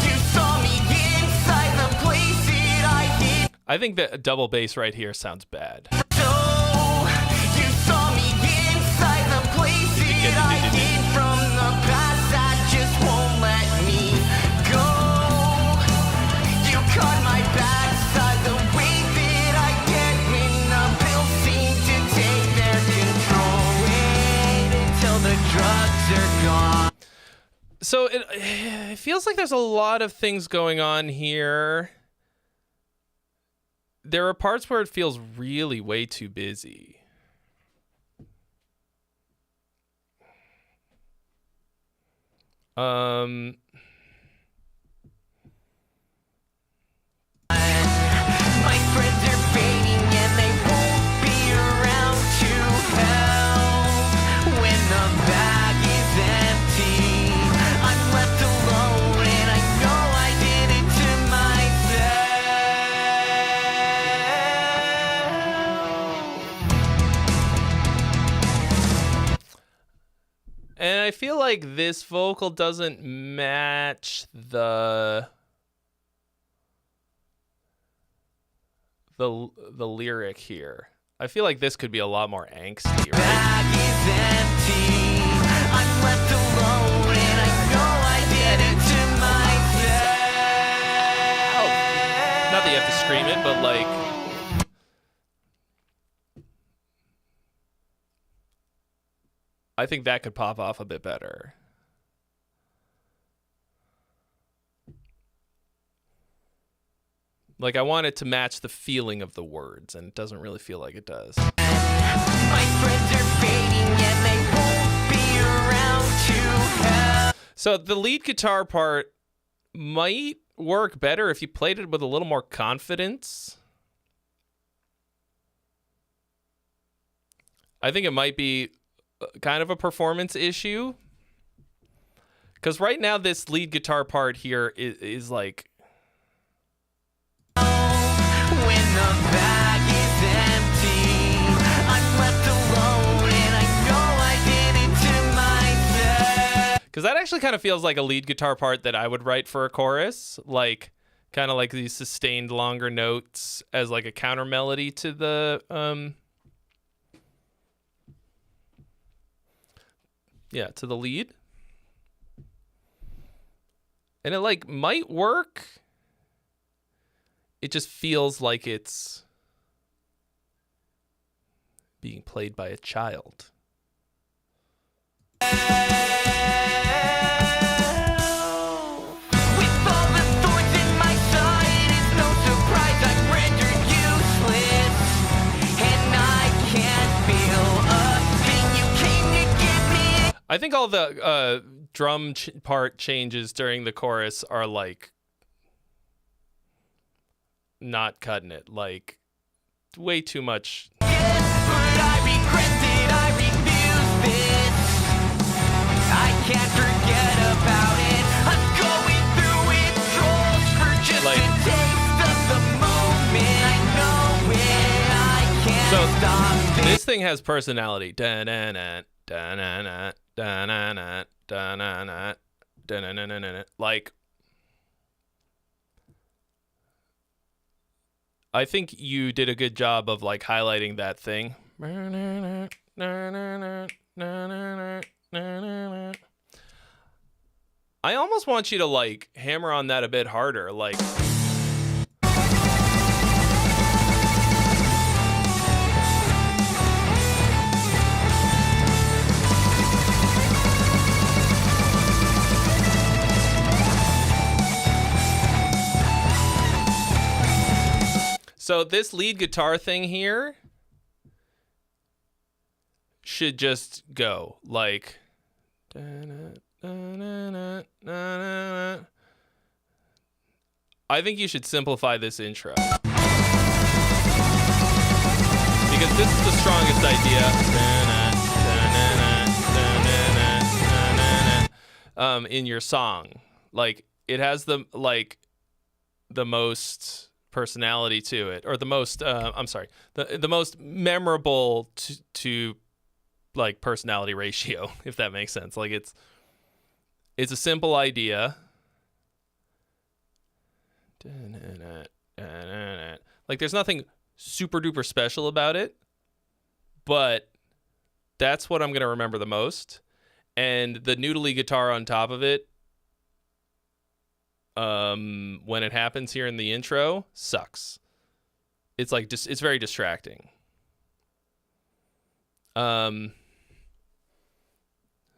Speaker 2: you saw me inside the place that I hid.
Speaker 1: I think that double bass right here sounds bad.
Speaker 2: So, you saw me inside the place
Speaker 1: So it feels like there's a lot of things going on here. There are parts where it feels really way too busy.
Speaker 2: My friends are fading and they won't be around to help when the bag is empty. I'm left alone and I know I did it to myself.
Speaker 1: And I feel like this vocal doesn't match the lyric here. I feel like this could be a lot more angsty, right?
Speaker 2: Bag is empty. I'm left alone and I know I did it to myself.
Speaker 1: Not that you have to scream it, but like I think that could pop off a bit better. Like, I want it to match the feeling of the words, and it doesn't really feel like it does.
Speaker 2: My friends are fading and they won't be around to help.
Speaker 1: So the lead guitar part might work better if you played it with a little more confidence. I think it might be kind of a performance issue. Because right now, this lead guitar part here is like...
Speaker 2: When the bag is empty, I'm left alone and I know I did it to myself.
Speaker 1: Because that actually kind of feels like a lead guitar part that I would write for a chorus. Like, kind of like these sustained longer notes as like a counter melody to the... Yeah, to the lead. And it like might work. It just feels like it's being played by a child.
Speaker 2: With all the thorns in my side, it's no surprise I'm rendered useless. And I can't feel a thing. You came to get me.
Speaker 1: I think all the drum part changes during the chorus are like not cutting it. Like way too much.
Speaker 2: Yes, but I regret it. I refuse this. I can't forget about it. I'm going through withdrawals for just
Speaker 1: Like-
Speaker 2: a taste of the moment. I know it. I can't
Speaker 1: So
Speaker 2: stop it.
Speaker 1: this thing has personality. Da-na-na, da-na-na, da-na-na, da-na-na, da-na-na-na-na. Like, I think you did a good job of like highlighting that thing. I almost want you to like hammer on that a bit harder. Like, so this lead guitar thing here should just go like. I think you should simplify this intro. Because this is the strongest idea. In your song. Like, it has the most personality to it, or the most the most memorable to like personality ratio, if that makes sense. Like, it's a simple idea. Like, there's nothing super duper special about it, but that's what I'm gonna remember the most. And the noodly guitar on top of it, when it happens here in the intro, sucks. It's like it's very distracting.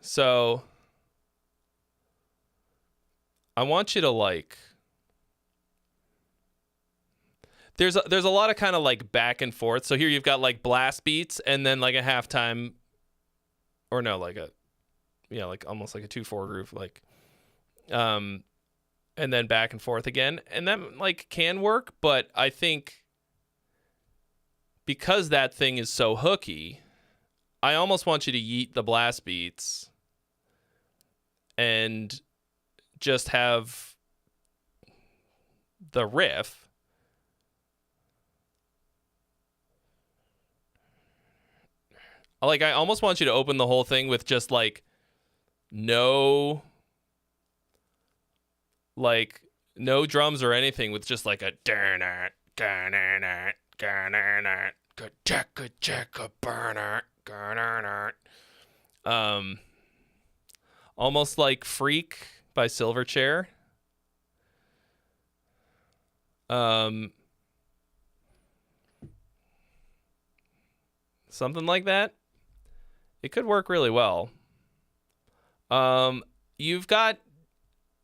Speaker 1: So I want you to like. There's a lot of kind of like back and forth. So here you've got like blast beats and then like a halftime, or no, like a, yeah, like almost like a 2/4 groove, like, and then back and forth again, and that like can work, but I think because that thing is so hooky, I almost want you to yeet the blast beats and just have the riff. Like, I almost want you to open the whole thing with just like no drums or anything, with just like a almost like Freak by Silverchair. Something like that. It could work really well. You've got,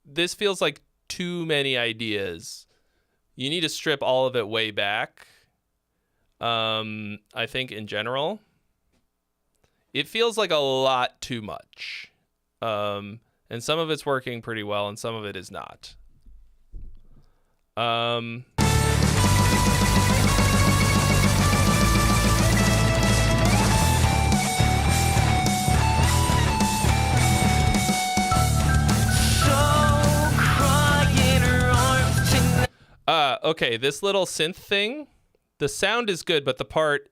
Speaker 1: this feels like too many ideas. You need to strip all of it way back. I think in general, it feels like a lot too much. And some of it's working pretty well and some of it is not. Okay, this little synth thing, the sound is good, but the part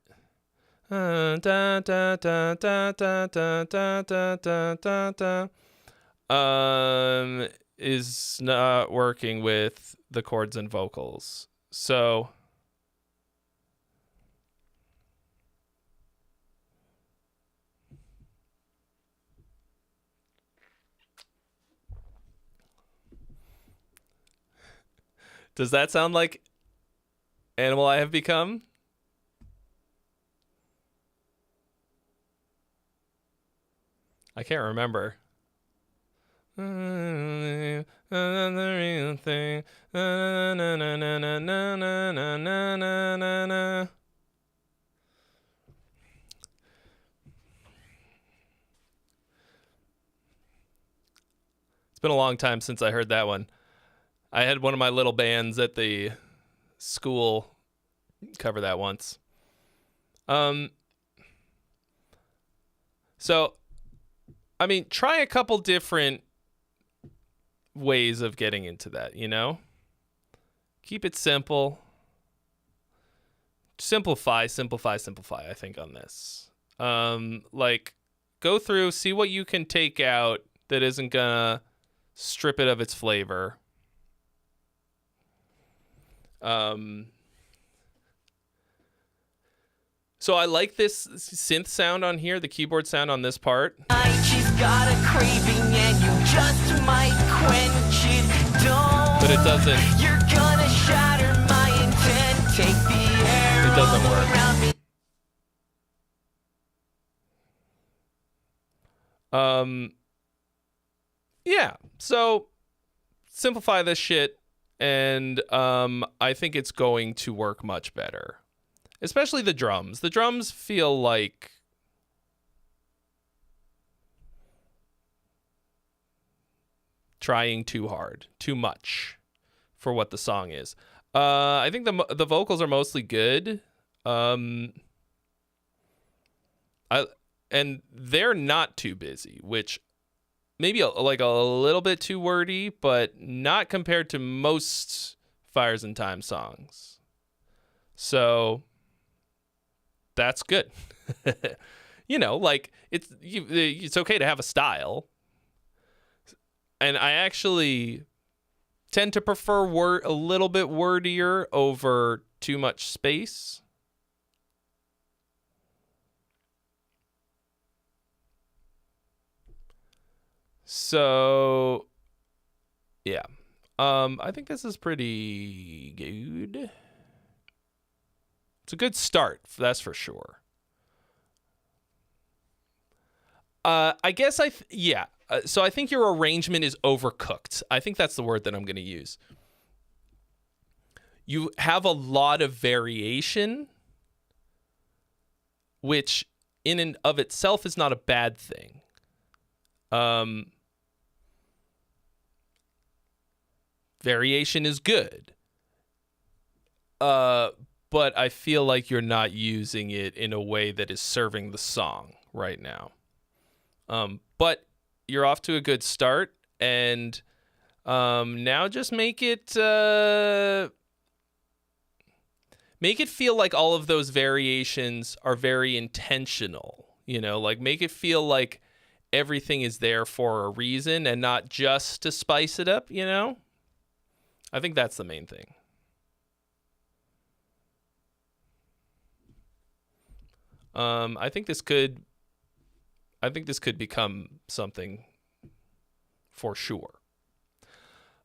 Speaker 1: is not working with the chords and vocals. So does that sound like Animal I Have Become? I can't remember. The real thing. It's been a long time since I heard that one. I had one of my little bands at the school cover that once. So, I mean, try a couple different ways of getting into that, you know? Keep it simple. Simplify, I think, on this. Like, go through, see what you can take out that isn't gonna strip it of its flavor. So I like this synth sound on here, the keyboard sound on this part.
Speaker 2: She's got a craving and you just might quench it. Don't.
Speaker 1: But it doesn't.
Speaker 2: You're gonna shatter my intent. Take the air.
Speaker 1: It doesn't work.
Speaker 2: Around me.
Speaker 1: Yeah. So simplify this shit, and I think it's going to work much better. Especially the drums. The drums feel like trying too hard, too much for what the song is. I think the vocals are mostly good. And they're not too busy, which maybe like a little bit too wordy, but not compared to most Fires and Time songs. So that's good. You know, like it's okay to have a style. And I actually tend to prefer a little bit wordier over too much space. So yeah. I think this is pretty good. It's a good start, that's for sure. I guess yeah. So I think your arrangement is overcooked. I think that's the word that I'm going to use. You have a lot of variation, which in and of itself is not a bad thing. Variation is good. But I feel like you're not using it in a way that is serving the song right now. But you're off to a good start, and now just make it feel like all of those variations are very intentional. Like make it feel like everything is there for a reason and not just to spice it up. I think that's the main thing. I think this could become something for sure.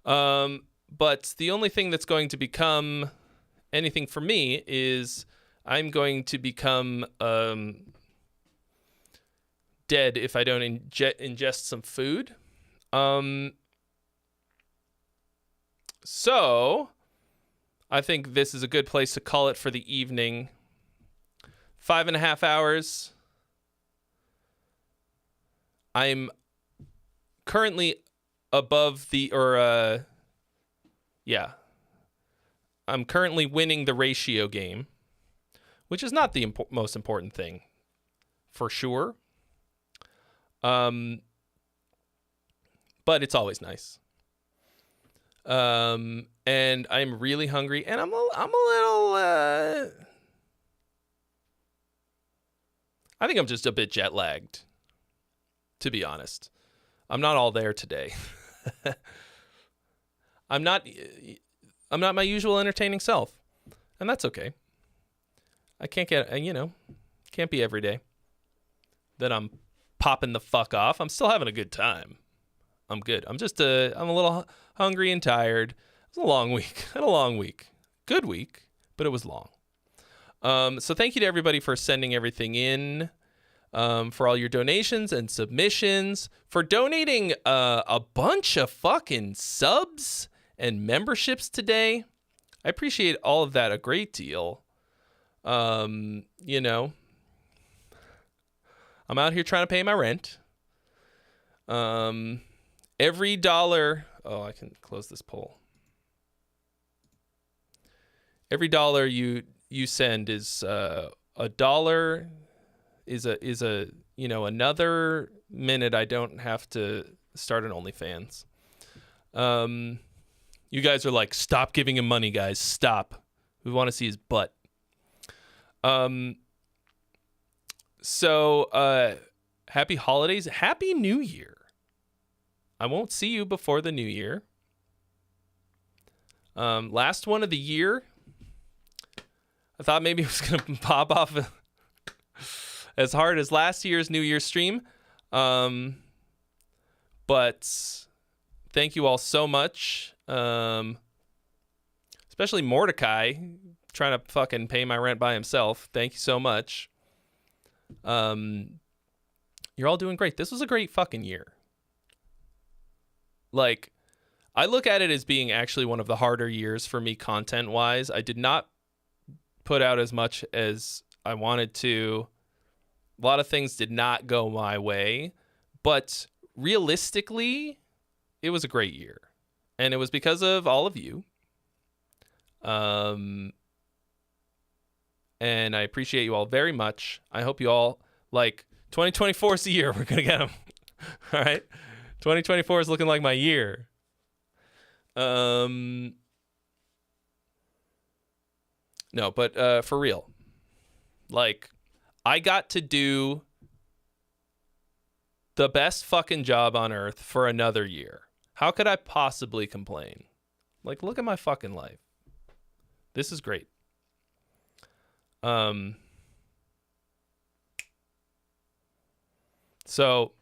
Speaker 1: But the only thing that's going to become anything for me is I'm going to become dead if I don't ingest some food. So I think this is a good place to call it for the evening. 5.5 hours. I'm currently above I'm currently winning the ratio game, which is not the most important thing, for sure. But it's always nice. And I'm really hungry, and I'm a little. I think I'm just a bit jet lagged, to be honest. I'm not all there today. I'm not my usual entertaining self, and that's okay. I can't can't be every day that I'm popping the fuck off. I'm still having a good time. I'm good. I'm a little hungry and tired. It was a long week. I had a long week. Good week, but it was long. So thank you to everybody for sending everything in, for all your donations and submissions, for donating a bunch of fucking subs and memberships today. I appreciate all of that a great deal. I'm out here trying to pay my rent. Every dollar... Oh, I can close this poll. Every dollar you send is a dollar is another minute I don't have to start an OnlyFans. You guys are like, stop giving him money, guys. Stop. We want to see his butt. So happy holidays. Happy New Year. I won't see you before the new year. Last one of the year. I thought maybe it was going to pop off as hard as last year's New Year's stream. But thank you all so much. Especially Mordecai trying to fucking pay my rent by himself. Thank you so much. You're all doing great. This was a great fucking year. Like, I look at it as being actually one of the harder years for me content-wise. I did not put out as much as I wanted to. A lot of things did not go my way. But realistically, it was a great year. And it was because of all of you. And I appreciate you all very much. I hope you all, 2024 is the year. We're going to get them. All right? 2024 is looking like my year. No, but for real. I got to do the best fucking job on earth for another year. How could I possibly complain? Look at my fucking life. This is great. So,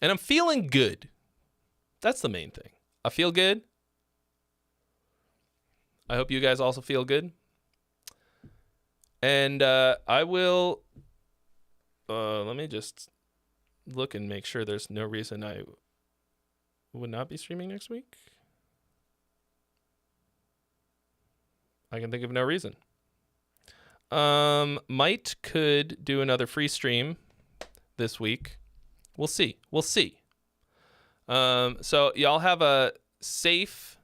Speaker 1: and I'm feeling good. That's the main thing. I feel good. I hope you guys also feel good. And I will Let me just look and make sure there's no reason I would not be streaming next week. I can think of no reason. Might could do another free stream this week. We'll see. So y'all have a safe,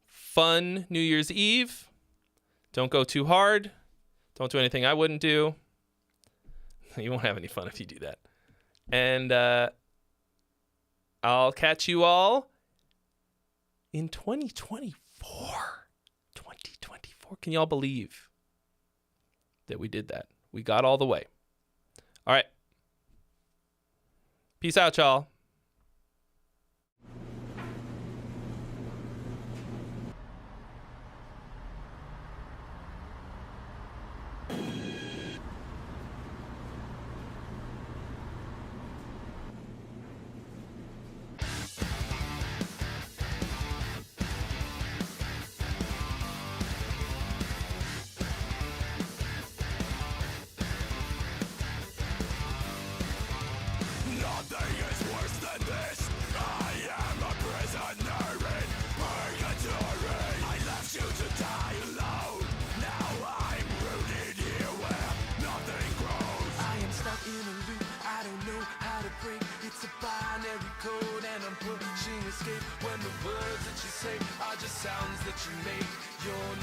Speaker 1: fun New Year's Eve. Don't go too hard. Don't do anything I wouldn't do. You won't have any fun if you do that. And I'll catch you all in 2024. 2024. Can y'all believe that we did that? We got all the way. All right. Peace out, y'all.
Speaker 2: Nothing is worse than this. I am a prisoner in purgatory. I left you to die alone. Now I'm rooted here where nothing grows. I am stuck in a loop. I don't know how to break. It's a binary code and I'm pushing escape when the words that you say are just sounds that you make. You're